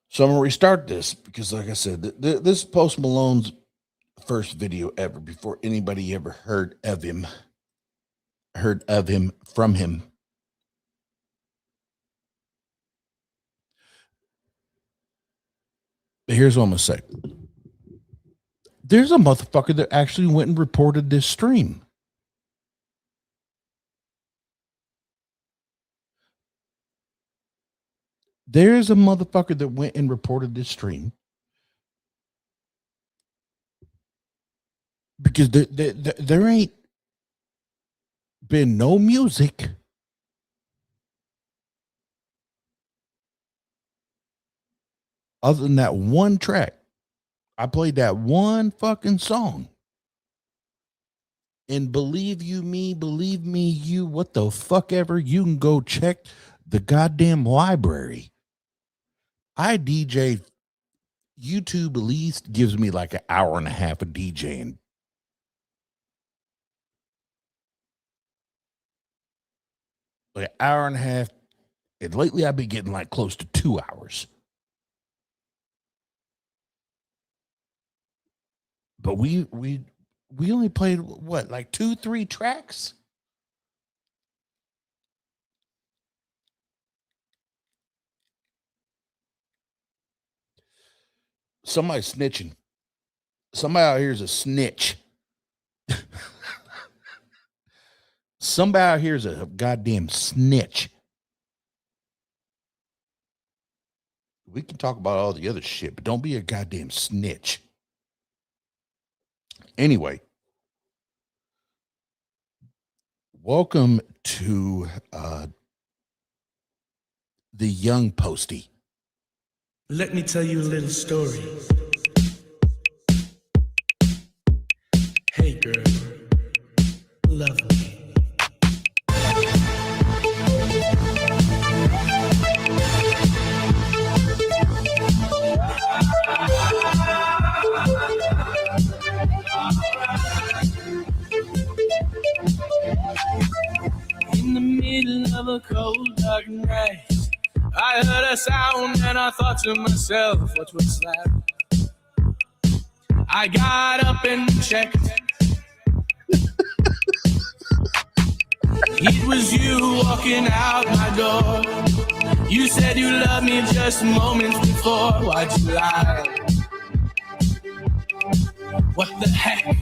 So I'm gonna restart this because, like I said, this is Post Malone's first video ever before anybody ever heard of him from him. But here's what I'm gonna say. There's a motherfucker that actually went and reported this stream. There's a motherfucker that went and reported this stream because there ain't been no music other than that one track. I played that one fucking song. And believe me, you, what the fuck ever, you can go check the goddamn library. I DJ. YouTube at least gives me like an hour and a half of DJing. Like an hour and a half. And lately I've been getting like close to 2 hours. But we only played what, like 2-3 tracks? Somebody snitching. Somebody out here is a snitch. Somebody out here is a goddamn snitch. We can talk about all the other shit, but don't be a goddamn snitch. Anyway, welcome to the young Posty. Let me tell you a little story. Hey girl, love me. In the middle of a cold, dark night, I heard a sound and I thought to myself, what was that? I got up and checked. It was you walking out my door. You said you loved me just moments before. Why'd you lie? What the heck?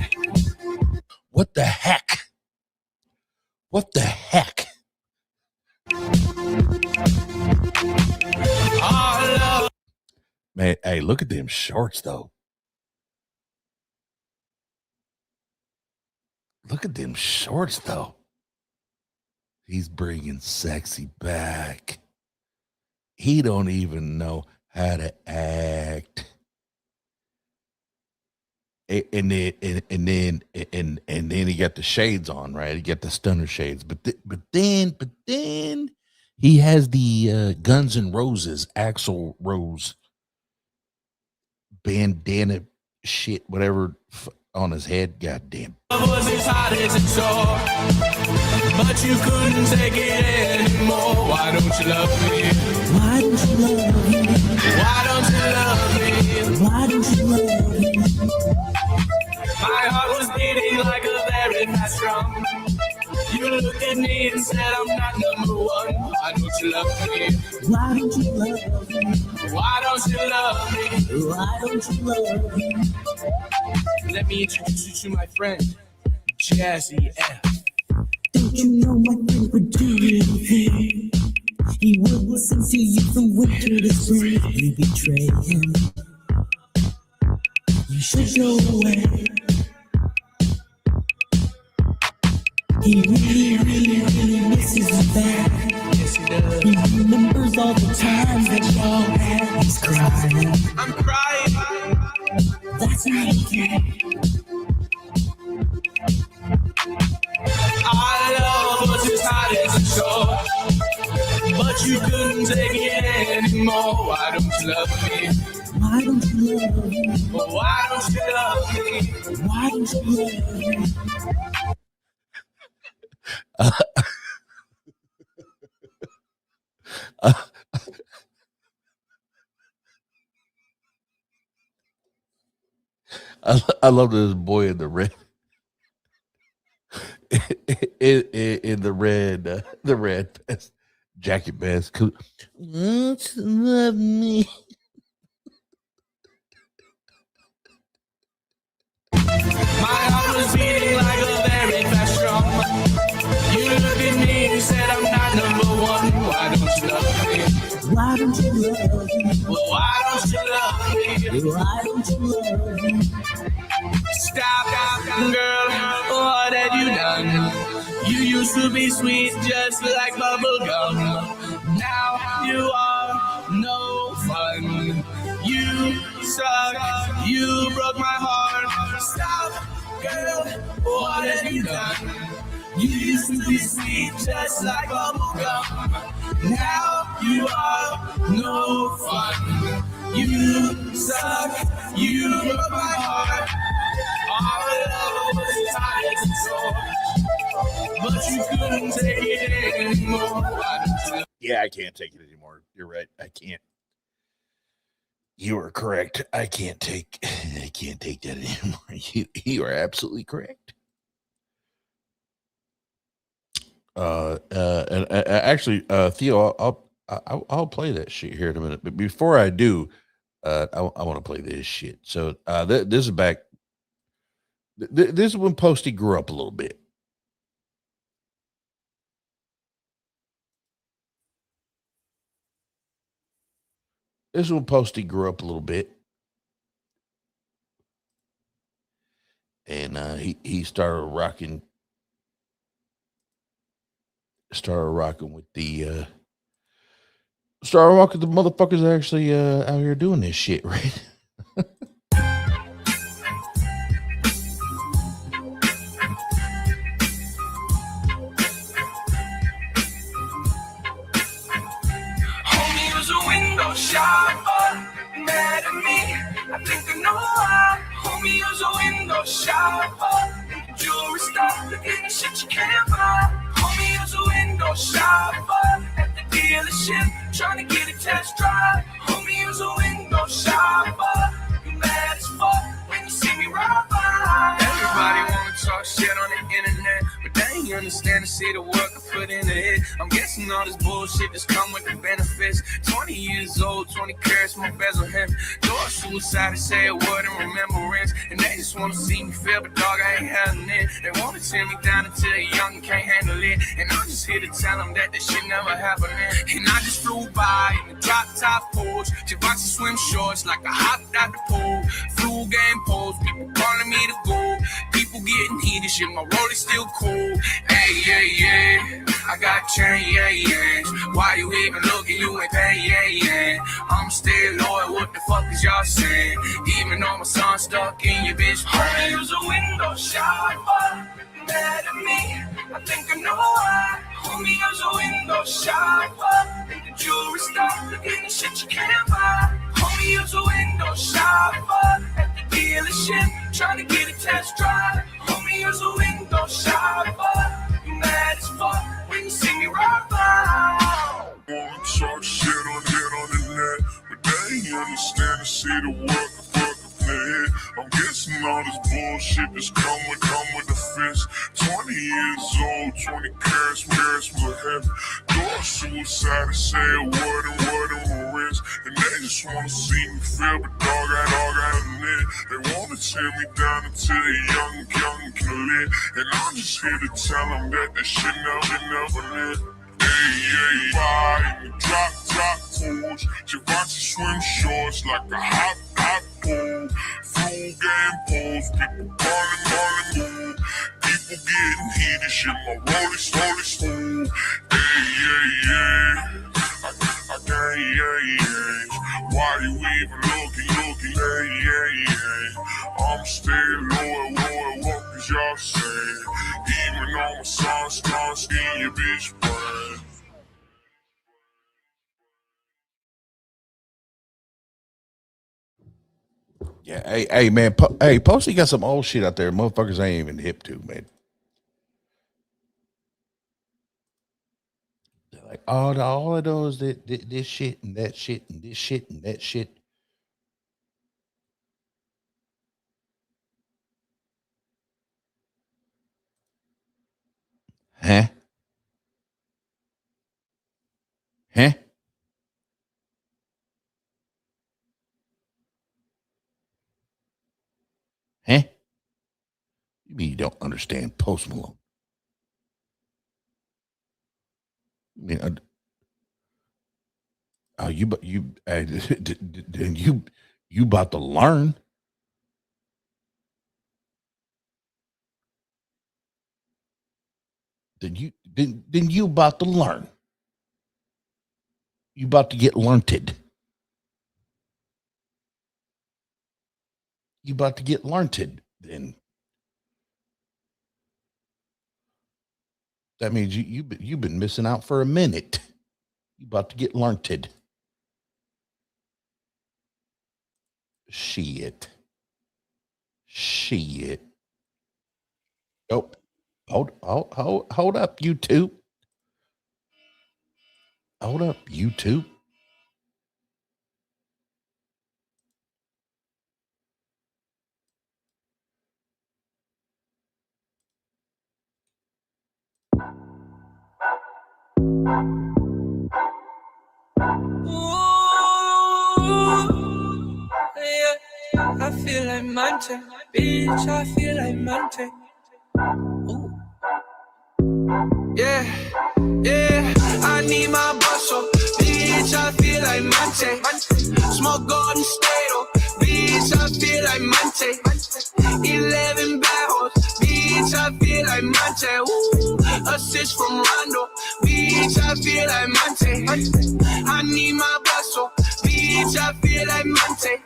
What the heck? What the heck? Man, hey, look at them shorts, though. Look at them shorts, though. He's bringing sexy back. He don't even know how to act. And then he got the shades on, right? He got the stunner shades, but then he has the Guns N' Roses Axl Rose bandana shit, whatever on his head. Goddamn. Was as hot as it's all, but you couldn't take it anymore. Why don't you love me? Why don't you love me? Why don't you love me? Why don't you love me? My heart was beating like a very fast drum. You looked at me and said I'm not number one. Why don't you love me? Why don't you love me? Why don't you love me? Why don't you love me? Let me introduce you to my friend, Jazzy F. Don't you know my friend would do anything? He would listen to you from winter to spring. You betray him. You should go away. He really misses you back. Yes, he does. He remembers all the times that y'all had. He's crying. I'm crying. That's not okay. Our love was as hot as a shore, but you couldn't take it anymore. Why don't you love me? Why don't you love me? Why don't you love me? Why don't you love me? I love this boy in the red, in the red vest, jacket vest. Won't you love me? My heart was beating like a very fast drum. You looked at me and said I'm not number one. Why don't you love me? Why don't you love me? Well, why don't you love me? Why don't you love me? Stop, girl, what have you done? You used to be sweet just like bubble gum. Now you are no fun. You suck, you broke my heart. Stop, girl, what have you done? You used to be sweet just like bubble gum. Now you are no fun. You suck, you broke my heart. Our love was as hot as a sword, but you couldn't take it anymore. Yeah, I can't take it anymore. You're right. I can't. You are correct. I can't take that anymore. You are absolutely correct. And actually, Theo, I'll play that shit here in a minute. But before I do, I want to play this shit. So this is back. This is when Posty grew up a little bit. This is when Posty grew up a little bit. And he started rocking with the motherfuckers actually out here doing this shit, right? Homie was a window shopper, mad at me. I think I know why. Homie was a window shopper, jewelry store, looking at shit you can't buy. Homie was a window shopper at the dealership, trying to get a test drive. Homie was a window shopper, you mad as fuck when you see me ride by. Everybody wanna talk shit on the internet, but they ain't understand to see the work I put in it. I'm guessing guessing all this bullshit that's come with the benefits. 20 years old, 20 carats, my bezel hip. Door suicide, to say a word in remembrance. And they just wanna see me fail, but dog, I ain't having it. They wanna tear me down until they're young and can't handle it. And I'm just here to tell them that this shit never happened. And I just flew by in the drop top Porsche, Givenchy swim shorts like I hopped out the pool. Flu game pose, people calling me the goal. People getting heated, shit, my roll is still cool. Hey, yeah, yeah, I got chain, yeah, yeah. Why you even looking, you ain't paying, yeah, yeah. I'm still loyal, what the fuck is y'all saying? Even though my son stuck in your bitch brain. Use a window shower, mad at me, I think I know why. Homie, use a window shower, in the jewelry store, look at the shit you can't buy. Homie, use a window shower, at the dealership, trying to get a test drive. Homie, use a window shower, you mad as fuck when you see me ride by. Wanna talk shit on the net, but they ain't understand to see the work of play. I'm guessing all this bullshit that's come with the fist. 20 years old, 20 carats with heavy. Door suicide, to say a word in my wrist. And they just wanna see me fail, but dog, I admit. They wanna tear me down until they young can live. And I'm just here to tell them that this shit never lit. Hey, yeah, in the drop pools, Givenchy swim shorts like a hot pool. Flu game pose, people calling move. People getting heated, shit, my roll is full. Hey, yeah, I can't, yeah. Why you even looking, yeah. I'm still loyal, what cause y'all say? Even though my son's in your bitch brain. Yeah, hey, man. Hey, Posty got some old shit out there. Motherfuckers ain't even hip to, man. They're like, all of those this shit and that shit and this shit and that shit. Huh? Huh? Huh? You mean you don't understand Post Malone? I mean, you about to learn? Then you about to learn? You about to get learned? You about to get learned? Then that means you've been missing out for a minute. You about to get learned? Shit. Oh, hold up, YouTube. Hold up, YouTube. Ooh, yeah, I feel like Monte, bitch, I feel like Monte. Ooh. Yeah, I need my bustle, bitch, I feel like Monte. Smoke Golden State, oh, bitch, I feel like Monte. 11 barrels, bitch, I feel like Monte. Ooh, assist from Rondo, bitch, I feel like Monte. I need my bustle, bitch, I feel like Monte.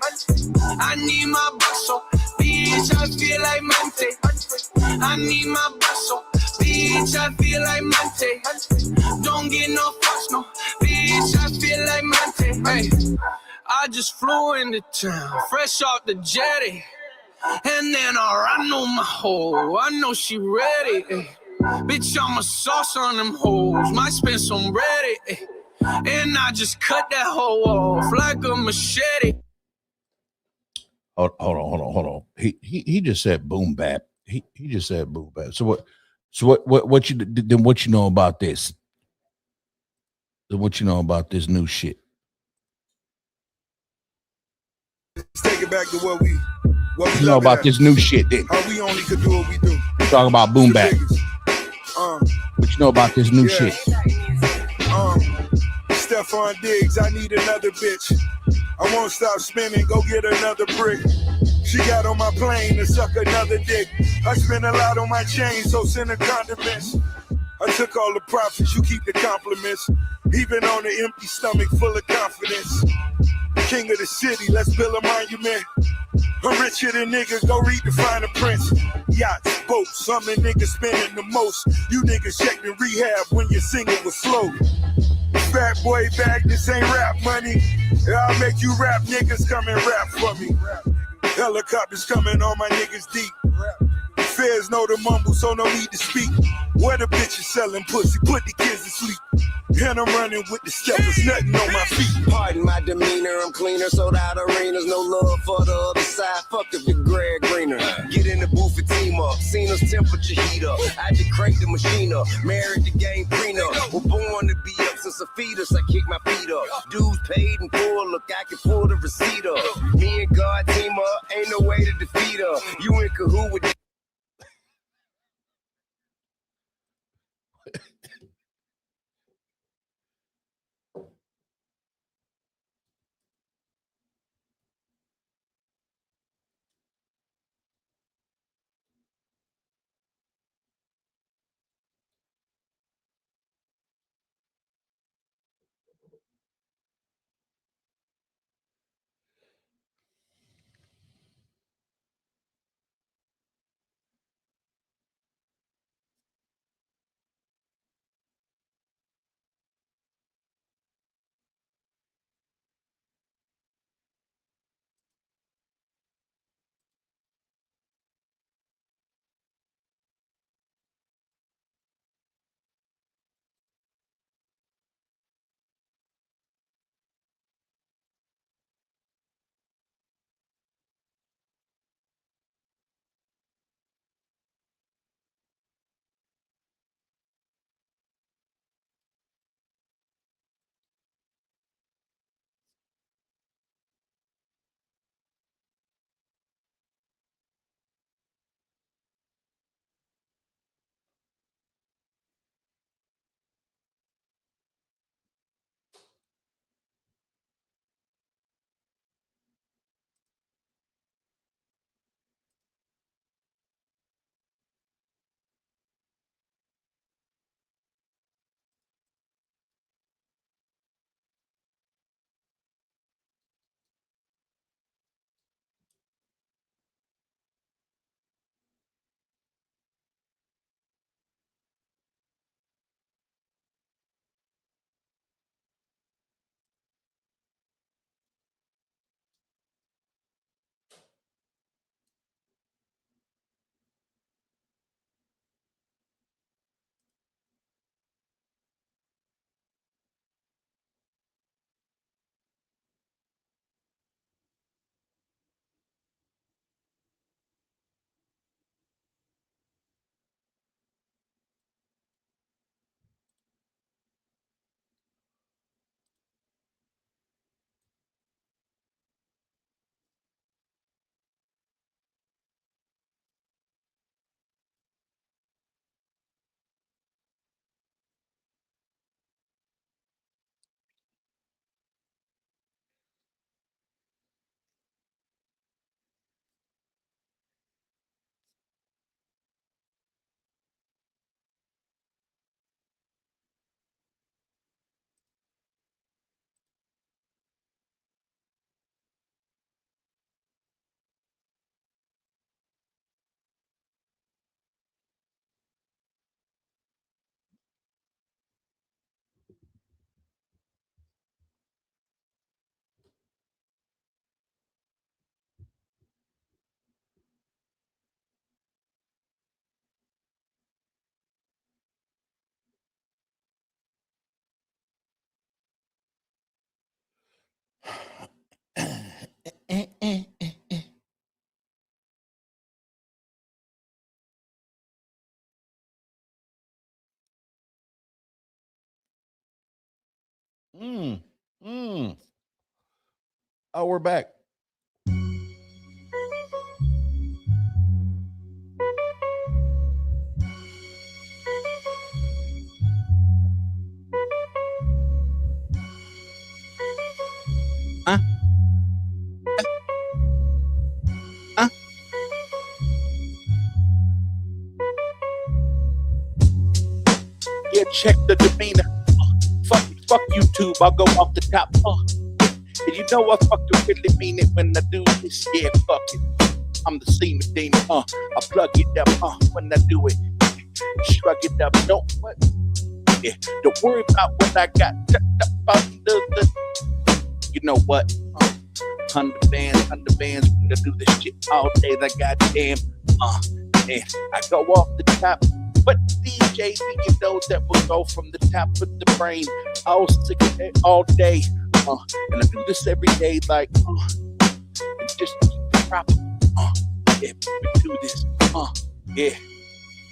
I need my bustle, bitch, I feel like Monte. I need my bustle, bitch, I feel like Monte. Don't get no fuss, no, bitch, I feel like Monte. Hey, I just flew into town, fresh off the jetty. And then I know my hoe, I know she ready. Ay. Bitch, I'm a sauce on them hoes, might spend some bread. Ay. And I just cut that hoe off like a machete. Hold on. He just said boom bap. He just said boom bap. So what you know about this? What you know about this new shit? Let's take it back to what we You know about this new shit, then. How we only could do what we do. Talk about boom bap. What you know about this new shit? Stephon Diggs, I need another bitch. I won't stop spinning, go get another brick. She got on my plane to suck another dick. I spend a lot on my chain, so send her condiments. I took all the profits, you keep the compliments. Even on an empty stomach full of confidence. King of the city, let's build a monument. I'm richer than niggas, go read the finer prints. Yachts, boats, I'm the nigga spending the most. You niggas checked in rehab when your singer was slow. Fat boy bag, this ain't rap money. I'll make you rap, niggas come and rap for me. Helicopters coming on my niggas deep. Feds know the mumble, so no need to speak. Where the bitches selling pussy, put the kids to sleep. And I'm running with the steppers, nothing on my feet. Pardon my demeanor, I'm cleaner, sold out arenas, no love for the other side. Fuck if the Greg Greener. Get in the booth and team up, seen us temperature heat up. I just cranked the machine up, married the game prenup. We're born to be up since a fetus, I kick my feet up. Dues paid and full, look, I can pull the receipt up. Me and God team up, ain't no way to defeat her. You in cahoot with Oh, we're back. Yeah, check the demeanor. Fuck YouTube, I'll go off the top. And you know I fucking really mean it when I do this. Yeah, fuck it. I'm the semen demon. I plug it up. When I do it, shrug it up. Don't what? Yeah, don't worry about what I got. Under the. You know what? 100 bands. When I do this shit all day, like goddamn. And I go off the top. But DJ, you know that will go from the top of the brain. I was sick of it all day. And I do this every day, like, and just keep it proper. Yeah, we do this. Yeah.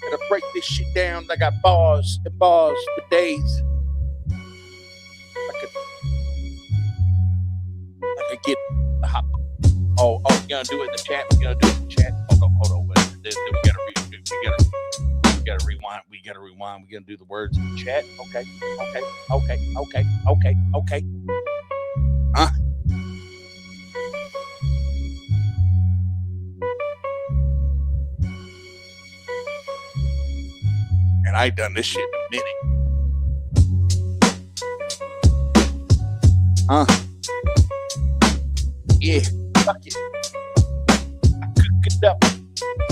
Gotta break this shit down. I got bars and bars for days. I could get the hop. Oh, you gonna do it in the chat? We gonna do it in the chat? Hold on. Wait. We gotta rewind. We gotta rewind. We gotta do the words in the chat. Okay. And I done this shit in a minute. Yeah, fuck it. I cook it up.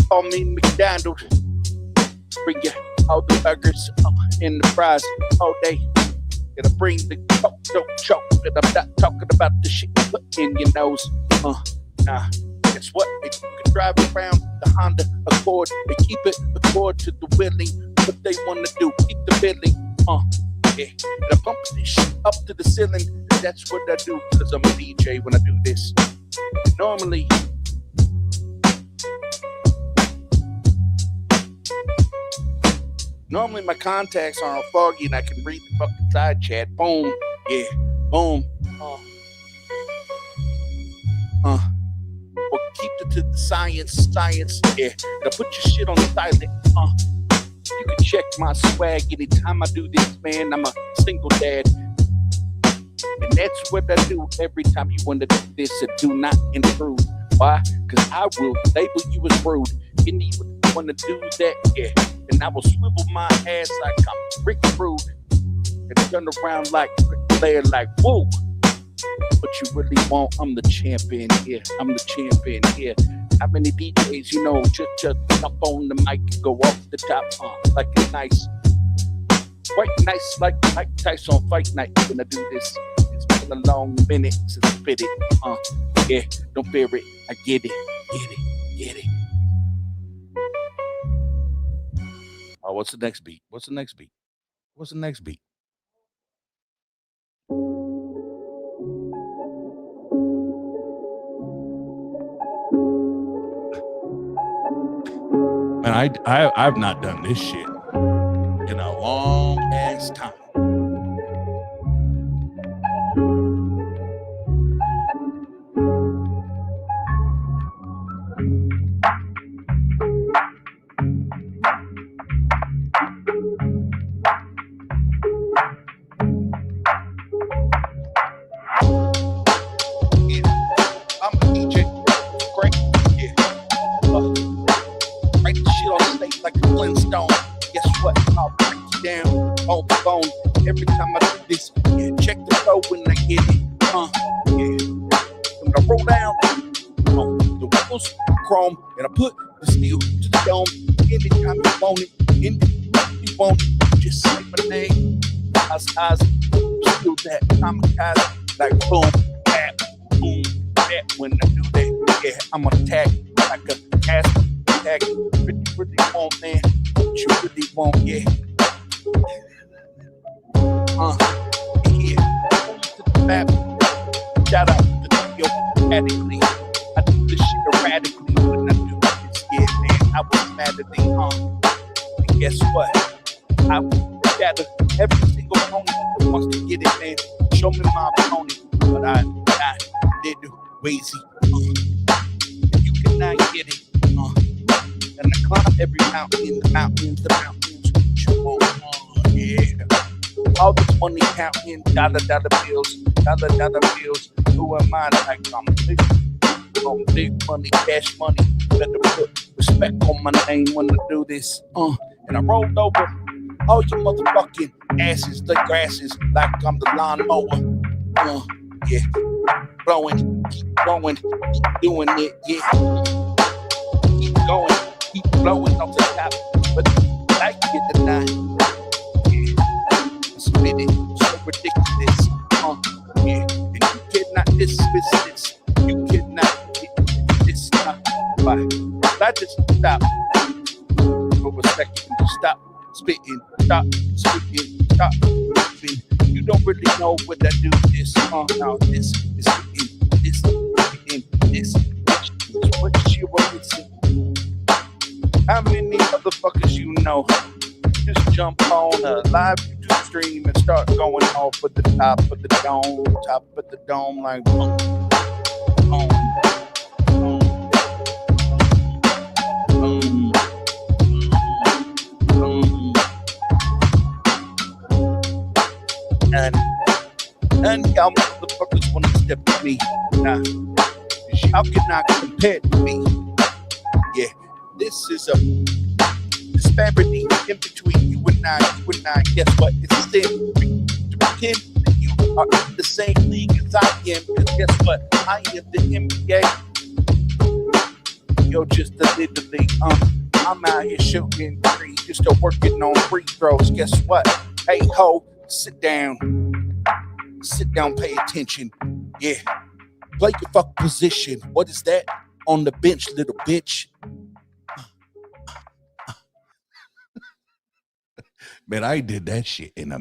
Call me McDonald's. Bring you all the burgers and the fries all day. Gotta bring the coke, don't choke. And I'm not talking about the shit you put in your nose. Nah, guess what? If you can drive around the Honda Accord and keep it accord to the willing, what they wanna do, keep the billing. Yeah, and I bump this shit up to the ceiling. And that's what I do, cause I'm a DJ when I do this. Normally, my contacts are all foggy and I can read the fucking side chat. Boom. Yeah. Boom. Well, keep it to the science. Yeah. Now put your shit on silent. You can check my swag anytime I do this, man. I'm a single dad. And that's what I do every time you want to do this. And do not intrude. Why? Because I will label you as rude. You need to want to do that, yeah. And I will swivel my ass like I'm Rick Rude. And turn around like Blair, like, whoa. What you really want, I'm the champion here. I'm the champion here. How many DJs, you know, just jump on the mic and go off the top, like it's nice. Quite nice, like Mike Tyson fight night. When I do this, it's been a long minute since I spit it. Yeah, don't fear it. I get it. Oh, what's the next beat? Man, I've not done this shit in a long ass time. Every time I do this, yeah, check the flow when I get it, yeah. When I roll down the wheels, chrome, and I put the steel to the dome. Anytime you want it, just say my name. Eyes, still that kamikaze, like boom, that. When I do that, yeah, I'm on attack like a castle attack. What you really want, man? What you really want, yeah. Yeah, to the map. Shout out to the Tokyo radically. I do this shit erratically when I do this. Yeah, man, I was mad at the and guess what? I will shatter every single opponent that wants to get it, man. show me my opponent, but I did Wazy. You cannot get it. And I climb every mountain, the mountains, reach you. Yeah. All this money counting, dollar bills. Who am I? Like I'm big money, cash money. Better put respect on my name when I do this. And I rolled over all you motherfucking asses, the grasses, like I'm the lawnmower. Yeah. Blowing, keep going, keep doing it, yeah. Keep going, keep blowing off the top, but I get the nine. Yeah, spit it, so ridiculous. Yeah, and you cannot dismiss this. You cannot get this. Why? I just stop. For a second, just stop spitting, stop spitting, stop moving. You don't really know what I do this. Now this is this. What you want to see? How many motherfuckers you know? Just jump on a live YouTube stream and start going off at the top of the dome, like boom, boom, boom, boom, boom. And y'all motherfuckers wanna step to me. Nah, y'all cannot compare to me. Yeah, this is a disparity in between you and I. Guess what? It's a sin to pretend that you are in the same league as I am. Cause guess what? I am the NBA. You're just a little league. I'm out here shooting threes, just working on free throws. Guess what? Hey ho, sit down, pay attention. Yeah, play your fuck position. What is that? On the bench, little bitch. Man, I did that shit in a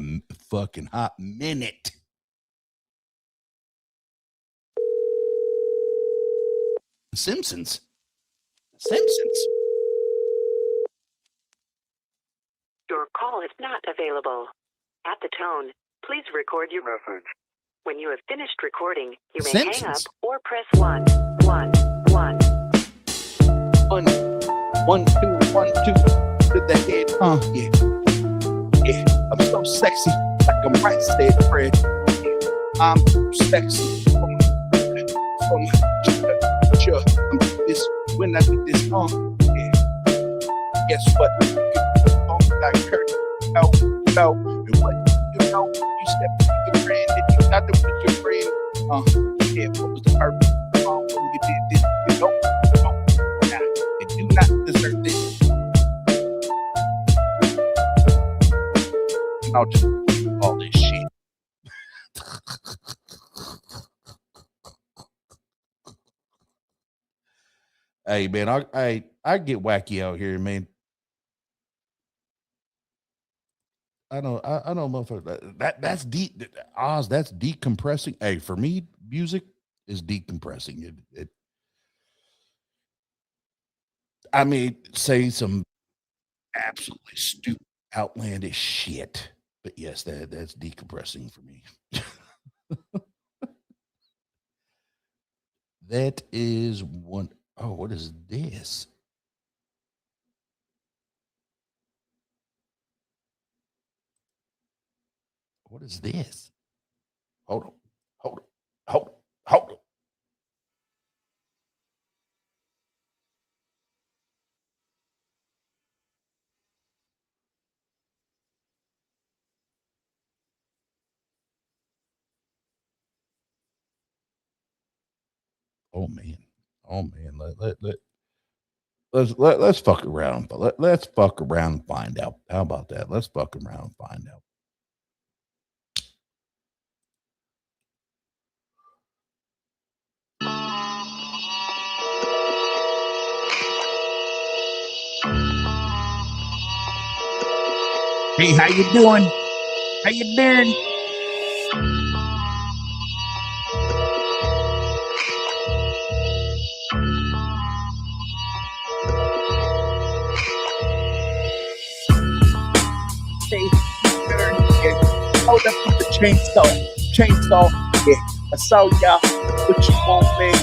fucking hot minute. Simpsons. Your call is not available. At the tone, please record your reference. When you have finished recording, you may hang up or press 1. 1, 1. 1, 2, 1, 2 to the head. Yeah, I'm so sexy, like I'm right said Fred. I'm sexy from sure. I'm this when I do this yeah. Guess what? You like Kurt. No. And what you know, you step to your friend and you got to with your friend. Yeah, what was the purpose? When you did this, you know. Nah, you do not deserve this. I'll just do all this shit. Hey man, I get wacky out here, man. I know, motherfucker. That's deep. Oz, that's decompressing. Hey, for me, music is decompressing. It I may say some absolutely stupid, outlandish shit. But yes, that's decompressing for me. That is one. Oh, what is this? What is this? Hold on. Oh man. Let's fuck around. Let's fuck around and find out. How about that? Let's fuck around and find out. Hey, how you doing? How you doing? Hey, hold up with the chainsaw. chainsaw. Yeah, I saw y'all. What you want, man?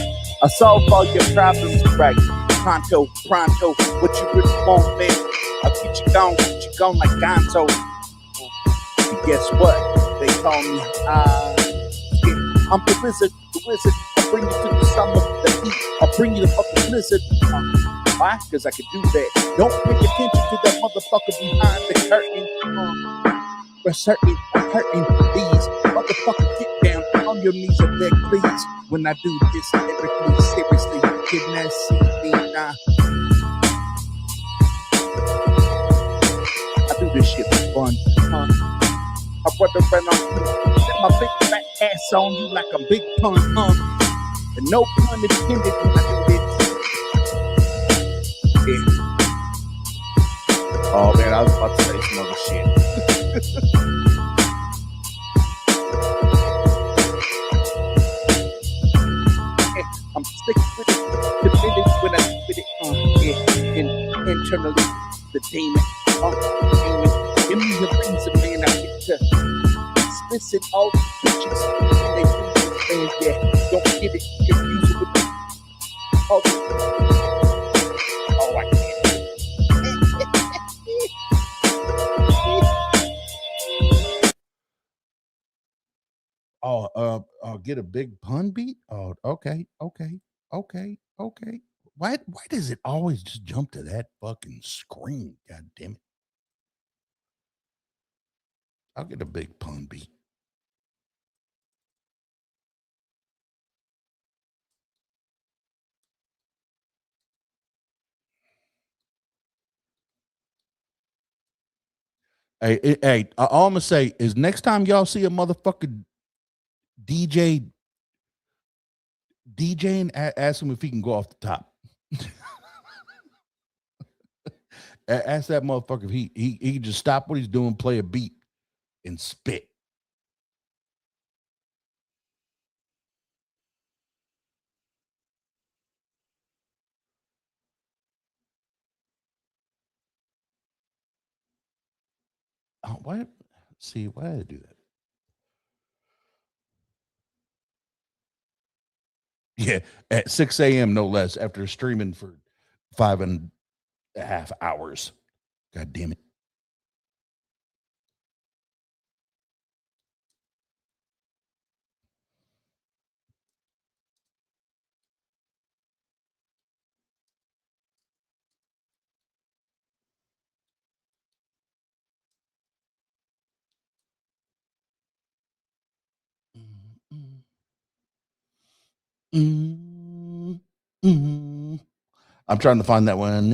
I solve all your problems, right? Pronto, what you really want, man? I'll get you gone like Gonzo. And guess what? They call me, yeah, I'm the wizard. I bring you to the summer, the heat. I bring you the fucking blizzard. Why? Because I can do that. Don't pay attention to that motherfucker behind the curtain. For certain, I'm hurting. These motherfuckers get down on your knees and beg, please. When I do this, everything seriously. You cannot see me now. I do this shit for fun. I run around on you, set my big fat ass on you like a big pun. And no pun intended when I do this. Yeah. Oh man, I was about to say some other shit. Yeah, I'm sick with it, dependent when I do with it. Yeah, and internally, the demon, demon. Give me the reason, man. I get to explicit all the bitches. They do this, man. Yeah, don't get it confused with all the. Oh, I can't. Get a big pun beat. Oh, okay. Why does it always just jump to that fucking screen? God damn it! I'll get a big pun beat. Hey, all I'm gonna say is next time y'all see a motherfucker DJing, ask him if he can go off the top. Ask that motherfucker if he can just stop what he's doing, play a beat, and spit. Oh, why? See, why did I do that? Yeah, at 6 a.m. no less, after streaming for 5.5 hours. God damn it. Mm, mm. I'm trying to find that one.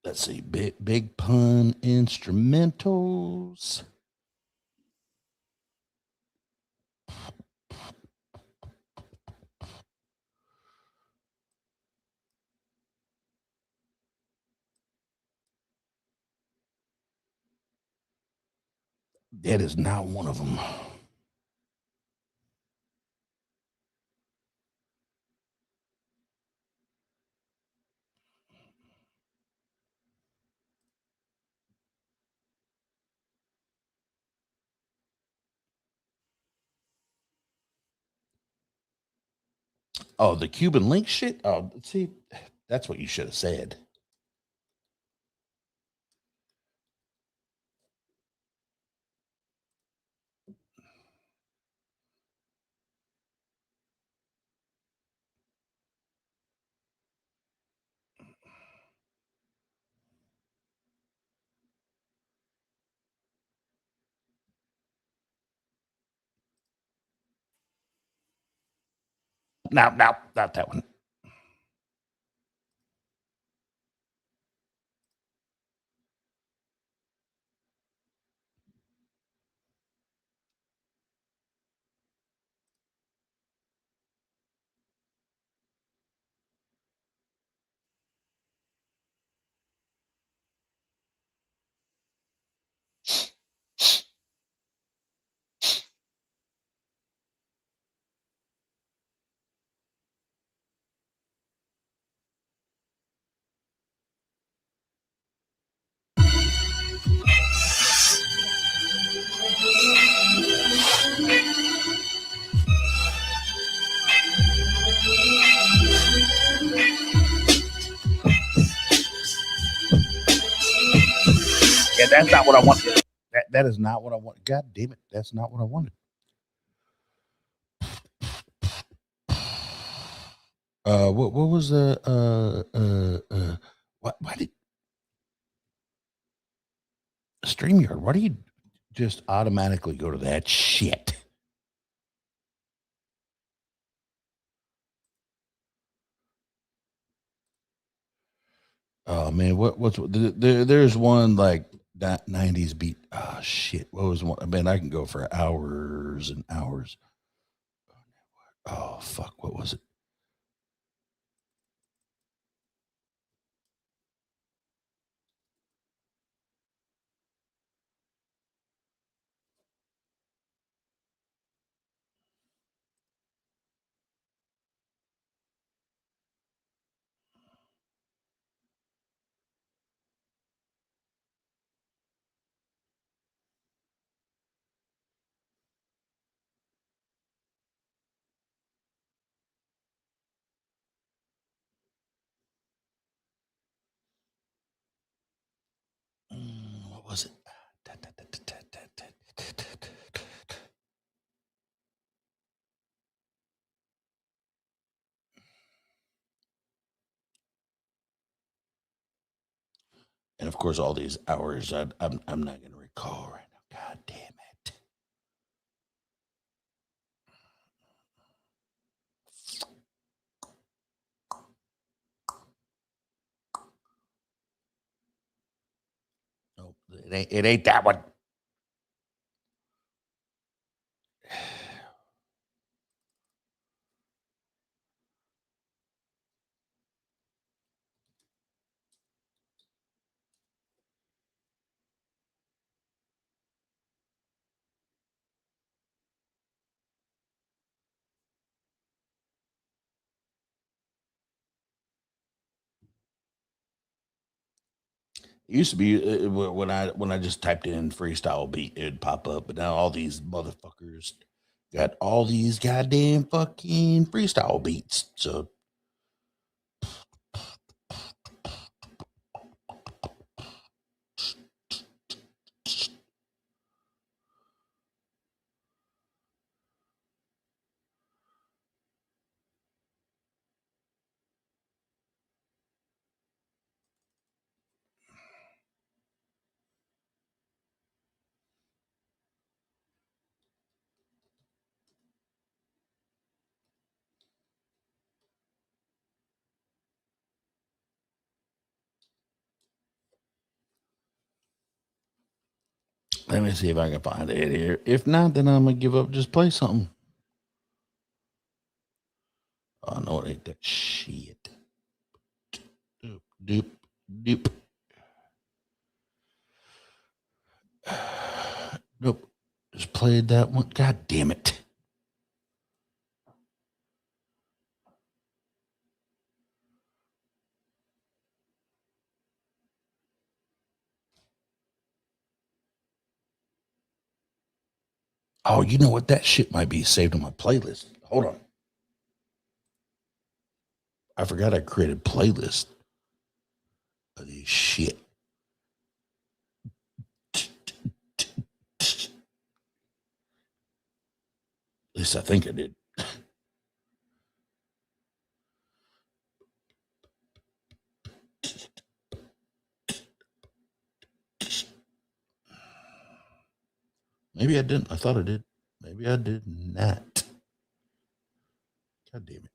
Let's see, big pun instrumentals. That is not one of them. Oh, the Cuban link shit? Oh, see, that's what you should have said. No, not that one. That's not what I want. That is not what I want. God damn it. That's not what I wanted. What was the why did StreamYard? Why do you just automatically go to that shit? Oh man, there's one like that 90s beat. Oh shit. What was one? Man, I can go for hours and hours. Oh fuck, what was it? What was it? And of course, all these hours, I'm not going to recall right now. God damn it! No, it ain't that one. It used to be when I just typed in freestyle beat, it'd pop up. But now all these motherfuckers got all these goddamn fucking freestyle beats. So let me see if I can find it here. If not, then I'm gonna give up. Just play something. Oh no, it ain't that shit. Doop doop doop. Nope. Just played that one. God damn it. Oh, you know what? That shit might be saved on my playlist. Hold on. I forgot I created playlist of this shit. At least I think I did. Maybe I didn't. I thought I did. Maybe I did not. God damn it.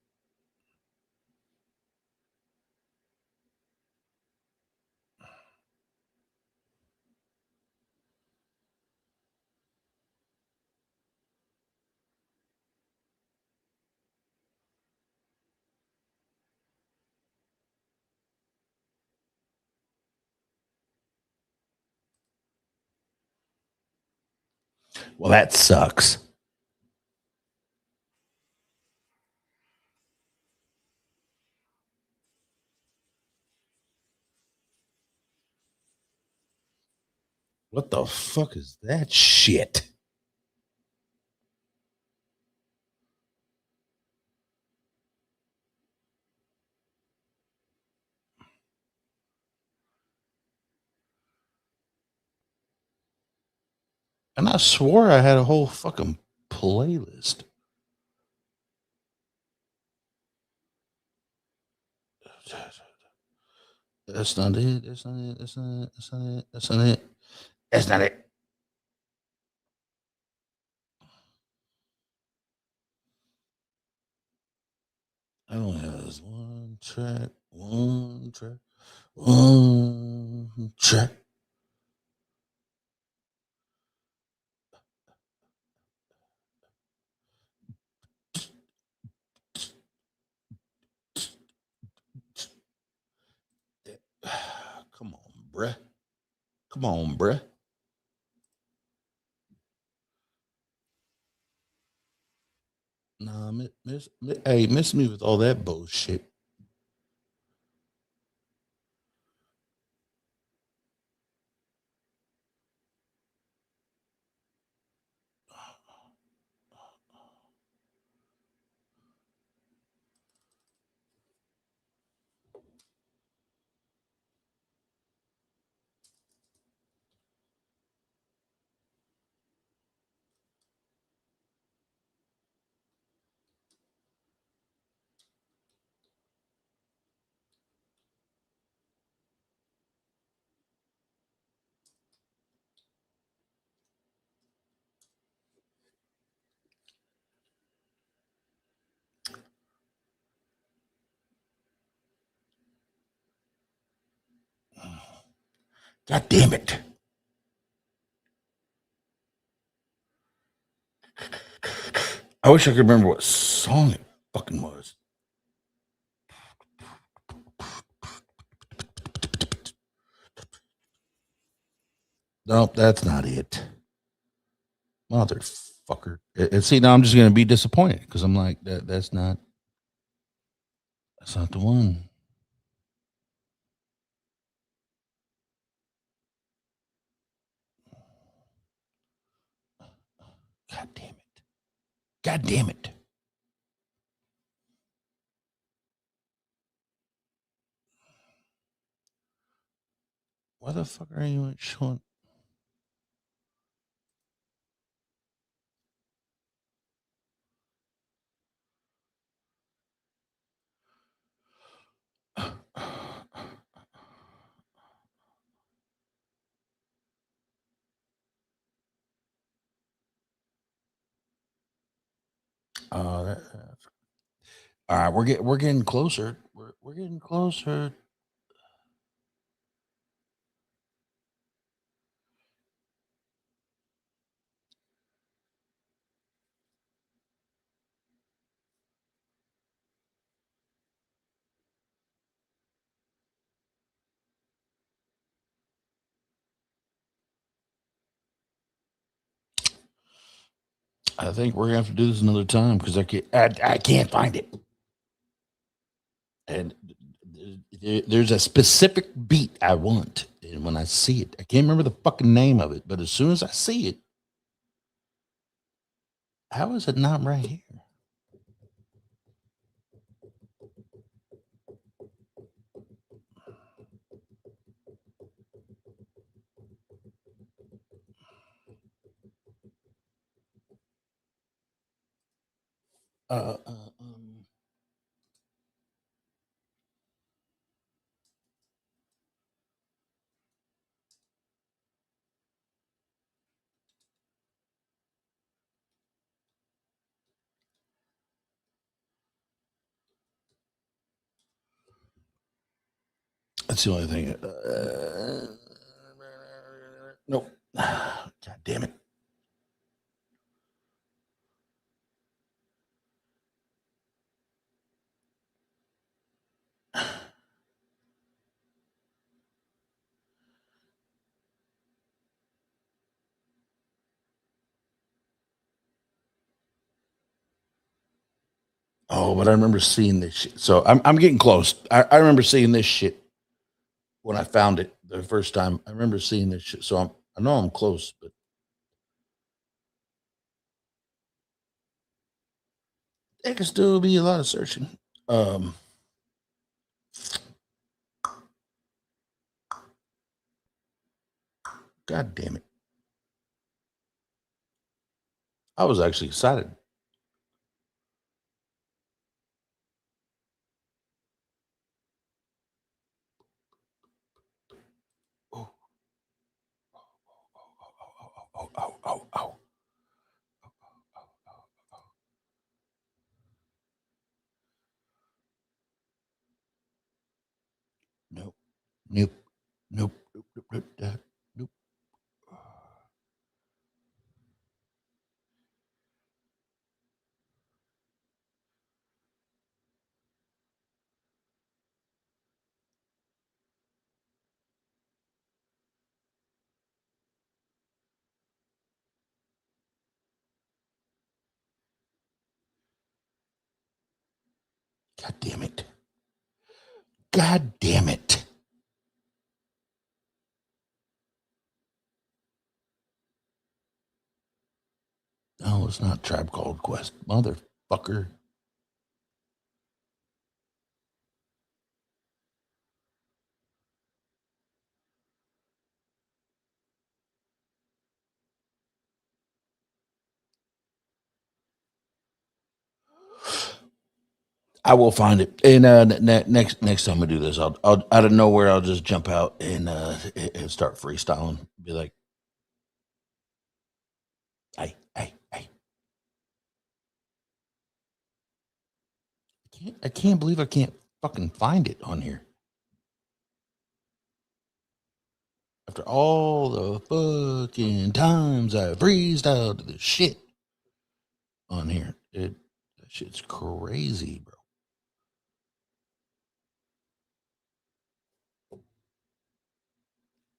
Well, that sucks. What the fuck is that shit? And I swore I had a whole fucking playlist. That's not it. That's not it. That's not it. That's not it. That's not it. That's not it. I only have this one track, one track, one track. Come on, bruh. Come on, bruh. Nah, miss me with all that bullshit. God damn it. I wish I could remember what song it fucking was. Nope, that's not it. Motherfucker. And see, now I'm just gonna be disappointed because I'm like, that's not the one. God damn it. God damn it. Why the fuck are you showing? All right, we're getting closer. We're getting closer. I think we're gonna have to do this another time because I can't find it. And there's a specific beat I want, and when I see it, I can't remember the fucking name of it, but as soon as I see it, how is it not right here? Uh, uh, um, that's the only thing. Nope. God damn it. Oh, but I remember seeing this shit. So I'm getting close. I remember seeing this shit when I found it the first time. I remember seeing this shit. So I know I'm close, but it can still be a lot of searching. Um, God damn it. I was actually excited. Oh. Oh. Nope. Nope. Nope. God damn it. God damn it. No, it's not Tribe Called Quest. Motherfucker. I will find it. And next time I do this, I'll out of nowhere, I'll just jump out and start freestyling. Be like, hey. I can't believe I can't fucking find it on here. After all the fucking times I freestyled the shit on here. That shit's crazy, bro.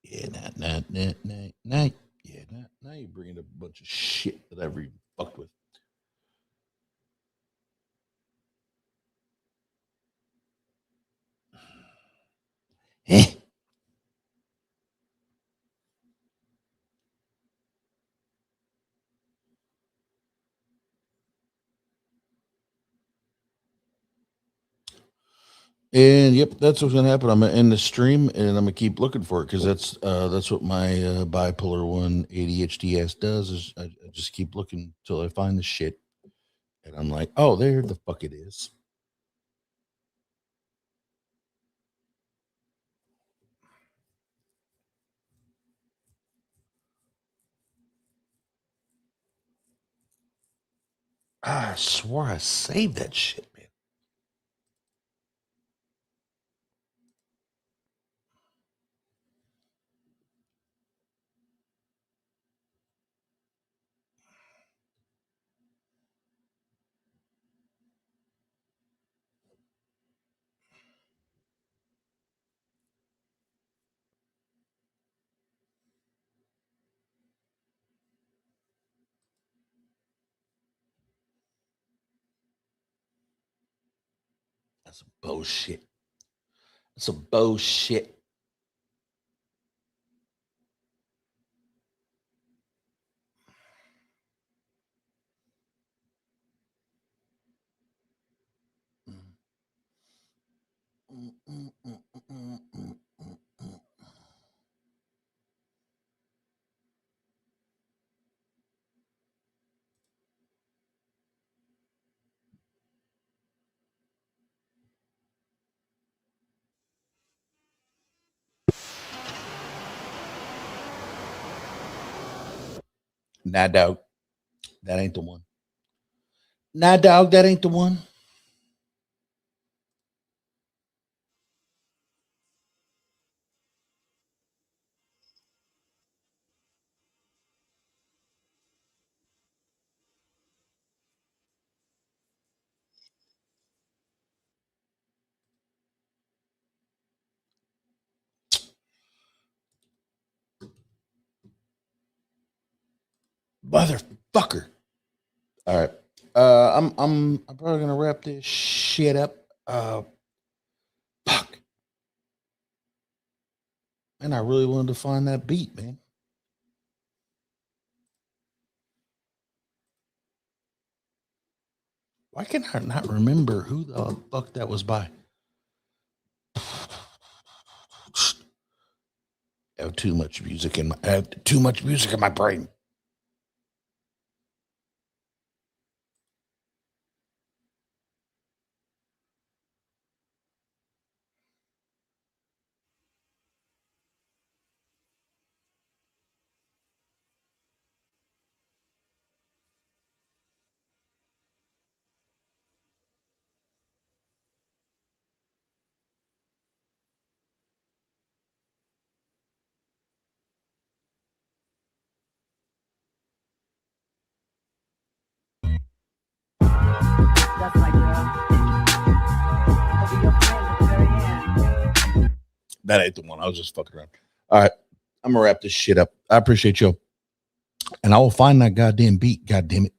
Yeah, nah. Yeah, now you're bringing up a bunch of shit that I've even fucked with. And yep, that's what's gonna happen. I'm gonna end the stream and I'm gonna keep looking for it because that's what my bipolar 1 ADHD does. Is I just keep looking until I find the shit, and I'm like, oh, there the fuck it is. I swore I saved that shit, man. That's some bullshit. That's some bullshit. Nah, dog. That ain't the one. Nah, dog. That ain't the one. Motherfucker. All right. I'm probably gonna wrap this shit up. Fuck. And I really wanted to find that beat, man. Why can I not remember who the fuck that was by? I have too much music in my brain. That's my girl. I'll be your friend at the very end. That ain't the one. I was just fucking around. All right. I'm gonna wrap this shit up. I appreciate you. And I will find that goddamn beat. God damn it.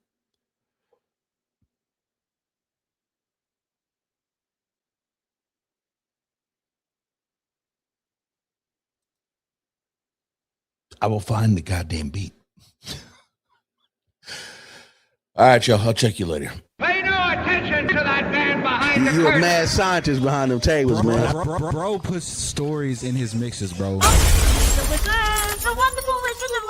I will find the goddamn beat. All right, y'all. I'll check you later. Pay no attention to that man behind the You a curtain. mad scientist behind them tables, man. Bro puts stories in his mixes, bro. The wonderful Wizard of